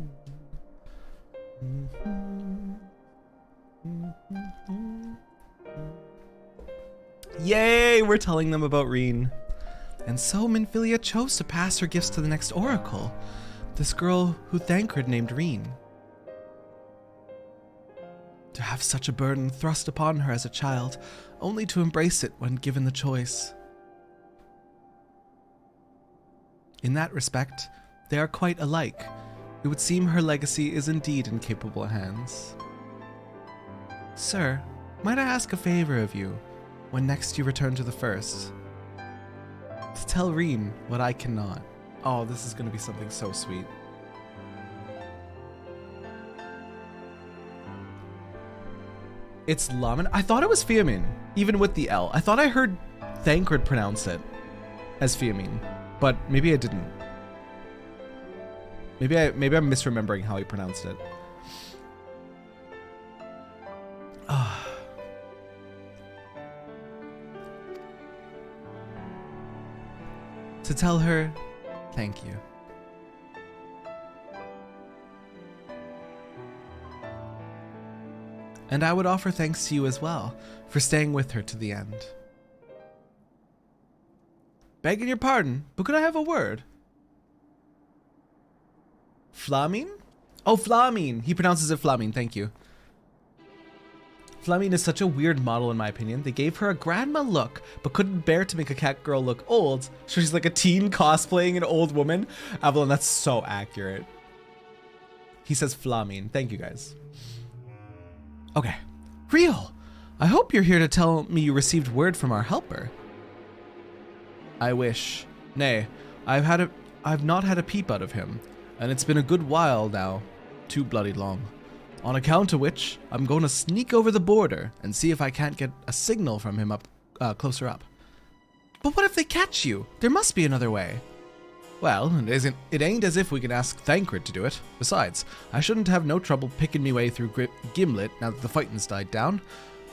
Yay, we're telling them about Reen. And so Minfilia chose to pass her gifts to the next oracle, this girl who Thancred named Reen. To have such a burden thrust upon her as a child, only to embrace it when given the choice. In that respect, they are quite alike. It would seem her legacy is indeed in capable hands. Sir, might I ask a favor of you, when next you return to the First? To tell Reen what I cannot. Oh, this is gonna be something so sweet. It's Lamin. I thought it was Fiamin, even with the L. I thought I heard Thancred pronounce it as Fiamin, but maybe I didn't. Maybe I'm misremembering how he pronounced it. To tell her, thank you. And I would offer thanks to you as well for staying with her to the end. Begging your pardon, but could I have a word? Flamine? Oh, Flamine. He pronounces it Flamine, thank you. Flamine is such a weird model in my opinion. They gave her a grandma look, but couldn't bear to make a cat girl look old. So she's like a teen cosplaying an old woman. Avalon, that's so accurate. He says Flamine. Thank you guys. Okay. Real. I hope you're here to tell me you received word from our helper. I wish. Nay, I've not had a peep out of him, and it's been a good while now. Too bloody long. On account of which, I'm going to sneak over the border and see if I can't get a signal from him up closer up. But what if they catch you? There must be another way. Well, it ain't as if we can ask Thancred to do it. Besides, I shouldn't have no trouble picking me way through Gimlet now that the fighting's died down.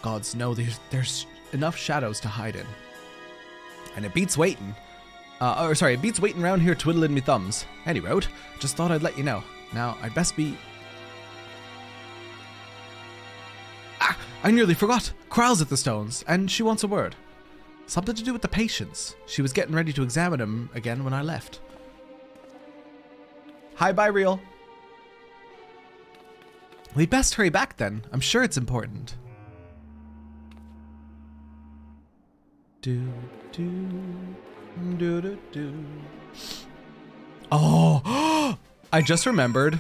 Gods know there's enough shadows to hide in. And it beats waiting. It beats waiting around here twiddling me thumbs. Any road, just thought I'd let you know. Now, I'd best be... Ah! I nearly forgot. Kral's at the stones, and she wants a word. Something to do with the patients. She was getting ready to examine him again when I left. Hi, bye, Real. We'd best hurry back then. I'm sure it's important. Oh, I just remembered.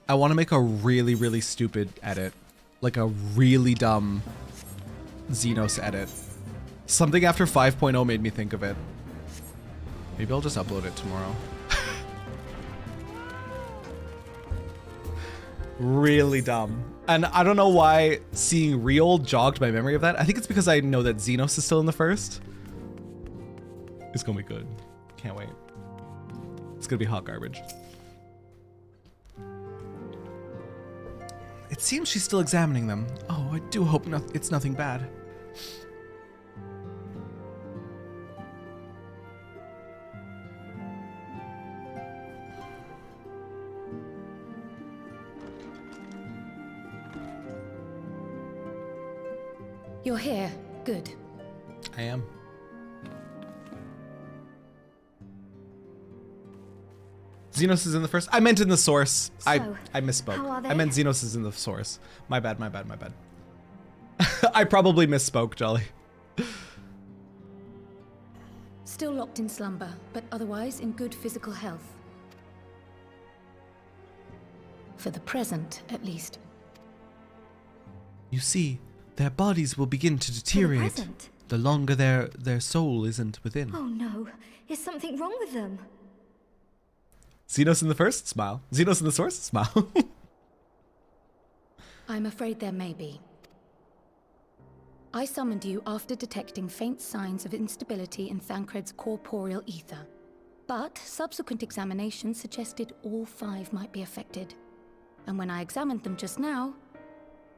I want to make a really, really stupid edit. Like a really dumb Xenos edit. Something after 5.0 made me think of it. Maybe I'll just upload it tomorrow. Really dumb. And I don't know why seeing Real jogged my memory of that. I think it's because I know that Xenos is still in the first. It's gonna be good. Can't wait. It's gonna be hot garbage. It seems she's still examining them. Oh, I do hope it's nothing bad. You're here. Good. I am. Xenos is in the first. I meant in the source. So, I misspoke. how are they? I meant Xenos is in the source. My bad, my bad, my bad. I probably misspoke, Jolly. Still locked in slumber, but otherwise in good physical health. For the present, at least. You see, their bodies will begin to deteriorate present? the longer their soul isn't within. Oh no, is something wrong with them? Xenos in the first? Smile. Xenos in the source? Smile. I'm afraid there may be. I summoned you after detecting faint signs of instability in Thancred's corporeal ether. But subsequent examination suggested all 5 might be affected. And when I examined them just now,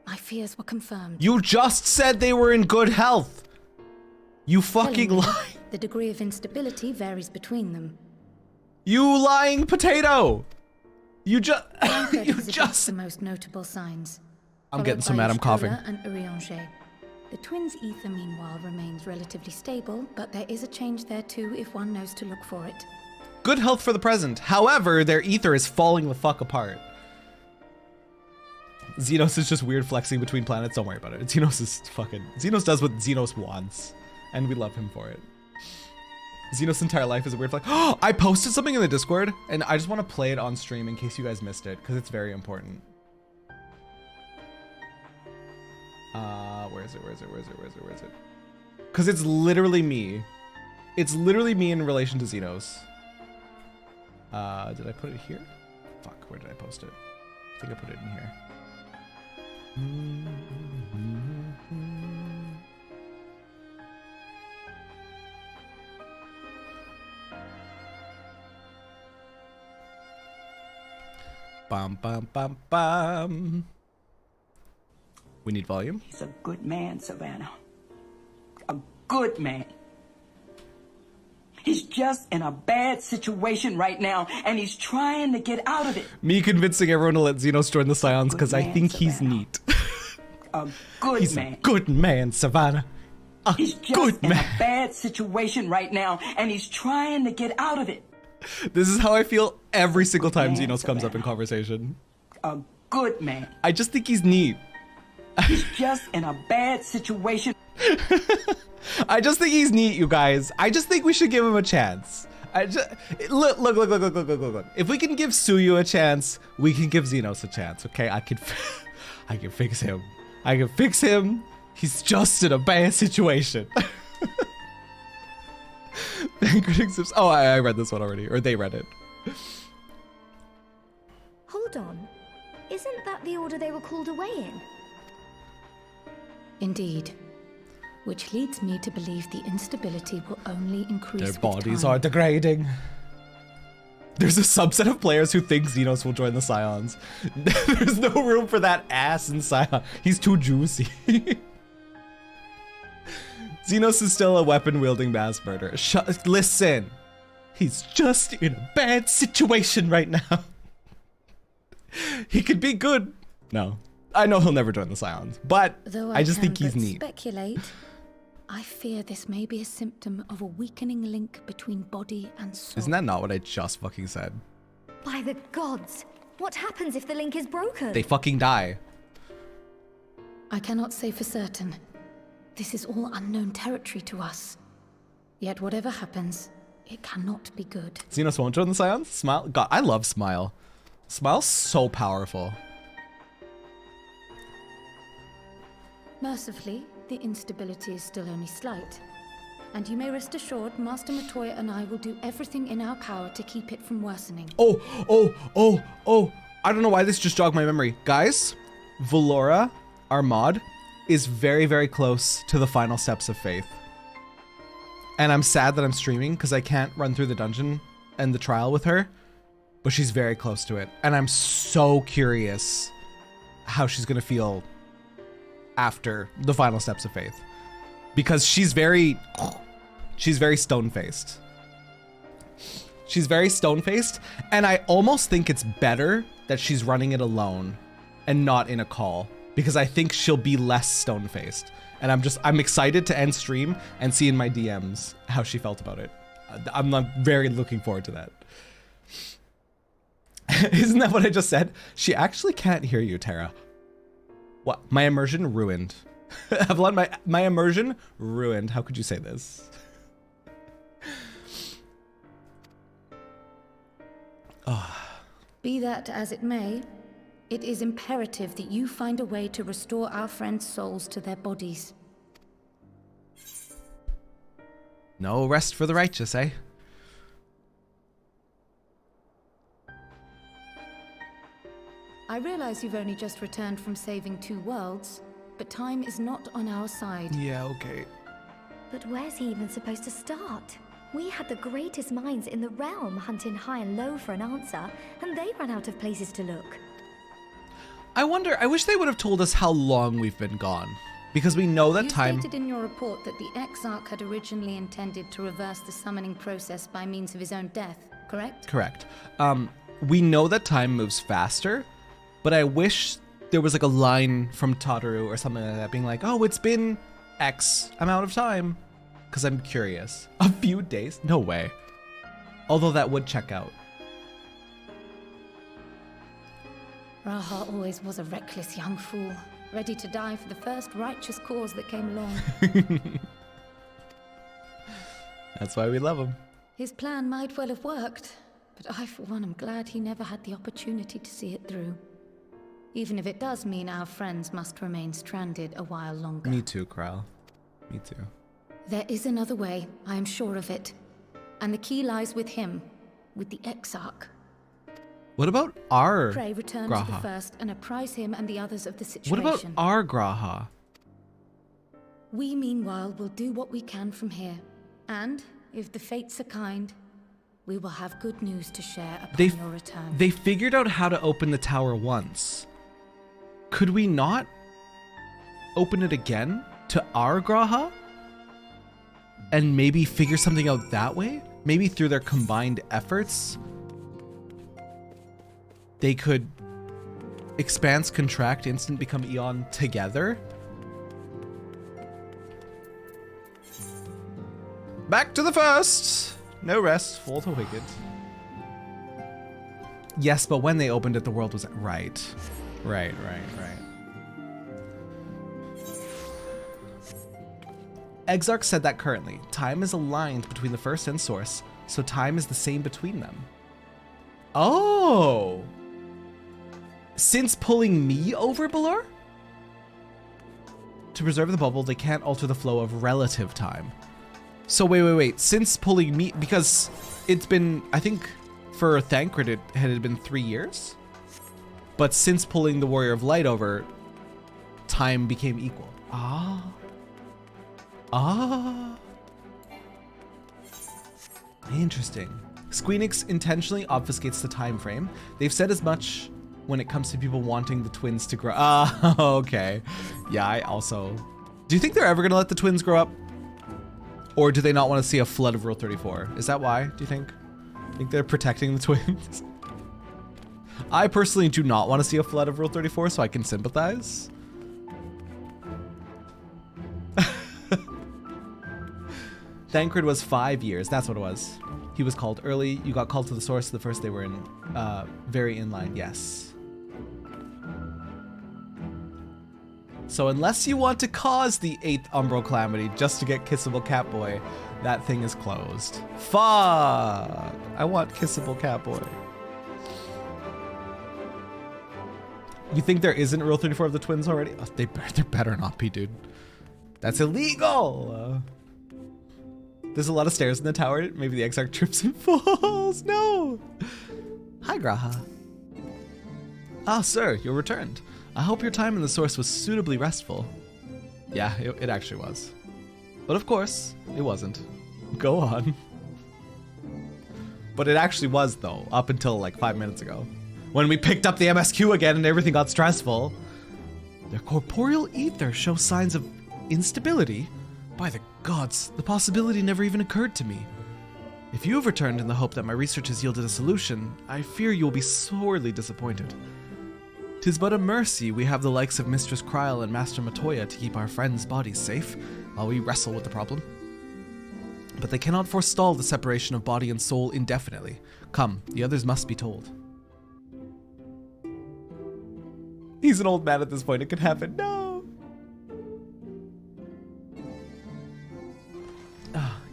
my fears were confirmed. You just said they were in good health. You fucking Telling me, lie. The degree of instability varies between them. You lying potato. You just... Thancred you has just... the most notable signs. I'm getting so followed by mad I'm coughing. Eorzea and Eorzea. The twins' ether, meanwhile, remains relatively stable, but there is a change there too if one knows to look for it. Good health for the present. However, their ether is falling the fuck apart. Xenos is just weird flexing between planets. Don't worry about it. Xenos is fucking... Xenos does what Xenos wants. And we love him for it. Xenos' entire life is a weird flex. Oh, I posted something in the Discord, and I just want to play it on stream in case you guys missed it, because it's very important. Where is it? Because it's literally me. It's literally me in relation to Xenos. Did I put it here? Fuck, where did I post it? I think I put it in here. Bam, bam, bam, bam. We need volume. He's a good man, Savannah. A good man. He's just in a bad situation right now, and he's trying to get out of it. Me convincing everyone to let Xenos join the Scions because I think he's neat. a good He's man. a good man, Savannah. A He's just good in man. a bad situation right now, and he's trying to get out of it. This is how I feel every single time Xenos comes up in conversation. A good man. I just think he's neat. He's just in a bad situation. I just think he's neat, you guys. I just think we should give him a chance. Look. If we can give Suyu a chance, we can give Xenos a chance, okay? I can fix him. I can fix him. He's just in a bad situation. Oh, I read this one already, or they read it. Hold on. Isn't that the order they were called away in? Indeed. Which leads me to believe the instability will only increase Their with bodies time. are degrading. There's a subset of players who think Xenos will join the Scions. There's no room for that ass in Scion. He's too juicy. Xenos is still a weapon-wielding mass murderer. Listen. He's just in a bad situation right now. He could be good. No. I know he'll never join the Scions, but Though I just think can he's but neat. Speculate, I fear this may be a symptom of a weakening link between body and soul. Isn't that not what I just fucking said? By the gods! What happens if the link is broken? They fucking die. I cannot say for certain. This is all unknown territory to us. Yet whatever happens, it cannot be good. Xenos won't join the Scions? Smile? God, I love Smile. Smile's so powerful. Mercifully, the instability is still only slight. And you may rest assured, Master Matoya and I will do everything in our power to keep it from worsening. Oh. I don't know why this just jogged my memory. Guys, Valora, our mod, is very, very close to the final steps of faith. And I'm sad that I'm streaming because I can't run through the dungeon and the trial with her, but she's very close to it. And I'm so curious how she's gonna feel after the final steps of faith, because she's very stone-faced. She's very stone-faced, and I almost think it's better that she's running it alone and not in a call, because I think she'll be less stone-faced. And I'm excited to end stream and see in my DMs how she felt about it. I'm very looking forward to that. Isn't that what I just said? She actually can't hear you, Terra. What? My immersion ruined. Avalon, my immersion ruined. How could you say this? Be that as it may, it is imperative that you find a way to restore our friends' souls to their bodies. No rest for the righteous, eh? I realize you've only just returned from saving 2 worlds, but time is not on our side. Yeah, okay. But where's he even supposed to start? We had the greatest minds in the realm hunting high and low for an answer, and they ran out of places to look. I wish they would have told us how long we've been gone. Because we know that you time... You stated in your report that the Exarch had originally intended to reverse the summoning process by means of his own death, correct? Correct. We know that time moves faster, but I wish there was like a line from Tataru or something like that being like, oh, it's been X amount of time. Because I'm curious. A few days? No way. Although that would check out. Raha always was a reckless young fool, ready to die for the first righteous cause that came along. That's why we love him. His plan might well have worked, but I, for one, am glad he never had the opportunity to see it through. Even if it does mean our friends must remain stranded a while longer. Me too, Kral. Me too. There is another way, I am sure of it. And the key lies with him, with the Exarch. What about our Pray return Graha? to the first and apprise him and the others of the situation. What about our Graha? We, meanwhile, will do what we can from here. And, if the fates are kind, we will have good news to share upon your return. They figured out how to open the tower once. Could we not open it again to our Graha? And maybe figure something out that way? Maybe through their combined efforts, they could Expanse, contract, instant, become Eon together? Back to the first! No rest, fall to wicked. Yes, but when they opened it, the world was... Right. Right. Exarch said that currently, time is aligned between the first and source, so time is the same between them. Oh! Since pulling me over, Balor? To preserve the bubble, they can't alter the flow of relative time. So wait. Since pulling me, because it's been, I think for Thancred it had been 3 years. But since pulling the Warrior of Light over, time became equal. Ah. Interesting. Squeenix intentionally obfuscates the time frame. They've said as much when it comes to people wanting the twins to grow. Okay. Yeah, I also... Do you think they're ever going to let the twins grow up? Or do they not want to see a flood of Rule 34? Is that why, do you think? I think they're protecting the twins? I personally do not want to see a flood of Rule 34, so I can sympathize. Thancred was 5 years. That's what it was. He was called early. You got called to the source the first they were in. Very in line, yes. So unless you want to cause the 8th Umbral Calamity just to get Kissable Catboy, that thing is closed. Fuck! I want Kissable Catboy. You think there isn't Rule 34 of the twins already? Oh, there better not be, dude. That's illegal! There's a lot of stairs in the tower. Maybe the Exarch trips and falls. No! Hi, Graha. Ah, sir, you're returned. I hope your time in the source was suitably restful. Yeah, it actually was. But of course, it wasn't. Go on. But it actually was, though, up until like 5 minutes ago. When we picked up the MSQ again and everything got stressful. Their corporeal ether shows signs of instability. By the gods, the possibility never even occurred to me. If you have returned in the hope that my research has yielded a solution, I fear you will be sorely disappointed. 'Tis but a mercy we have the likes of Mistress Kryl and Master Matoya to keep our friends' bodies safe while we wrestle with the problem. But they cannot forestall the separation of body and soul indefinitely. Come, the others must be told. He's an old man at this point, it could happen. No!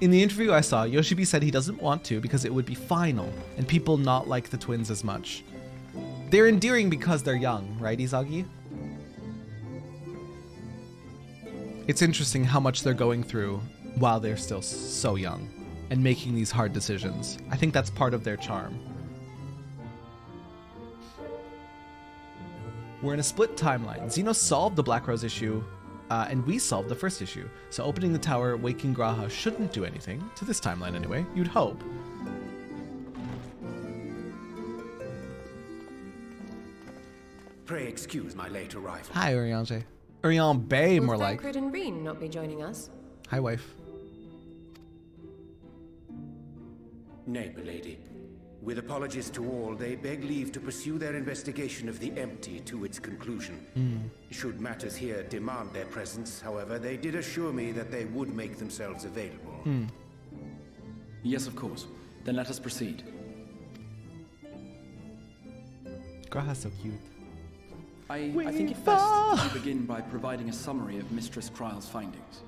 In the interview I saw, Yoshibi said he doesn't want to because it would be final, and people not like the twins as much. They're endearing because they're young, right, Izagi? It's interesting how much they're going through while they're still so young and making these hard decisions. I think that's part of their charm. We're in a split timeline. Xeno solved the Black Rose issue, and we solved the first issue. So opening the tower, waking Graha shouldn't do anything, to this timeline anyway, you'd hope. Pray excuse my late arrival. Hi, Urianger. Urian Bay, more like. Thancred and Reen not be joining us? Hi, wife. Nay, milady. With apologies to all, they beg leave to pursue their investigation of the empty to its conclusion. Should matters here demand their presence, however, they did assure me that they would make themselves available. Yes, of course. Then let us proceed. Graha's so cute. I think it best to begin by providing a summary of Mistress Kryl's findings.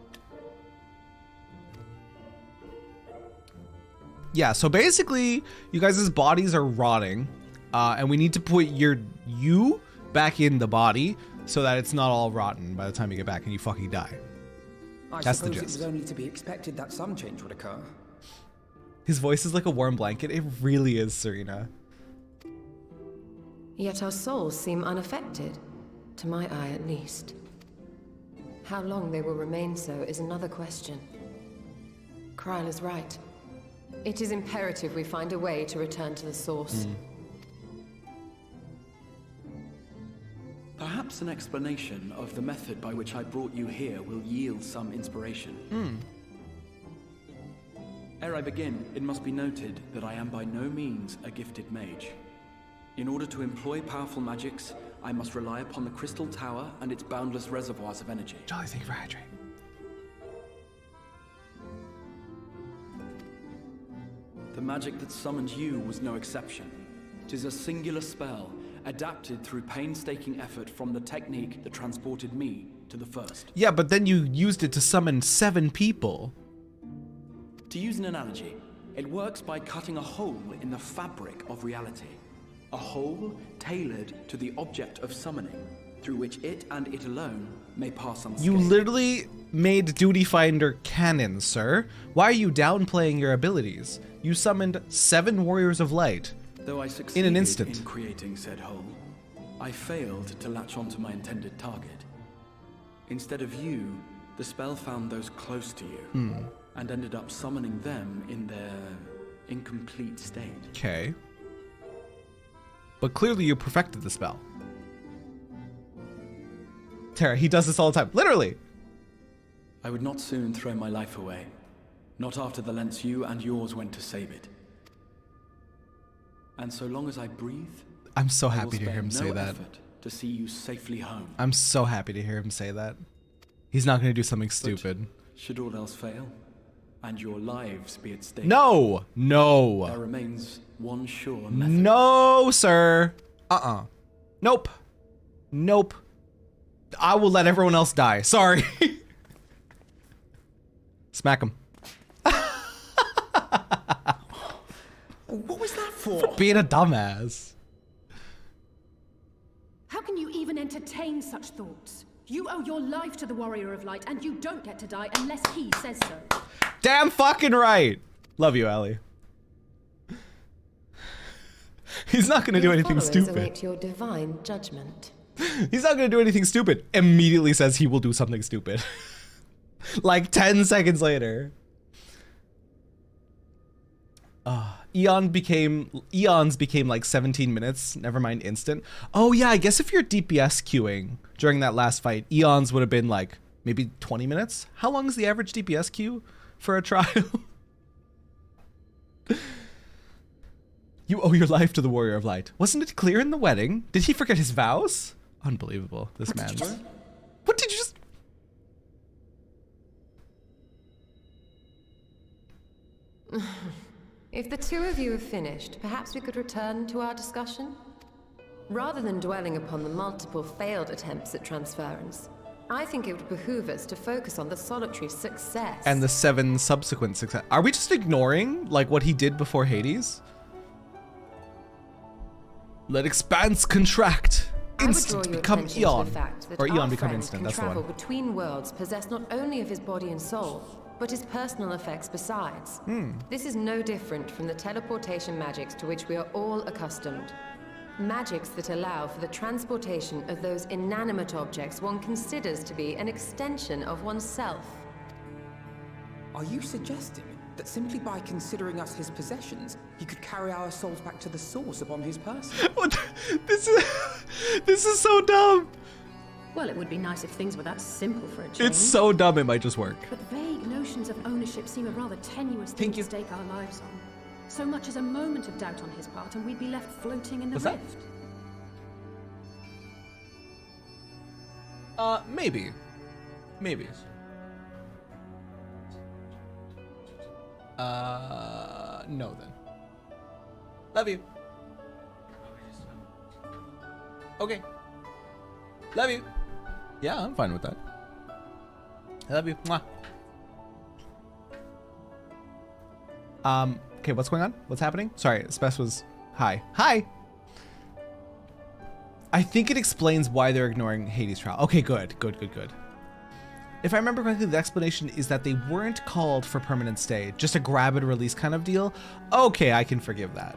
Yeah, so basically, you guys' bodies are rotting, and we need to put you back in the body so that it's not all rotten by the time you get back and you fucking die. That's the gist. It was only to be expected that some change would occur. His voice is like a warm blanket. It really is, Serena. Yet our souls seem unaffected, to my eye at least. How long they will remain so is another question. Kryl is right. It is imperative we find a way to return to the source. Perhaps an explanation of the method by which I brought you here will yield some inspiration. Ere I begin, it must be noted that I am by no means a gifted mage. In order to employ powerful magics, I must rely upon the Crystal Tower and its boundless reservoirs of energy. Jolly, thank you for hydrating. The magic that summoned you was no exception. 'Tis a singular spell, adapted through painstaking effort from the technique that transported me to the first. Yeah, but then you used it to summon 7 people. To use an analogy, it works by cutting a hole in the fabric of reality. A hole tailored to the object of summoning, through which it and it alone may pass unscathed. You literally made Duty Finder canon, sir. Why are you downplaying your abilities? You summoned 7 Warriors of Light Though I in succeeded an instant. in creating said hole, I failed to latch onto my intended target. Instead of you, the spell found those close to you, and ended up summoning them in their incomplete state. Okay. But clearly you perfected the spell. Terra, he does this all the time. Literally. I would not soon throw my life away. Not after the lengths you and yours went to save it. And so long as I breathe, I'm so I will happy to hear him spare say no that. effort to see you safely home. I'm so happy to hear him say that. He's not going to do something But stupid. should all else fail, and your lives be at stake, No! No! there remains one sure method. No, sir. Nope. Nope. I will let everyone else die. Sorry. Smack him. What was that for? Being a dumbass. How can you even entertain such thoughts? You owe your life to the Warrior of Light, and you don't get to die unless he says so. Damn fucking right. Love you, Allie. He's not going to do anything Followers stupid. await your divine judgment. He's not going to do anything stupid. Immediately says he will do something stupid. Like 10 seconds later. Eons became like 17 minutes. Never mind instant. Oh yeah, I guess if you're DPS queuing during that last fight, Eons would have been like maybe 20 minutes. How long is the average DPS queue for a trial? You owe your life to the Warrior of Light. Wasn't it clear in the wedding? Did he forget his vows? Unbelievable. This man. What did you just... If the two of you have finished, perhaps we could return to our discussion? Rather than dwelling upon the multiple failed attempts at transference, I think it would behoove us to focus on the solitary success. And the 7 subsequent success. Are we just ignoring like what he did before Hades? Let expanse contract. Instant become Eon. Or Eon become instant, that's the one. Travel between worlds possessed not only of his body and soul, but his personal effects besides. This is no different from the teleportation magics to which we are all accustomed. Magics that allow for the transportation of those inanimate objects one considers to be an extension of oneself. Are you suggesting that simply by considering us his possessions, he could carry our souls back to the source upon his person? What? This is so dumb. Well, it would be nice if things were that simple for a change. It's so dumb it might just work. But vague notions of ownership seem a rather tenuous thing to stake our lives on. So much as a moment of doubt on his part, and we'd be left floating in the rift. Maybe. Maybe. No then. Love you. Okay. Love you. Yeah, I'm fine with that. I love you. Mwah. Okay, what's going on? What's happening? Sorry, Spess was... Hi. Hi! I think it explains why they're ignoring Hades' trial. Okay, good. Good, good, good. If I remember correctly, the explanation is that they weren't called for permanent stay. Just a grab and release kind of deal. Okay, I can forgive that.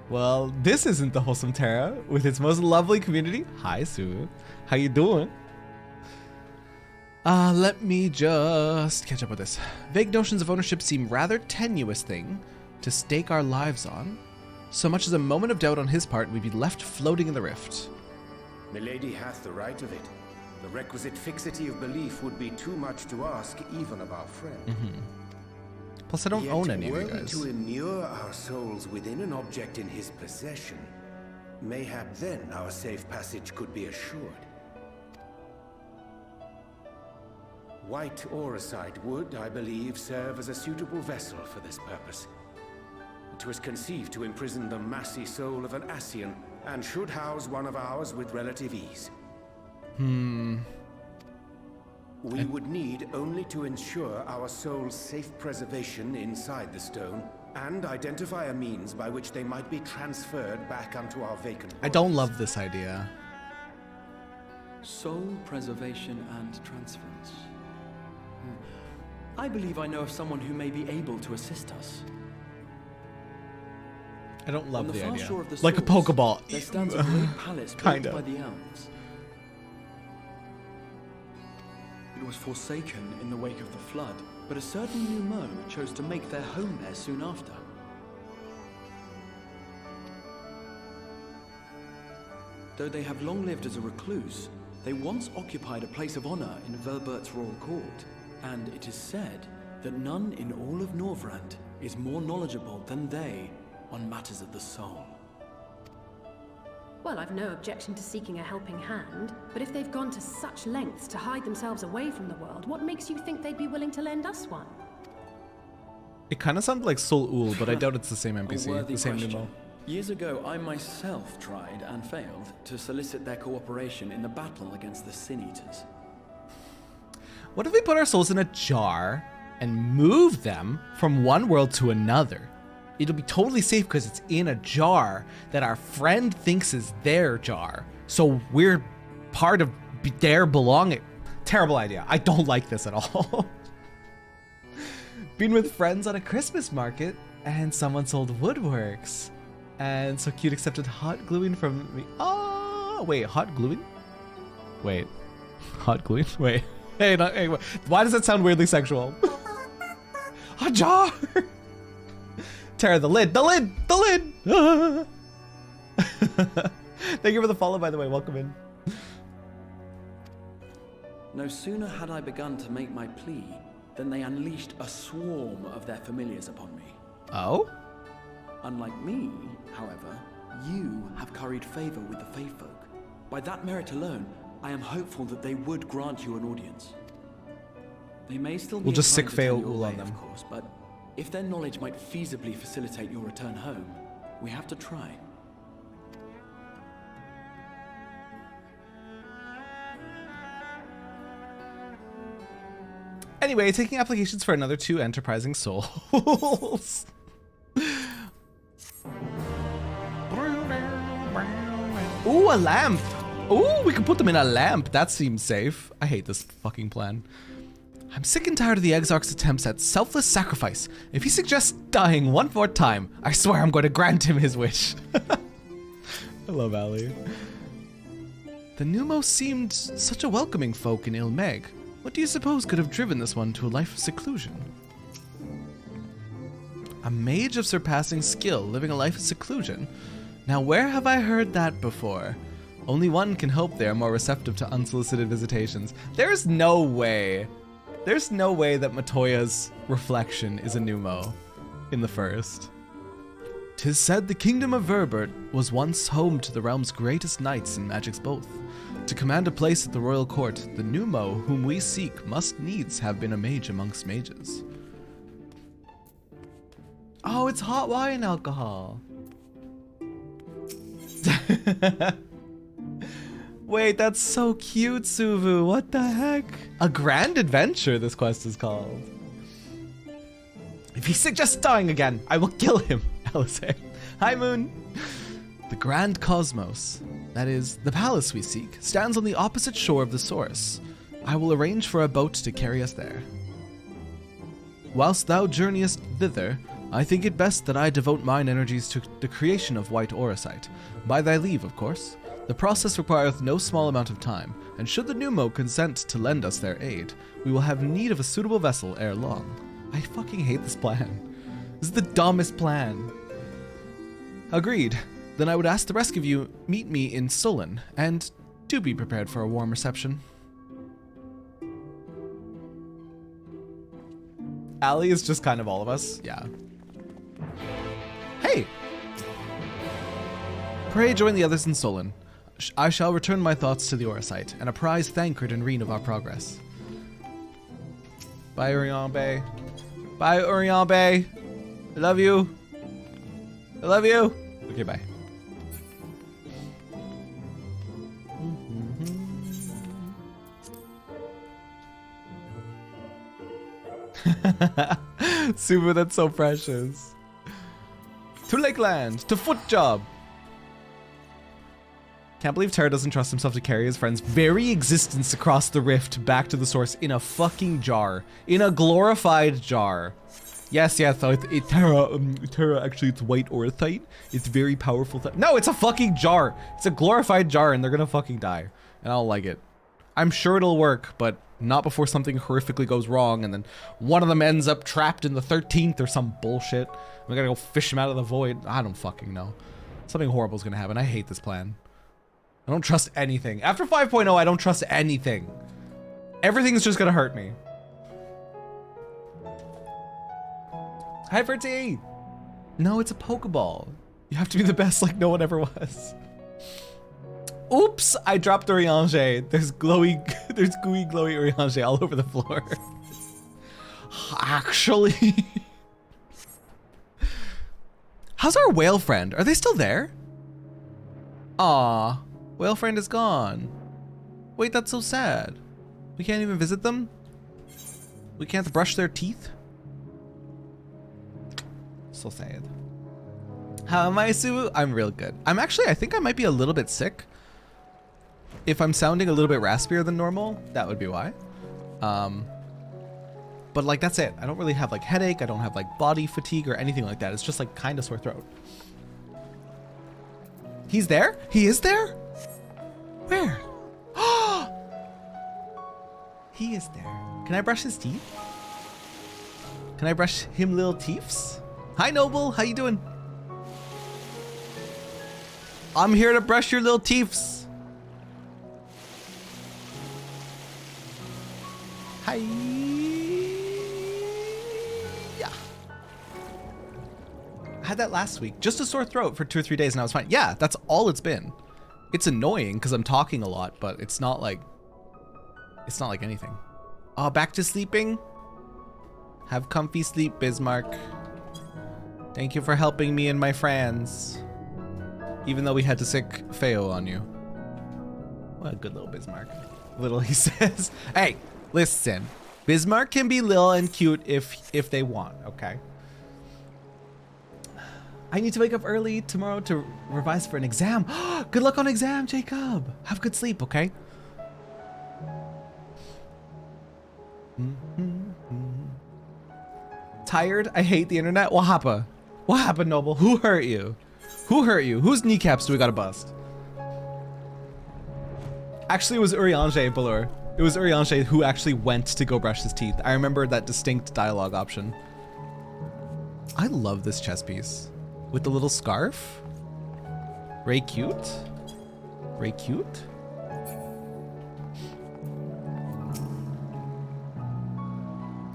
Well, this isn't the Wholesome Terra with its most lovely community. Hi, Sue. How you doing? Let me just catch up with this. Vague notions of ownership seem rather tenuous thing to stake our lives on. So much as a moment of doubt on his part, we'd be left floating in the rift. Milady hath the right of it. The requisite fixity of belief would be too much to ask even of our friend. Plus, I don't own any of you Were we guys. to immure our souls within an object in his possession, Mayhap then our safe passage could be assured. White Orisite would, I believe, serve as a suitable vessel for this purpose. It was conceived to imprison the massy soul of an Ascian, and should house one of ours with relative ease. We would need only to ensure our soul's safe preservation inside the stone, and identify a means by which they might be transferred back onto our vacant I don't love this idea. Soul preservation and transference. I believe I know of someone who may be able to assist us. I don't love On the the far idea. shore of the Like a source, Pokeball. there stands a great palace built Kinda. by the elves. It was forsaken in the wake of the flood, but a certain Numo chose to make their home there soon after. Though they have long lived as a recluse, they once occupied a place of honor in Verbert's royal court, and it is said that none in all of Norvrand is more knowledgeable than they on matters of the soul. Well, I've no objection to seeking a helping hand, but if they've gone to such lengths to hide themselves away from the world, what makes you think they'd be willing to lend us one? It kind of sounds like Sol Ul, but I doubt it's the same A NPC, worthy the same question. Numo. Years ago, I myself tried and failed to solicit their cooperation in the battle against the Sin Eaters. What if we put our souls in a jar and move them from one world to another? It'll be totally safe because it's in a jar that our friend thinks is their jar. So we're part of their belonging. Terrible idea. I don't like this at all. Been with friends on a Christmas market and someone sold woodworks. And so cute accepted hot gluing from me. Oh, wait, hot gluing? Wait, hot gluing? Wait, hey, wait. Why does that sound weirdly sexual? A jar! Tara, the lid! Ah. Thank you for the follow, by the way. Welcome in. No sooner had I begun to make my plea than they unleashed a swarm of their familiars upon me. Oh? Unlike me, however, you have curried favor with the Fae folk. By that merit alone, I am hopeful that they would grant you an audience. They may still be We'll just sick inclined to fail turn you Ul on away, them. of course, but if their knowledge might feasibly facilitate your return home, we have to try. Anyway, taking applications for another 2 enterprising souls. Ooh, a lamp. Ooh, we can put them in a lamp. That seems safe. I hate this fucking plan. I'm sick and tired of the Exarch's attempts at selfless sacrifice. If he suggests dying one more time, I swear I'm going to grant him his wish. I love Ali. The Numo seemed such a welcoming folk in Ilmeg. What do you suppose could have driven this one to a life of seclusion? A mage of surpassing skill living a life of seclusion? Now where have I heard that before? Only one can hope they are more receptive to unsolicited visitations. There's no way. There's no way that Matoya's reflection is a Numo in the first. 'Tis said the kingdom of Verbert was once home to the realm's greatest knights and magics both. To command a place at the royal court, the Numo whom we seek must needs have been a mage amongst mages. Oh, it's hot wine alcohol. Wait, that's so cute, Suvu. What the heck? A grand adventure, this quest is called. If he suggests dying again, I will kill him, Alisair. Hi, Moon. The Grand Cosmos, that is, the palace we seek, stands on the opposite shore of the source. I will arrange for a boat to carry us there. Whilst thou journeyest thither, I think it best that I devote mine energies to the creation of white Orisite. By thy leave, of course. The process requireth no small amount of time, and should the Numo consent to lend us their aid, we will have need of a suitable vessel ere long. I fucking hate this plan. This is the dumbest plan. Agreed. Then I would ask the rest of you meet me in Sullen, and do be prepared for a warm reception. Ali is just kind of all of us. Yeah. Hey! Pray join the others in Solon. I shall return my thoughts to the Orsite, and apprise Thancred and Reen of our progress. Bye, Uriambe. Bye, Uriambe. I love you. I love you. Okay, bye. Super, that's so precious. To Lakeland, to Foot Job. Can't believe Terra doesn't trust himself to carry his friend's very existence across the rift back to the source in a fucking jar. In a glorified jar. Yes, so Terra, actually it's white orthite. It's very powerful. No, it's a fucking jar. It's a glorified jar and they're gonna fucking die. And I don't like it. I'm sure it'll work, but not before something horrifically goes wrong and then one of them ends up trapped in the 13th or some bullshit. We gotta go fish him out of the void. I don't fucking know. Something horrible is gonna happen. I hate this plan. I don't trust anything. After 5.0, I don't trust anything. Everything's just gonna hurt me. Hi, Fertie! No, it's a Pokeball. You have to be the best like no one ever was. Oops, I dropped Urianger. There's gooey glowy Urianger all over the floor. Actually. How's our whale friend? Are they still there? Aw, whale friend is gone. Wait, that's so sad. We can't even visit them? We can't brush their teeth? So sad. How am I, Sue? I'm real good. I think I might be a little bit sick. If I'm sounding a little bit raspier than normal, that would be why. But like, that's it. I don't really have like headache. I don't have like body fatigue or anything like that. It's just like kind of sore throat. He's there? He is there? Where? He is there. Can I brush his teeth? Can I brush him little teeths? Hi, Noble. How you doing? I'm here to brush your little teeths. Hi. Yeah. I had that last week. Just a sore throat for 2 or 3 days and I was fine. Yeah, that's all it's been. It's annoying because I'm talking a lot, but it's not like anything. Oh, back to sleeping? Have comfy sleep, Bismarck. Thank you for helping me and my friends. Even though we had to sick Feo on you. What a good little Bismarck. Little, he says. Hey, listen. Bismarck can be little and cute if they want, okay? I need to wake up early tomorrow to revise for an exam. Good luck on exam, Jacob. Have good sleep, okay? Tired? I hate the internet. What happened? What happened, Noble? Who hurt you? Who hurt you? Whose kneecaps do we gotta bust? Actually, it was Urianger, Balor. It was Urianger who actually went to go brush his teeth. I remember that distinct dialogue option. I love this chess piece. With the little scarf. Ray cute. Ray cute.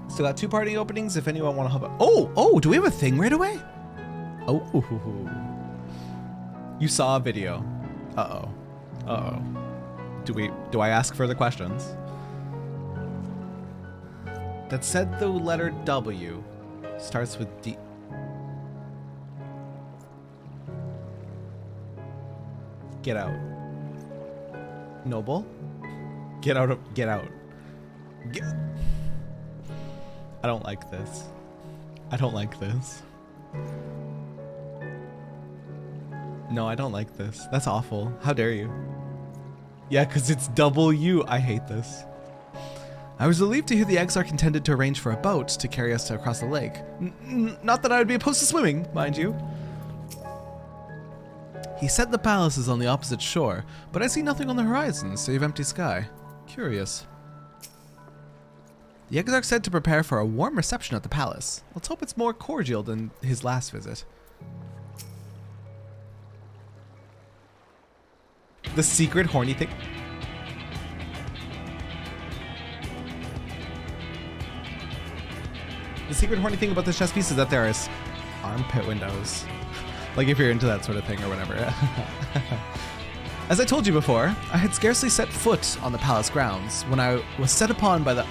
Still got 2 party openings if anyone want to help out. Oh, do we have a thing right away? Oh, you saw a video. Uh-oh. Do I ask further questions? That said the letter W starts with D. Get out. Noble? Get out. I don't like this. I don't like this. No, I don't like this. That's awful. How dare you? Yeah, because it's W. I hate this. I was relieved to hear the Exarch intended to arrange for a boat to carry us across the lake. Not that I would be opposed to swimming, mind you. He said the palace is on the opposite shore, but I see nothing on the horizon save empty sky. Curious. The Exarch said to prepare for a warm reception at the palace. Let's hope it's more cordial than his last visit. The secret horny thing. The secret horny thing about this chess piece is that there is armpit windows. Like if you're into that sort of thing or whatever. As I told you before, I had scarcely set foot on the palace grounds when I was set upon by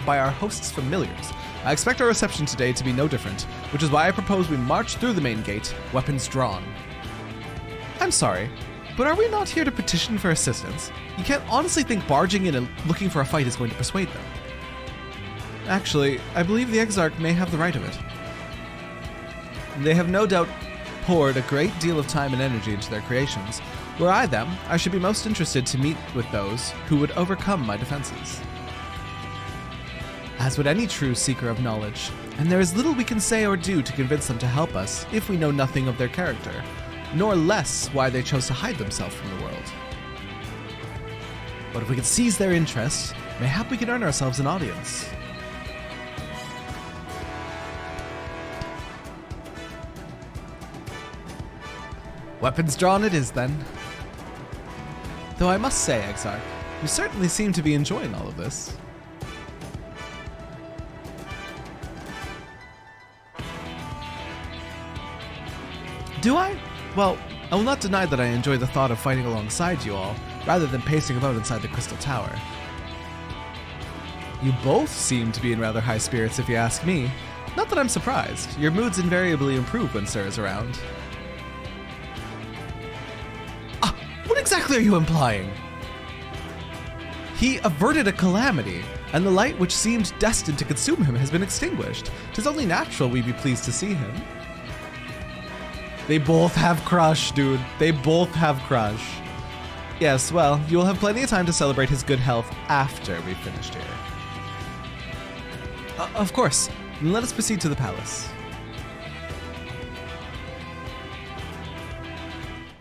our host's familiars. I expect our reception today to be no different, which is why I propose we march through the main gate, weapons drawn. I'm sorry, but are we not here to petition for assistance? You can't honestly think barging in and looking for a fight is going to persuade them. Actually, I believe the Exarch may have the right of it. They have no doubt poured a great deal of time and energy into their creations. Were I them, I should be most interested to meet with those who would overcome my defenses. As would any true seeker of knowledge, and there is little we can say or do to convince them to help us if we know nothing of their character, nor less why they chose to hide themselves from the world. But if we can seize their interest, mayhap we can earn ourselves an audience. Weapons drawn it is, then. Though I must say, Exarch, you certainly seem to be enjoying all of this. Do I? Well, I will not deny that I enjoy the thought of fighting alongside you all, rather than pacing about inside the Crystal Tower. You both seem to be in rather high spirits if you ask me. Not that I'm surprised. Your moods invariably improve when Sir is around. What exactly are you implying? He averted a calamity, and the light which seemed destined to consume him has been extinguished. 'Tis only natural we be pleased to see him. They both have crush, dude. They both have crush. Yes, well, you will have plenty of time to celebrate his good health after we've finished here. Of course. Then let us proceed to the palace.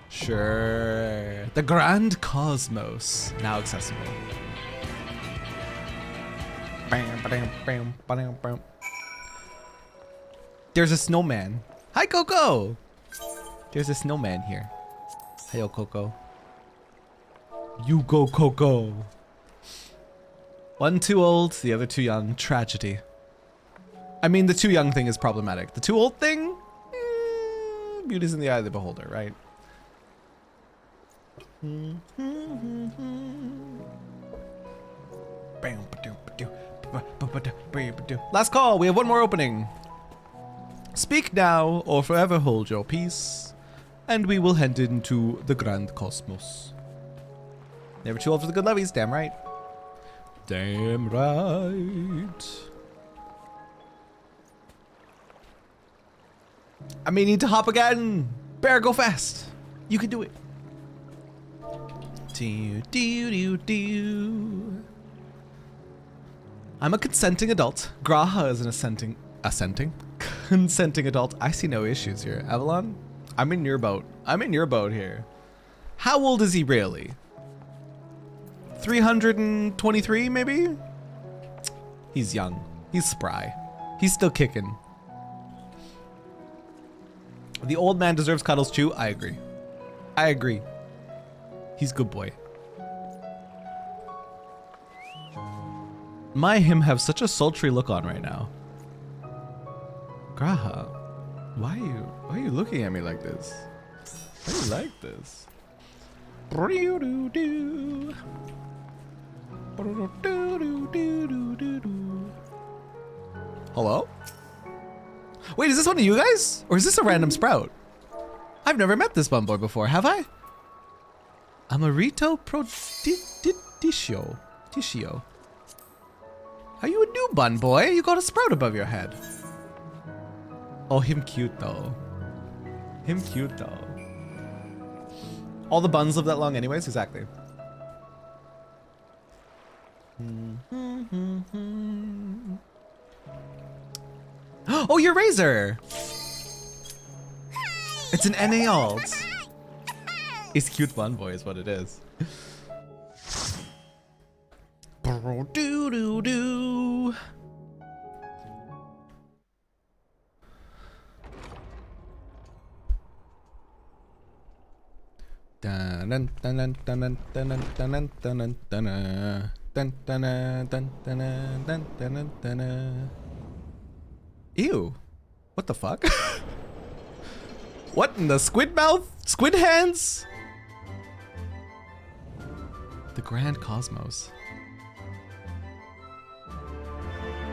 Sure. The Grand Cosmos, now accessible. There's a snowman. Hi, Coco! There's a snowman here. Hello, Coco. You go, Coco. One too old, the other too young. Tragedy. I mean, the too young thing is problematic. The too old thing? Beauty's in the eye of the beholder, right? Last call, we have one more opening. Speak now, or forever hold your peace, and we will head into the Grand Cosmos. Never too old for the good lovies, damn right. Damn right. I may need to hop again. Bear, go fast. You can do it. I'm a consenting adult. Graha is an consenting adult. I see no issues here. Avalon, I'm in your boat. I'm in your boat here. How old is he really? 323 maybe? He's young. He's spry. He's still kicking. The old man deserves cuddles too. I agree. I agree. He's good boy. My him have such a sultry look on right now. Graha, why are you looking at me like this? Why do you like this? Hello? Wait, is this one of you guys? Or is this a random sprout? I've never met this bun boy before, have I? Amarito Tissio. Are you a new bun boy? You got a sprout above your head. Oh, him cute though. Him cute though. All the buns live that long anyways? Exactly. Oh, you're Razor! It's an NA alt. It's cute bun boy is what it is. Do. Ew. What the fuck? What in the squid mouth? Squid hands? The Grand Cosmos.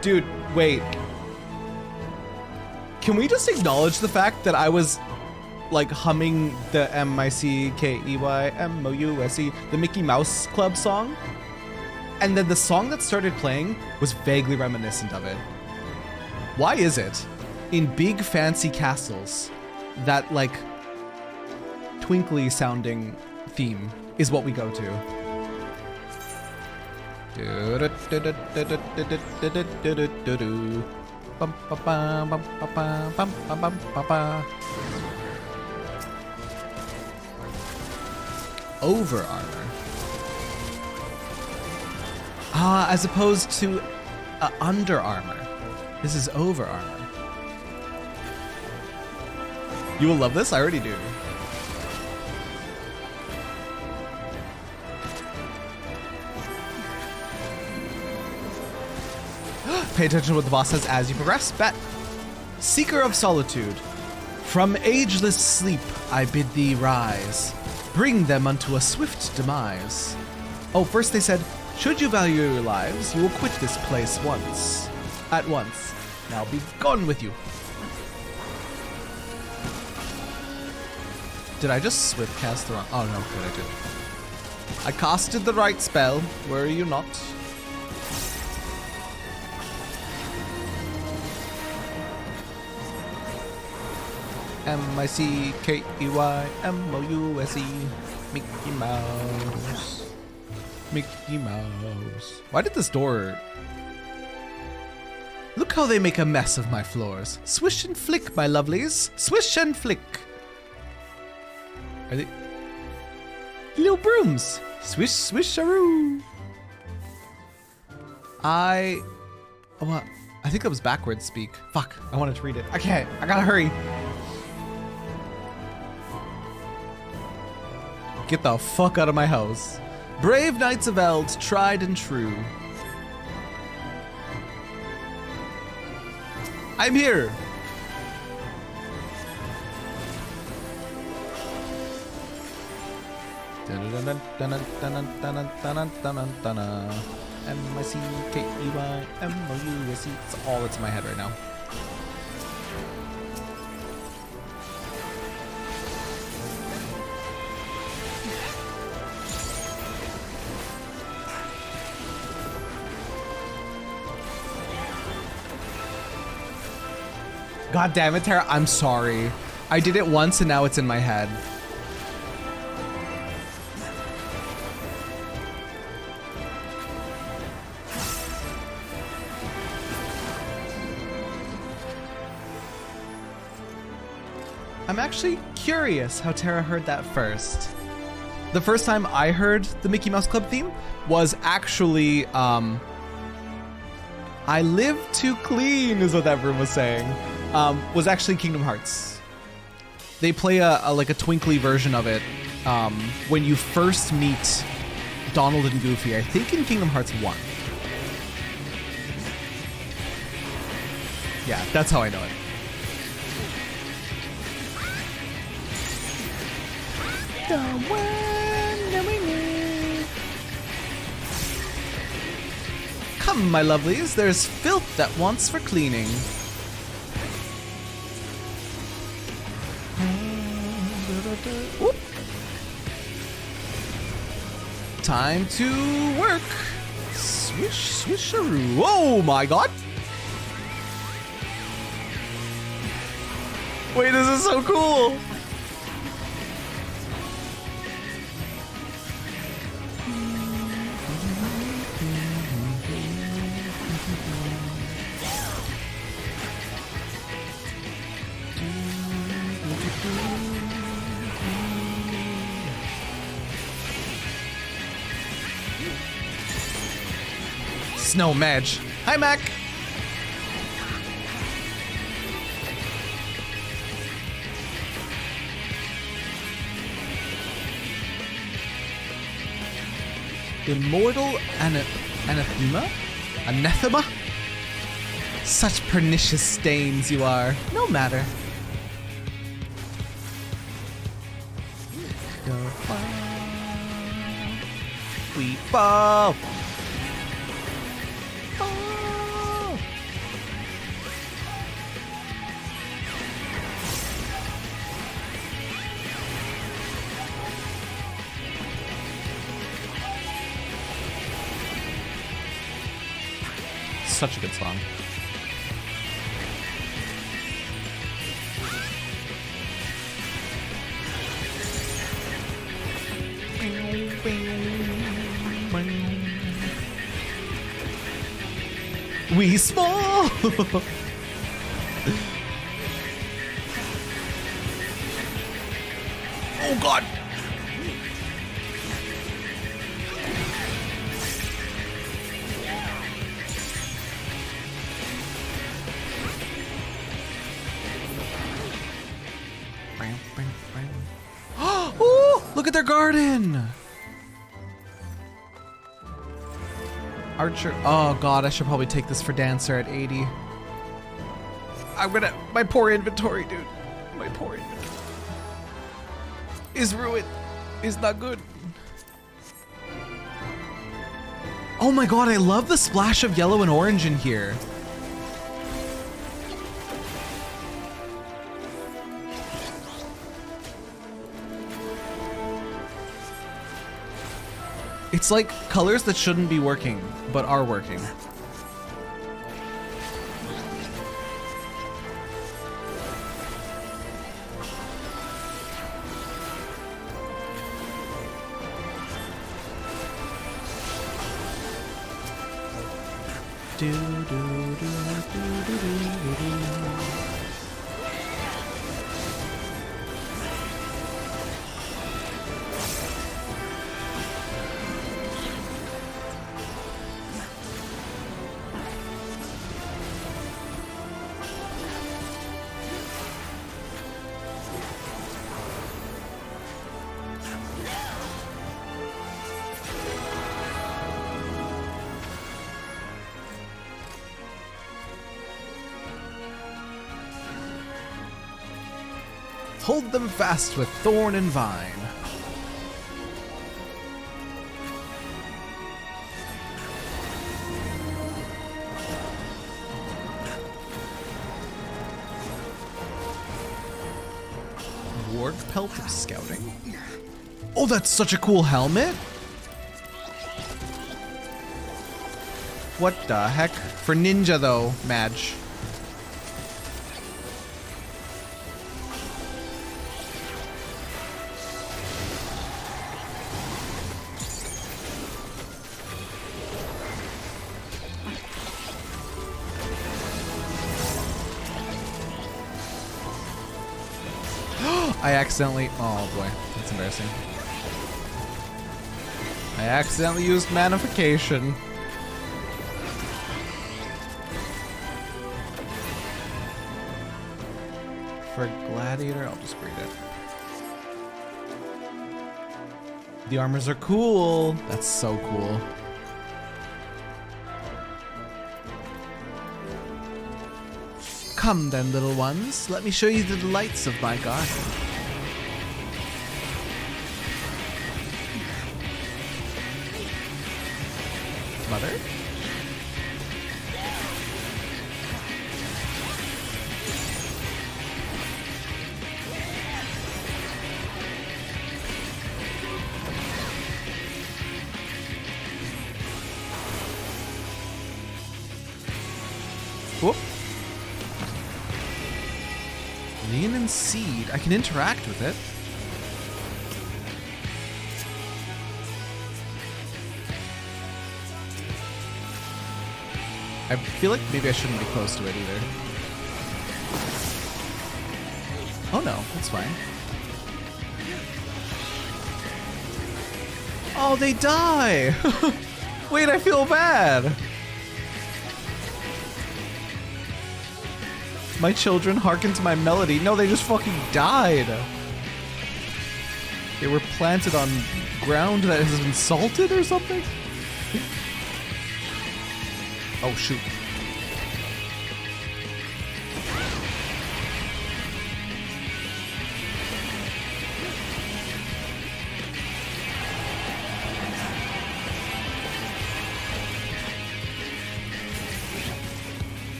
Dude, wait. Can we just acknowledge the fact that I was like humming the MICKEYMOUSE, the Mickey Mouse Club song? And then the song that started playing was vaguely reminiscent of it. Why is it in big fancy castles that like twinkly sounding theme is what we go to? Over armor. Ah, as opposed to under armor. This is over armor. You will love this? I already do. Pay attention to what the boss says as you progress. Bet. Seeker of solitude. From ageless sleep I bid thee rise. Bring them unto a swift demise. Oh, first they said, should you value your lives, you will quit this place once. At once. Now be gone with you. Did I just swift cast the wrong? Oh no, good, I did. I casted the right spell, were you not? MICKEYMOUSE. Mickey Mouse. Mickey Mouse. Why did this door... Look how they make a mess of my floors. Swish and flick, my lovelies. Swish and flick. Are they... Little brooms. Swish, swish-aroo. Oh, I think that was backwards speak. Fuck, I wanted to read it. I can't. I gotta hurry. Get the fuck out of my house. Brave knights of Eld, tried and true. I'm here. MICKEYMOUSE. It's all that's in my head right now. God damn it, Terra, I'm sorry. I did it once and now it's in my head. I'm actually curious how Terra heard that first. The first time I heard the Mickey Mouse Club theme was actually, I live too clean is what that room was saying. Was actually Kingdom Hearts. They play a like a twinkly version of it when you first meet Donald and Goofy, I think in Kingdom Hearts 1. Yeah, that's how I know it. Come, my lovelies, there's filth that wants for cleaning. Whoop. Time to work. Swish, swisharoo. Oh my god. Wait, this is so cool. Snow Madge. Hi, Mac. Immortal anathema? Anathema? Such pernicious stains you are. No matter. Go fall. We fall. Fall. Such a good song. We small. Oh God. Oh, look at their garden. Archer. Oh God, I should probably take this for Dancer at 80. My poor inventory, dude. My poor inventory is ruined. Is not good. Oh my God, I love the splash of yellow and orange in here. It's like colors that shouldn't be working, but are working. Do, do, do, do, do, do, do. Hold them fast with thorn and vine. Warg pelt of scouting. Oh, that's such a cool helmet. What the heck? For ninja though, Madge. I accidentally, oh boy, that's embarrassing. I accidentally used manification. For gladiator, I'll just read it. The armors are cool. That's so cool. Come then, little ones. Let me show you the delights of my garden. Mother? Whoop. Lean and seed. I can interact with it. I feel like maybe I shouldn't be close to it either. Oh no, that's fine. Oh, they die! Wait, I feel bad! My children hearken to my melody. No, they just fucking died. They were planted on ground that has been salted or something? Oh, shoot.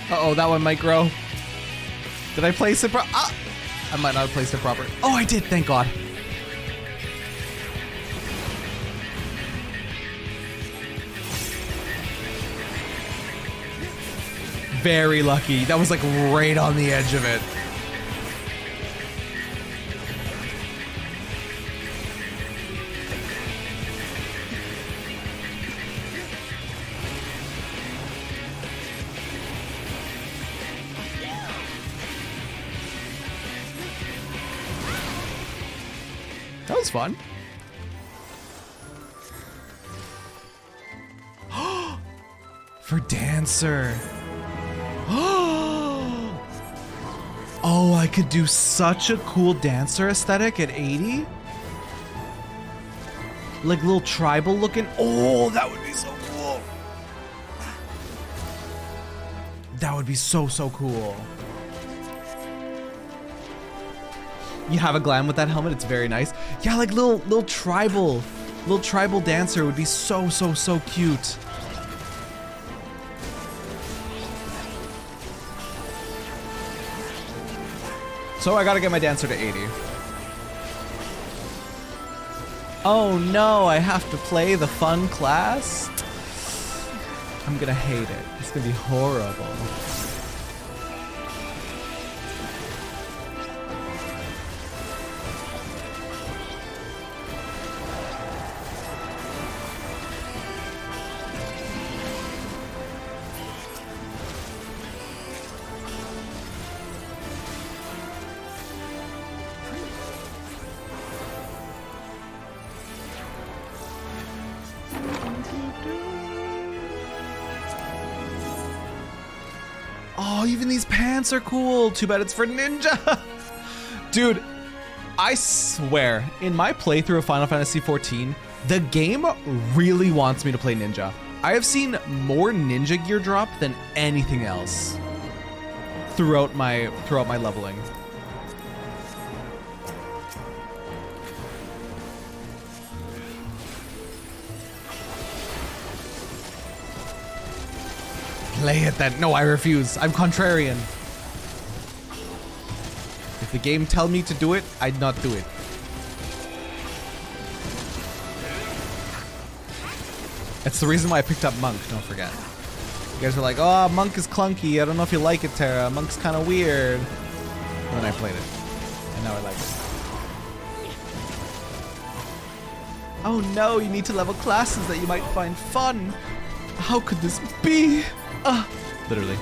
Uh-oh, that one might grow. Did I place it I might not have placed it properly. Oh, I did, thank God. Very lucky. That was like right on the edge of it. That was fun. For Dancer. Oh, I could do such a cool Dancer aesthetic at 80. Like little tribal looking. Oh, that would be so cool. That would be so, so cool. You have a glam with that helmet, it's very nice. Yeah, like little tribal Dancer would be so, so, so cute. So I gotta get my Dancer to 80. Oh no, I have to play the fun class? I'm gonna hate it. It's gonna be horrible. Oh, even these pants are cool. Too bad it's for ninja. Dude, I swear, in my playthrough of Final Fantasy XIV, the game really wants me to play ninja. I have seen more ninja gear drop than anything else throughout my leveling. Play it then. No, I refuse. I'm contrarian. If the game tell me to do it, I'd not do it. That's the reason why I picked up Monk, don't forget. You guys were like, oh, Monk is clunky. I don't know if you like it, Terra. Monk's kind of weird. And then I played it. And now I like it. Oh no, you need to level classes that you might find fun. How could this be? Literally.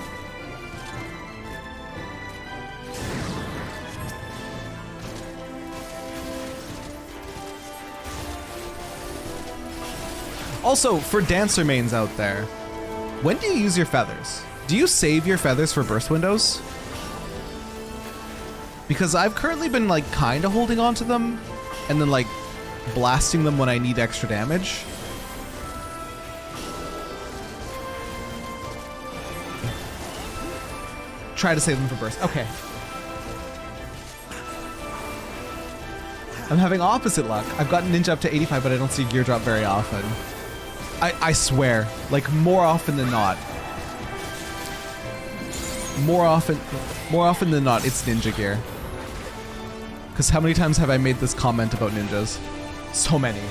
Also, for Dancer mains out there, when do you use your feathers? Do you save your feathers for burst windows? Because I've currently been like kind of holding on to them and then like blasting them when I need extra damage. Try to save them for burst. Okay. I'm having opposite luck. I've gotten ninja up to 85, but I don't see gear drop very often. I swear, like more often than not. More often than not, it's ninja gear. Because how many times have I made this comment about ninjas? So many.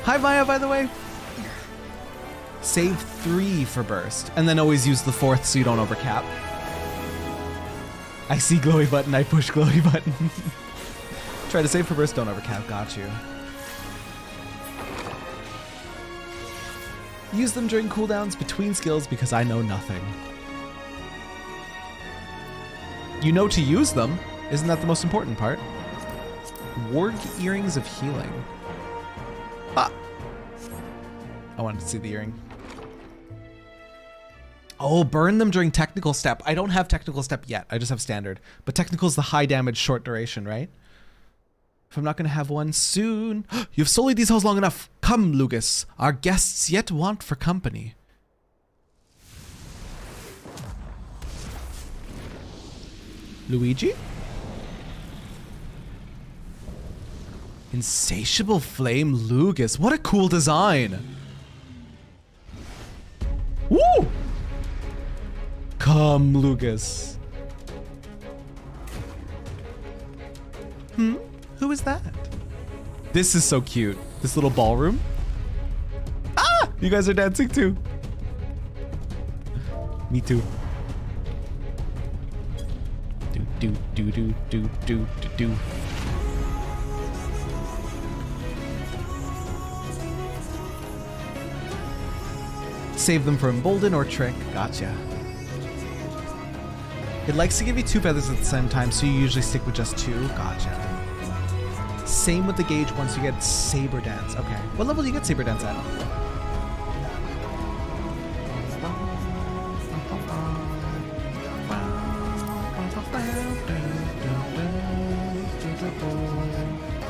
Hi Maya, by the way. Save 3 for burst, and then always use the 4th so you don't overcap. I see glowy button, I push glowy button. Try to save for burst, don't overcap, got you. Use them during cooldowns between skills because I know nothing. You know to use them, isn't that the most important part? Warg earrings of healing. Ah! I wanted to see the earring. Oh, burn them during technical step. I don't have technical step yet. I just have standard. But technical is the high damage, short duration, right? If I'm not going to have one soon. You've sullied these halls long enough. Come, Lugus. Our guests yet want for company. Luigi? Insatiable Flame Lugus. What a cool design. Woo! Come, Lugus. Who is that? This is so cute. This little ballroom. Ah! You guys are dancing too. Me too. Do do do do do do do. Save them for Embolden or Trick. Gotcha. It likes to give you 2 feathers at the same time, so you usually stick with just 2. Gotcha. Same with the gauge once you get Saber Dance. Okay. What level do you get Saber Dance at?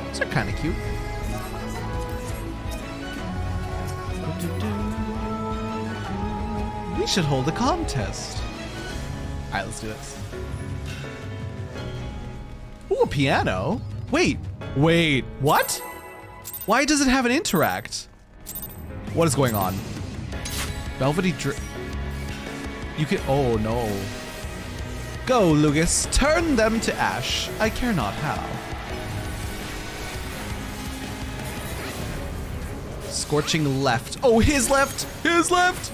These are kind of cute. We should hold a contest. All right, let's do this. Ooh, a piano. Wait, what? Why does it have an interact? What is going on? Velvety you can, oh no. Go, Lugus, turn them to ash. I care not how. Scorching left. Oh, his left, his left.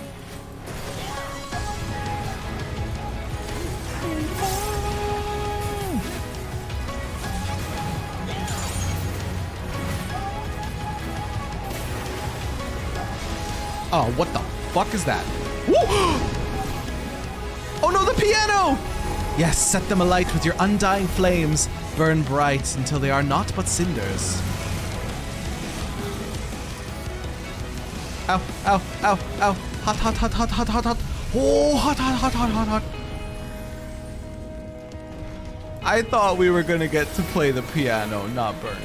Oh, what the fuck is that? Woo! Oh no, the piano! Yes, set them alight with your undying flames. Burn bright until they are naught but cinders. Ow, ow, ow, ow. Hot, hot, hot, hot, hot, hot, hot. Oh, hot, hot, hot, hot, hot, hot. I thought we were gonna get to play the piano, not burn.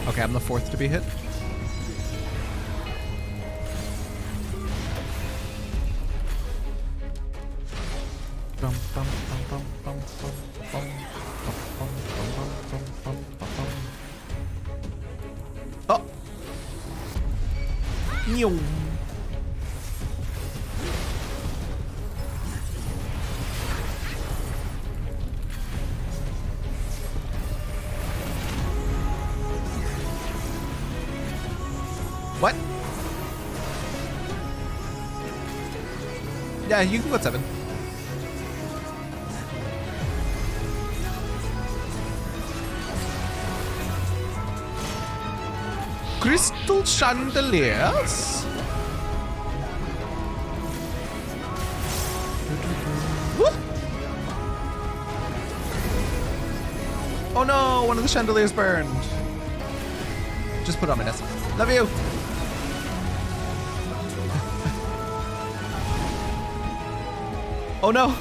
Okay, I'm the 4th to be hit. Oh! Meow. What? Yeah, you can go at 7. Crystal chandeliers? Whoop. Oh no, one of the chandeliers burned. Just put it on my desk. Love you. Oh no!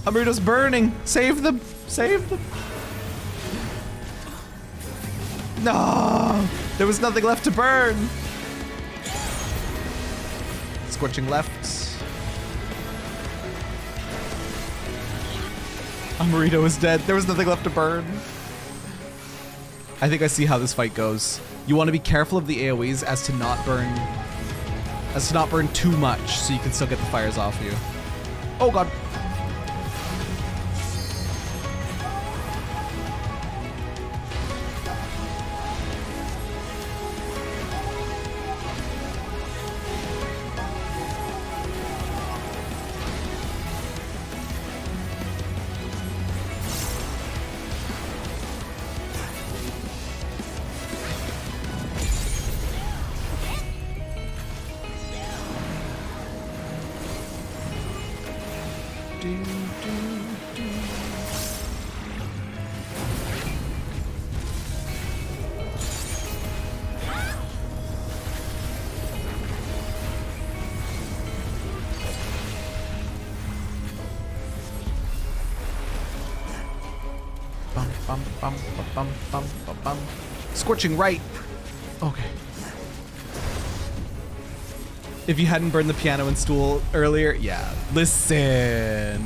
Amrito's burning! Save them! Save them! No! There was nothing left to burn! Scorching left. Amrito is dead. There was nothing left to burn. I think I see how this fight goes. You want to be careful of the AoEs as to not burn too much, so you can still get the fires off you. Oh god. Scorching right. Okay. If you hadn't burned the piano and stool earlier, yeah. Listen.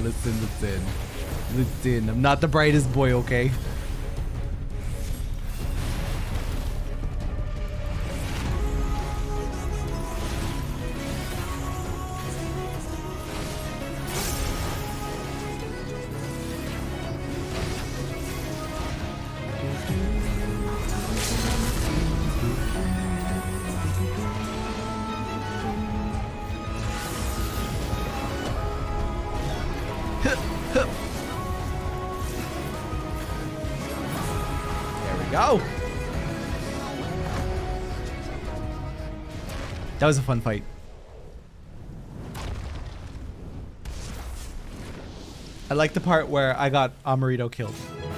I'm not the brightest boy, okay? Go! That was a fun fight. I like the part where I got Amarito killed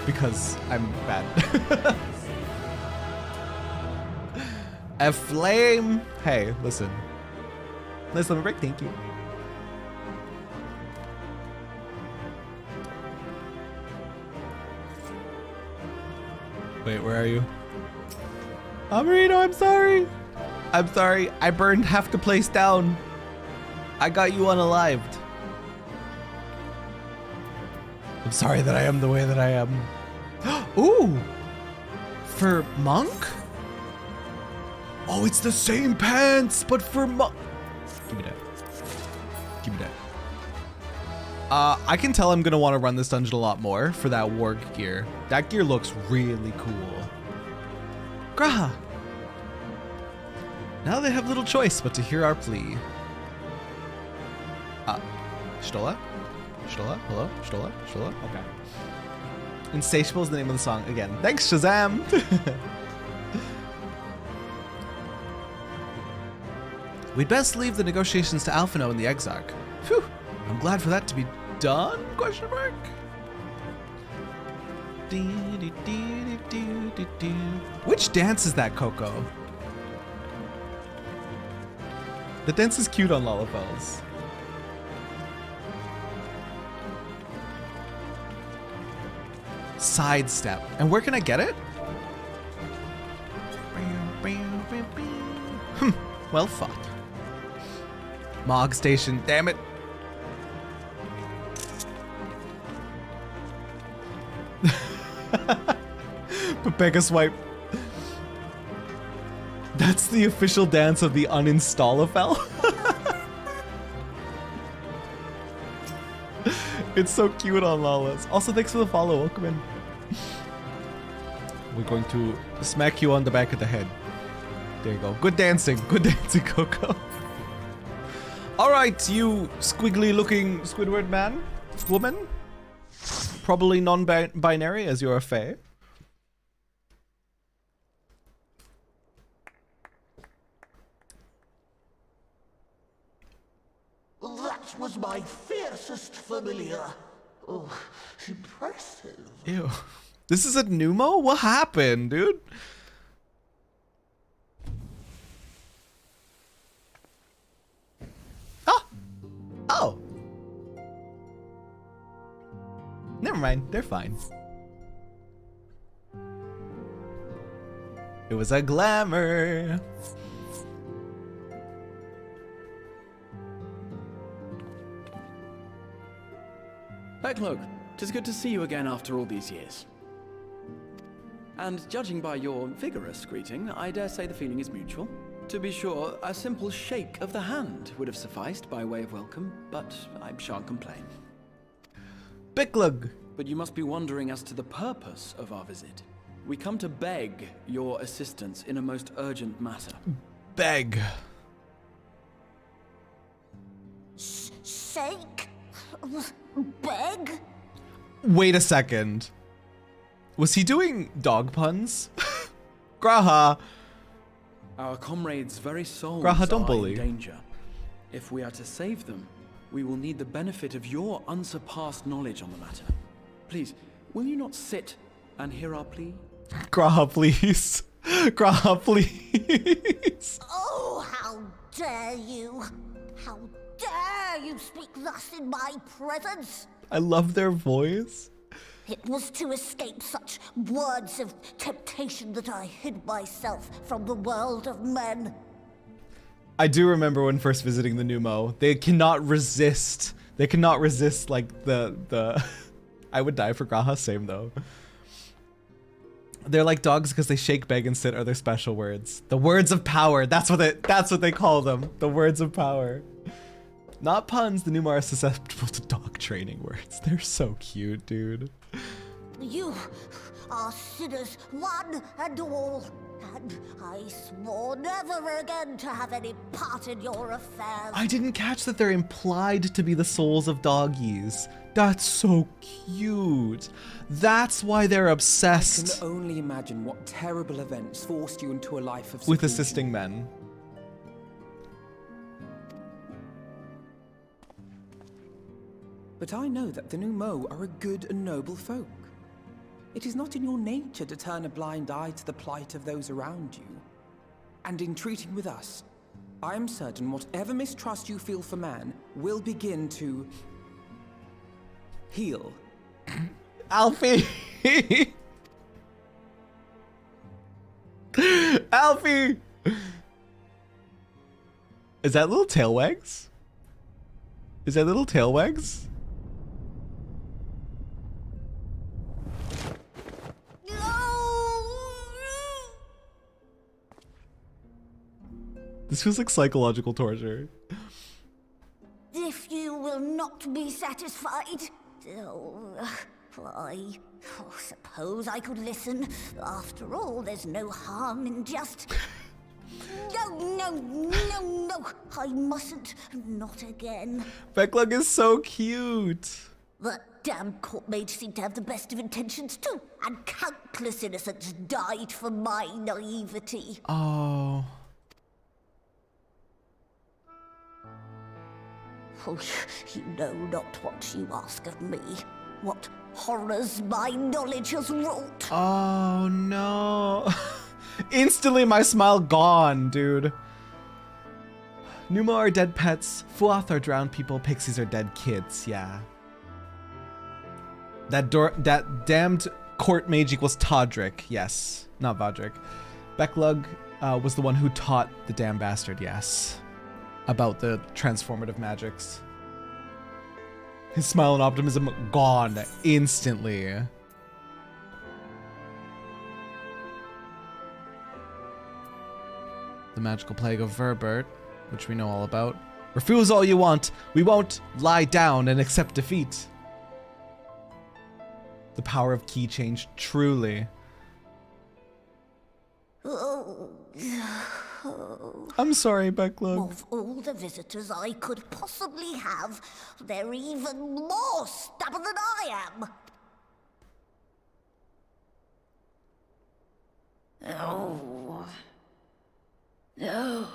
because I'm bad. A flame! Hey, listen. Nice little break, thank you. Wait, where are you? Amarito, I'm sorry. I'm sorry. I burned half the place down. I got you unalived. I'm sorry that I am the way that I am. Ooh! For monk? Oh, it's the same pants, but for monk. Give me that. Give me that. I can tell I'm gonna want to run this dungeon a lot more for that warg gear. That gear looks really cool. Graha! Now they have little choice but to hear our plea. Stola? Stola? Hello? Stola? Stola? Okay. Insatiable is the name of the song again. Thanks, Shazam! We'd best leave the negotiations to Alphino and the Exarch. Phew! I'm glad for that to be done? Question mark. Which dance is that, Coco? The dance is cute on Lalafels. Sidestep. And where can I get it? Well fought. Mog Station, damn it. Pepega swipe. That's the official dance of the uninstallafel. It's so cute on Lawless. Also, thanks for the follow. Welcome in. We're going to smack you on the back of the head. There you go. Good dancing. Good dancing, Coco. All right, you squiggly looking Squidward man, woman. Probably non-binary as you're a fae. That was my fiercest familiar. Oh, impressive. Ew. This is a Numo? What happened, dude? Ah! Oh! Never mind, they're fine. It was a glamour. Backlook, 'tis good to see you again after all these years. And judging by your vigorous greeting, I dare say the feeling is mutual. To be sure, a simple shake of the hand would have sufficed by way of welcome, but I shan't complain. Bicklug! But you must be wondering as to the purpose of our visit. We come to beg your assistance in a most urgent matter. Beg. Shake? Beg? Wait a second. Was he doing dog puns? Graha. Our comrades' very souls Graha, don't are bully. in danger. If we are to save them, we will need the benefit of your unsurpassed knowledge on the matter. Please, will you not sit and hear our plea? Graha, please. Graha, please. Oh, how dare you! How dare you speak thus in my presence! I love their voice. It was to escape such words of temptation that I hid myself from the world of men. I do remember when first visiting the Numo. They cannot resist. They cannot resist like the I would die for Graha, same though. They're like dogs because they shake, beg, and sit are their special words. The words of power. That's what they call them. The words of power. Not puns. The Numa are susceptible to dog training words. They're so cute, dude. You are sinners, one and all, and I swore never again to have any part in your affairs. I didn't catch that they're implied to be the souls of doggies. That's so cute. That's why they're obsessed. I can only imagine what terrible events forced you into a life of with seclusion. assisting men. But I know that the Numo are a good and noble folk. It is not in your nature to turn a blind eye to the plight of those around you. And in treating with us, I am certain whatever mistrust you feel for man will begin to heal. Alfie! Alfie! Is that little tail wags? Is that little tail wags? This feels like psychological torture. If you will not be satisfied, I suppose I could listen. After all, there's no harm in just... No, I mustn't. Not again. Becklug is so cute. That damn court mage seemed to have the best of intentions too, and countless innocents died for my naivety. Oh. Oh, you know not what you ask of me. What horrors my knowledge has wrought. Oh no. Instantly my smile gone, dude. Numa are dead pets, Fuath are drowned people, pixies are dead kids, yeah. That damned court mage equals Todrick, yes. Not Vodrick. Becklug was the one who taught the damn bastard, yes. About the transformative magics. His smile and optimism gone instantly. The magical plague of Verbert, which we know all about. Refuse all you want. We won't lie down and accept defeat. The power of key change, truly. I'm sorry, Becklug. Of all the visitors I could possibly have, they're even more stubborn than I am. Oh. No.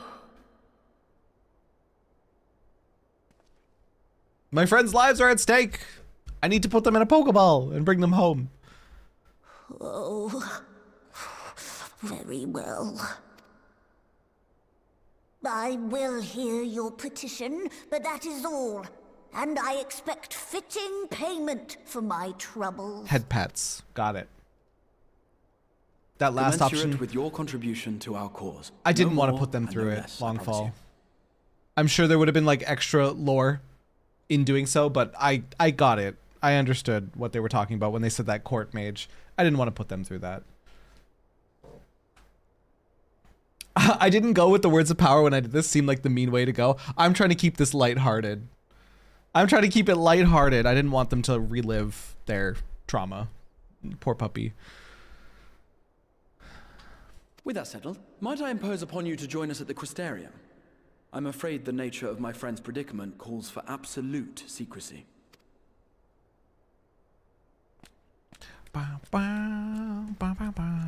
My friends' lives are at stake. I need to put them in a Pokeball and bring them home. Oh. Very well. I will hear your petition, but that is all. And I expect fitting payment for my troubles. Head pats. Got it. That last option with your contribution to our cause. I didn't want to put them through it. Longfall. I'm sure there would have been like extra lore in doing so, but I got it. I understood what they were talking about when they said that court mage. I didn't want to put them through that. I didn't go with the words of power when I did this. Seemed like the mean way to go. I'm trying to keep this lighthearted. I'm trying to keep it lighthearted. I didn't want them to relive their trauma. Poor puppy. With that settled, might I impose upon you to join us at the Crystarium? I'm afraid the nature of my friend's predicament calls for absolute secrecy. Bow, bow, bow, bow, bow.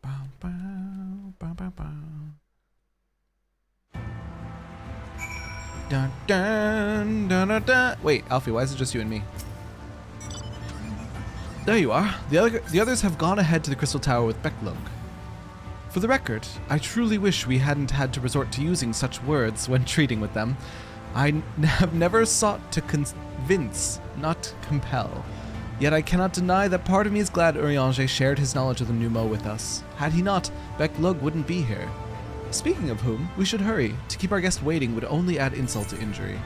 Bow, bow, bow, bow, bow. Dun, dun, dun, dun, dun. Wait, Alfie, why is it just you and me? There you are. The others have gone ahead to the Crystal Tower with Becklug. For the record, I truly wish we hadn't had to resort to using such words when treating with them. I have never sought to convince, not compel. Yet I cannot deny that part of me is glad Eorzea shared his knowledge of the Numo with us. Had he not, Becklug wouldn't be here. Speaking of whom, we should hurry. To keep our guest waiting would only add insult to injury.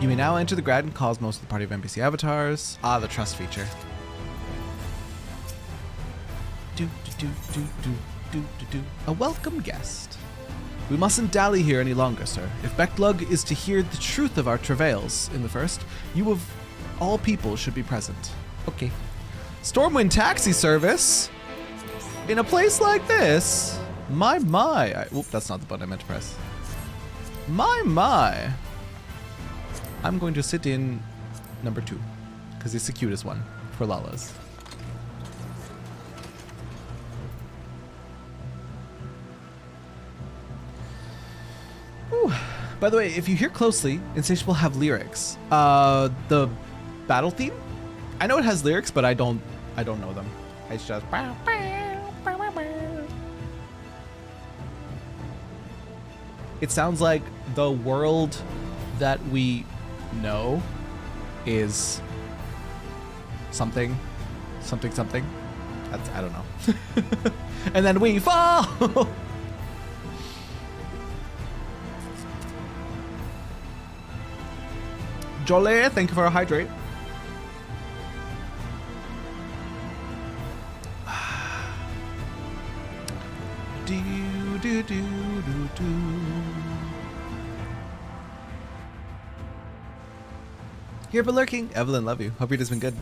You may now enter the Grand Cosmos with the party of NPC avatars. Ah, the trust feature. A welcome guest. We mustn't dally here any longer, sir. If Becklug is to hear the truth of our travails in the first, you of all people should be present. Okay. Stormwind taxi service? In a place like this? My. Oop, that's not the button I meant to press. My. I'm going to sit in number 2, because it's the cutest one for Lalas. Ooh. By the way, if you hear closely, Insatiable have lyrics. The battle theme? I know it has lyrics, but I don't know them. It's just. It sounds like the world that we know is something. That's, I don't know. And then we fall. Jolie, thank you for a hydrate. Here but lurking. Evelyn, love you. Hope your day's been good.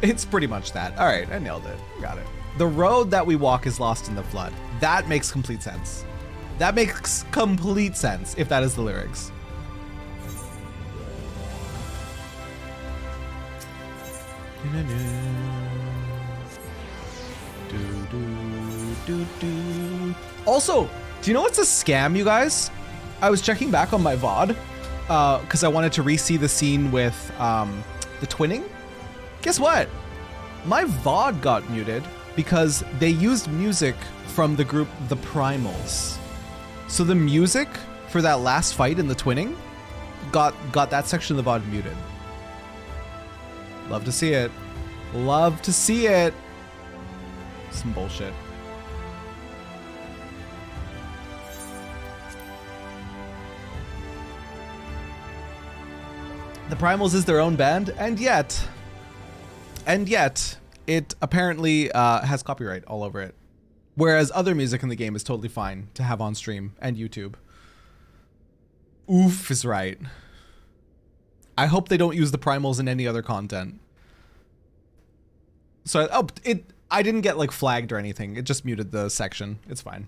It's pretty much that. All right, I nailed it. Got it. The road that we walk is lost in the flood. That makes complete sense. That makes complete sense if that is the lyrics. Also, do you know what's a scam, you guys? I was checking back on my VOD because I wanted to re-see the scene with the twinning. Guess what? My VOD got muted because they used music from the group The Primals. So the music for that last fight in the twinning got that section of the VOD muted. Love to see it. Love to see it. Some bullshit. The Primals is their own band, and yet, it apparently has copyright all over it. Whereas other music in the game is totally fine to have on stream and YouTube. Oof is right. I hope they don't use the Primals in any other content. So, I didn't get like flagged or anything. It just muted the section. It's fine.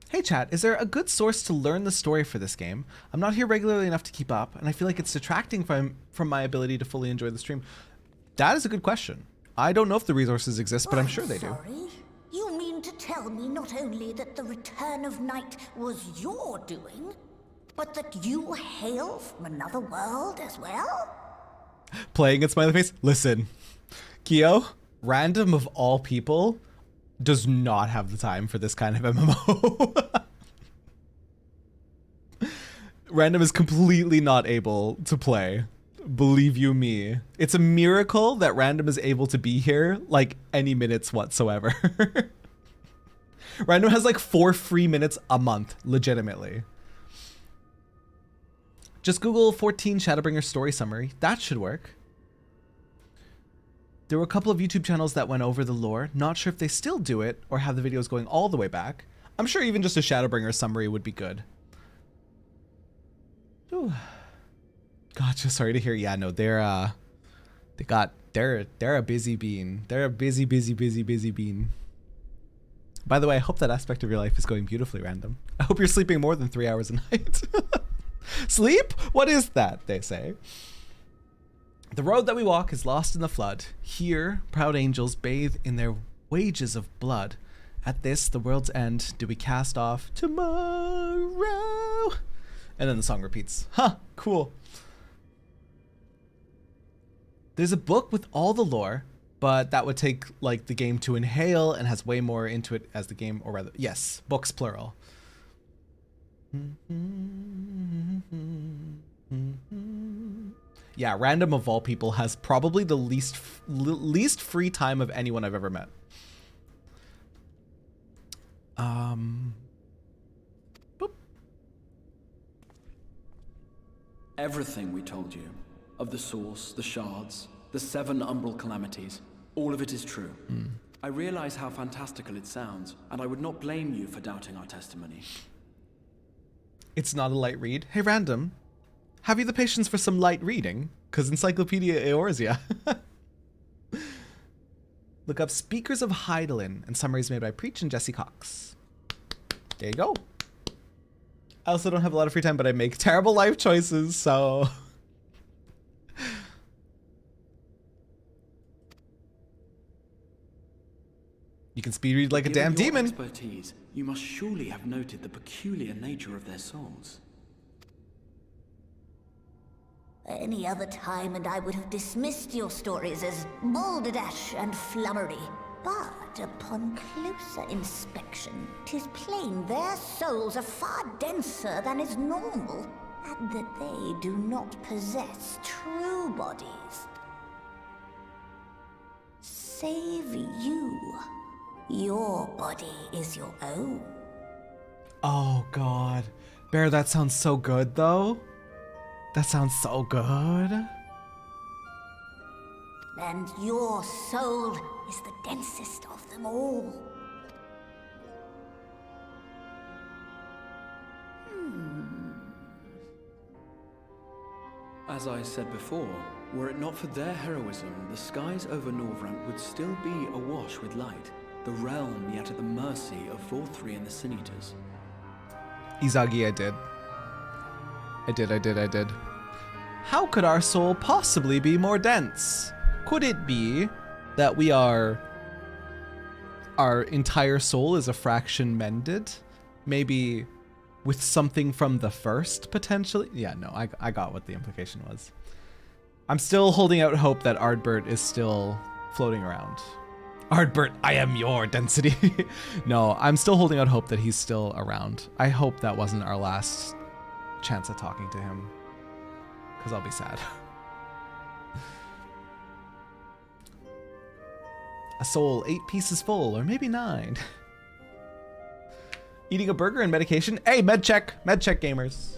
Hey chat, is there a good source to learn the story for this game? I'm not here regularly enough to keep up, and I feel like it's detracting from my ability to fully enjoy the stream. That is a good question. I don't know if the resources exist, but I'm sure they do. Sorry? You mean to tell me not only that the return of night was your doing, but that you hail from another world as well? Playing at smiley face? Listen, Kyo, random of all people, does not have the time for this kind of MMO. Random is completely not able to play. Believe you me. It's a miracle that Random is able to be here like any minutes whatsoever. Random has like 4 free minutes a month, legitimately. Just Google 14 Shadowbringers story summary. That should work. There were a couple of YouTube channels that went over the lore. Not sure if they still do it or have the videos going all the way back. I'm sure even just a Shadowbringers summary would be good. Ooh. Gotcha. Sorry to hear. Yeah, no, they're a busy bean. They're a busy bean. By the way, I hope that aspect of your life is going beautifully, Random. I hope you're sleeping more than 3 hours a night. Sleep? What is that, they say. The road that we walk is lost in the flood. Here, proud angels bathe in their wages of blood. At this, the world's end, do we cast off tomorrow? And then the song repeats. Huh, cool. There's a book with all the lore, but that would take like the game to inhale and has way more into it as the game, or rather, yes, books plural. Yeah, random of all people has probably the least free time of anyone I've ever met. Boop. Everything we told you, of the source, the shards, the 7 umbral calamities, all of it is true. I realize how fantastical it sounds, and I would not blame you for doubting our testimony. It's not a light read. Hey, random. Have you the patience for some light reading? Because Encyclopedia Eorzea. Look up Speakers of Hydaelyn and summaries made by Preach and Jesse Cox. There you go. I also don't have a lot of free time, but I make terrible life choices, so... You can speed read like a damn Given your demon. Expertise, you must surely have noted the peculiar nature of their souls. Any other time and I would have dismissed your stories as balderdash and flummery. But upon closer inspection, 'tis plain their souls are far denser than is normal, and that they do not possess true bodies. Save you. Your body is your own. Oh, God. Bear, that sounds so good, though. That sounds so good. And your soul is the densest of them all. As I said before, were it not for their heroism, the skies over Norvrant would still be awash with light, the realm yet at the mercy of Vorthri and the Sin Eaters. Izagi, I did. How could our soul possibly be more dense? Could it be that our entire soul is a fraction mended? Maybe with something from the first, potentially? Yeah, no, I got what the implication was. I'm still holding out hope that Ardbert is still floating around. Ardbert, I am your density. No, I'm still holding out hope that he's still around. I hope that wasn't our last chance at talking to him, because I'll be sad. A soul 8 pieces full, or maybe 9. Eating a burger and medication. Hey, med check gamers.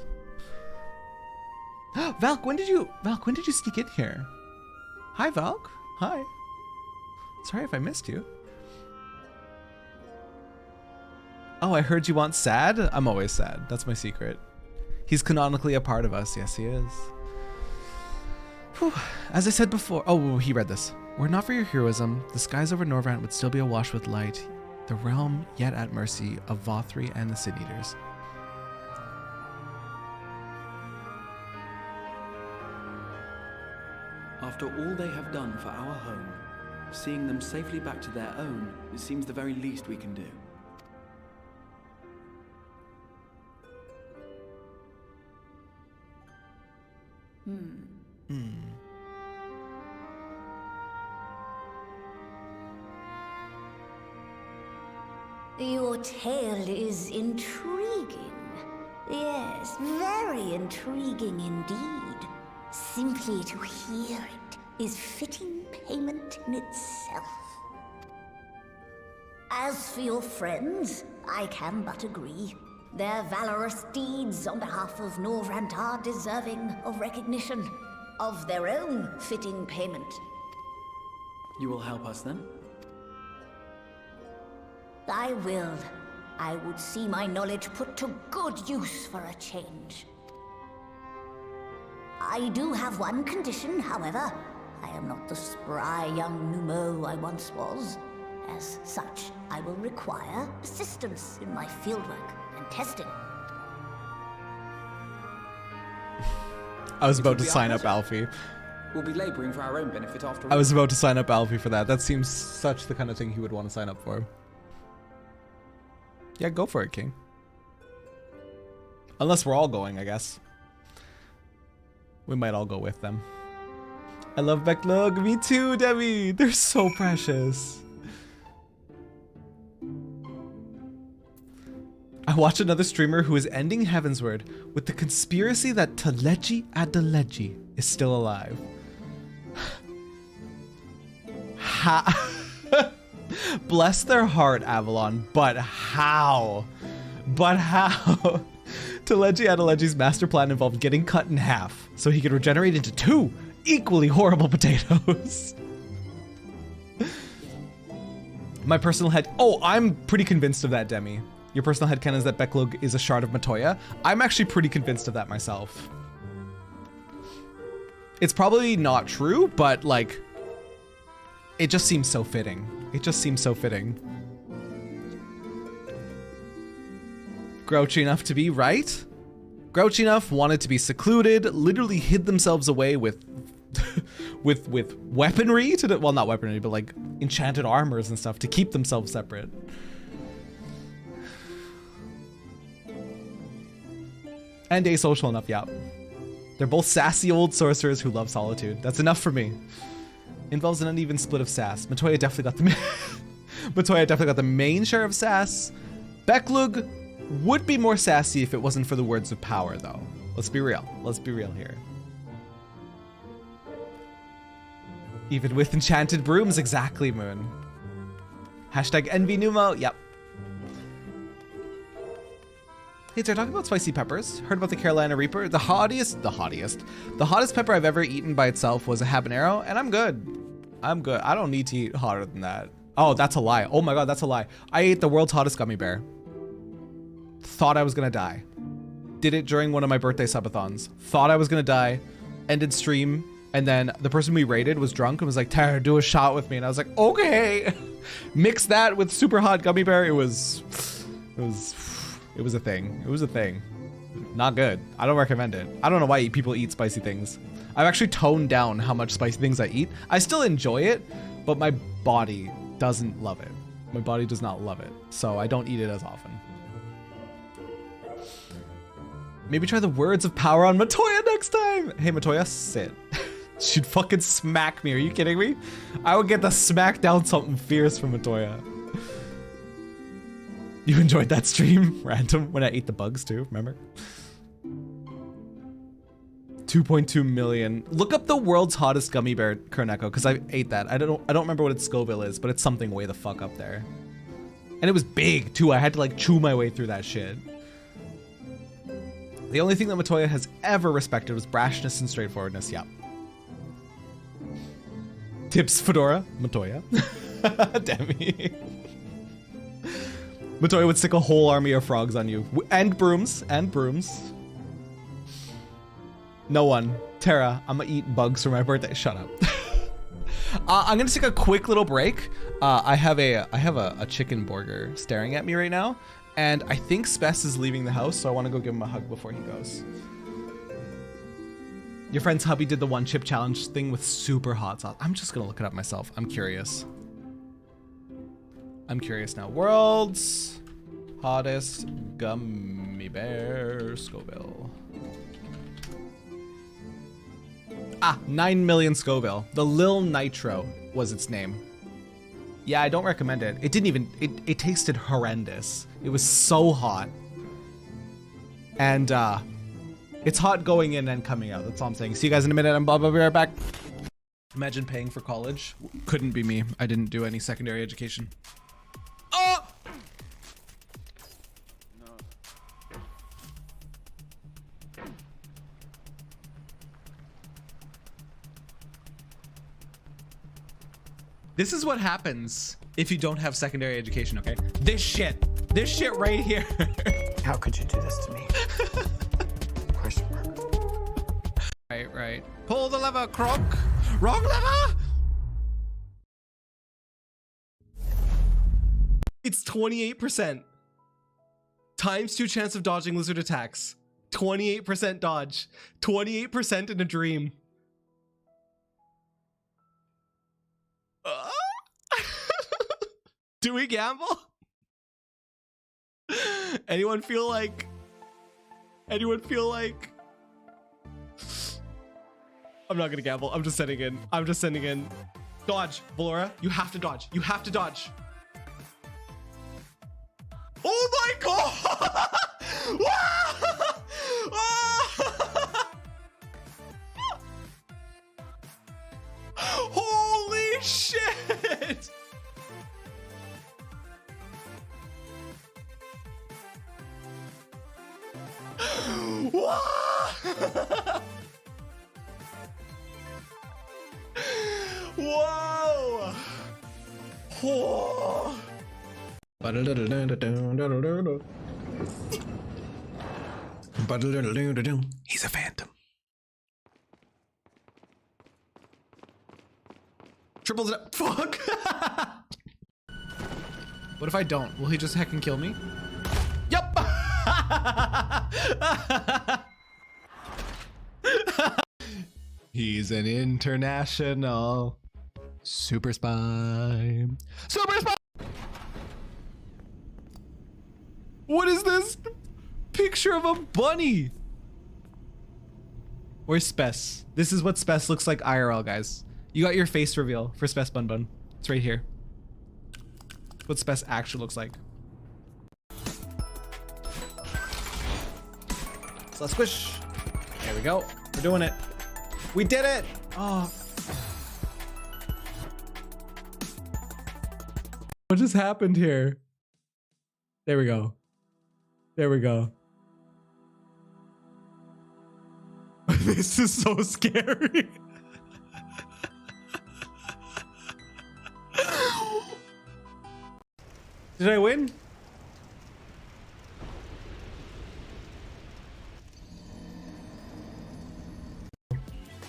Valk, when did you sneak in here? Hi, Valk. Hi. Sorry if I missed you. Oh, I heard you want sad? I'm always sad. That's my secret. He's canonically a part of us. Yes, he is. Whew. As I said before... Oh, he read this. Were it not for your heroism, the skies over Norvrant would still be awash with light, the realm yet at mercy of Vothri and the Sin Eaters. After all they have done for our home, seeing them safely back to their own, it seems the very least we can do. Your tale is intriguing. Yes, very intriguing indeed. Simply to hear it is fitting payment in itself. As for your friends, I can but agree. Their valorous deeds on behalf of Norvrant are deserving of recognition, of their own fitting payment. You will help us then? I will. I would see my knowledge put to good use for a change. I do have one condition, however. I am not the spry young Numo I once was. As such, I will require assistance in my fieldwork and testing. I was about to sign up Alfie. We'll be laboring for our own benefit after all. I was about to sign up Alfie for that. That seems such the kind of thing he would want to sign up for. Yeah, go for it, King. Unless we're all going, I guess. We might all go with them. I love Backlog. Me too, Debbie. They're so precious. I watch another streamer who is ending Heavensward with the conspiracy that Teleji Adeleji is still alive. Bless their heart, Avalon, but how? But how? Teleji Adeleji's master plan involved getting cut in half so he could regenerate into 2 equally horrible potatoes. My personal head... Oh, I'm pretty convinced of that, Demi. Your personal headcanon is that Beklug is a shard of Matoya. I'm actually pretty convinced of that myself. It's probably not true, but like... It just seems so fitting. It just seems so fitting. Grouchy enough to be right. Grouchy enough wanted to be secluded, literally hid themselves away with with weaponry to the, well, not weaponry, but like enchanted armors and stuff to keep themselves separate. And asocial enough, yeah. They're both sassy old sorcerers who love solitude. That's enough for me. Involves an uneven split of sass. Matoya definitely got the main share of sass. Beklug would be more sassy if it wasn't for the words of power, though. Let's be real. Let's be real here. Even with enchanted brooms, exactly, Moon. Hashtag envy Numo. Yep. Hey, they're talking about spicy peppers. Heard about the Carolina Reaper. The hottest pepper I've ever eaten by itself was a habanero, and I'm good. I'm good. I don't need to eat hotter than that. Oh, that's a lie. Oh my god, that's a lie. I ate the world's hottest gummy bear. Thought I was gonna die. Did it during one of my birthday subathons. Thought I was gonna die. Ended stream, and then the person we raided was drunk and was like, Tara, do a shot with me. And I was like, okay. Mix that with super hot gummy bear. It was a thing. It was a thing. Not good. I don't recommend it. I don't know why people eat spicy things. I've actually toned down how much spicy things I eat. I still enjoy it, but my body doesn't love it. My body does not love it. So I don't eat it as often. Maybe try the words of power on Matoya next time. Hey, Matoya, sit. She'd fucking smack me. Are you kidding me? I would get the smack down something fierce from Matoya. You enjoyed that stream, random, when I ate the bugs too, remember? 2.2 million. Look up the world's hottest gummy bear, Kerneko, because I ate that. I don't remember what its Scoville is, but it's something way the fuck up there. And it was big too. I had to like chew my way through that shit. The only thing that Matoya has ever respected was brashness and straightforwardness. Yep. Tips Fedora, Matoya. Demi. Matoya would stick a whole army of frogs on you. And brooms. And brooms. No one. Tara, I'm gonna eat bugs for my birthday. Shut up. I'm gonna take a quick little break. I have a chicken burger staring at me right now. And I think Spess is leaving the house, so I want to go give him a hug before he goes. Your friend's hubby did the one chip challenge thing with super hot sauce. I'm just gonna look it up myself. I'm curious. I'm curious now. World's hottest gummy bear Scoville. Ah, 9 million Scoville. The Lil Nitro was its name. Yeah, I don't recommend it. It didn't even, it tasted horrendous. It was so hot. And it's hot going in and coming out. That's all I'm saying. See you guys in a minute. I'll be right back. Imagine paying for college. Couldn't be me. I didn't do any secondary education. Oh! This is what happens if you don't have secondary education, okay? This shit right here. How could you do this to me? Question mark. Right. Pull the lever, Croc. Wrong lever. It's 28%. ×2 chance of dodging lizard attacks. 28% dodge. 28% in a dream. Do we gamble? Anyone feel like I'm not gonna gamble. I'm just sending in. Dodge, Valora. You have to dodge. Oh my god! Holy shit! Whoa! Whoa! He's a phantom. Triples it up. Fuck! What if I don't? Will he just heck and kill me? Yup! He's an international super spy. Super spy! What is this? Picture of a bunny. Where's Spess? This is what Spess looks like IRL, guys. You got your face reveal for Spess Bun Bun. It's right here. What Spess actually looks like. So let's squish. There we go. We're doing it. We did it! Oh. What just happened here? There we go. There we go. This is so scary. Did I win?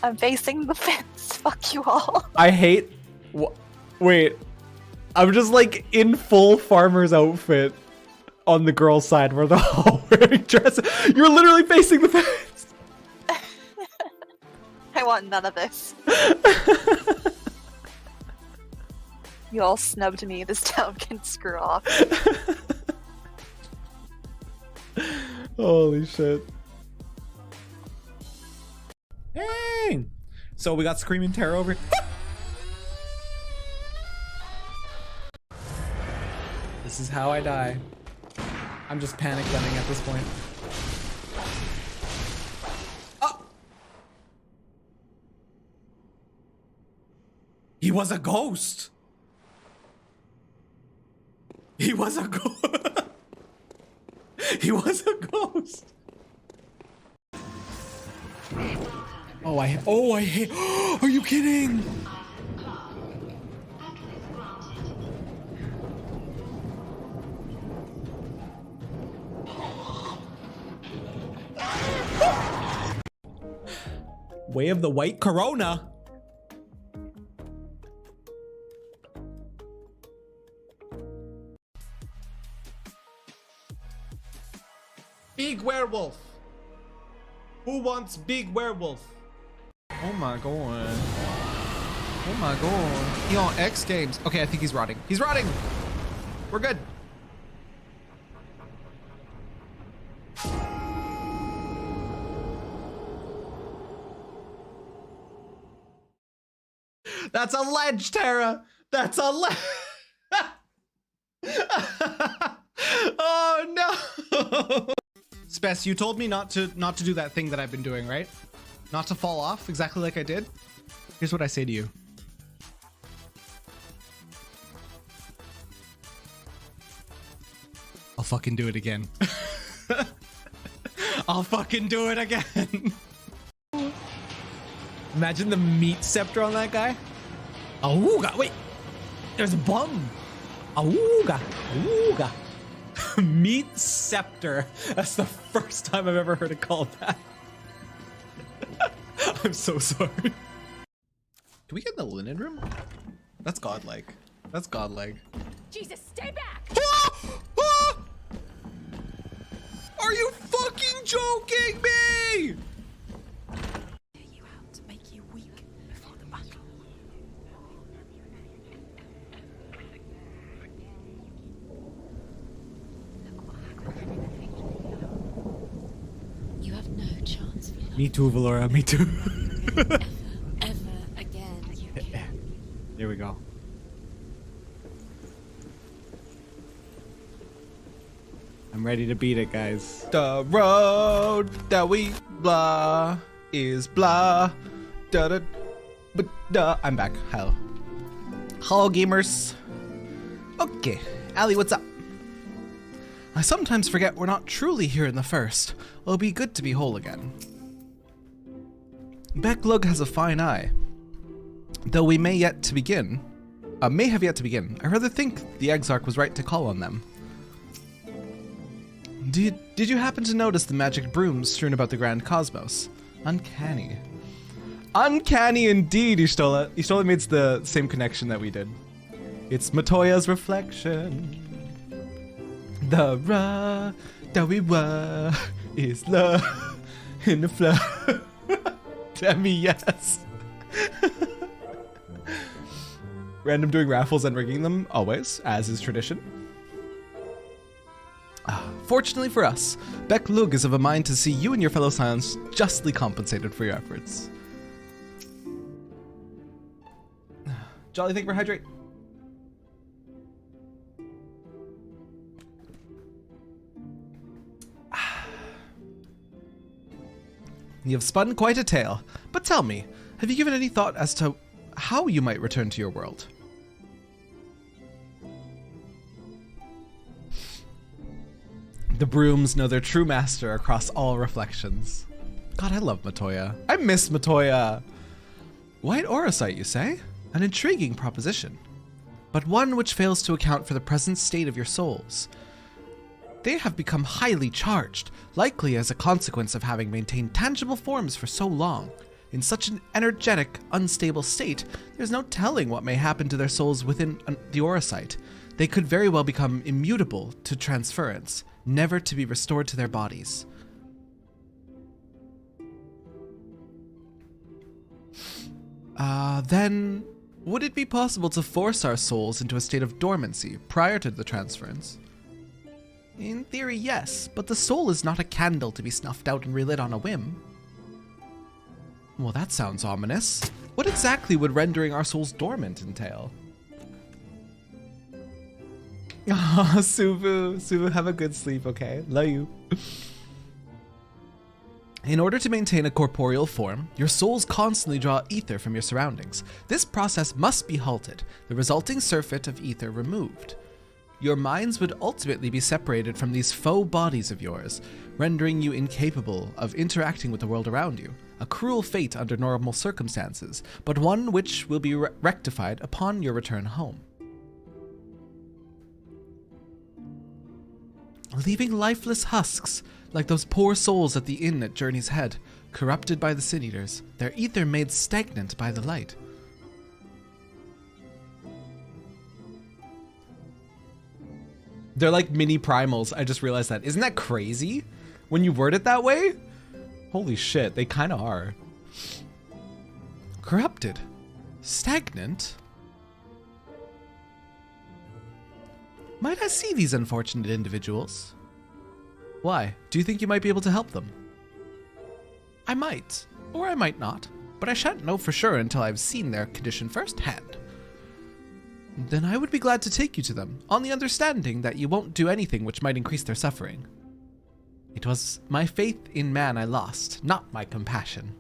I'm facing the fence. Fuck you all. I hate... Wait. I'm just like in full farmer's outfit on the girl's side where they're all wearing dresses. You're literally facing the fence. I want none of this. You all snubbed me. This town can screw off. Holy shit. Hey! So we got Screaming Terror over here. This is how I die. I'm just panic gunning at this point. Oh! He was a ghost! He was a ghost! He was a ghost! Oh, I hate. Are you kidding? Way of the White Corona. Big werewolf. Who wants big werewolf? Oh my god. Oh my god. He on X Games. Okay, I think he's rotting. He's rotting. We're good. That's a ledge, Terra. That's a ledge. Oh no. Spess, you told me not to do that thing that I've been doing, right? Not to fall off exactly like I did. Here's what I say to you. I'll fucking do it again. I'll fucking do it again. Imagine the meat scepter on that guy. Auga, wait. There's a bum. Auga, auga. Meat scepter. That's the first time I've ever heard it called that. I'm so sorry. Can we get in the linen room? That's godlike. That's godlike. Jesus, stay back! Are you fucking joking me? You out to make you weak before the battle. You have no chance. Me too, Valora. Me too. Ever again. There we go. I'm ready to beat it, guys. The road that we blah is blah. Da da da. I'm back. Hello. Hello, gamers. Okay, Ali, what's up? I sometimes forget we're not truly here in the first. It'll be good to be whole again. Becklug has a fine eye. Though we may have yet to begin. I rather think the Exarch was right to call on them. Did you happen to notice the magic brooms strewn about the grand cosmos? Uncanny. Uncanny indeed, Ishtola. Ishtola made the same connection that we did. It's Matoya's reflection. The ra that we were is love in the flow. Demi, yes. Random doing raffles and rigging them, always, as is tradition. Fortunately for us, Becklug is of a mind to see you and your fellow Scions justly compensated for your efforts. Jolly, thank you for hydrate. You have spun quite a tale, but tell me, have you given any thought as to how you might return to your world? The brooms know their true master across all reflections. God, I love Matoya. I miss Matoya. White Orisite, you say? An intriguing proposition, but one which fails to account for the present state of your souls. They have become highly charged, likely as a consequence of having maintained tangible forms for so long. In such an energetic, unstable state, there's no telling what may happen to their souls within the Orisite. They could very well become immutable to transference, never to be restored to their bodies. Then, would it be possible to force our souls into a state of dormancy prior to the transference? In theory, yes, but the soul is not a candle to be snuffed out and relit on a whim. Well, that sounds ominous. What exactly would rendering our souls dormant entail? Ah, oh, Suvu. Suvu, have a good sleep, okay? Love you. In order to maintain a corporeal form, your souls constantly draw ether from your surroundings. This process must be halted, the resulting surfeit of ether removed. Your minds would ultimately be separated from these faux bodies of yours, rendering you incapable of interacting with the world around you. A cruel fate under normal circumstances, but one which will be rectified upon your return home. Leaving lifeless husks, like those poor souls at the inn at Journey's Head, corrupted by the Sin Eaters, their ether made stagnant by the light. They're like mini primals, I just realized that. Isn't that crazy? When you word it that way? Holy shit, they kind of are. Corrupted? Stagnant? Might I see these unfortunate individuals? Why? Do you think you might be able to help them? I might, or I might not, but I shan't know for sure until I've seen their condition firsthand. Then I would be glad to take you to them, on the understanding that you won't do anything which might increase their suffering. It was my faith in man I lost, not my compassion.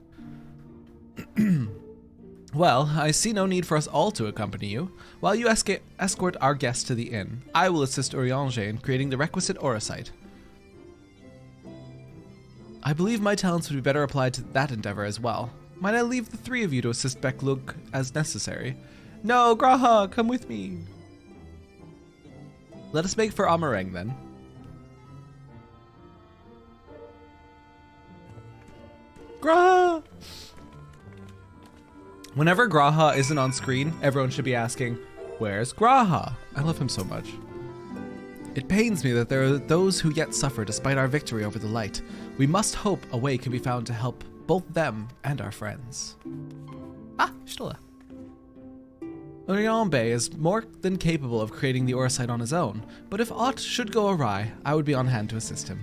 Well, I see no need for us all to accompany you. While you escort our guests to the inn, I will assist Eorzea in creating the requisite Orisite. I believe my talents would be better applied to that endeavor as well. Might I leave the three of you to assist Becklug as necessary? No, Graha, come with me. Let us make for Amareng then. Graha! Whenever Graha isn't on screen, everyone should be asking, where's Graha? I love him so much. It pains me that there are those who yet suffer despite our victory over the light. We must hope a way can be found to help both them and our friends. Ah, Shtola. Oriambe is more than capable of creating the Orisite on his own, but if aught should go awry, I would be on hand to assist him.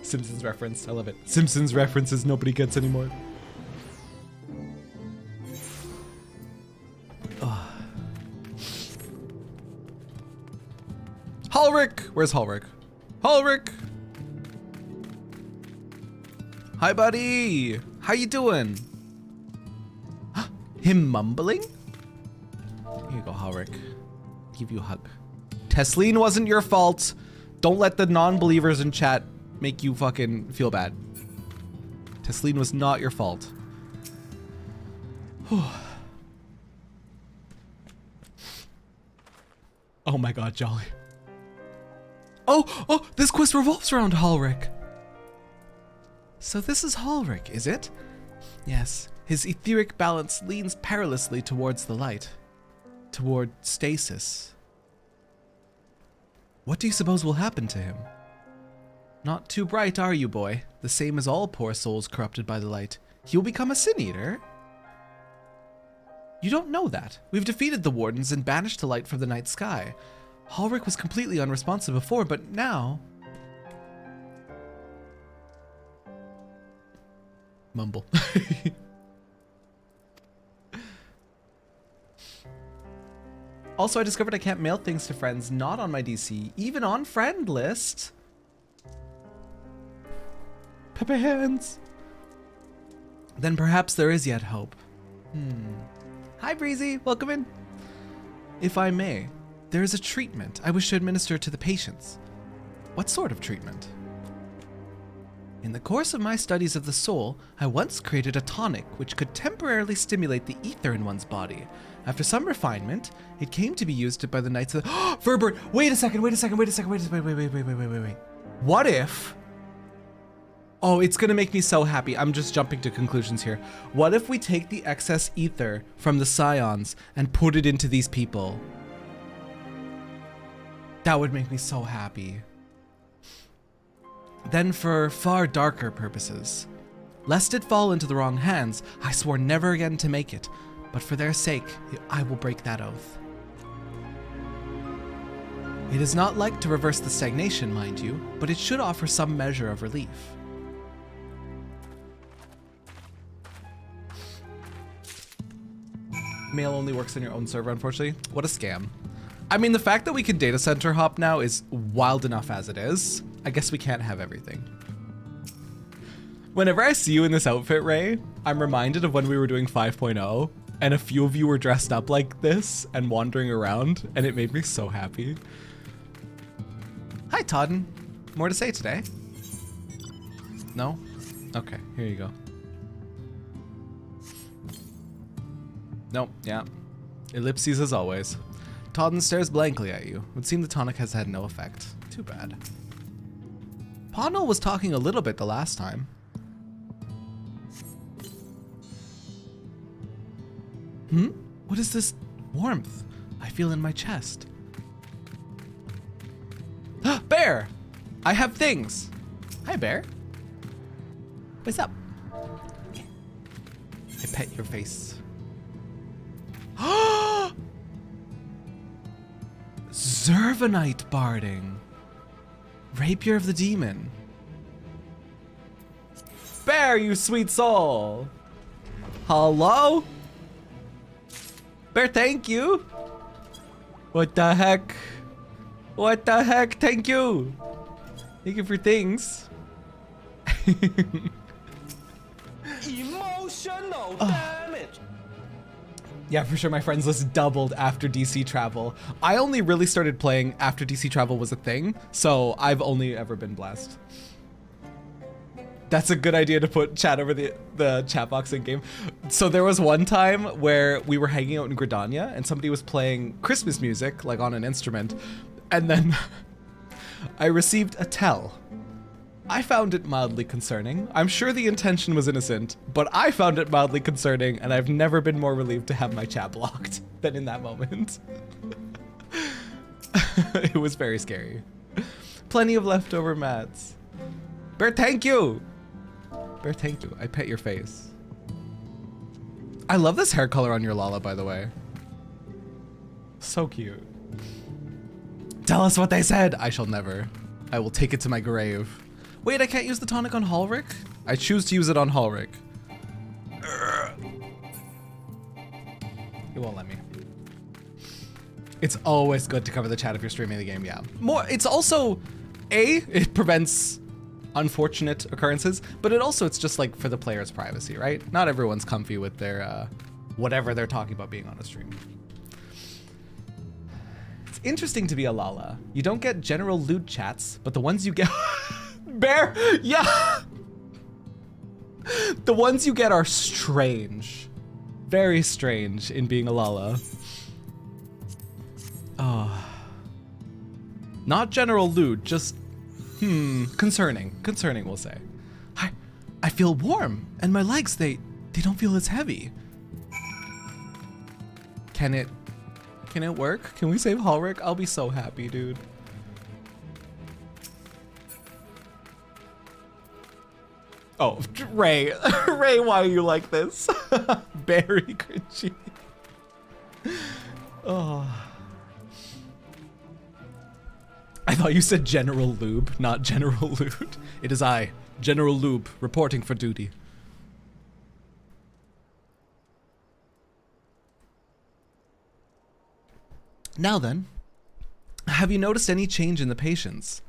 Simpsons reference, I love it. Simpsons references nobody gets anymore. Oh. Halric! Where's Halric? Halric! Hi, buddy! How you doing? Him mumbling? Here you go, Halric. Give you a hug. Tesleen wasn't your fault. Don't let the non-believers in chat make you fucking feel bad. Tesleen was not your fault. Oh my god, Jolly. Oh, this quest revolves around Halric. So this is Halric, is it? Yes, his etheric balance leans perilously towards the light. Toward stasis. What do you suppose will happen to him? Not too bright, are you, boy? The same as all poor souls corrupted by the light. He will become a sin eater? You don't know that. We've defeated the wardens and banished the light from the night sky. Halric was completely unresponsive before, but now... Mumble. Also, I discovered I can't mail things to friends not on my DC, even on friend list. Pepe hands. Then perhaps there is yet hope. Hi, Breezy. Welcome in. If I may, there is a treatment I wish to administer to the patients. What sort of treatment? In the course of my studies of the soul, I once created a tonic which could temporarily stimulate the ether in one's body. After some refinement, it came to be used by the Knights of the... Verbert! Wait a second. Wait. What if... Oh, it's gonna make me so happy. I'm just jumping to conclusions here. What if we take the excess ether from the Scions and put it into these people? That would make me so happy. Then for far darker purposes. Lest it fall into the wrong hands, I swore never again to make it. But for their sake, I will break that oath. It is not like to reverse the stagnation, mind you, but it should offer some measure of relief. Mail only works on your own server, unfortunately. What a scam. I mean, the fact that we can data center hop now is wild enough as it is. I guess we can't have everything. Whenever I see you in this outfit, Ray, I'm reminded of when we were doing 5.0 and a few of you were dressed up like this and wandering around, and it made me so happy. Hi, Todden. More to say today? No? Okay, here you go. Nope, yeah. Ellipses as always. Todden stares blankly at you. It would seem the tonic has had no effect. Too bad. Pondal was talking a little bit the last time. What is this warmth I feel in my chest? Bear! I have things! Hi, Bear. What's up? I pet your face. Zervanite barding. Rapier of the Demon. Bear, you sweet soul. Hello? Bear, thank you. What the heck? What the heck? Thank you. Thank you for things. Emotional damage. Yeah, for sure my friends list doubled after DC travel. I only really started playing after DC travel was a thing, so I've only ever been blessed. That's a good idea to put chat over the chat box in game. So there was one time where we were hanging out in Gridania and somebody was playing Christmas music, like on an instrument, and then I received a tell. I found it mildly concerning. I'm sure the intention was innocent, but I found it mildly concerning, and I've never been more relieved to have my chat blocked than in that moment. It was very scary. Plenty of leftover mats. Bear, thank you! Bear, thank you. I pet your face. I love this hair color on your Lala, by the way. So cute. Tell us what they said! I shall never. I will take it to my grave. Wait, I can't use the tonic on Halric? I choose to use it on Halric. It won't let me. It's always good to cover the chat if you're streaming the game, yeah. It's also, it prevents unfortunate occurrences, but it's just like for the player's privacy, right? Not everyone's comfy with their, whatever they're talking about being on a stream. It's interesting to be a Lala. You don't get general lewd chats, but the ones you get, Bear, yeah! The ones you get are strange. Very strange in being a Lala. Oh. Not general lewd, just, concerning. Concerning, we'll say. I feel warm, and my legs, they don't feel as heavy. Can it work? Can we save Halric? I'll be so happy, dude. Oh, Ray. Ray, why are you like this? Very cringy. Oh. I thought you said General Lube, not General Lewd. It is I, General Lube, reporting for duty. Now then, have you noticed any change in the patients?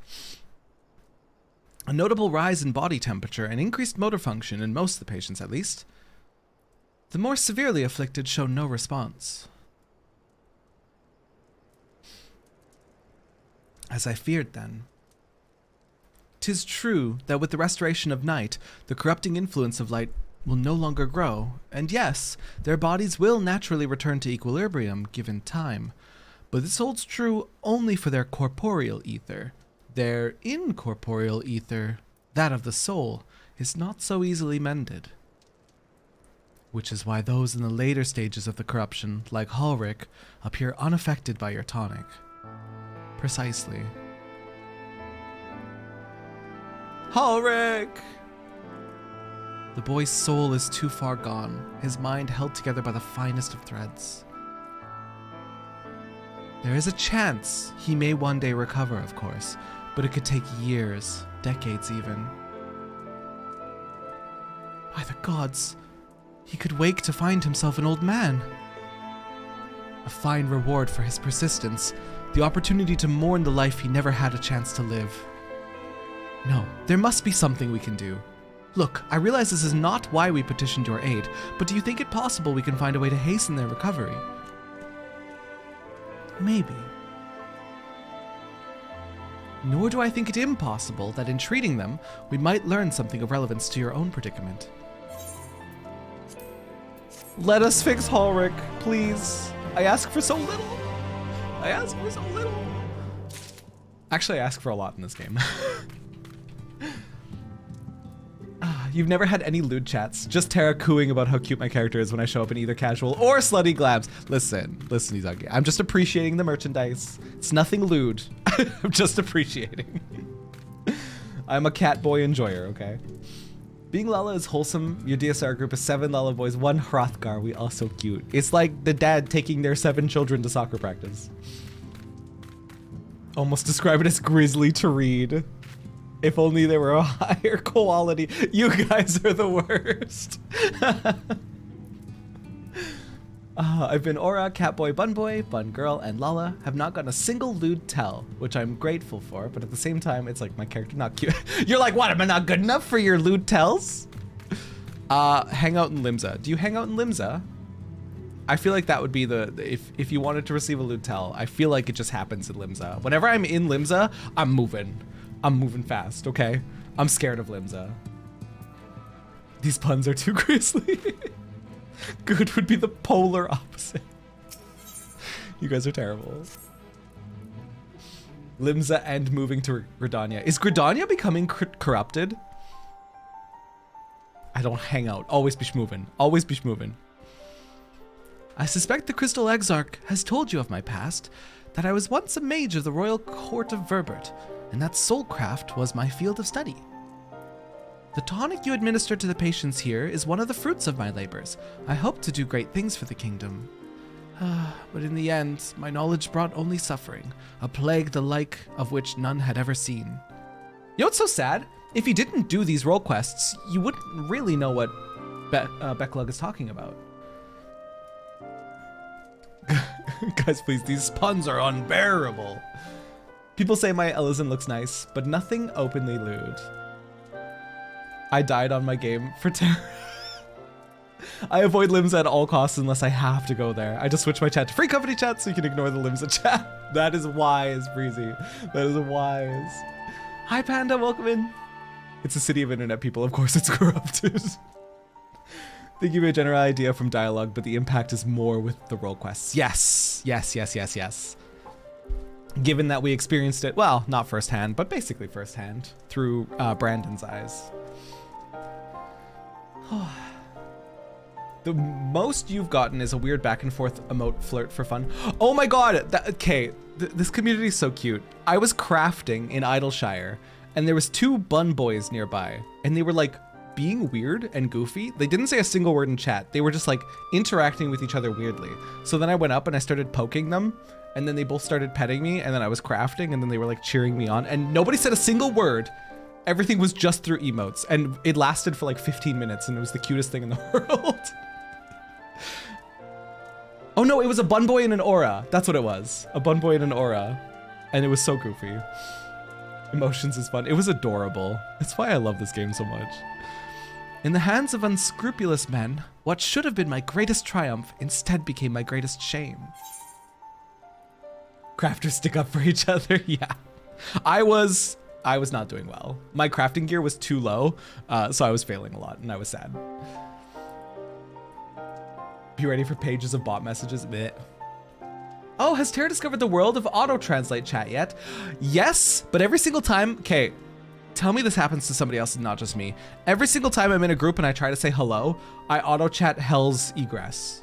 A notable rise in body temperature and increased motor function in most of the patients, at least. The more severely afflicted show no response. As I feared then. 'Tis true that with the restoration of night, the corrupting influence of light will no longer grow, and yes, their bodies will naturally return to equilibrium given time. But this holds true only for their corporeal ether. Their incorporeal ether, that of the soul, is not so easily mended. Which is why those in the later stages of the corruption, like Halric, appear unaffected by your tonic. Precisely. Halric! The boy's soul is too far gone, his mind held together by the finest of threads. There is a chance he may one day recover, of course, but it could take years, decades even. By the gods, he could wake to find himself an old man. A fine reward for his persistence, the opportunity to mourn the life he never had a chance to live. No, there must be something we can do. Look, I realize this is not why we petitioned your aid, but do you think it possible we can find a way to hasten their recovery? Maybe. Nor do I think it impossible that in treating them, we might learn something of relevance to your own predicament. Let us fix Halric, please. I ask for so little. I ask for so little. Actually, I ask for a lot in this game. You've never had any lewd chats, just Terra cooing about how cute my character is when I show up in either casual or slutty glabs. Listen, Izagi, I'm just appreciating the merchandise. It's nothing lewd. I'm just appreciating. I'm a cat boy enjoyer, okay? Being Lala is wholesome. Your DSR group is 7 Lala boys, 1 Hrothgar. We all so cute. It's like the dad taking their 7 children to soccer practice. Almost describe it as grisly to read. If only they were a higher quality. You guys are the worst. I've been Aura, Catboy, Bunboy, Bun Girl, and Lala. Have not gotten a single lewd tell, which I'm grateful for, but at the same time, it's like my character not cute. You're like, what, am I not good enough for your lewd tells? Hang out in Limsa. Do you hang out in Limsa? I feel like that would be the, if you wanted to receive a lewd tell, I feel like it just happens in Limsa. Whenever I'm in Limsa, I'm moving. I'm moving fast, okay? I'm scared of Limsa. These puns are too grisly. Good would be the polar opposite. You guys are terrible. Limsa and moving to Gridania. Is Gridania becoming corrupted? I don't hang out. Always be schmovin'. Always be schmovin'. I suspect the Crystal Exarch has told you of my past, that I was once a mage of the royal court of Verbert, and that soulcraft was my field of study. The tonic you administer to the patients here is one of the fruits of my labors. I hope to do great things for the kingdom. But in the end, my knowledge brought only suffering, a plague the like of which none had ever seen. You know what's so sad? If you didn't do these role quests, you wouldn't really know what Becklug is talking about. Guys, please, these puns are unbearable. People say my Elysian looks nice, but nothing openly lewd. I died on my game for terror. I avoid limbs at all costs unless I have to go there. I just switch my chat to free company chat so you can ignore the limbs of chat. That is wise, Breezy. That is wise. Hi, Panda, welcome in. It's a city of internet people. Of course it's corrupted. They give you a general idea from dialogue, but the impact is more with the role quests. Yes, yes, yes, yes, yes. Given that we experienced it, well, not firsthand, but basically firsthand through Brandon's eyes. The most you've gotten is a weird back and forth emote flirt for fun. Oh my god, okay, this community is so cute. I was crafting in Idleshire and there was 2 bun boys nearby and they were like being weird and goofy. They didn't say a single word in chat. They were just like interacting with each other weirdly. So then I went up and I started poking them and then they both started petting me and then I was crafting and then they were like cheering me on and nobody said a single word. Everything was just through emotes and it lasted for like 15 minutes and it was the cutest thing in the world. Oh no, it was a bun boy and an aura. That's what it was. A bun boy and an aura. And it was so goofy. Emotions is fun. It was adorable. That's why I love this game so much. In the hands of unscrupulous men, what should have been my greatest triumph instead became my greatest shame. Crafters stick up for each other. Yeah. I was not doing well. My crafting gear was too low, so I was failing a lot and I was sad. Be ready for pages of bot messages. Blech. Oh, has Terra discovered the world of auto-translate chat yet? Yes, but every single time, okay, tell me this happens to somebody else and not just me. Every single time I'm in a group and I try to say hello, I auto-chat Hell's Egress.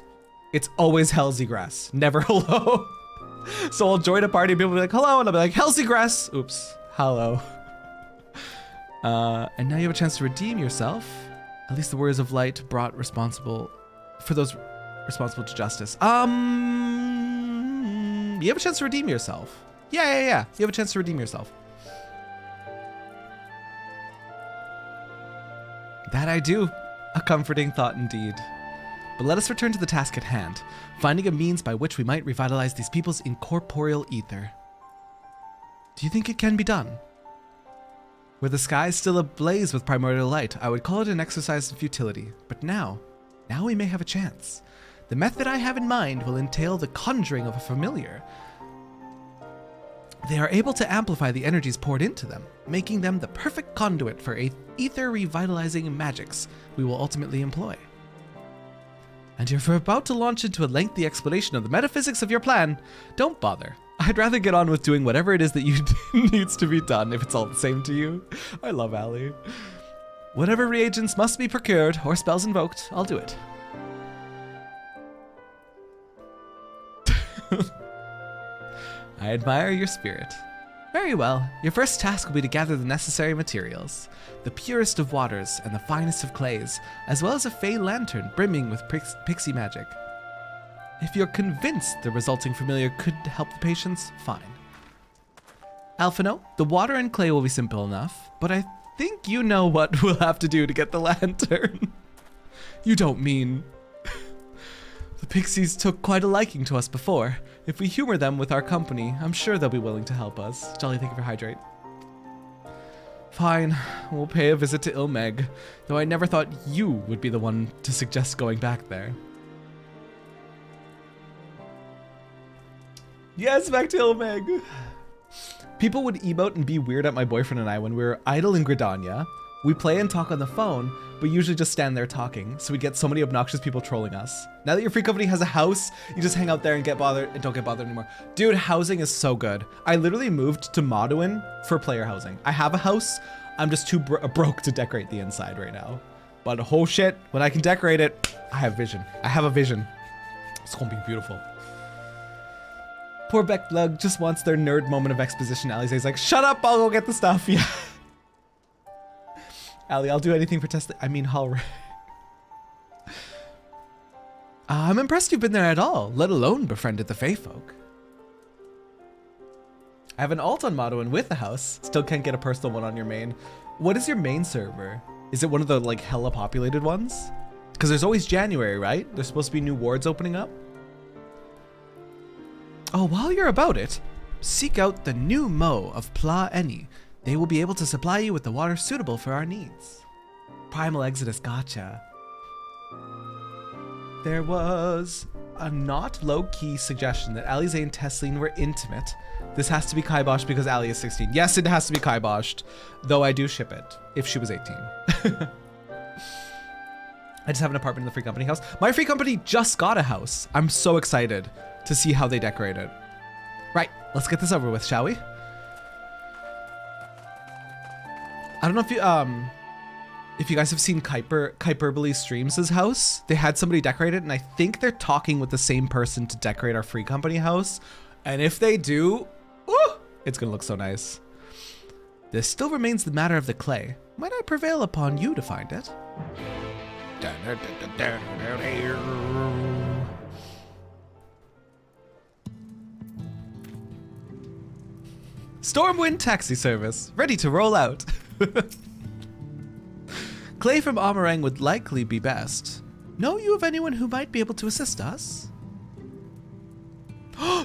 It's always Hell's Egress, never hello. So I'll join a party and people will be like, hello, and I'll be like, Hell's Egress. Oops, hello. And now you have a chance to redeem yourself. At least the words of light brought responsible for those responsible to justice. You have a chance to redeem yourself. Yeah. You have a chance to redeem yourself. That I do. A comforting thought indeed. But let us return to the task at hand, finding a means by which we might revitalize these people's incorporeal ether. Do you think it can be done? Were the skies still ablaze with primordial light, I would call it an exercise in futility. But now we may have a chance. The method I have in mind will entail the conjuring of a familiar. They are able to amplify the energies poured into them, making them the perfect conduit for ether revitalizing magics we will ultimately employ. And if you're about to launch into a lengthy explanation of the metaphysics of your plan, don't bother. I'd rather get on with doing whatever it is that needs to be done if it's all the same to you. I love Allie. Whatever reagents must be procured or spells invoked, I'll do it. I admire your spirit. Very well, your first task will be to gather the necessary materials, the purest of waters and the finest of clays, as well as a fey lantern brimming with pixie magic. If you're convinced the resulting familiar could help the patients, fine. Alphino, the water and clay will be simple enough, but I think you know what we'll have to do to get the lantern. You don't mean... The pixies took quite a liking to us before. If we humor them with our company, I'm sure they'll be willing to help us. Jolly, thank you for hydrate. Fine, we'll pay a visit to Ilmeg, though I never thought you would be the one to suggest going back there. Yes, back to Ilmeg. People would emote and be weird at my boyfriend and I when we were idle in Gridania. We play and talk on the phone, but usually just stand there talking, so we get so many obnoxious people trolling us. Now that your free company has a house, you just hang out there and don't get bothered anymore. Dude, housing is so good. I literally moved to Modwin for player housing. I have a house, I'm just too broke to decorate the inside right now. But oh shit, when I can decorate it, I have vision. I have a vision. It's gonna be beautiful. Poor Becklug just wants their nerd moment of exposition. Alize's like, shut up, I'll go get the stuff. Yeah. Allie, I'll do anything for testing. I mean, Hallray. I'm impressed you've been there at all, let alone befriended the Fey folk. I have an alt on Modwin with the house. Still can't get a personal one on your main. What is your main server? Is it one of the like hella populated ones? Because there's always January, right? There's supposed to be new wards opening up. Oh, while you're about it, seek out the new Mo of Pla Eni. They will be able to supply you with the water suitable for our needs. Primal Exodus, gotcha. There was a not low-key suggestion that Alize and Tesleen were intimate. This has to be kiboshed because Ali is 16. Yes, it has to be kiboshed, though I do ship it if she was 18. I just have an apartment in the Free Company house. My Free Company just got a house. I'm so excited to see how they decorate it. Right, let's get this over with, shall we? I don't know if you guys have seen Kyperbole Streams' house. They had somebody decorate it, and I think they're talking with the same person to decorate our Free Company house. And if they do, ooh, it's gonna look so nice. This still remains the matter of the clay. Might I prevail upon you to find it? Stormwind taxi service, ready to roll out. Clay from Amarang would likely be best. Know you of anyone who might be able to assist us?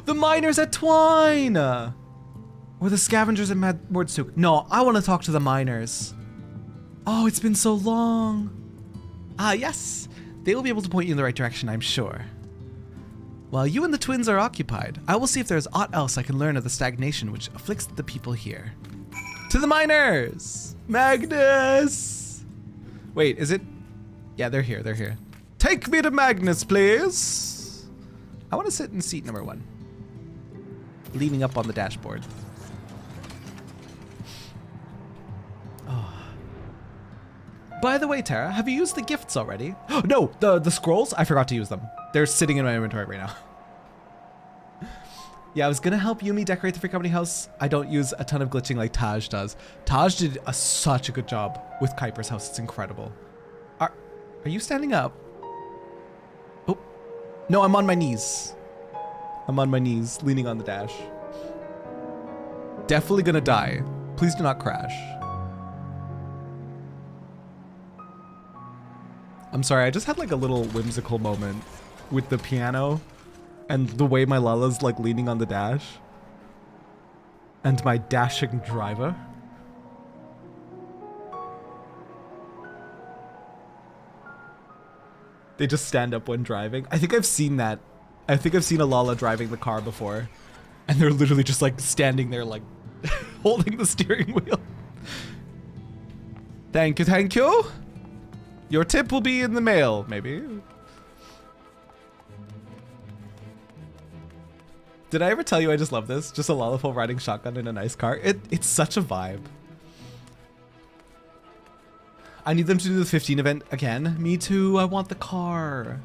The miners at Twine! Or the scavengers at Mordsuk. No, I want to talk to the miners. Oh, it's been so long. Ah, yes. They will be able to point you in the right direction, I'm sure. While you and the twins are occupied, I will see if there is aught else I can learn of the stagnation which afflicts the people here. To the miners! Magnus! Wait, is it? Yeah, they're here, they're here. Take me to Magnus, please! I want to sit in seat number 1. Leaning up on the dashboard. Oh. By the way, Tara, have you used the gifts already? Oh, no, the scrolls? I forgot to use them. They're sitting in my inventory right now. Yeah, I was gonna help Yumi decorate the Free Company house. I don't use a ton of glitching like Taj does. Taj did such a good job with Kuiper's house. It's incredible. Are you standing up? Oh, no, I'm on my knees. I'm on my knees, leaning on the dash. Definitely gonna die. Please do not crash. I'm sorry, I just had like a little whimsical moment with the piano and the way my Lala's like leaning on the dash. And my dashing driver. They just stand up when driving. I think I've seen that. I think I've seen a Lala driving the car before. And they're literally just like standing there like holding the steering wheel. Thank you, thank you. Your tip will be in the mail, maybe. Did I ever tell you I just love this? Just a Lollipop riding shotgun in a nice car. It's such a vibe. I need them to do the 15 event again. Me too, I want the car.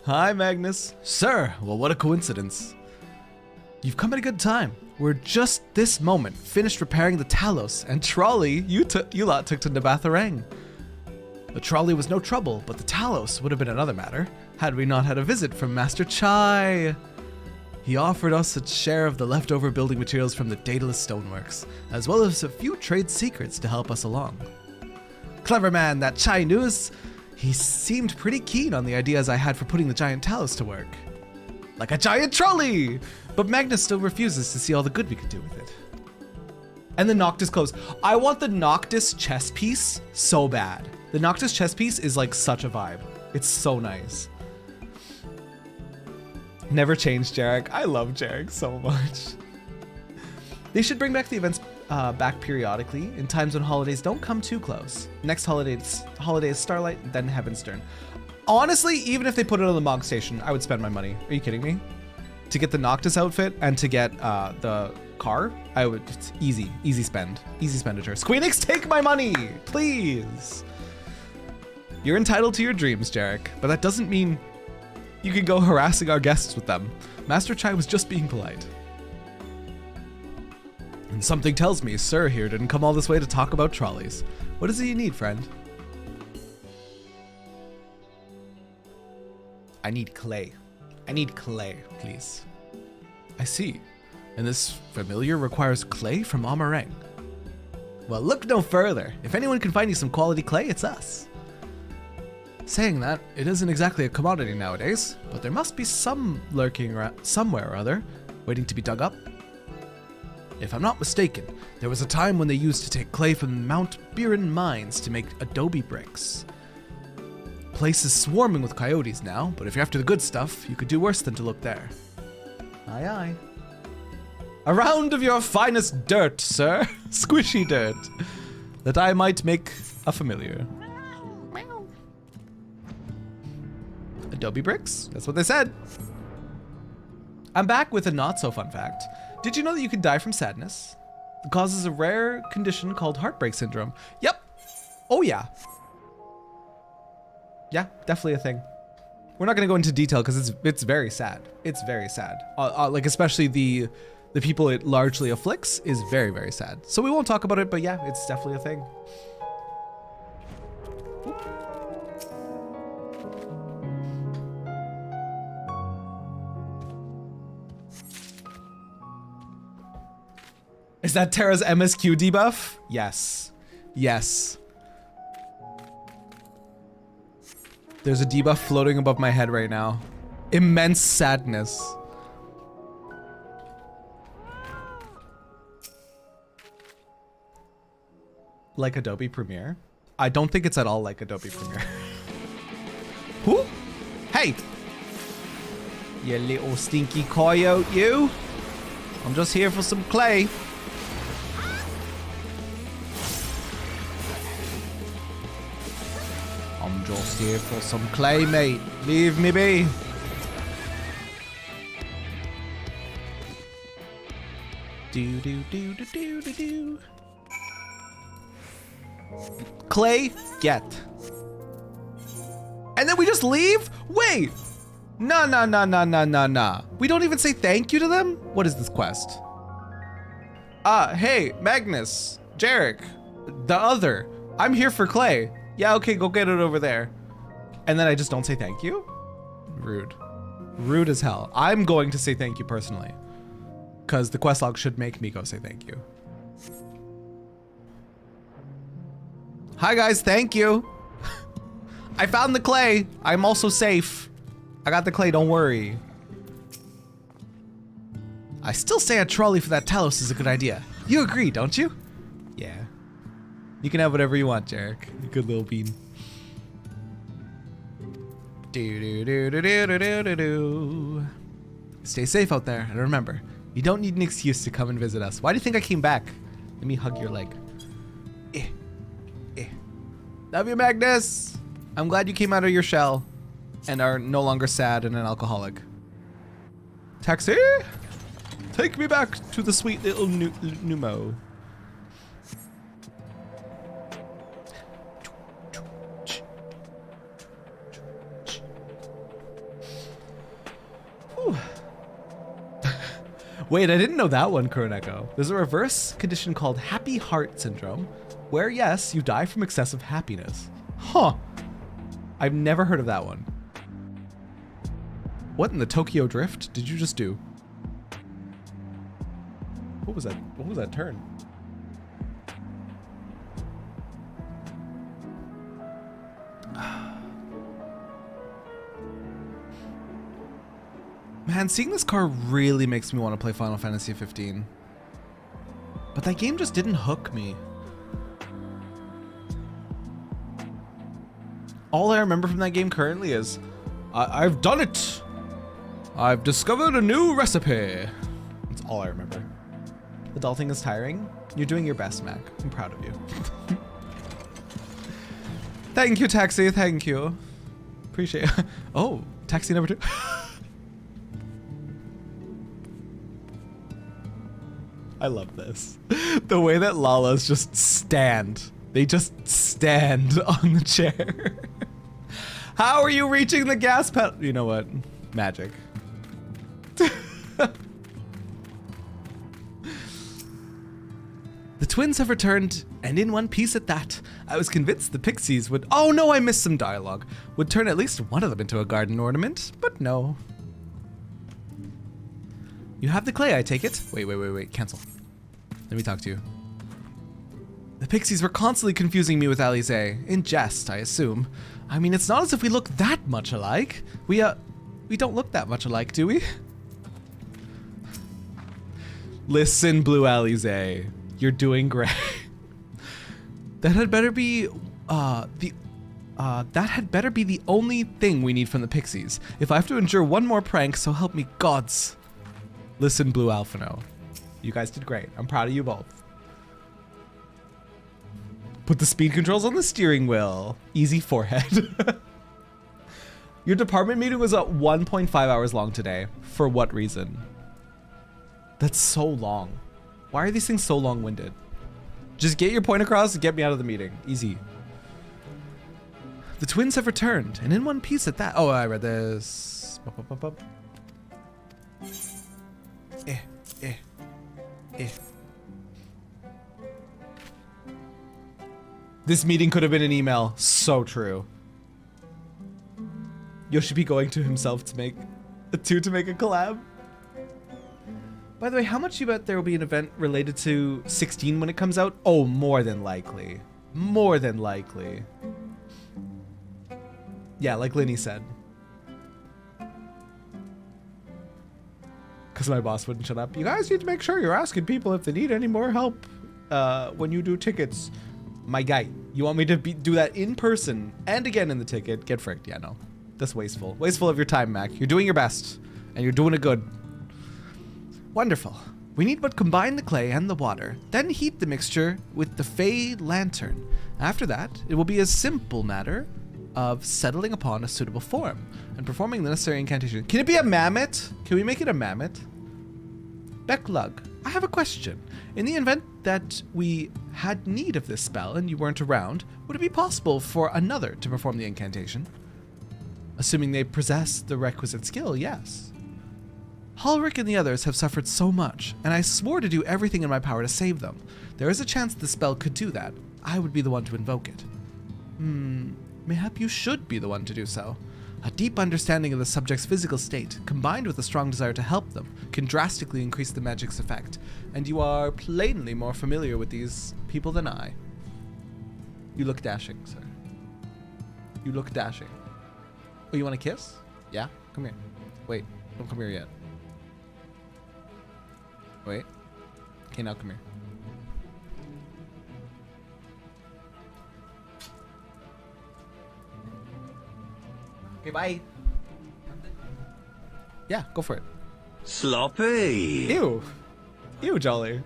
Hi, Magnus. Sir, well, what a coincidence. You've come at a good time. We're just this moment finished repairing the Talos, and trolley you lot took to Nabatharang. The trolley was no trouble, but the Talos would have been another matter, had we not had a visit from Master Chai. He offered us a share of the leftover building materials from the Daedalus Stoneworks, as well as a few trade secrets to help us along. Clever man, that Chai News. He seemed pretty keen on the ideas I had for putting the giant Talos to work. Like a giant trolley! But Magnus still refuses to see all the good we could do with it. And the Noctis clothes. I want the Noctis chess piece so bad. The Noctis chess piece is like such a vibe. It's so nice. Never change, Jarek. I love Jarek so much. They should bring back the events back periodically in times when holidays don't come too close. Next holiday is Starlight, then Heavenstern. Honestly, even if they put it on the Mog Station, I would spend my money. Are you kidding me? To get the Noctis outfit and to get the car, I would, it's easy spend, easy expenditure. Squeenix, take my money, please. You're entitled to your dreams, Jarek, but that doesn't mean you can go harassing our guests with them. Master Chai was just being polite. And something tells me Sir here didn't come all this way to talk about trolleys. What is it you need, friend? I need clay. I need clay, please. I see. And this familiar requires clay from Amarang. Well, look no further. If anyone can find you some quality clay, it's us. Saying that, it isn't exactly a commodity nowadays, but there must be some lurking somewhere or other, waiting to be dug up. If I'm not mistaken, there was a time when they used to take clay from Mount Buren mines to make adobe bricks. Place is swarming with coyotes now, but if you're after the good stuff, you could do worse than to look there. Aye aye. A round of your finest dirt, sir. Squishy dirt. That I might make a familiar. Adobe bricks? That's what they said. I'm back with a not so fun fact. Did you know that you can die from sadness? It causes a rare condition called heartbreak syndrome. Yep. Oh yeah. Yeah, definitely a thing. We're not gonna go into detail because it's very sad. It's very sad. Like especially the people it largely afflicts is very, very sad. So we won't talk about it, but yeah, it's definitely a thing. Is that Terra's MSQ debuff? Yes. Yes. There's a debuff floating above my head right now. Immense sadness. Like Adobe Premiere? I don't think it's at all like Adobe Premiere. Who? Hey! You little stinky coyote, you! I'm just here for some clay. I'm just here for some clay, mate. Leave me be. Do do do do do do do. Clay, get. And then we just leave? Wait. Nah, nah, nah, nah, nah, nah, nah. We don't even say thank you to them? What is this quest? Hey, Magnus, Jarek, the other. I'm here for clay. Yeah, okay, go get it over there. And then I just don't say thank you? Rude. Rude as hell. I'm going to say thank you personally. Because the quest log should make me go say thank you. Hi guys, thank you. I found the clay. I'm also safe. I got the clay, don't worry. I still say a trolley for that Talos is a good idea. You agree, don't you? Yeah. You can have whatever you want, Jarek. You good little bean. Do. Stay safe out there, and remember, you don't need an excuse to come and visit us. Why do you think I came back? Let me hug your leg. Love you, Magnus. I'm glad you came out of your shell and are no longer sad and an alcoholic. Taxi? Take me back to the sweet little Numo. Wait, I didn't know that one, Kuroneko. There's a reverse condition called Happy Heart Syndrome, where yes, you die from excessive happiness. Huh. I've never heard of that one. What in the Tokyo Drift did you just do? What was that? What was that turn? Man, seeing this car really makes me want to play Final Fantasy XV. But that game just didn't hook me. All I remember from that game currently is, I've done it! I've discovered a new recipe! That's all I remember. Adulting is tiring. You're doing your best, Mac. I'm proud of you. Thank you, Taxi, thank you. Appreciate it. Oh, Taxi number 2. I love this. The way that Lalas just stand. They just stand on the chair. How are you reaching the gas pedal? You know what? Magic. The twins have returned, and in one piece at that. I was convinced the pixies would— oh no, I missed some dialogue. Would turn at least one of them into a garden ornament, but no. You have the clay, I take it? Wait, cancel. Let me talk to you. The pixies were constantly confusing me with Eorzea. In jest, I assume. I mean, it's not as if we look that much alike. We don't look that much alike, do we? Listen, Blue Eorzea. You're doing great. That had better be the only thing we need from the pixies. If I have to endure one more prank, so help me gods. Listen, Blue Alphino. You guys did great. I'm proud of you both. Put the speed controls on the steering wheel. Easy forehead. Your department meeting was 1.5 hours long today. For what reason? That's so long. Why are these things so long-winded? Just get your point across and get me out of the meeting. Easy. The twins have returned, and in one piece at that. Oh, I read this. This meeting could have been an email. So true. Yoshi be going to himself to make a collab. By the way, how much you bet there will be an event related to 16 when it comes out? Oh, more than likely. More than likely. Yeah, like Linny said. Because my boss wouldn't shut up. You guys need to make sure you're asking people if they need any more help when you do tickets. My guy, you want me to do that in person and again in the ticket? Get fricked. Yeah, no. That's wasteful. Wasteful of your time, Mac. You're doing your best. And you're doing it good. Wonderful. We need but combine the clay and the water, then heat the mixture with the Fey Lantern. After that, it will be a simple matter of settling upon a suitable form and performing the necessary incantation. Can it be a mammoth? Can we make it a mammoth? Becklug, I have a question. In the event that we had need of this spell and you weren't around, would it be possible for another to perform the incantation? Assuming they possess the requisite skill, yes. Halric and the others have suffered so much, and I swore to do everything in my power to save them. There is a chance the spell could do that. I would be the one to invoke it. Mayhap you should be the one to do so. A deep understanding of the subject's physical state, combined with a strong desire to help them, can drastically increase the magic's effect, and you are plainly more familiar with these people than I. You look dashing, sir. You look dashing. Oh, you want a kiss? Yeah? Come here. Wait, don't come here yet. Wait. Okay, now come here. Okay, bye. Yeah, go for it. Sloppy. Ew. Ew, Jolly.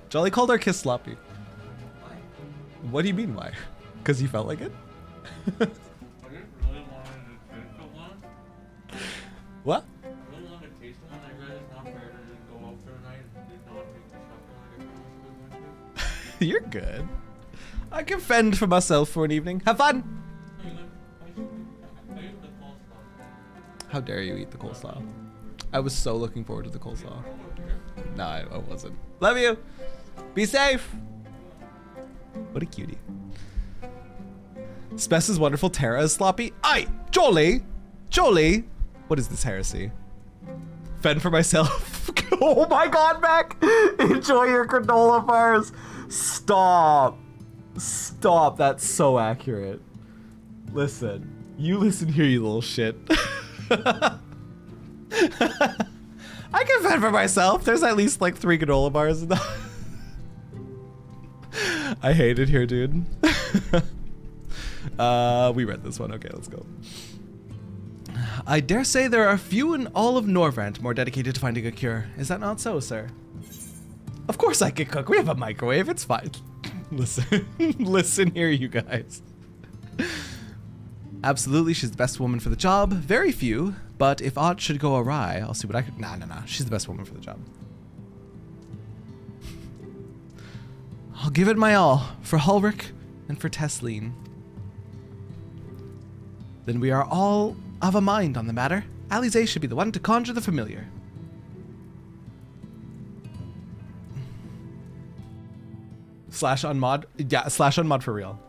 Jolly called our kiss sloppy. Why? What do you mean, why? Because you felt like it? What? You're good. I can fend for myself for an evening. Have fun! How dare you eat the coleslaw? I was so looking forward to the coleslaw. No, I wasn't. Love you! Be safe! What a cutie. Spess is wonderful, Terra is sloppy. Aye! Jolly! Jolly! What is this heresy? Fend for myself. Oh my god, Mac! Enjoy your granola bars! Stop. Stop. That's so accurate. Listen. You listen here, you little shit. I can fend for myself. There's at least like 3 granola bars in the I hate it here, dude. We read this one. Okay, let's go. I dare say there are few in all of Norvrant more dedicated to finding a cure. Is that not so, sir? Of course I can cook. We have a microwave. It's fine. Listen. Listen here, you guys. Absolutely, she's the best woman for the job. Very few, but if aught should go awry, I'll see what I could... Nah. She's the best woman for the job. I'll give it my all for Hulric and for Tesleen. Then we are all of a mind on the matter. Eorzea should be the one to conjure the familiar. Slash unmod? Yeah, slash unmod for real.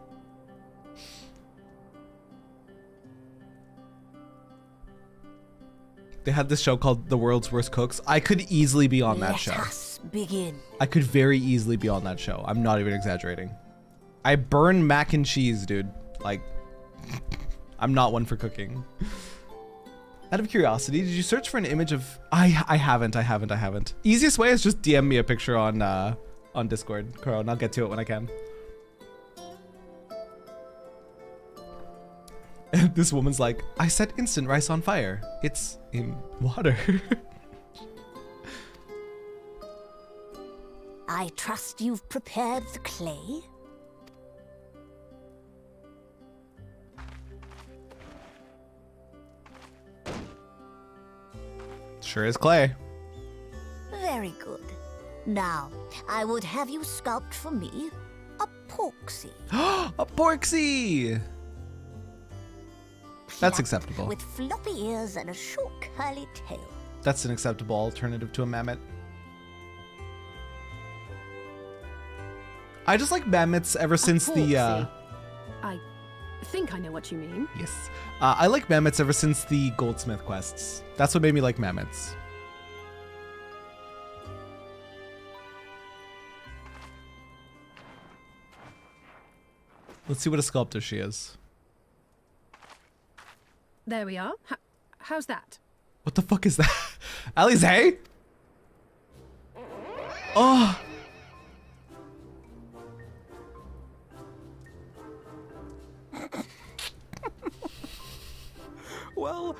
They had this show called The World's Worst Cooks. I could easily be on that show. Let us begin. I could very easily be on that show. I'm not even exaggerating. I burn mac and cheese, dude. Like, I'm not one for cooking. Out of curiosity, did you search for an image of... I haven't. Easiest way is just DM me a picture on Discord, Crow, and I'll get to it when I can. This woman's like, I set instant rice on fire. It's in water. I trust you've prepared the clay? Sure is clay. Very good. Now, I would have you sculpt for me a porksy. A porksy! That's acceptable. With floppy ears and a short curly tail. That's an acceptable alternative to a mammoth. I just like mammoths ever since the I think I know what you mean. Yes. I like mammoths ever since the goldsmith quests. That's what made me like mammoths. Let's see what a sculptor she is. There we are. How's that? What the fuck is that? Alize? Oh. Well,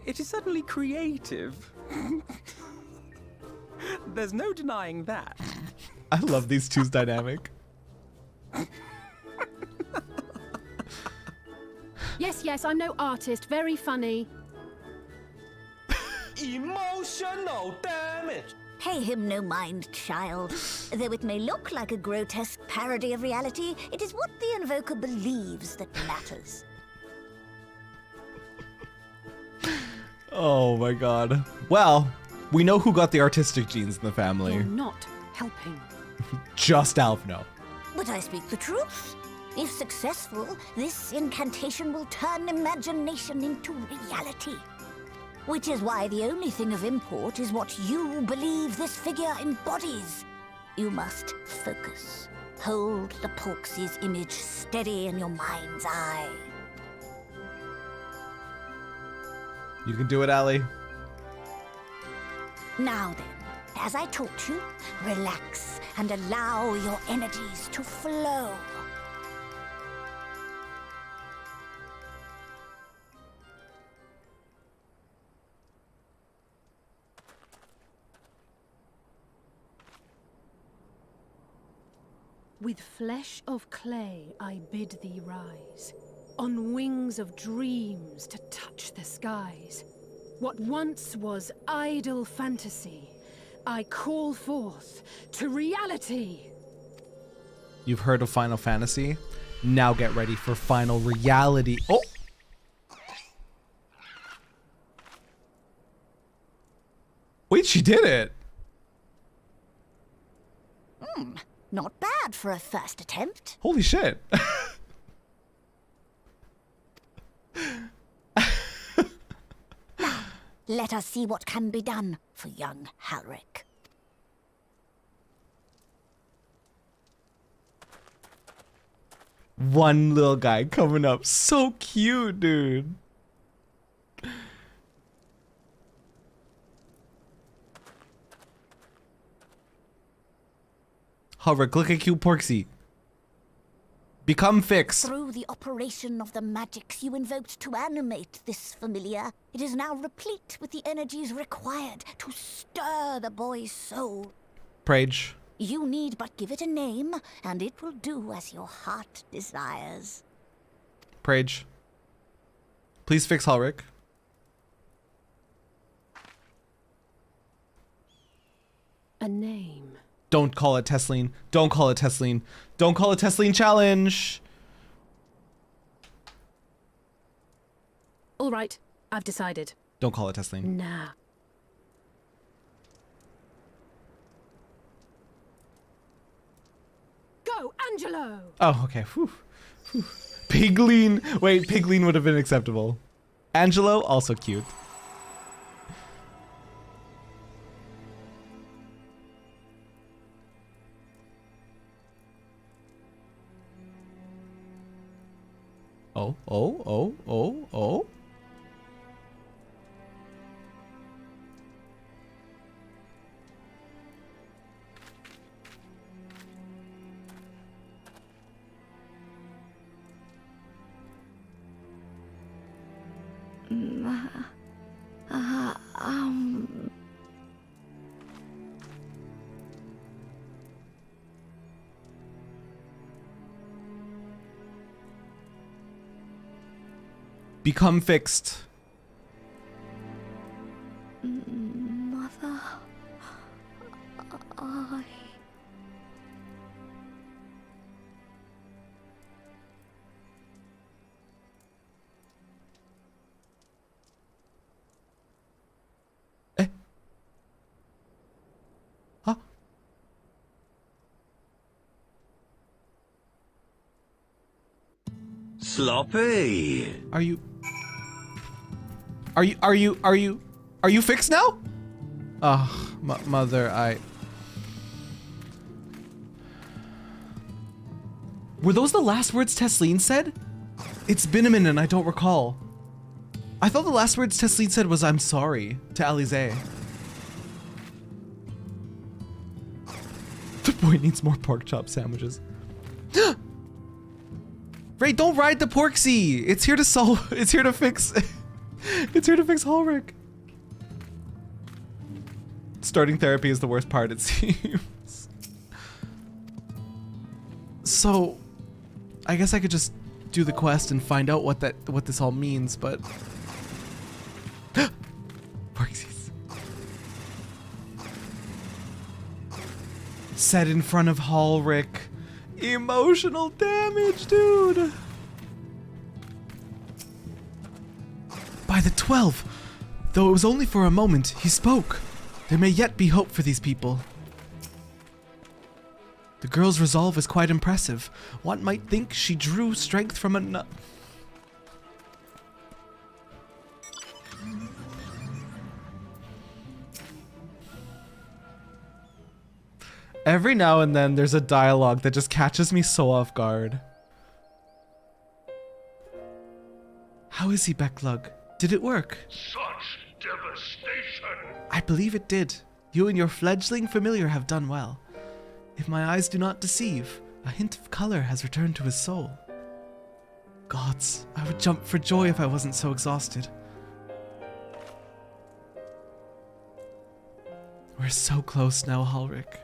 it is certainly creative. There's no denying that. I love these two's dynamic. Yes, I'm no artist. Very funny. Emotional damage! Pay him no mind, child. Though it may look like a grotesque parody of reality, it is what the invoker believes that matters. Oh my god. Well, we know who got the artistic genes in the family. You're not helping. Just Alphno. But I speak the truth. If successful, this incantation will turn imagination into reality. Which is why the only thing of import is what you believe this figure embodies. You must focus. Hold the Porksy's image steady in your mind's eye. You can do it, Ali. Now then, as I taught you, relax and allow your energies to flow. With flesh of clay I bid thee rise, on wings of dreams to touch the skies. What once was idle fantasy, I call forth to reality. You've heard of Final Fantasy? Now get ready for final reality. Oh! Wait, she did it! Not bad for a first attempt. Holy shit. Now, let us see what can be done for young Halric. One little guy coming up. So cute, dude. Hover, click a cute Porksy. Become fix. Through the operation of the magics you invoked to animate this familiar, it is now replete with the energies required to stir the boy's soul. Prage. You need but give it a name, and it will do as your heart desires. Prage. Please fix Halric. A name. Don't call it Tesleen. Don't call it Tesleen. Don't call it Tesleen challenge. All right, I've decided. Don't call it Tesleen. Nah. Go, Angelo! Oh, okay. Whew. Whew. Pigleen. Wait, Pigleen would have been acceptable. Angelo, also cute. Oh. Become fixed. Mother, I... Huh? Sloppy. Are you fixed now? Oh, mother, Were those the last words Tesleen said? It's been a minute and I don't recall. I thought the last words Tesleen said was "I'm sorry" to Alize. The boy needs more pork chop sandwiches. Ray, don't ride the Porksy! It's here to solve. It's here to fix. It's here to fix Ulrich. Starting therapy is the worst part, it seems. So, I guess I could just do the quest and find out what this all means, but Porksies. Set in front of Ulrich. Emotional damage, dude. By the 12, though it was only for a moment, he spoke. There may yet be hope for these people. The girl's resolve is quite impressive. One might think she drew strength from a nut. Every now and then there's a dialogue that just catches me so off guard. How is he, Becklug? Did it work? Such devastation! I believe it did. You and your fledgling familiar have done well. If my eyes do not deceive, a hint of color has returned to his soul. Gods, I would jump for joy if I wasn't so exhausted. We're so close now, Ulrich.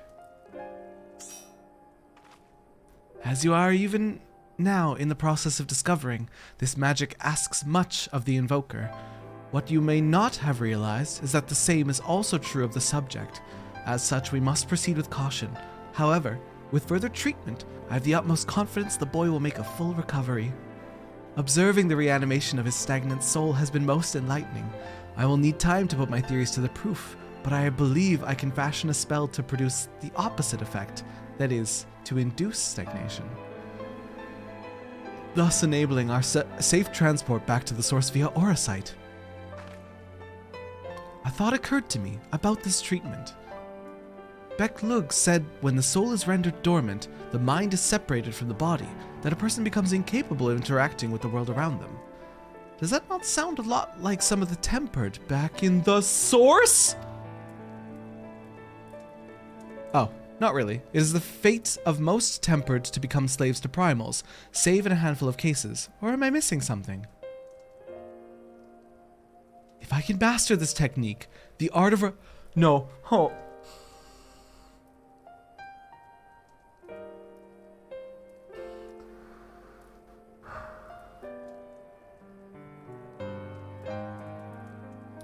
As you are even now in the process of discovering, this magic asks much of the invoker. What you may not have realized is that the same is also true of the subject. As such, we must proceed with caution. However, with further treatment, I have the utmost confidence the boy will make a full recovery. Observing the reanimation of his stagnant soul has been most enlightening. I will need time to put my theories to the proof, but I believe I can fashion a spell to produce the opposite effect, that is, to induce stagnation, thus enabling our safe transport back to the source via Aurosite. A thought occurred to me about this treatment. Becklug said when the soul is rendered dormant, the mind is separated from the body, that a person becomes incapable of interacting with the world around them. Does that not sound a lot like some of the tempered back in the source? Oh. Not really. It is the fate of most tempered to become slaves to primals, save in a handful of cases. Or am I missing something? If I can master this technique, the art of... No. Oh.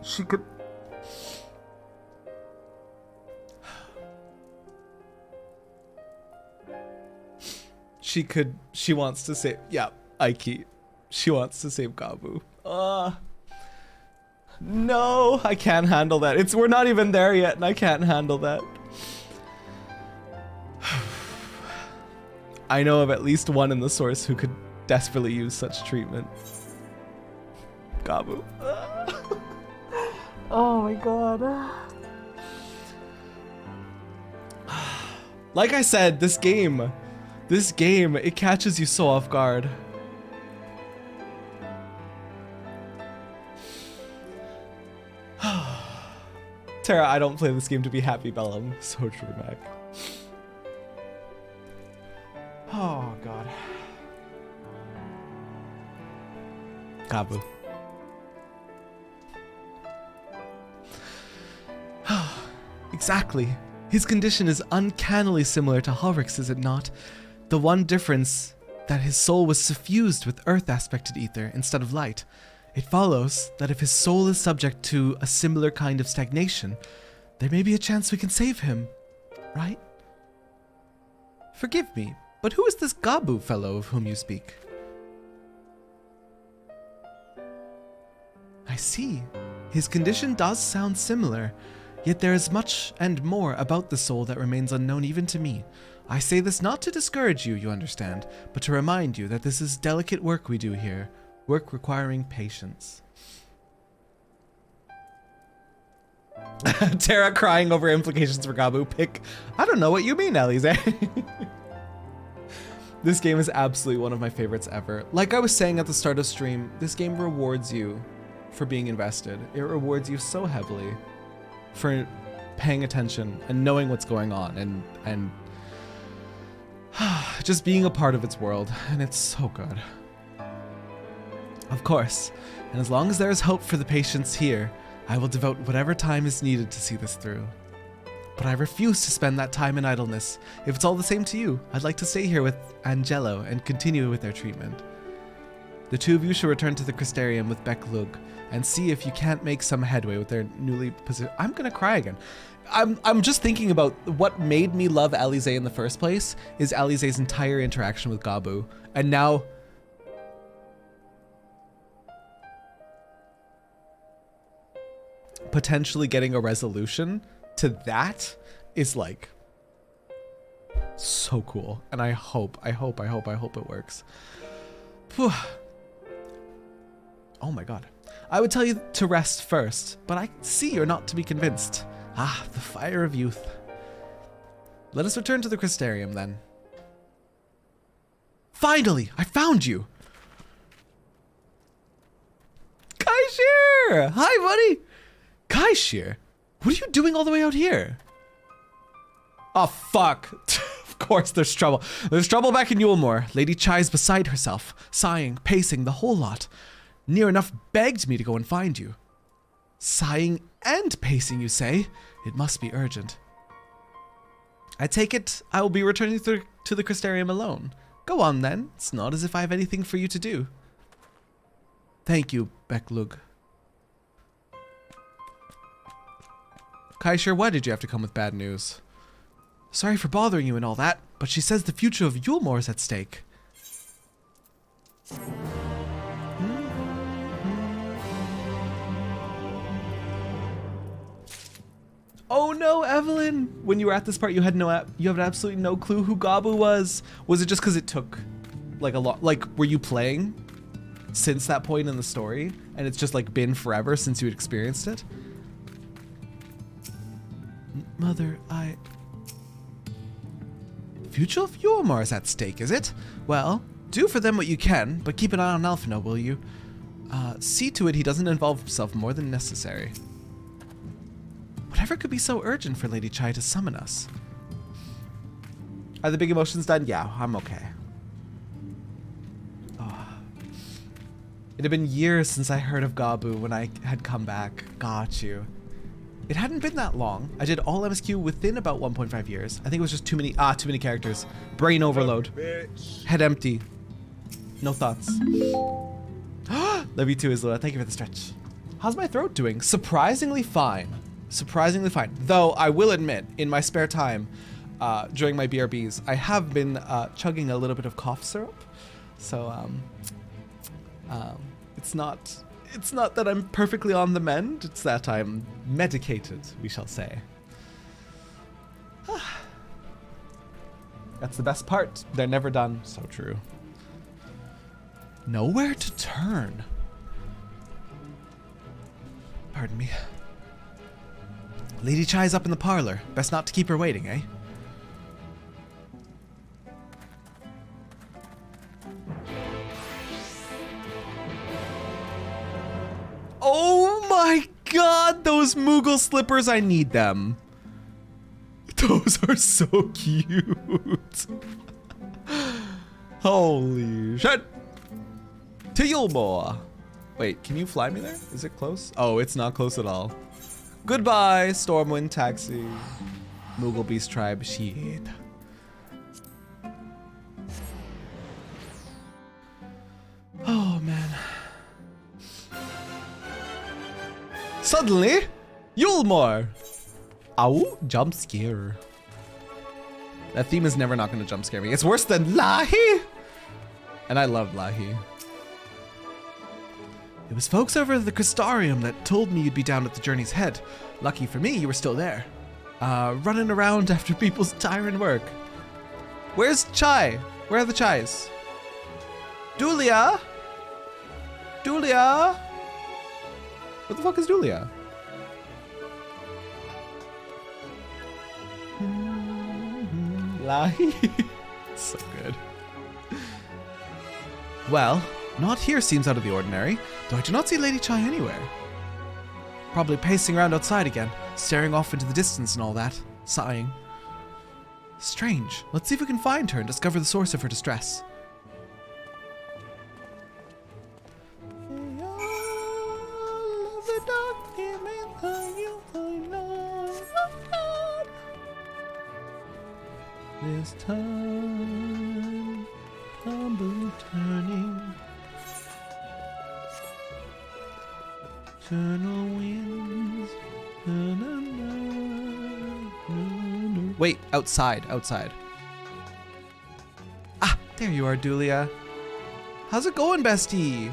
She could... She wants to save, yeah, Aiki. She wants to save Gabu. No, I can't handle that. We're not even there yet and I can't handle that. I know of at least one in the source who could desperately use such treatment. Gabu. Oh my god. Like I said, this game, it catches you so off guard. Tara, I don't play this game to be happy, Bellum. So true, Mac. Oh, God. Gabu. Exactly. His condition is uncannily similar to Hulrich's, is it not? The one difference that his soul was suffused with earth-aspected ether instead of light. It follows that if his soul is subject to a similar kind of stagnation, there may be a chance we can save him, right? Forgive me, but who is this Gabu fellow of whom you speak? I see. His condition does sound similar, yet there is much and more about the soul that remains unknown even to me. I say this not to discourage you, you understand, but to remind you that this is delicate work we do here, work requiring patience. Tara crying over implications for Gabu. Pick, I don't know what you mean, Alize. This game is absolutely one of my favorites ever. Like I was saying at the start of stream, this game rewards you for being invested. It rewards you so heavily for paying attention and knowing what's going on and just being a part of its world, and it's so good. Of course, and as long as there is hope for the patients here, I will devote whatever time is needed to see this through. But I refuse to spend that time in idleness. If it's all the same to you, I'd like to stay here with Angelo and continue with their treatment. The two of you should return to the Crystarium with Beklug and see if you can't make some headway with their newly positioned... I'm gonna cry again. I'm just thinking about what made me love Alize in the first place is Alize's entire interaction with Gabu. And now... potentially getting a resolution to that is like so cool. And I hope it works. Whew. Oh my god. I would tell you to rest first, but I see you're not to be convinced. Ah, the fire of youth. Let us return to the Crystarium then. Finally, I found you! Kaishir! Hi, buddy! Kaishir? What are you doing all the way out here? Oh, fuck. Of course there's trouble. There's trouble back in Yulmore. Lady Chai's beside herself, sighing, pacing, the whole lot. Near enough begged me to go and find you. Sighing and pacing, you say? It must be urgent. I take it I will be returning to the Crystarium alone. Go on then. It's not as if I have anything for you to do. Thank you, Beklug. Kaishir, why did you have to come with bad news? Sorry for bothering you and all that, but she says the future of Yulmore is at stake. Oh no, Evelyn! When you were at this part, you had absolutely no clue who Gabu was. Was it just because it took like a lot? Like, were you playing since that point in the story, and it's just like been forever since you had experienced it? Mother, future of Yulmore is at stake, is it? Well, do for them what you can, but keep an eye on Alphino, will you? See to it he doesn't involve himself more than necessary. Whatever could be so urgent for Lady Chai to summon us? Are the big emotions done? Yeah, I'm okay. Oh. It had been years since I heard of Gabu when I had come back. Got you. It hadn't been that long. I did all MSQ within about 1.5 years. I think it was just too many characters. Brain overload. Head empty. No thoughts. Love you too, Isla. Thank you for the stretch. How's my throat doing? Surprisingly fine. Surprisingly fine. Though I will admit, in my spare time, during my BRBs, I have been chugging a little bit of cough syrup. So it's not that I'm perfectly on the mend, it's that I'm medicated, we shall say. That's the best part. They're never done. So true. Nowhere to turn. Pardon me. Lady Chai's up in the parlor. Best not to keep her waiting, eh? Oh my god, those Moogle slippers, I need them. Those are so cute. Holy shit. To Yulmore. Wait, can you fly me there? Is it close? Oh, it's not close at all. Goodbye, Stormwind Taxi. Moogle Beast Tribe, shit. Oh, man. Suddenly, Yulmore. Ow, jump scare. That theme is never not gonna jump scare me. It's worse than Lahi. And I love Lahi. It was folks over at the Crystarium that told me you'd be down at the journey's head. Lucky for me, you were still there. Running around after people's tiring work. Where's Chai? Where are the Chais? Dulia? Dulia? What the fuck is Dulia? Lahi. So good. Well, not here seems out of the ordinary, though I do not see Lady Chai anywhere. Probably pacing around outside again, staring off into the distance and all that, sighing. Strange. Let's see if we can find her and discover the source of her distress. This time, tumble turning, eternal winds. Wait, outside. Ah, there you are, Dulia. How's it going, bestie?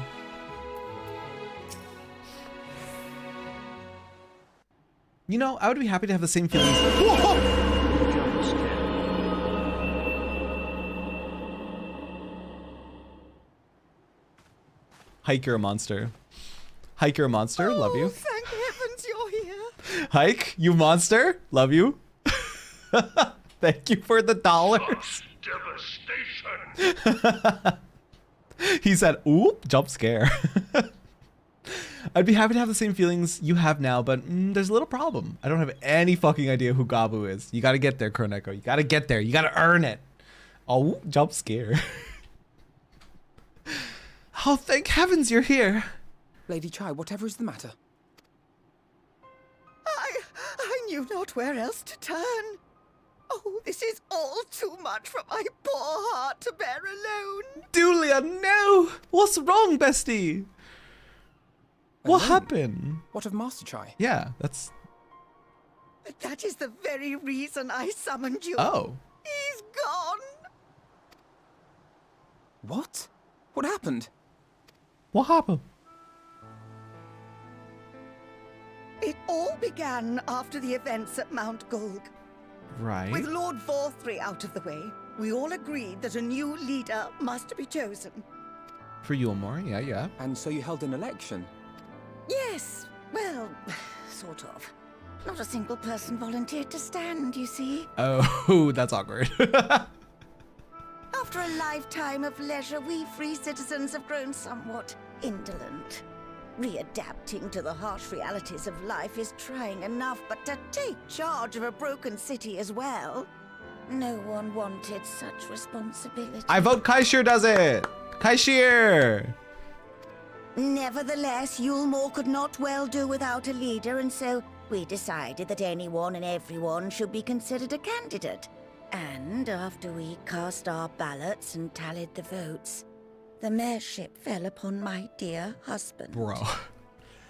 You know, I would be happy to have the same feelings. Whoa! Hike, you're a monster. Hike, you're a monster. Love you. Thank heavens you're here. Hike, you monster. Love you. Thank you for the $. Devastation. He said, oop, jump scare. I'd be happy to have the same feelings you have now, but there's a little problem. I don't have any fucking idea who Gabu is. You gotta get there, Kroneko. You gotta get there. You gotta earn it. Oh, jump scare. Oh, thank heavens you're here. Lady Chai, whatever is the matter? I knew not where else to turn. Oh, this is all too much for my poor heart to bear alone. Dulia, no! What's wrong, bestie? What happened? What of Master Chai? Yeah, that's... But that is the very reason I summoned you. Oh. He's gone. What? What happened? What happened? It all began after the events at Mount Gulg. Right. With Lord Vorthry out of the way, we all agreed that a new leader must be chosen. For Yulmore, yeah. And so you held an election? Yes, well, sort of. Not a single person volunteered to stand, you see. Oh, that's awkward. After a lifetime of leisure, we free citizens have grown somewhat indolent. Readapting to the harsh realities of life is trying enough, but to take charge of a broken city as well, no one wanted such responsibility. I vote Kaishir does it! Kaishir! Nevertheless, Yulmore could not well do without a leader, and so we decided that anyone and everyone should be considered a candidate. And after we cast our ballots and tallied the votes, the mayorship fell upon my dear husband. Bro,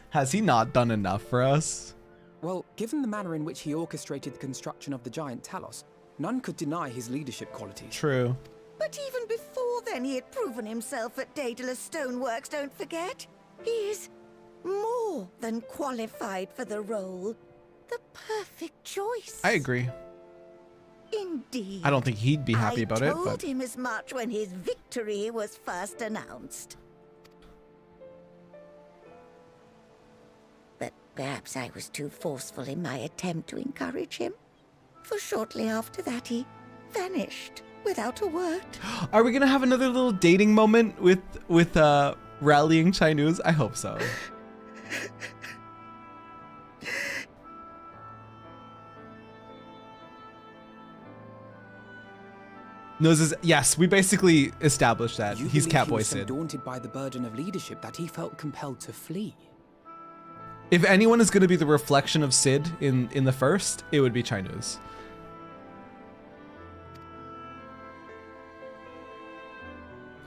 has he not done enough for us? Well, given the manner in which he orchestrated the construction of the giant Talos, none could deny his leadership qualities. True. But even before then, he had proven himself at Daedalus Stoneworks, don't forget. He is more than qualified for the role. The perfect choice. I agree. Indeed. I don't think he'd be happy about it, I but... told him as much when his victory was first announced. But perhaps I was too forceful in my attempt to encourage him. For shortly after that, he vanished without a word. Are we gonna have another little dating moment with rallying Chinese? I hope so. Noses, yes, we basically established that. You He's believe Catboy he was so Sid. daunted by the burden of leadership that he felt compelled to flee. If anyone is going to be the reflection of Sid in the first, it would be Chinese.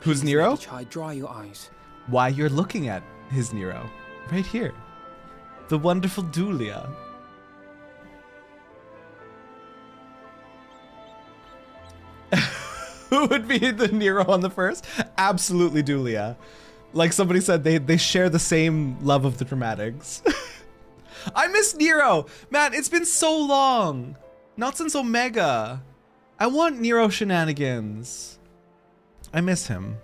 Who's Nero? Chai, dry your eyes. Why, you're looking at his Nero. Right here. The wonderful Dulia. Who would be the Nero on the first? Absolutely Dulia. Like somebody said, they share the same love of the dramatics. I miss Nero! Man, it's been so long. Not since Omega. I want Nero shenanigans. I miss him.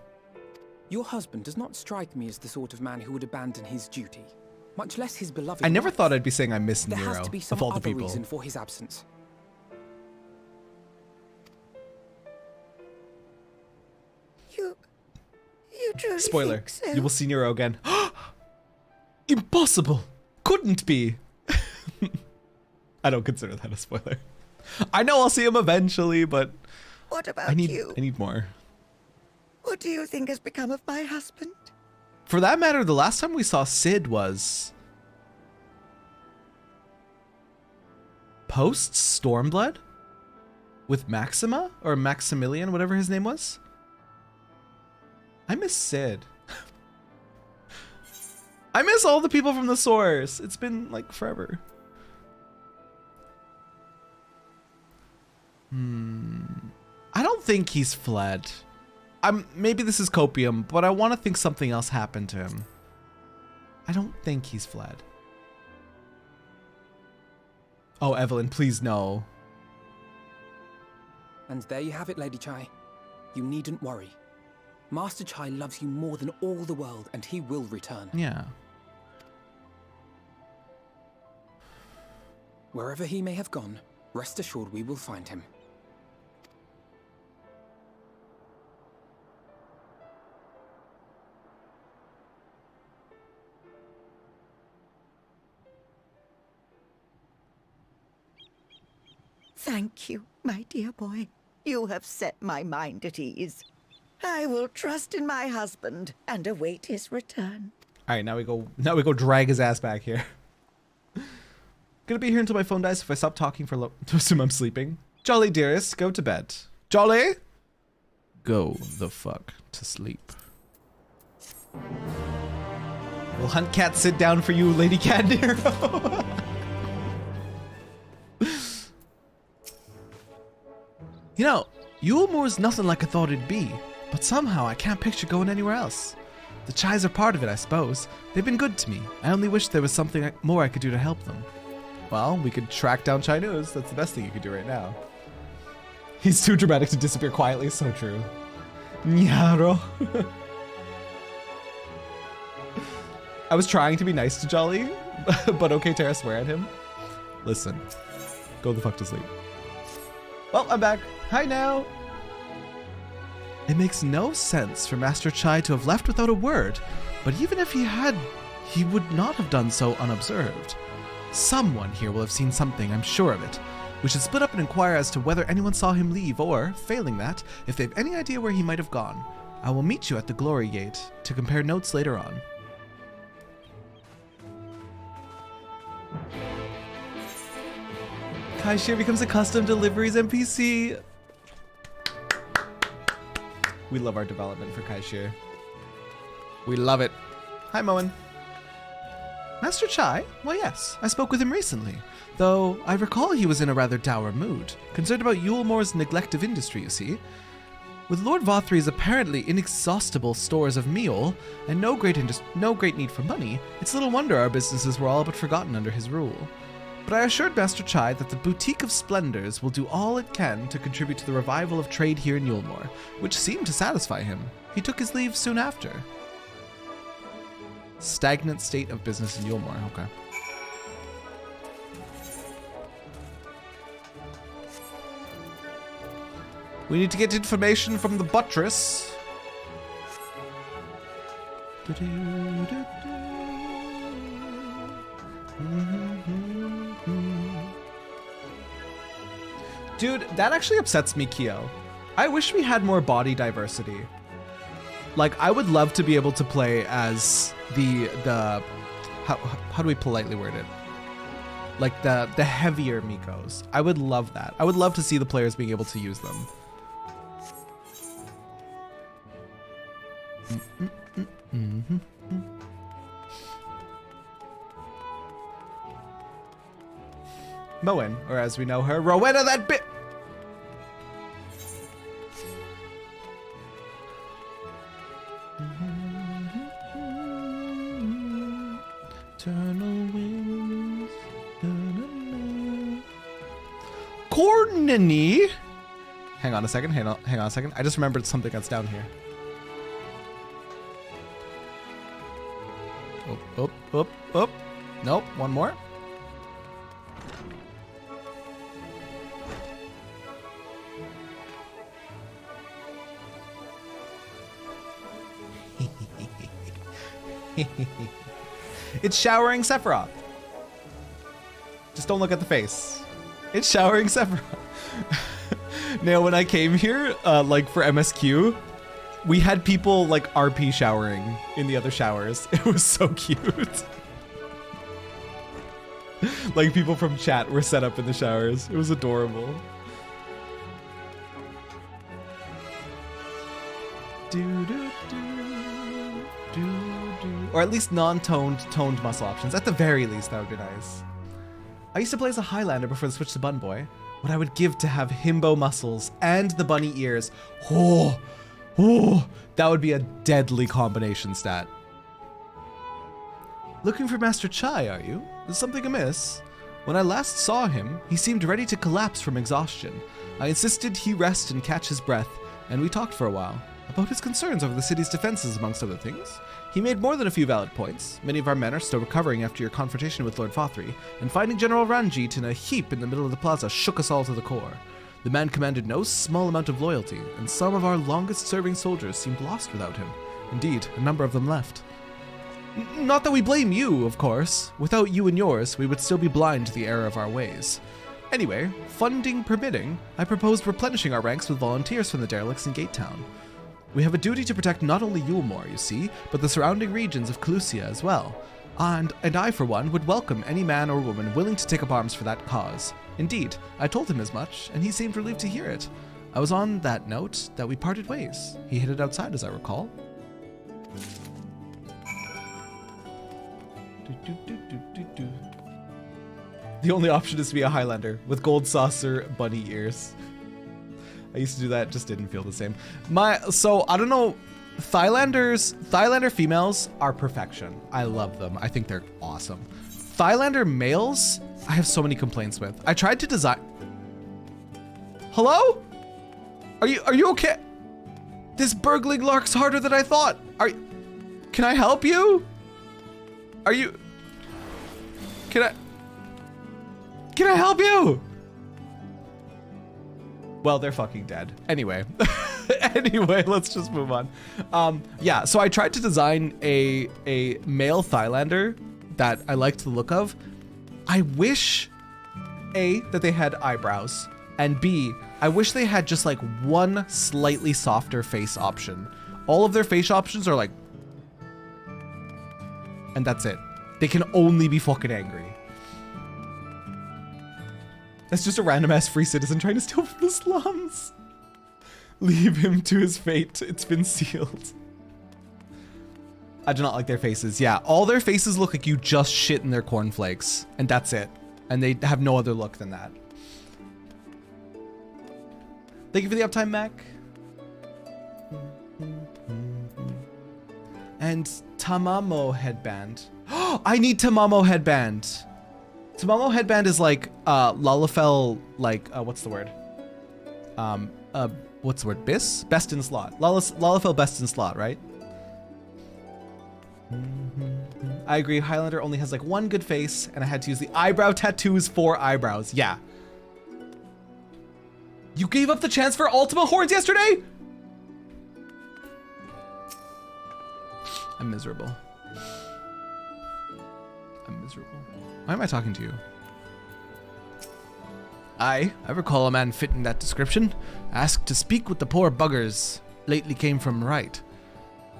Your husband does not strike me as the sort of man who would abandon his duty, much less his beloved I never wife. thought I'd be saying I miss There Nero has to be some of all the other people. reason for his absence. You truly Spoiler, think so? you will see Nero again. Impossible! Couldn't be! I don't consider that a spoiler. I know I'll see him eventually, but What about I need more. What do you think has become of my husband? For that matter, the last time we saw Sid was post Stormblood with Maxima or Maximilian, whatever his name was. I miss Sid. I miss all the people from the source. It's been like forever. I don't think he's fled. Maybe this is copium, but I want to think something else happened to him. I don't think he's fled. Oh, Evelyn, please no. And there you have it, Lady Chai. You needn't worry. Master Chai loves you more than all the world, and he will return. Yeah. Wherever he may have gone, rest assured we will find him. Thank you, my dear boy. You have set my mind at ease. I will trust in my husband and await his return. All right, now we go drag his ass back here. Gonna be here until my phone dies. If I stop talking for to assume I'm sleeping. Jolly dearest, go to bed. Jolly, go the fuck to sleep. Will Hunt Cat sit down for you, Lady Cat Nero? You know, Yulemoor's nothing like I thought it'd be, but somehow I can't picture going anywhere else. The Chais are part of it, I suppose. They've been good to me. I only wish there was something more I could do to help them. Well, we could track down Chai News. That's the best thing you could do right now. He's too dramatic to disappear quietly. So true. Nyaro. I was trying to be nice to Jolly, but okay, Terra, swear at him. Listen, go the fuck to sleep. Well, I'm back. Hi now. It makes no sense for Master Chai to have left without a word, but even if he had, he would not have done so unobserved. Someone here will have seen something, I'm sure of it. We should split up and inquire as to whether anyone saw him leave or, failing that, if they have any idea where he might have gone. I will meet you at the Glory Gate to compare notes later on. Kaishir becomes a custom deliveries NPC. We love our development for Kaishir. We love it. Hi, Moen. Master Chai? Why, yes. I spoke with him recently. Though I recall he was in a rather dour mood. Concerned about Yulemoor's neglect of industry, you see. With Lord Vothry's apparently inexhaustible stores of meal and no great need for money, it's little wonder our businesses were all but forgotten under his rule. But I assured Master Chai that the Boutique of Splendors will do all it can to contribute to the revival of trade here in Yulemoor, which seemed to satisfy him. He took his leave soon after. Stagnant state of business in Yulemoor, okay. We need to get information from the buttress. Dude, that actually upsets me, Kyo. I wish we had more body diversity. Like, I would love to be able to play as the how do we politely word it? Like the heavier Mikos. I would love that. I would love to see the players being able to use them. Moen, or as we know her, Rowena that bit. Eternal wings. Cornini. Hang on a second. Hang on a second. I just remembered something that's down here. Up. Nope. One more. It's showering Sephiroth. Just don't look at the face. It's showering Sephiroth. Now, when I came here, like for MSQ, we had people like RP showering in the other showers. It was so cute. Like people from chat were set up in the showers. It was adorable. Or at least non-toned, toned muscle options. At the very least, that would be nice. I used to play as a Highlander before the switch to Bun Boy. What I would give to have himbo muscles and the bunny ears. Oh, that would be a deadly combination stat. Looking for Master Chai, are you? Is something amiss? When I last saw him, he seemed ready to collapse from exhaustion. I insisted he rest and catch his breath, and we talked for a while. About his concerns over the city's defenses, amongst other things. He made more than a few valid points. Many of our men are still recovering after your confrontation with Lord Fothry, and finding General Ranjit in a heap in the middle of the plaza shook us all to the core. The man commanded no small amount of loyalty, and some of our longest-serving soldiers seemed lost without him. Indeed, a number of them left. Not that we blame you, of course. Without you and yours, we would still be blind to the error of our ways. Anyway, funding permitting, I proposed replenishing our ranks with volunteers from the derelicts in Gate Town. We have a duty to protect not only Yulmore, you see, but the surrounding regions of Clusia as well. And I, for one, would welcome any man or woman willing to take up arms for that cause. Indeed, I told him as much, and he seemed relieved to hear it. I was on that note that we parted ways. He headed outside, as I recall. The only option is to be a Highlander, with gold saucer bunny ears. I used to do that, just didn't feel the same. So I don't know, Thailander females are perfection. I love them. I think they're awesome. Thailander males, I have so many complaints with. I tried to design. Hello? Are you okay? This burgling lark's harder than I thought. Can I help you? Can I help you? Well, they're fucking dead. Anyway, let's just move on. Yeah, so I tried to design a male Thailander that I liked the look of. I wish, A, that they had eyebrows, and B, I wish they had just like one slightly softer face option. All of their face options are like, and that's it. They can only be fucking angry. That's just a random ass free citizen trying to steal from the slums. Leave him to his fate. It's been sealed. I do not like their faces. Yeah, all their faces look like you just shit in their cornflakes, and that's it. And they have no other look than that. Thank you for the uptime, Mac. And Tamamo headband. I need Tamamo headband. Tamamo headband is like Lalafell, like what's the word? What's the word? Best in slot. Lalafell best in slot, right? I agree. Highlander only has like one good face, and I had to use the eyebrow tattoos for eyebrows. Yeah. You gave up the chance for Ultima Hordes yesterday? I'm miserable. I'm miserable. Why am I talking to you? I recall a man fitting that description. Asked to speak with the poor buggers. Lately came from right.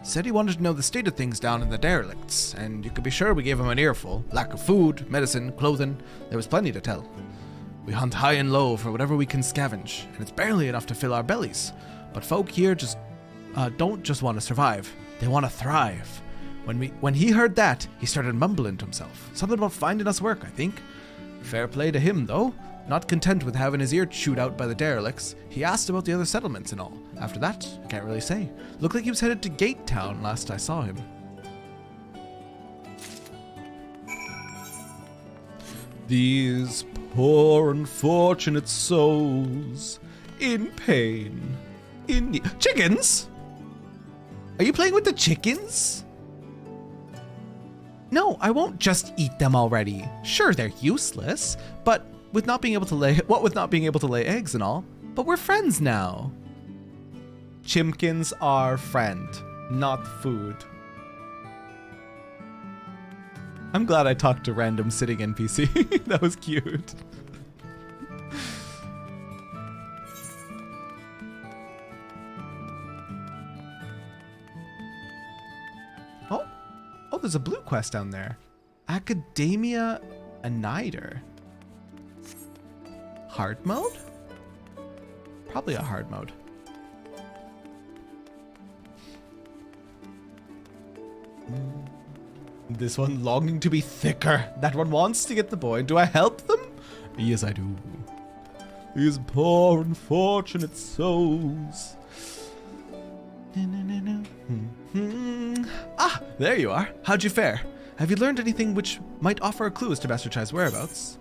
Said he wanted to know the state of things down in the derelicts, and you could be sure we gave him an earful. Lack of food, medicine, clothing, there was plenty to tell. We hunt high and low for whatever we can scavenge, and it's barely enough to fill our bellies. But folk here don't just want to survive, they want to thrive. When he heard that, he started mumbling to himself. Something about finding us work, I think. Fair play to him, though. Not content with having his ear chewed out by the derelicts, he asked about the other settlements and all. After that, can't really say. Looked like he was headed to Gate Town last I saw him. These poor unfortunate souls in pain, in need. Chickens? Are you playing with the chickens? No, I won't just eat them already. Sure, they're useless, but with not being able to lay eggs and all, but we're friends now. Chimkins are friend, not food. I'm glad I talked to random sitting NPC. That was cute. Oh, there's a blue quest down there. Academia Unedited. Hard mode? Probably a hard mode. This one longing to be thicker. That one wants to get the boy. Do I help them? Yes, I do. These poor unfortunate souls. Ah, there you are. How'd you fare? Have you learned anything which might offer a clue as to Master Chai's whereabouts?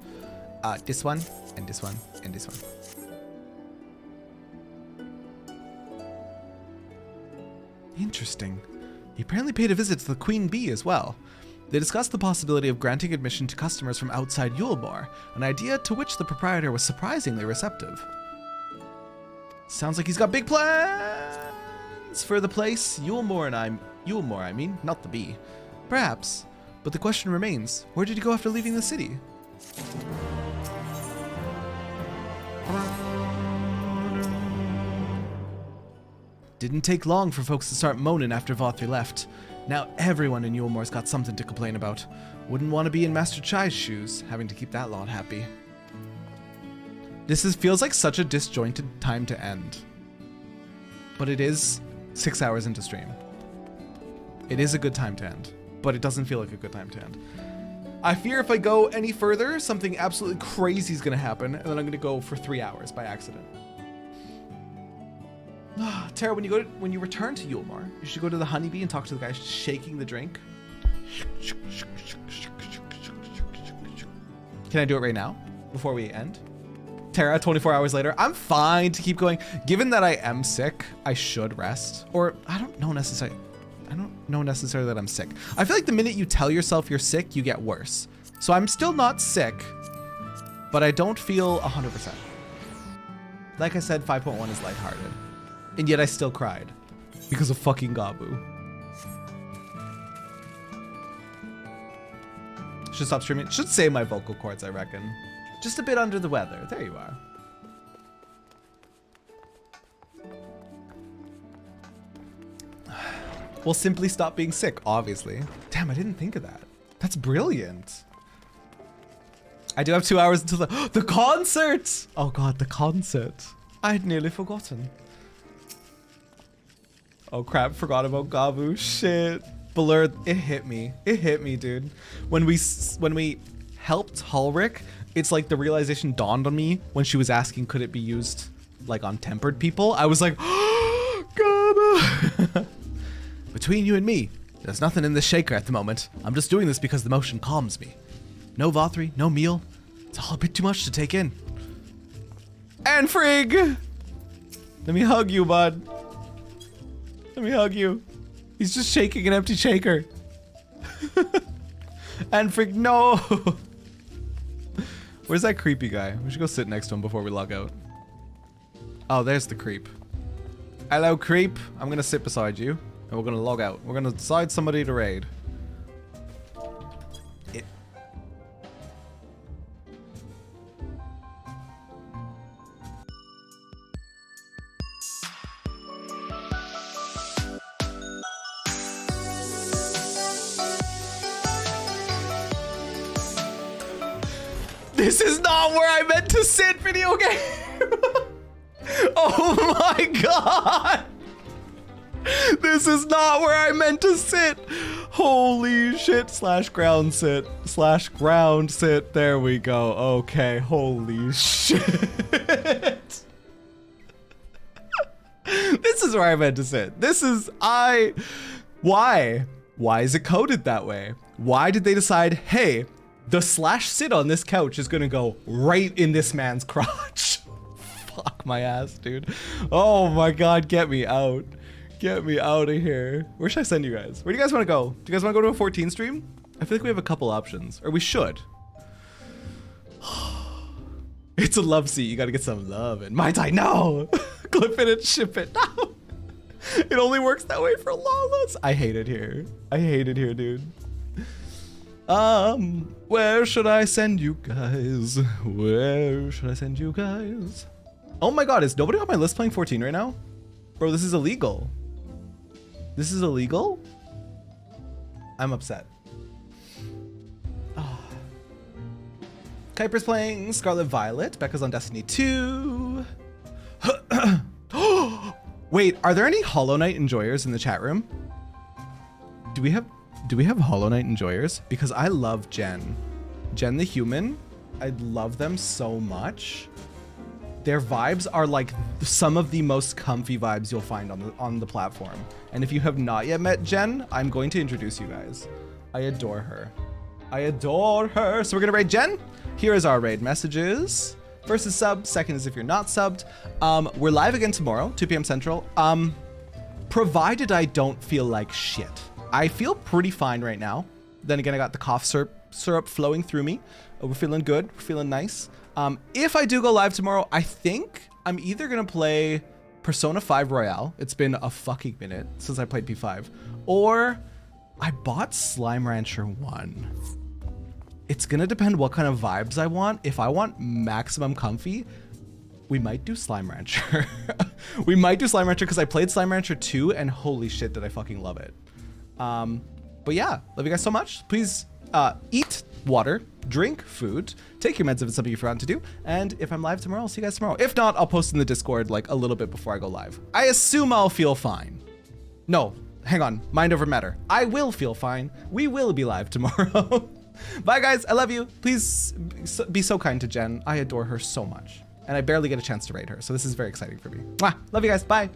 This one, and this one, and this one. Interesting. He apparently paid a visit to the Queen Bee as well. They discussed the possibility of granting admission to customers from outside Yulmore, an idea to which the proprietor was surprisingly receptive. Sounds like he's got big plans for the place. Yulmore, I mean, not the bee. Perhaps, but the question remains, where did he go after leaving the city? Didn't take long for folks to start moaning after Vothri left. Now everyone in Yulmore's got something to complain about. Wouldn't want to be in Master Chai's shoes, having to keep that lot happy. Feels like such a disjointed time to end. But it is 6 hours into stream. It is a good time to end, but it doesn't feel like a good time to end. I fear if I go any further, something absolutely crazy is going to happen, and then I'm going to go for 3 hours by accident. Terra, when you return to Yulmore, you should go to the honeybee and talk to the guy shaking the drink. Can I do it right now before we end? Terra, 24 hours later. I'm fine to keep going. Given that I am sick, I should rest. Or I don't know necessarily that I'm sick. I feel like the minute you tell yourself you're sick, you get worse. So I'm still not sick, but I don't feel 100%. Like I said, 5.1 is lighthearted. And yet I still cried because of fucking Gabu. Should stop streaming. Should save my vocal cords, I reckon. Just a bit under the weather. There you are. We'll simply stop being sick, obviously. Damn, I didn't think of that. That's brilliant. I do have 2 hours until the concert! Oh god, the concert. I'd nearly forgotten. Oh crap, forgot about Gabu. Shit. Blurred. It hit me. It hit me, dude. When we helped Hulric, it's like the realization dawned on me when she was asking could it be used like on tempered people. I was like, oh, Gabu. Between you and me, there's nothing in this shaker at the moment. I'm just doing this because the motion calms me. No Vothri, no meal. It's all a bit too much to take in. And Frigg! Let me hug you, bud. Let me hug you. He's just shaking an empty shaker. And Frigg, no! Where's that creepy guy? We should go sit next to him before we log out. Oh, there's the creep. Hello, creep. I'm gonna sit beside you. And we're gonna log out. We're gonna decide somebody to raid. This is not where I meant to sit, video game. Oh my god. This is not where I meant to sit. Holy shit. /ground sit. /ground sit. There we go. Okay. Holy shit. This is where I meant to sit. This is why? Why is it coded that way? Why did they decide, hey, the /sit on this couch is gonna go right in this man's crotch? Fuck my ass, dude. Oh my god, get me out. Get me out of here. Where should I send you guys? Where do you guys want to go? Do you guys want to go to a 14 stream? I feel like we have a couple options, or we should. It's a love seat. You gotta get some love. And Mai Tai, no! Clip it and ship it. No! It only works that way for Lawless. I hate it here. I hate it here, dude. Where should I send you guys? Where should I send you guys? Oh my god, is nobody on my list playing 14 right now? Bro, this is illegal. This is illegal? I'm upset. Oh. Kuiper's playing Scarlet Violet. Becca's on Destiny 2. Wait, are there any Hollow Knight enjoyers in the chat room? Do we have Hollow Knight enjoyers? Because I love Jen. Jen the human. I love them so much. Their vibes are like some of the most comfy vibes you'll find on the platform. And if you have not yet met Jen, I'm going to introduce you guys. I adore her. I adore her. So we're gonna raid Jen. Here is our raid messages. First is sub, second is if you're not subbed. We're live again tomorrow, 2 p.m. Central. Provided I don't feel like shit. I feel pretty fine right now. Then again, I got the cough syrup flowing through me. We're feeling good, we're feeling nice. If I do go live tomorrow, I think I'm either gonna play Persona 5 Royale. It's been a fucking minute since I played P5. Or I bought Slime Rancher 1. It's gonna depend what kind of vibes I want. If I want maximum comfy, we might do Slime Rancher. We might do Slime Rancher because I played Slime Rancher 2 and holy shit did I fucking love it. But yeah, love you guys so much. Please eat water, drink food, take your meds if it's something you've forgotten to do. And if I'm live tomorrow, I'll see you guys tomorrow. If not, I'll post in the Discord like a little bit before I go live. I assume I'll feel fine. No, hang on, mind over matter. I will feel fine. We will be live tomorrow. Bye guys, I love you. Please be so kind to Jen. I adore her so much. And I barely get a chance to raid her, so this is very exciting for me. Mwah! Love you guys, bye.